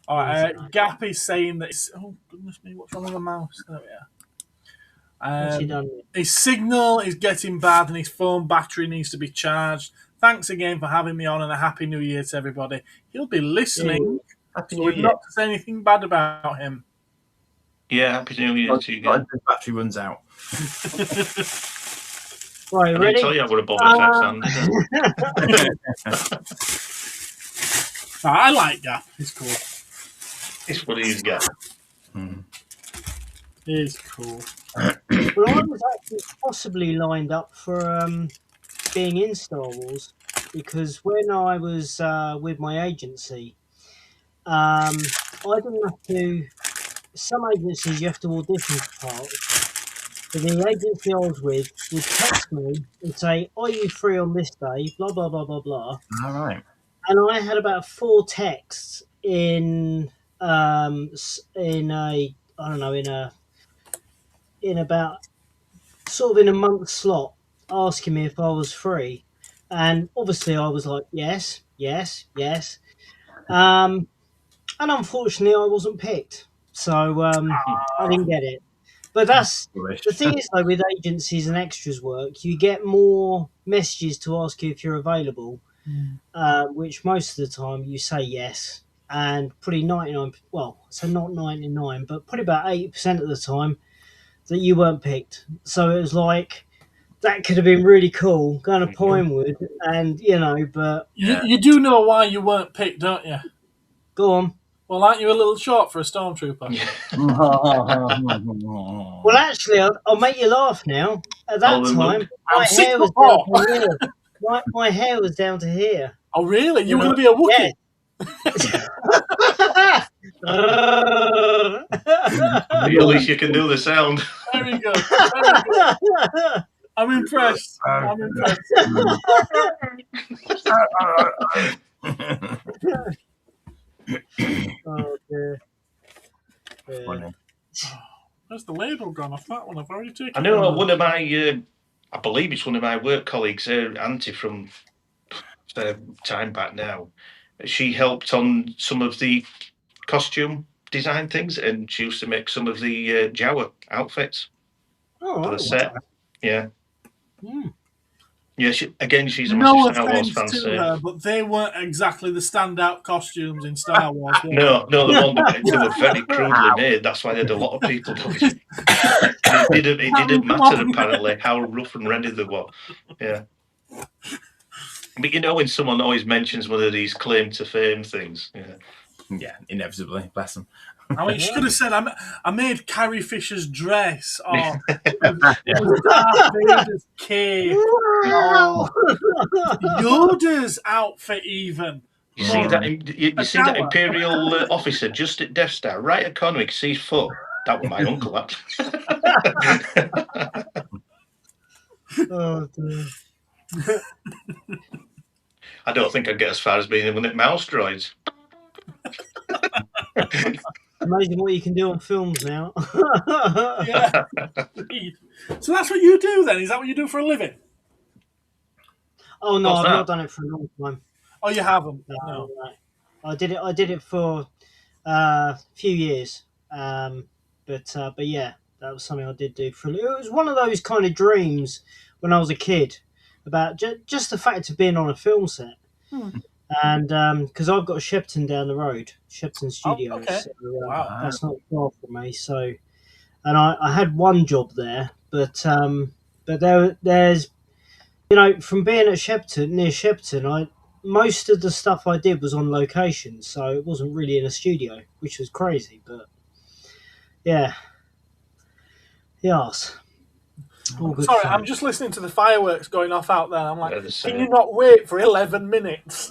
A: All right, Gap is saying that. Oh goodness me, what's wrong with the mouse? There we are.
J: What's he done?
A: His signal is getting bad, and his phone battery needs to be charged. Thanks again for having me on, and a happy New Year to everybody. He'll be listening.
B: Happy
A: So
B: New
A: we've
B: Year.
A: not to say anything bad about him.
D: Yeah, happy New Year to you again.
B: The battery runs out.
J: Right,
D: I didn't
J: ready?
D: tell you I would have Boba Fett fan, did I?
A: I like Gap. He's cool.
D: It's what he's got.
A: He's cool.
J: Well, I was actually possibly lined up for being in Star Wars because when I was with my agency, I didn't have to. Some agencies you have to audition for parts. But the agency I was with would text me and say, "Are you free on this day?" Blah blah blah blah blah.
B: All right.
J: And I had about 4 texts in a I don't know in about sort of in a month slot asking me if I was free, and obviously I was like yes. And unfortunately I wasn't picked, so I didn't get it. But that's the thing is though, with agencies and extras work, you get more messages to ask you if you're available, which most of the time you say yes, and pretty 99. Well, so not 99, but probably about 80% of the time that you weren't picked. So it was like that could have been really cool going to Pinewood, and but
A: You do know why you weren't picked, don't you?
J: Go on.
A: Well, aren't you a little short for a stormtrooper?
J: Well, actually, I'll make you laugh now. At that time, my hair was down to here. My hair was down to here.
A: Oh, really? You were going to be a Wookiee?
D: At least you can do the sound.
A: Very good. I'm impressed.
J: Oh, dear.
B: Funny.
A: Where's the label gone off that one? I've already taken
D: I know one of my, I believe it's one of my work colleagues, Auntie from time back now. She helped on some of the costume design things, and she used to make some of the Jawa outfits for the set. Yeah. Yeah, she's a massive Star Wars fan.
A: To her, but they weren't exactly the standout costumes in Star Wars.
D: No, they were very crudely made. That's why they had a lot of people doing it. It didn't matter, apparently, how rough and ready they were. Yeah. But when someone always mentions one of these claim to fame things.
B: Yeah, inevitably. Bless them.
A: I mean, she could have said, I made Carrie Fisher's dress, or it was Darth Vader's cape, or Yoda's outfit, even.
D: You see that Imperial officer just at Death Star, right at corner, you can see his foot. That was my uncle, actually.
J: Oh, dear.
D: I don't think I'd get as far as being one at mouse droids.
J: Amazing what you can do on films now.
A: Yeah. So that's what you do then? Is that what you do for a living?
J: Oh no, I've not done it for a long time.
A: Oh, you haven't?
J: No. I did it for a few years. But yeah, that was something I did do for. It was one of those kind of dreams when I was a kid about just the fact of being on a film set. And because I've got Shepton down the road, Shepton Studios.
A: Okay.
J: So, that's not far from me. So, and I had one job there, but there's from being at Shepton, near Shepton, most of the stuff I did was on location, so it wasn't really in a studio, which was crazy. But yeah, yes.
A: Sorry,
J: fun.
A: I'm just listening to the fireworks going off out there. I'm like, can you not wait for 11 minutes?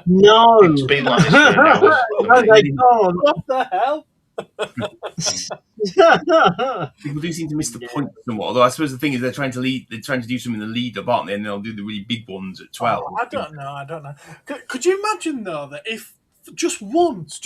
J: No.
D: It's been like this for an hour.
A: What the hell?
B: People do seem to miss the point somewhat. Although I suppose the thing is they're trying to do something in the lead up, aren't they? And they'll do the really big ones at 12.
A: I don't know. Could you imagine though that if just once,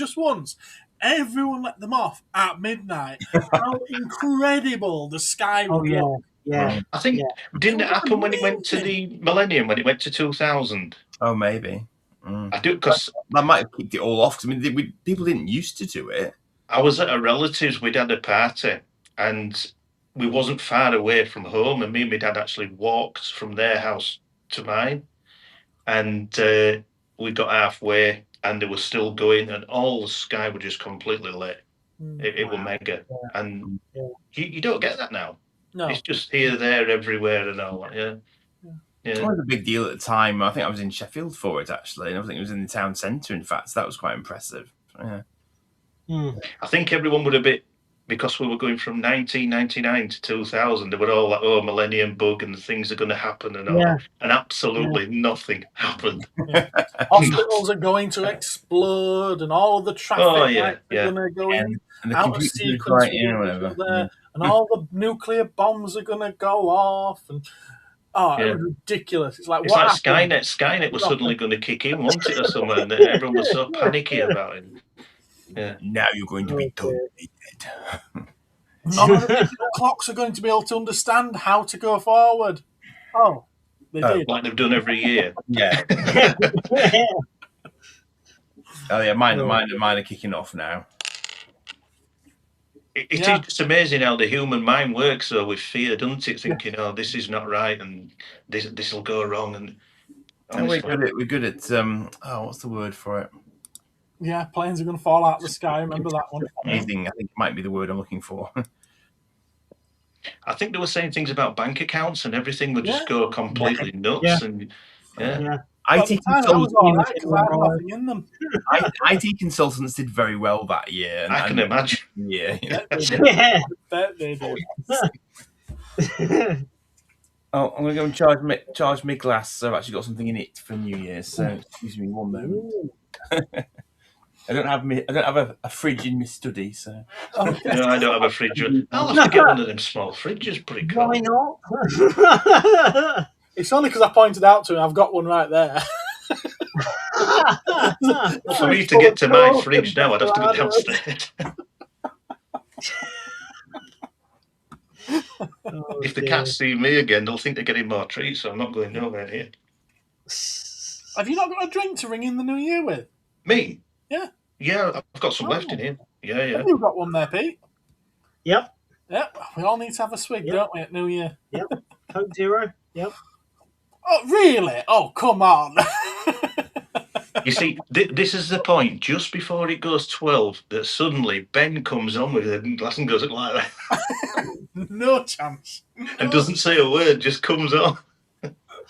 A: everyone let them off at midnight. How incredible the sky
J: Oh
A: would
J: yeah,
A: look.
J: yeah.
D: I think didn't it happen when it went to the millennium? When it went to 2000?
B: Oh, maybe.
D: I do because
B: That might have kicked it all off. 'Cause, I mean, people didn't used to do it.
D: I was at a relative's. We'd had a party, and we wasn't far away from home. And me and my dad actually walked from their house to mine, and we got halfway, and they were still going, and all the sky was just completely lit. It was mega, and you don't get that now.
A: No.
D: It's just here, there, everywhere, and all that. Yeah.
B: It was a big deal at the time. I think I was in Sheffield for it, actually. And I think it was in the town centre, in fact. So that was quite impressive. Yeah.
D: I think everyone would a bit, because we were going from 1999 to 2000, they were all like, oh, millennium bug and things are going to happen and all. And absolutely nothing happened.
A: Hospitals are going to explode and all the traffic lights are going to go in.
B: And the
A: out of
B: computers
A: sequence
B: right in or whatever.
A: there, and all the nuclear bombs are going to go off. And it was ridiculous. It's like,
D: It's like Skynet. Skynet was suddenly going to kick in, wasn't it, or something? And everyone was so panicky about it. Yeah.
B: Now you're going to be totally dead.
A: None of the clocks are going to be able to understand how to go forward. Oh, they did.
D: Like they've done every year.
B: Yeah. Oh yeah, mine are kicking off now.
D: It is just amazing how the human mind works, though, with fear, doesn't it? Thinking, oh, this is not right, and this will go wrong, and
B: we're good at what's the word for it?
A: Yeah, planes are going to fall out of the sky. Remember that one?
B: Amazing. I think it might be the word I'm looking for.
D: I think they were saying things about bank accounts and everything would just go completely nuts. And
B: IT
A: consultants,
B: IT consultants did very well that year.
D: I can imagine.
A: They did.
B: Oh, I'm going to go and charge my glass. So I've actually got something in it for New Year's. So excuse me one moment. I don't have a fridge in my study, so.
D: No, I don't have a fridge. I'll have to get one of them small fridges. Pretty cool.
J: Why not?
A: It's only because I pointed out to him. I've got one right there.
D: For me to get to my fridge now, I'd have to go downstairs. If the cats see me again, they'll think they're getting more treats, so I'm not going nowhere near.
A: Have you not got a drink to ring in the new year with?
D: Me?
A: Yeah.
D: Yeah, I've got some left in here. Yeah.
A: Have you got one there, Pete?
J: Yep.
A: We all need to have a swig, don't we, at New Year?
J: Yep. Coke Zero. Yep.
A: Oh, really? Oh, come on.
D: You see, this is the point. Just before it goes 12, that suddenly Ben comes on with a glass and goes like that.
A: No chance.
D: And doesn't say a word, just comes on.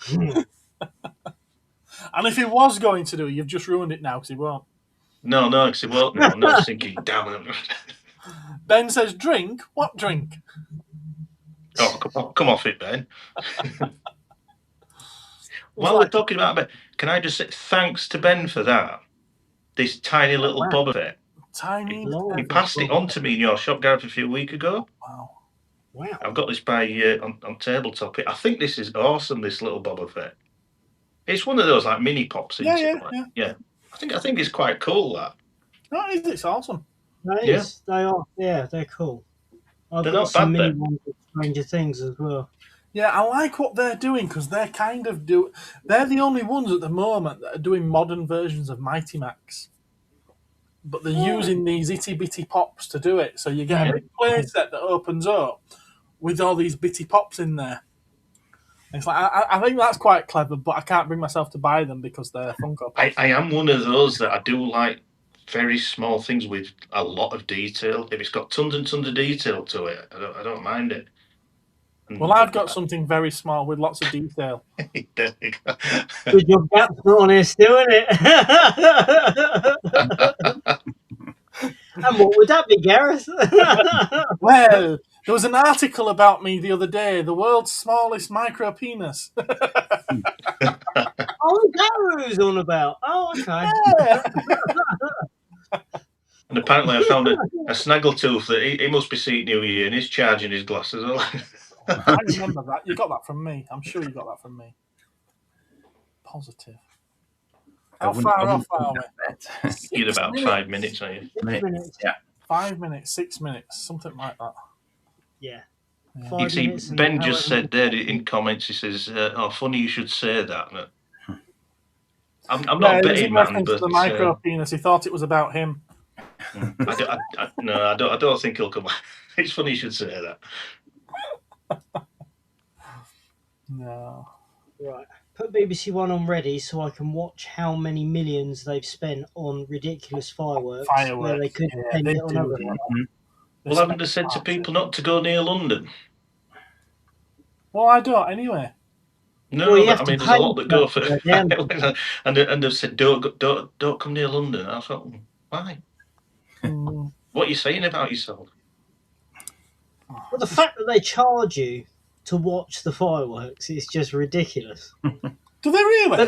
A: And if he was going to do it, you've just ruined it now because he won't.
D: No, because he won't. No, I'm not thinking, damn it.
A: Ben says, drink? What drink?
D: Oh, come off it, Ben. While we're talking about Ben, can I just say thanks to Ben for that? This tiny little Boba Fett. He passed it on to me in your shop, Gareth, a few weeks ago.
J: Wow.
D: I've got this by on tabletop. I think this is awesome, this little Boba Fett. It's one of those like mini pops. Yeah. I think it's quite cool, that.
A: No, it's awesome.
J: That is. They are. Yeah, they're cool. I've got some mini ones with Stranger Things as well.
A: Yeah, I like what they're doing because they're they're the only ones at the moment that are doing modern versions of Mighty Max. But they're using these itty bitty pops to do it. So you get a big play set that opens up with all these bitty pops in there. It's like I think that's quite clever, but I can't bring myself to buy them because they're Funko Pops.
D: I am one of those that I do like very small things with a lot of detail. If it's got tons and tons of detail to it, I don't mind it.
A: Well, I've got something very small with lots of detail.
D: There you go.
J: Good job, Gap's not on here still, isn't it? And what would that be, Gareth?
A: Well, there was an article about me the other day, the world's smallest micro penis.
J: Oh, that who's on about. Oh, okay.
A: Yeah.
D: And apparently I found a snaggletooth that he must be seeing New Year and he's charging his glasses.
A: I remember that. You got that from me. I'm sure you got that from me. Positive. How far off are we?
D: You're about 5 minutes, are you?
J: 6 minutes.
B: Yeah.
A: 5 minutes, 6 minutes, something like that.
J: Yeah.
A: Yeah.
J: 5
D: You see,
J: minutes. and
D: Ben just
J: however
D: said there
J: many-
D: in comments, he says, "Oh, funny you should say that." I'm
A: Yeah,
D: not a
A: it was
D: betting
A: in
D: man,
A: reference to
D: but
A: the micro penis. He thought it was about him.
D: I don't think he'll come. It's funny you should say that.
A: No.
J: Right. Put BBC One on ready so I can watch how many millions they've spent on ridiculous fireworks. Where they could
A: yeah,
J: spend
A: they
J: it on
A: do.
J: other
D: Well, haven't they said to people not to go near London?
A: Well, I don't anyway.
D: No,
J: Well, you
D: but
J: have
D: I
J: to
D: mean, there's a
J: pay
D: lot that
J: for
D: go
J: that
D: for,
J: to go down.
D: and they've said don't come near London. I thought, why? What are you saying about yourself?
J: But the fact that they charge you to watch the fireworks is just ridiculous.
A: Do they really?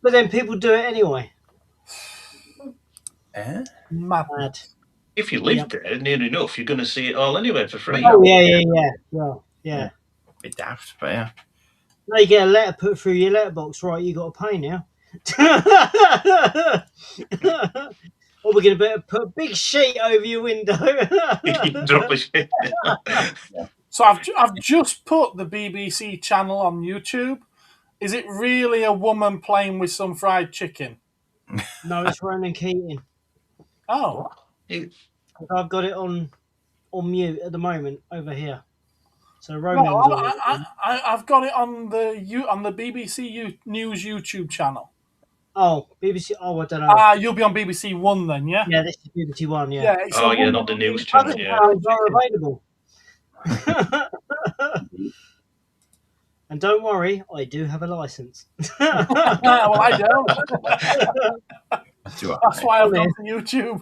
J: But then people do it anyway. Mad.
D: If you live there near enough, you're going to see it all anyway for free.
J: Oh yeah.
B: Bit daft, but yeah.
J: Now you get a letter put through your letterbox, right? You got to pay now. Or we're going to put a big sheet over your window.
D: Drop a sheet.
A: So I've just put the BBC channel on YouTube. Is it really a woman playing with some fried chicken?
J: No, it's Ronan Keating.
A: Oh.
J: I've got it on mute at the moment over here. So Ronan's
A: No, I've got it on the BBC News YouTube channel.
J: Oh, BBC. Oh, I don't know.
A: You'll be on BBC One then, yeah?
J: Yeah, this is BBC One, yeah.
A: Yeah, it's
D: not the news channel, yeah.
J: Are available. And don't worry, I do have a license.
A: Well, I don't. That's why I've gone to YouTube.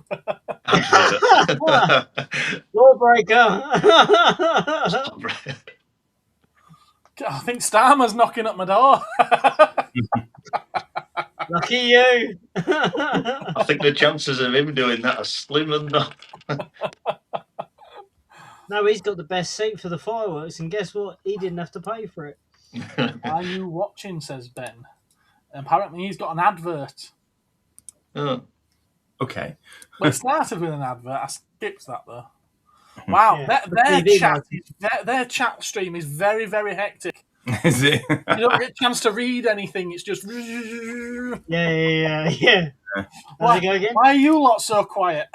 J: Lawbreaker.
A: I think Starmer's knocking at my door.
J: Lucky you.
D: I think the chances of him doing that are slim and not.
J: No, he's got the best seat for the fireworks, and guess what? He didn't have to pay for it.
A: Are you watching, says Ben. Apparently he's got an advert.
D: Oh.
B: Okay.
A: Well, it started with an advert. I skipped that though. Wow, their chat stream is very, very hectic.
B: Is it?
A: You don't get a chance to read anything. It's just
J: Yeah.
A: Why,
J: go again?
A: Why are you lot so quiet?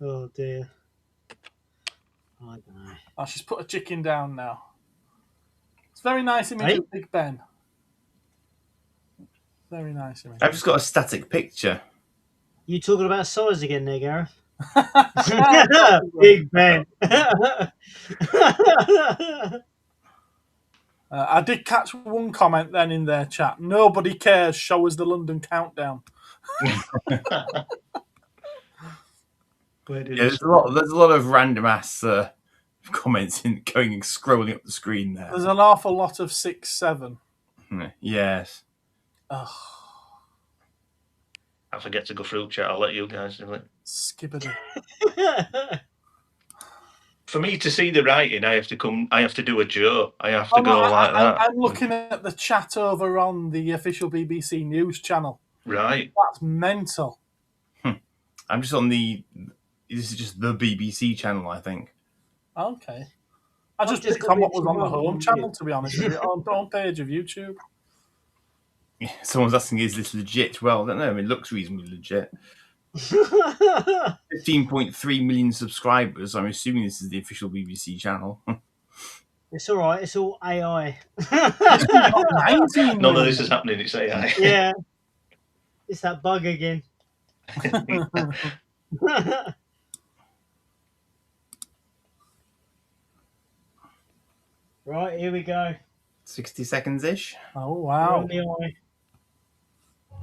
J: Oh dear. I don't know.
A: Oh, she's put a chicken down now. It's very nice image of Big Ben. Very nice image.
B: I've just got a static picture.
J: You talking about size again there, Gareth? Big Ben.
A: I did catch one comment then in their chat. Nobody cares. Show us the London countdown.
B: There's a lot of random ass comments going and scrolling up the screen there.
A: There's an awful lot of 6, 7.
B: Yes.
A: Oh.
D: I forget to go through chat. I'll let you guys do it.
A: Skibbity.
D: For me to see the writing, I have to do a Joe. I have to go like that.
A: I'm looking at the chat over on the official BBC News channel.
D: Right.
A: That's mental.
B: I'm just on this is just the BBC channel, I think.
A: Okay. I just clicked on what was on the home channel, to be honest with you, on page of YouTube.
B: Someone's asking, is this legit? Well, I don't know. I mean, it looks reasonably legit. 15.3 million subscribers. I'm assuming this is the official BBC channel.
J: It's all right. It's all AI.
D: None of this is happening. It's AI.
J: Yeah. It's that bug again. Right, here we go.
B: 60 seconds-ish.
A: Oh, wow.
J: We're on the eye.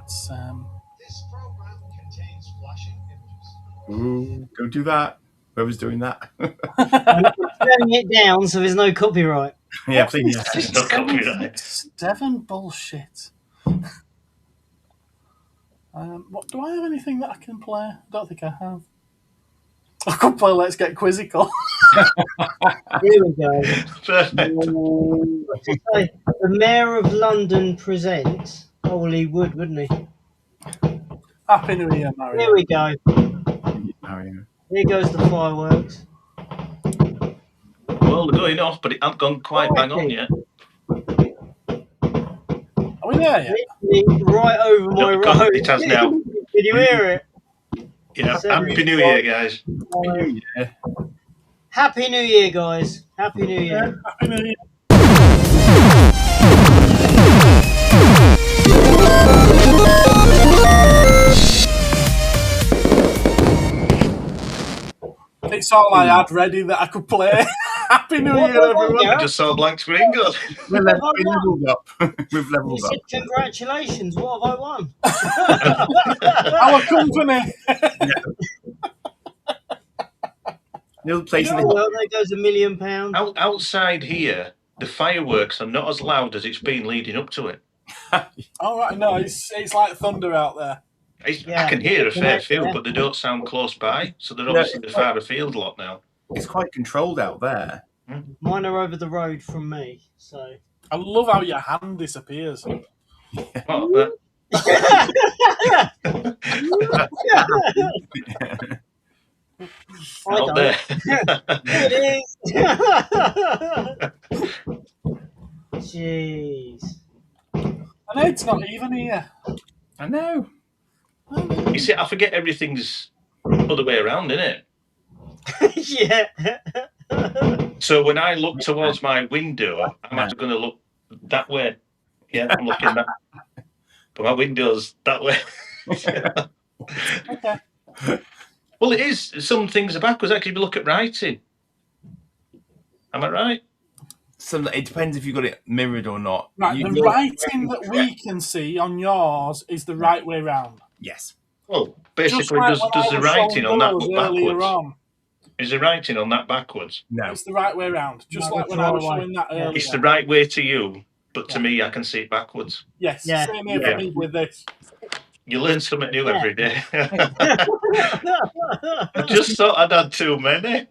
A: It's,
K: This program contains flashing images.
B: Ooh, don't do that. Whoever's doing that.
J: I'm turning it down so there's no copyright.
B: Yeah, please.
D: There's no copyright.
A: 7 bullshit. What do I have anything that I can play? I don't think I have. I could play Let's Get Quizzical.
J: Here we go.
D: Perfect.
J: The Mayor of London presents. Holy would, wouldn't he?
A: Happy New Year, Mario.
J: Here we go.
B: Mario.
J: Here goes the fireworks.
D: Well, they're going off, but it hasn't gone quite bang on yet.
A: Are we there yet?
J: Literally right over my
D: No,
J: road.
D: it has now.
J: Can you hear it?
D: Yeah,
J: Seven,
D: Happy New Year, guys.
J: five. Happy New Year, guys. Happy New Year.
A: Happy New Year. It's all I had ready that I could play. Happy New Year, everyone.
D: I just saw a blank screen go.
B: We've leveled up. We've
J: You
B: leveled up.
J: said congratulations. What have I won?
A: Our company.
B: Neil placing
J: Oh, well, there goes £1 million.
D: Outside here, the fireworks are not as loud as it's been leading up to it.
A: All right, no, it's like thunder out there.
J: Yeah.
D: I can hear a fair few,
J: Yeah.
D: but they don't sound close by, so they're obviously the far afield lot now.
B: It's quite controlled out there.
J: Mine are over the road from me, so.
A: I love how your hand disappears.
D: Oh, out there.
J: It is. Jeez.
A: And Ed's not even here.
B: I know.
D: You see, I forget everything's other way around, innit?
J: Yeah.
D: So when I look towards my window, I'm actually going to look that way. Yeah, I'm looking that. But my window's that way.
A: Okay.
D: Well, it is. Some things are backwards. Actually, if you look at writing. Am I right?
B: It depends if you've got it mirrored or not.
A: Right, the writing that we can see on yours is the right way round.
B: Yes.
D: Well, basically,
A: like
D: does
A: when I
D: the
A: was
D: writing on that
A: showing those earlier
D: backwards?
A: on.
D: Is the writing on that backwards?
B: No.
A: It's the right way round. Just
J: No,
A: like
J: it's
A: when
J: the
A: I
J: right
A: was
J: way.
A: showing that earlier.
D: It's the right way to you, but to me, I can see it backwards.
A: Yes,
J: Yeah.
A: same here
D: Yeah.
A: for me with this.
D: You learn something new every day. I just thought I'd had too many.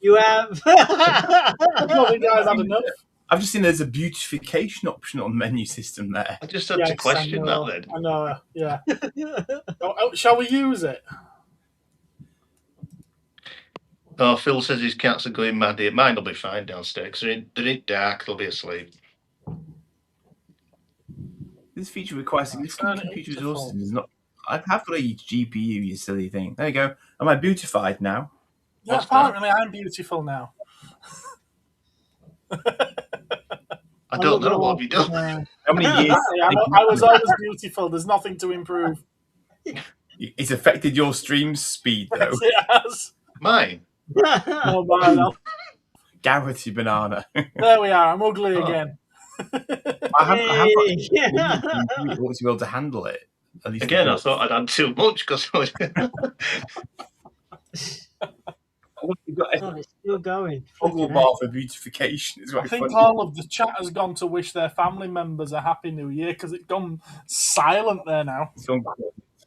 J: You have.
A: I don't think I've had enough.
B: I've just seen there's a beautification option on the menu system there.
D: I just had
A: Yes,
D: to question
A: I know,
D: that then.
A: I know, yeah. Shall we use it?
D: Oh, Phil says his cats are going mad here. Mine will be fine downstairs. They're in dark. They'll be asleep.
B: This feature requires significant computer resources. And is not. I have got a GPU, you silly thing. There you go. Am I beautified now?
A: Yeah, apparently I'm beautiful now.
D: I don't know what we do.
B: How many years?
A: I was always beautiful. There's nothing to improve.
B: It's affected your stream speed, though.
A: Yes, it has.
D: Mine?
A: Oh, man, no.
B: Garrett, you banana.
A: There we are. I'm ugly again.
B: I have got to be able to handle it. At least
D: Again, I thought I'd had too much because
B: you've got
J: Oh, it's still going.
B: toggle bar for beautification. Is
A: I think all of the chat has gone to wish their family members a happy new year because it's gone silent there now.
B: It's gone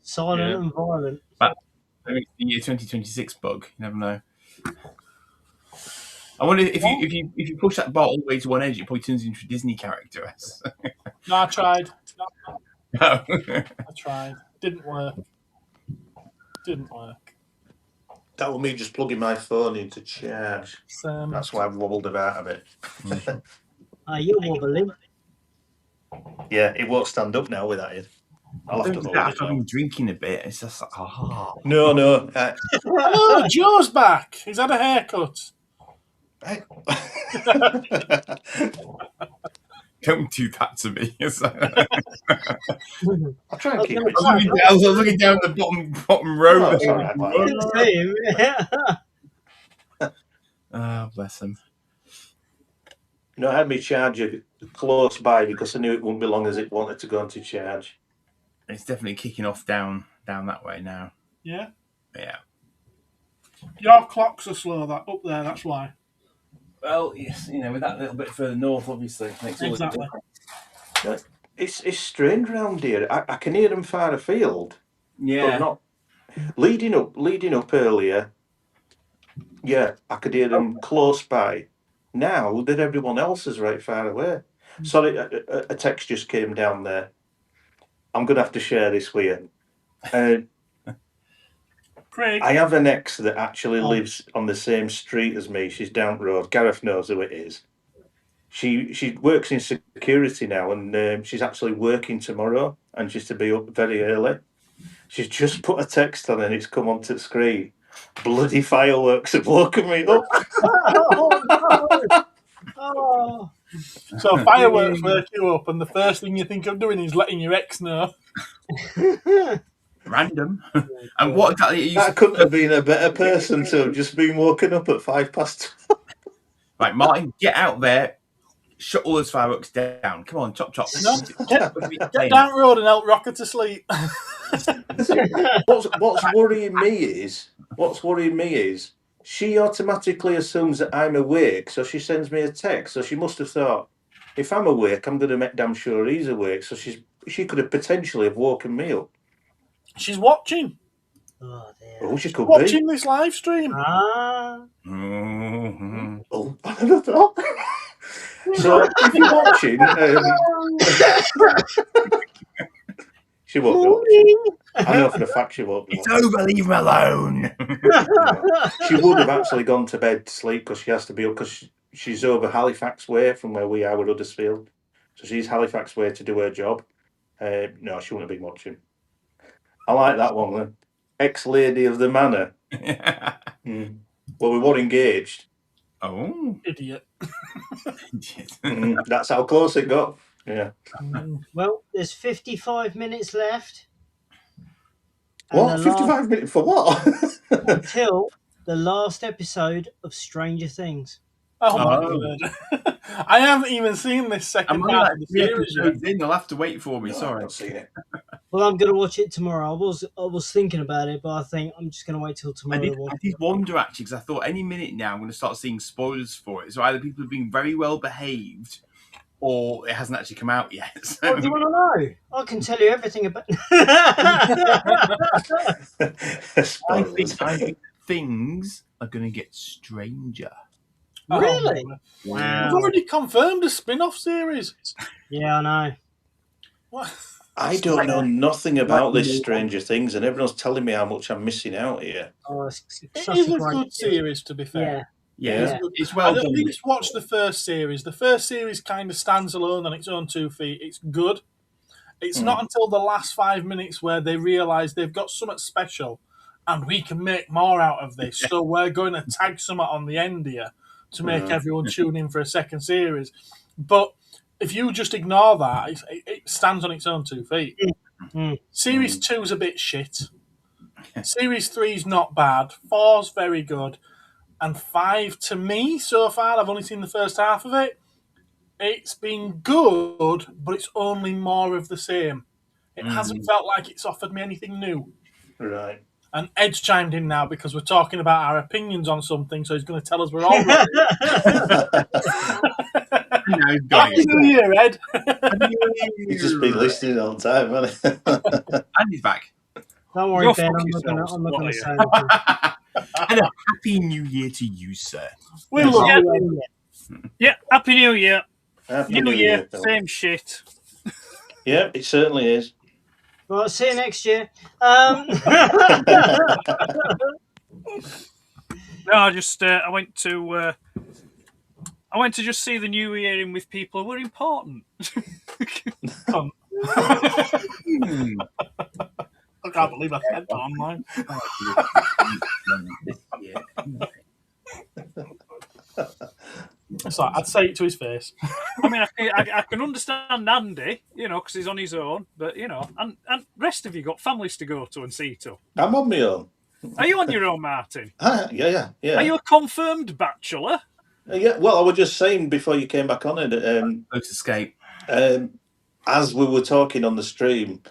J: Silent and violent.
B: maybe it's the year 2026 bug. You never know. I wonder if you push that bar all the way to one edge, it probably turns into a Disney character.
A: No, I tried.
B: No.
A: I tried. Didn't work.
D: that was me just plugging my phone into charge. That's why I've wobbled about a bit.
J: You're wobbling.
D: Yeah, it won't stand up now with that in. I'll have to hold it
B: I've
D: now.
B: been drinking a bit. It's just like,
D: No.
A: Oh, Joe's back. He's had a haircut.
B: Don't do that to me.
D: I'll try and keep it.
B: I was looking down the bottom row.
D: Oh, sorry,
B: Oh, bless him.
D: No, I had my charger close by because I knew it wouldn't be long as it wanted to go into charge.
B: It's definitely kicking off down that way now.
A: Yeah.
B: Yeah.
A: Your clocks are slow. That up there. That's why.
B: Well, yes, with that little bit further north, obviously, it makes all the
A: Exactly.
D: It's strange round here. I can hear them far afield,
B: Yeah.
D: but not Leading up earlier, yeah, I could hear them close by. Now that everyone else is right far away. Sorry, a text just came down there. I'm going to have to share this with you.
A: Craig.
D: I have an ex that actually lives on the same street as me. She's down the road. Gareth knows who it is. She works in security now, and she's actually working tomorrow, and she's to be up very early. She's just put a text on, and it's come onto the screen. Bloody fireworks have woken me up.
J: Oh.
A: So fireworks wake you up, and the first thing you think of doing is letting your ex know.
B: Random. And what exactly are you?
D: That couldn't have been a better person to have just been woken up at 12:05.
B: Right, Martin, get out there. Shut all those fireworks down. Come on, chop, chop.
A: No, get down the road and help Rocker to sleep.
D: What's worrying me is she automatically assumes that I'm awake, so she sends me a text. So she must have thought, if I'm awake, I'm going to make damn sure he's awake. So she could have potentially have woken me up.
A: She's watching.
J: Oh, dear.
D: Oh, she could
A: Watching this live stream.
J: Ah.
B: Mm-hmm.
D: Oh, I don't know. So if you're watching, she won't be watching. I know for a fact she won't be
B: It's
D: watching.
B: over, leave him alone.
D: She would have actually gone to bed to sleep because she has to be up because she's over Halifax way from where we are with Huddersfield. So she's Halifax way to do her job. No, she wouldn't have been watching. I like that one then. Ex-lady of the manor. Well, we were engaged.
B: Oh.
A: Idiot.
D: That's how close it got. Yeah.
J: Well, there's 55 minutes left.
D: What? 55 minutes for what?
J: Until the last episode of Stranger Things.
A: Oh my god. I haven't even seen this second half of the series yet.
B: They'll have to wait for me. Sorry.
D: I've not seen it.
J: Well, I'm going to watch it tomorrow. I was thinking about it, but I think I'm just going to wait till tomorrow.
B: I did wonder actually, because I thought any minute now I'm going to start seeing spoilers for it. So either people have been very well behaved, or it hasn't actually come out yet. So.
J: What do you want to know? I can tell you everything about.
B: I think things are going to get stranger.
J: Really?
A: Wow. We've already confirmed a spin-off series.
J: Yeah, I know.
A: What?
D: I don't know nothing about this Stranger Things, and everyone's telling me how much I'm missing out here.
J: Oh,
A: it is a good series, to be fair.
B: Yeah. It's well done.
A: I least watch the first series. The first series kind of stands alone on its own 2 feet. It's good. It's not until the last 5 minutes where they realise they've got something special and we can make more out of this. So we're going to tag something on the end here to make everyone tune in for a second series. But if you just ignore that, it stands on its own 2 feet. Series 2's a bit shit. Series 3's not bad. 4's very good. And 5, to me, so far, I've only seen the first half of it. It's been good, but it's only more of the same. It hasn't felt like it's offered me anything new.
D: Right.
A: And Ed's chimed in now because we're talking about our opinions on something, so he's going to tell us we're all right. Happy New Year, Ed.
D: He's just been listening all the time, hasn't he?
B: And he's back.
J: Don't worry, Ben. I'm not going to say anything.
B: And a happy New Year to you, sir.
A: We love
C: you. Yeah, Happy New Year.
D: Happy
C: New Year,
D: Phil.
C: same shit.
D: Yeah, it certainly is.
J: Well, see you next year.
C: No, I just I went to just see the New Year in with people who were important.
A: I can't believe I said that online. Sorry, I'd say it to his face.
C: I mean, I can understand Andy, because he's on his own, but, and rest of you got families to go to and see to.
D: I'm on my own.
C: Are you on your own, Martin?
D: Yeah.
C: Are you a confirmed bachelor?
D: Yeah, well, I was just saying before you came back on it,
B: Let's escape.
D: As we were talking on the stream,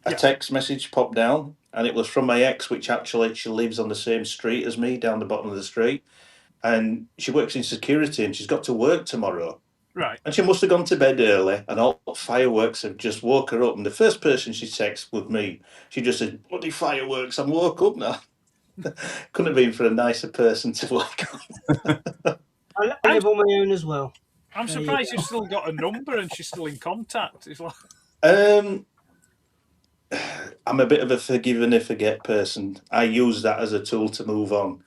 D: a text message popped down, and it was from my ex, which actually she lives on the same street as me, down the bottom of the street. And she works in security, and she's got to work tomorrow.
C: Right.
D: And she must have gone to bed early, and all fireworks have just woke her up. And the first person she texted was me. She just said, "Bloody fireworks! I'm woke up now." Couldn't have been for a nicer person to wake up.
J: I live on my own as well.
C: I'm surprised you've still got a number and she's still in contact. It's like...
D: I'm a bit of a forgive and forget person. I use that as a tool to move on.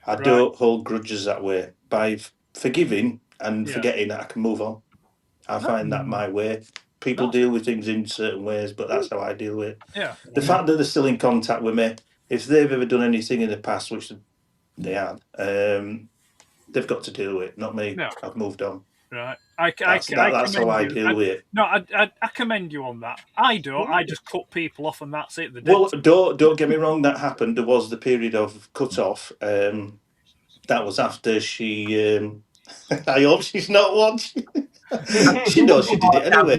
D: I don't hold grudges that way. By forgiving and forgetting, I can move on. I find that my way. People deal with things in certain ways, but that's how I deal with it.
C: Yeah.
D: The fact that they're still in contact with me, if they've ever done anything in the past, which they had, they've got to deal with it, not me.
C: No.
D: I've moved on.
C: Right.
D: That's how I deal with it.
C: No, I commend you on that. I don't. I just cut people off and that's it.
D: Well, don't get me wrong. That happened. There was the period of cut off. That was after she. I hope she's not watching. She knows she did it anyway.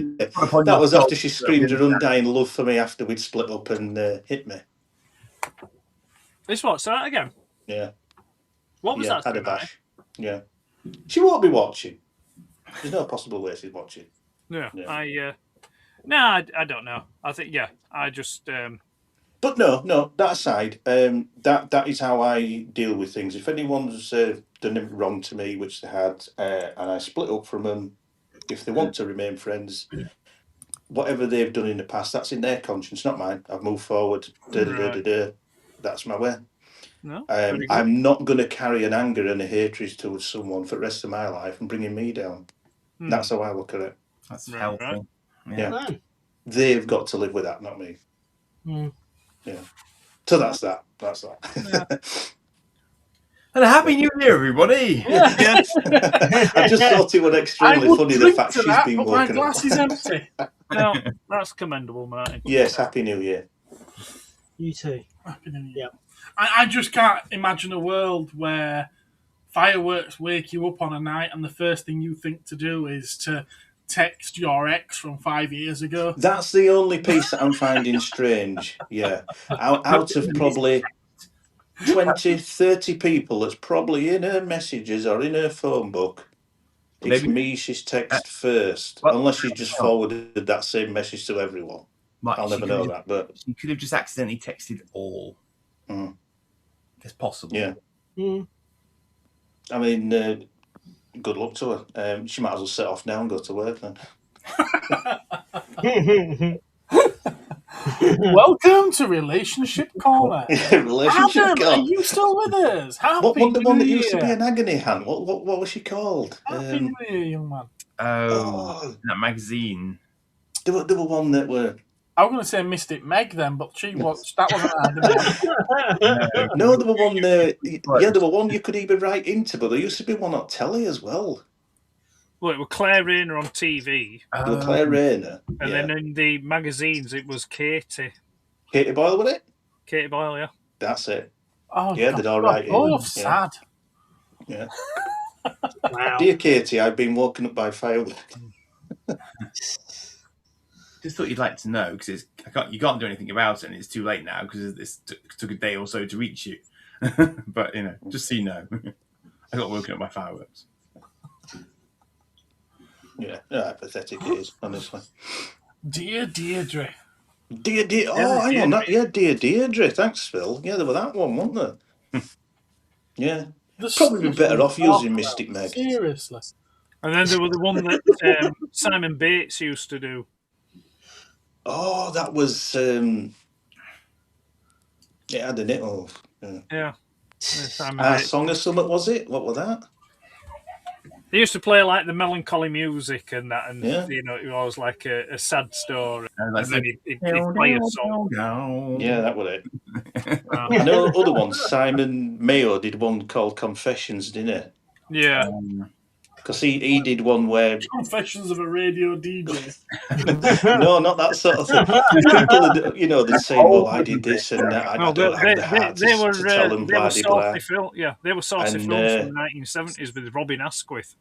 D: That was after she screamed her undying love for me after we'd split up and hit me.
C: This what? Say that again.
D: Yeah.
C: What was that?
D: Had a bash. Yeah. She won't be watching. There's no possible way she's watching.
C: Yeah.
D: Yeah.
C: I don't know. I think I just.
D: But no. That aside, that is how I deal with things. If anyone's done it wrong to me, which they had, and I split up from them, if they want to remain friends, whatever they've done in the past, that's in their conscience, not mine. I've moved forward. That's my way.
C: No,
D: I'm not going to carry an anger and a hatred towards someone for the rest of my life and bringing me down. That's how I look at it.
B: That's healthy.
C: Right.
D: Yeah. They've got to live with that, not me.
J: Mm.
D: Yeah. So that's that.
B: Yeah. And a happy new year, everybody!
A: Yeah.
D: I just thought it was extremely funny the fact she's been
A: but my
D: woken
A: glass
D: up.
A: is empty.
C: No, that's commendable, Martin.
D: Yes, happy new year.
J: You too.
A: Happy New Year. I just can't imagine a world where fireworks wake you up on a night and the first thing you think to do is to text your ex from 5 years ago.
D: That's the only piece that I'm finding strange. Yeah. Out of probably 20, 30 people that's probably in her messages or in her phone book, it's me she's texted first. Unless she just forwarded that same message to everyone. I'll never know that. But
B: you could have just accidentally texted all. It's possible.
D: Yeah. I mean, good luck to her. She might as well set off now and go to work then.
A: Welcome to Relationship Corner.
D: Relationship
A: Adam,
D: Corner.
A: are you still with us?
D: What the one that
A: New
D: used to be
A: Year.
D: an agony hand? What was she called?
A: Happy New Year, young man.
B: That magazine.
D: There were one that were.
A: I was going to say Mystic Meg then, but she watched that wasn't
D: No, there were one. Yeah, there were one you could even write into, but there used to be one on telly as well.
C: Well, it was Claire Rayner on TV.
D: There were Claire Rayner.
C: And then in the magazines, it was Katie.
D: Katie Boyle, was it?
C: Katie Boyle, yeah.
D: That's it.
A: Oh,
D: yeah, they'd all write in.
A: Oh, sad.
D: Yeah.
J: Wow.
D: Dear Katie, I've been woken up by fireworks.
B: Just thought you'd like to know because you can't do anything about it, and it's too late now because this took a day or so to reach you. But just so you know, I got woken up by fireworks.
D: Yeah, pathetic it is, honestly.
A: Dear Deirdre.
D: Dear. Oh, hang on, that. Yeah, Dear Deirdre. Thanks, Phil. Yeah, there were that one, wasn't there? Yeah. Probably be better off using Mystic Meg.
A: Seriously.
C: And then there was the one that Simon Bates used to do.
D: Oh, that was. It had a little.
C: Yeah.
D: Song of Summit, was it? What was that?
C: They used to play like the melancholy music and that, and
D: Yeah.
C: it was like a sad story.
B: And
C: then he'd play a song.
D: Yeah, that was it. No other ones. Simon Mayo did one called Confessions, didn't he?
C: Yeah.
D: Because he did one where
A: Confessions of a Radio DJ.
D: no, not that sort of thing. People, they'd say, "Well, I did this and that." I don't have the heart to tell them blah blah.
C: Yeah, they were saucy films from the 1970s with Robin Asquith.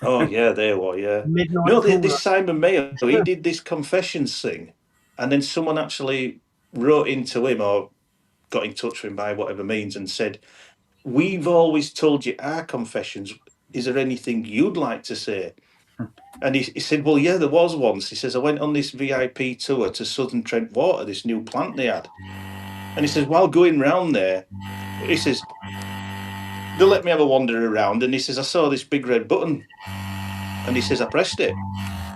D: Oh yeah, they were. Yeah. No, this Simon Mayo, he did this confessions thing, and then someone actually wrote into him or got in touch with him by whatever means and said, "We've always told you our confessions. Is there anything you'd like to say?" And he said, well, yeah, there was once. He says, I went on this VIP tour to Southern Trent Water, this new plant they had. And he says, while going round there, he says, they let me have a wander around. And he says, I saw this big red button. And he says, I pressed it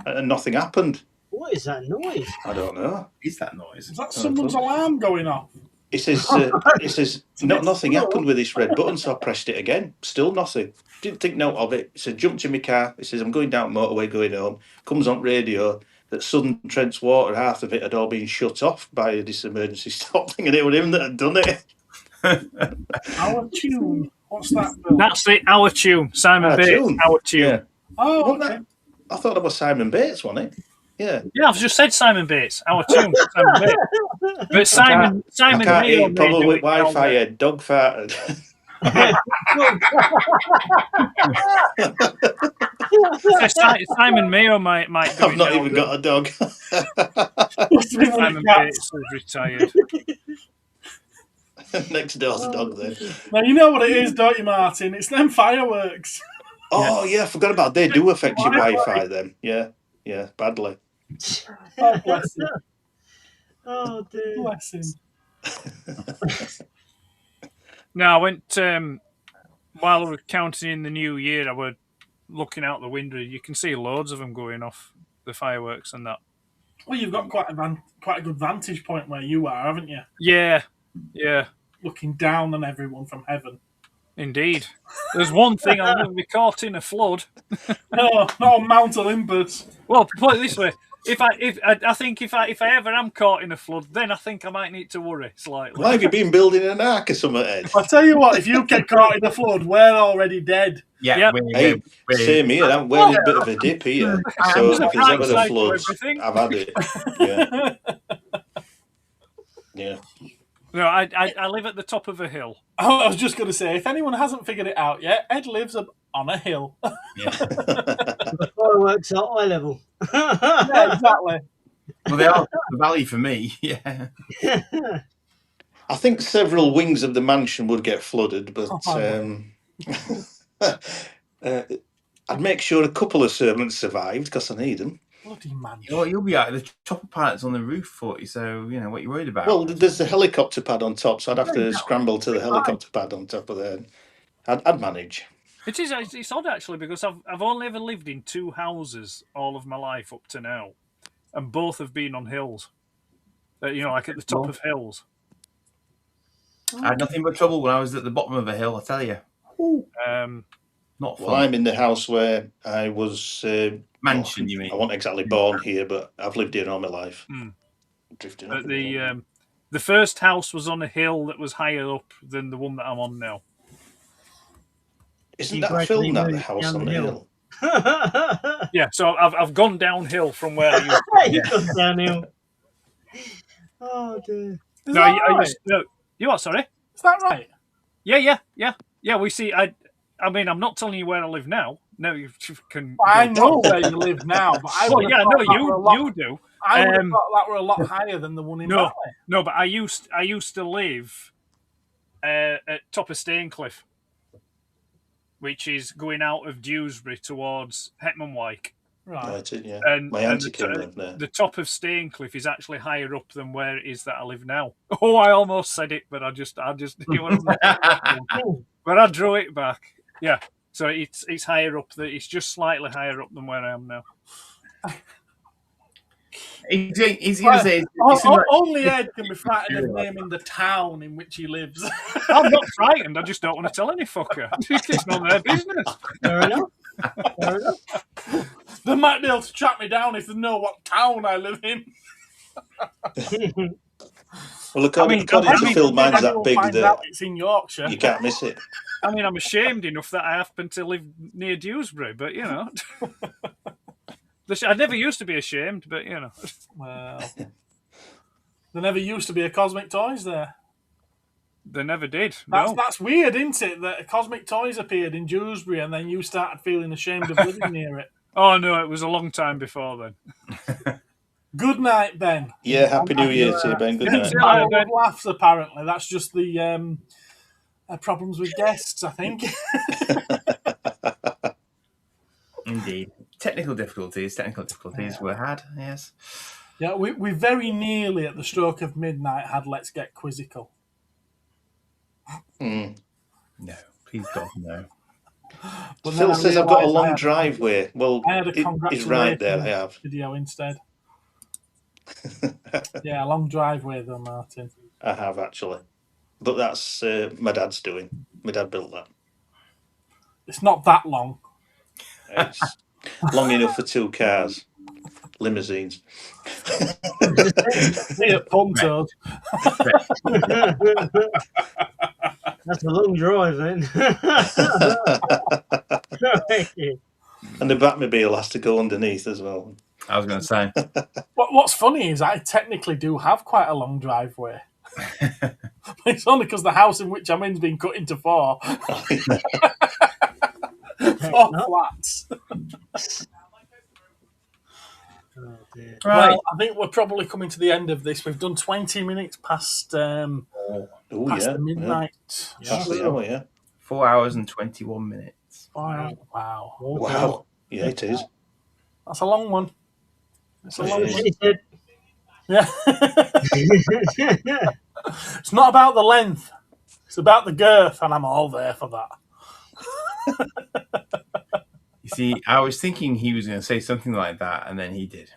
D: and nothing happened.
J: What is that noise?
D: I don't know.
B: What is that noise?
A: Is that someone's alarm going off?
D: He says, nothing happened with this red button, so I pressed it again. Still nothing. Didn't think note of it. He said, jumped in my car. He says, I'm going down motorway, going home. Comes on radio that Southern Trent's water, half of it had all been shut off by this emergency stop thing, and it was him that had done it.
A: Our Tune. What's that, Bill?
C: That's the Our Tune. Simon Bates.
D: Tune.
C: Our Tune.
D: Yeah.
A: Oh,
D: Wasn't
A: okay.
D: that- I thought that was Simon Bates, wasn't it? Yeah.
C: Yeah, I've just said Simon Bates. Our Tune. Simon Bates. But Simon
D: I can't
C: Mayo
D: eat probably
C: made
D: with
C: it down
D: Wi-Fi.
C: there.
D: Yeah, dog farted.
C: Simon Mayo might do
D: I've
C: it
D: not
C: now,
D: even
C: but
D: got a dog.
C: Simon Bates is retired.
D: Next door's dog then.
A: Now, you know what it is, don't you, Martin? It's them fireworks.
D: Oh yeah, I forgot about they do affect your Wi-Fi then. Yeah, badly.
A: Oh, bless him.
J: Oh, dear.
A: Bless him.
C: No, I went while I was counting in the new year. I was looking out the window. You can see loads of them going off, the fireworks and that.
A: Well, you've got quite a good vantage point where you are, haven't you?
C: Yeah.
A: Looking down on everyone from heaven.
C: Indeed. There's one thing I'll never be caught in a flood.
A: No, not on Mount Olympus.
C: Well, put it this way: if I ever am caught in a flood, then I think I might need to worry slightly.
D: Why have you been building an ark or something, Ed?
A: I'll tell you what, if you get caught in a flood, we're already dead.
B: Yeah,
C: Yep.
D: Hey, same here. I'm wearing a bit of a dip here. So
C: There's a
D: if there's ever
C: bright
D: a
C: side to
D: flood,
C: everything.
D: I've had it. Yeah. Yeah.
C: No, I live at the top of a hill.
A: Oh, I was just going to say, if anyone hasn't figured it out yet, Ed lives on a hill.
J: The fireworks are eye level.
A: Yeah, exactly.
B: Well, they are the valley for me. Yeah.
D: I think several wings of the mansion would get flooded, but I'd make sure a couple of servants survived because I need them.
A: Bloody man.
B: You know what, you'll be out. The chopper pilot's on the roof for you, so you know what you're worried about.
D: Well, there's the helicopter pad on top, so I'd have to scramble to the helicopter pad on top of there. I'd manage.
C: It's odd actually because I've only ever lived in 2 houses all of my life up to now, and both have been on hills. Like at the top of hills.
B: I had nothing but trouble when I was at the bottom of a hill. I tell you. Not fun.
D: Well, I'm in the house where I was.
B: Mansion, you mean?
D: I wasn't exactly born here, but I've lived here all my life. Drifting up.
C: But the first house was on a hill that was higher up than the one that I'm on now.
D: Isn't that a film that the house on the hill?
C: Yeah, so I've gone downhill from where I used to.
J: You've gone downhill. Oh dear.
C: You what? Sorry.
A: Is that right?
C: Yeah. We see. I mean, I'm not telling you where I live now. No, you can.
A: I know where you live now, but I would have thought
C: you do.
A: I would have thought that were a lot higher than the one in Valley.
C: No, but I used to live at top of Staincliffe, which is going out of Dewsbury towards Hetmanwyke.
D: Right. Yeah.
C: And
D: my auntie came lived there.
C: The top of Staincliffe is actually higher up than where it is that I live now. Oh, I almost said it, but I just but I drew it back. Yeah. So it's higher up. It's just slightly higher up than where I am now.
B: He's going to say
A: only Ed can be frightened of naming the town in which he lives.
C: I'm not frightened. I just don't want to tell any fucker. It's not their business.
J: Fair enough.
A: They might be able to track me down if they know what town I live in.
D: Well, according to Phil, mine's that big that
A: it's in Yorkshire.
D: You can't miss it.
C: I mean, I'm ashamed enough that I happen to live near Dewsbury, but I never used to be ashamed, but
A: Well, there never used to be a Cosmic Toys there.
C: They never did.
A: That's weird, isn't it? That Cosmic Toys appeared in Dewsbury and then you started feeling ashamed of living near it.
C: Oh no, it was a long time before then.
A: Good night, Ben.
D: Yeah, Happy New Year to you, Ben. Good night.
A: Laughs, apparently. That's just the problems with guests, I think.
B: Indeed. Technical difficulties were had, yes.
A: Yeah, we very nearly at the stroke of midnight had Let's Get Quizzical.
B: No, please God, no.
A: But
D: Phil
A: then I
D: says I've got a
A: realised I
D: long
A: had
D: driveway. Well,
A: I had a
D: he's right there. I
A: congratulations
D: have.
A: video instead. Yeah, a long driveway though, Martin.
D: I have actually, but that's my dad's doing. My dad built that.
A: It's not that long.
D: It's long enough for 2 cars, limousines.
A: Me at Punto's.
J: That's a long drive, then.
D: And the Batmobile has to go underneath as well.
B: I was going to say.
A: What's funny is I technically do have quite a long driveway. It's only because the house in which I'm in's been cut into 4. 4 flats.
J: Oh, dear.
A: Well, I think we're probably coming to the end of this. We've done 20 minutes past the midnight.
D: Yeah. Past the hour, yeah.
B: 4 hours and 21 minutes.
A: Wow.
D: Wow. Yeah, it is.
A: That's a long one. It's a long one. Yeah. It's not about the length. It's about the girth, and I'm all there for that.
B: You see, I was thinking he was going to say something like that, and then he did.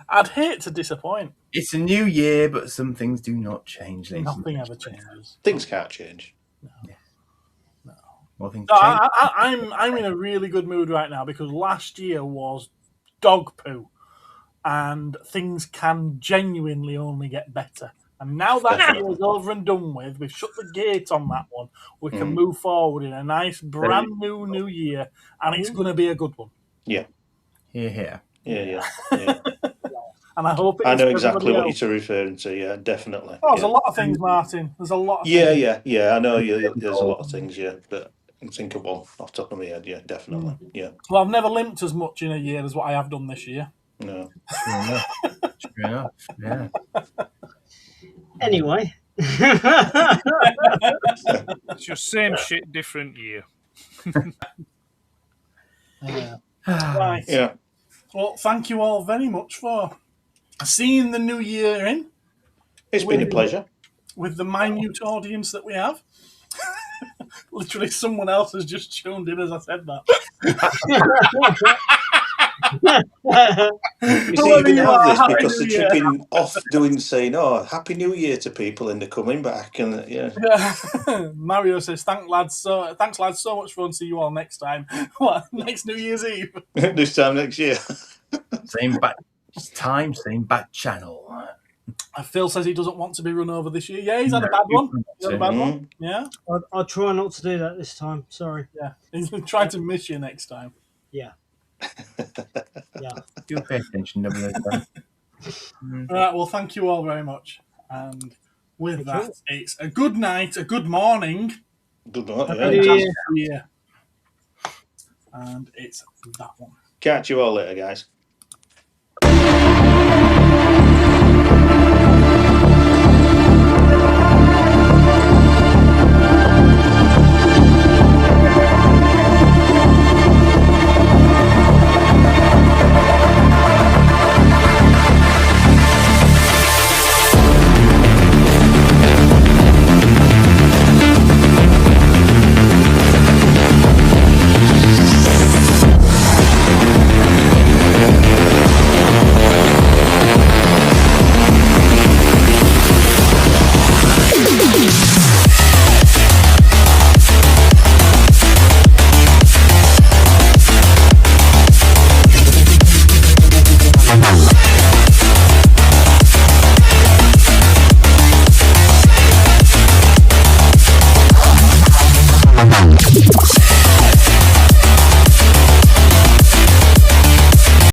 A: I'd hate to disappoint.
B: It's a new year, but some things do not change.
A: Nothing ever changes.
D: Things can't change.
A: No.
B: Well, things
A: No,
B: change.
A: I'm in a really good mood right now because last year was dog poo, and things can genuinely only get better. And now that year's over and done with, we've shut the gate on that one. We can move forward in a nice, brand new year, and it's going to be a good one.
D: Yeah.
B: Here.
D: Yeah.
A: And I hope
D: I know exactly what you're referring to. Yeah, definitely.
A: Oh, there's a lot of things, Martin. There's a lot of
D: things. Yeah. I know there's a lot of things, yeah. But I can think of one off the top of my head. Yeah, definitely. Yeah.
A: Well, I've never limped as much in a year as what I have done this year.
D: No.
B: True enough. Yeah.
J: Anyway.
C: It's your same shit, different year.
A: Right.
D: Yeah.
A: Well, thank you all very much for seeing the new year in.
D: It's been a pleasure.
A: With the minute audience that we have. Literally, someone else has just tuned in as I said that.
D: You see, you can have this because they're tripping off saying, "Oh, Happy New Year" to people, and they're coming back, and yeah.
A: Mario says, "Thanks lads, so much fun. See you all next time." What? Next New Year's Eve?
D: This time next year.
B: Same back time, same back channel.
A: Phil says he doesn't want to be run over this year. Yeah, he's had a bad one. Yeah.
J: I'll try not to do that this time. Sorry.
A: Yeah, he's trying to miss you next time.
J: Yeah. Yeah.
B: Do pay attention, Dominic.
A: Right. Well, thank you all very much. And with that, it's a good night, a good morning.
D: Good night.
A: Yeah. And it's that one.
D: Catch you all later, guys.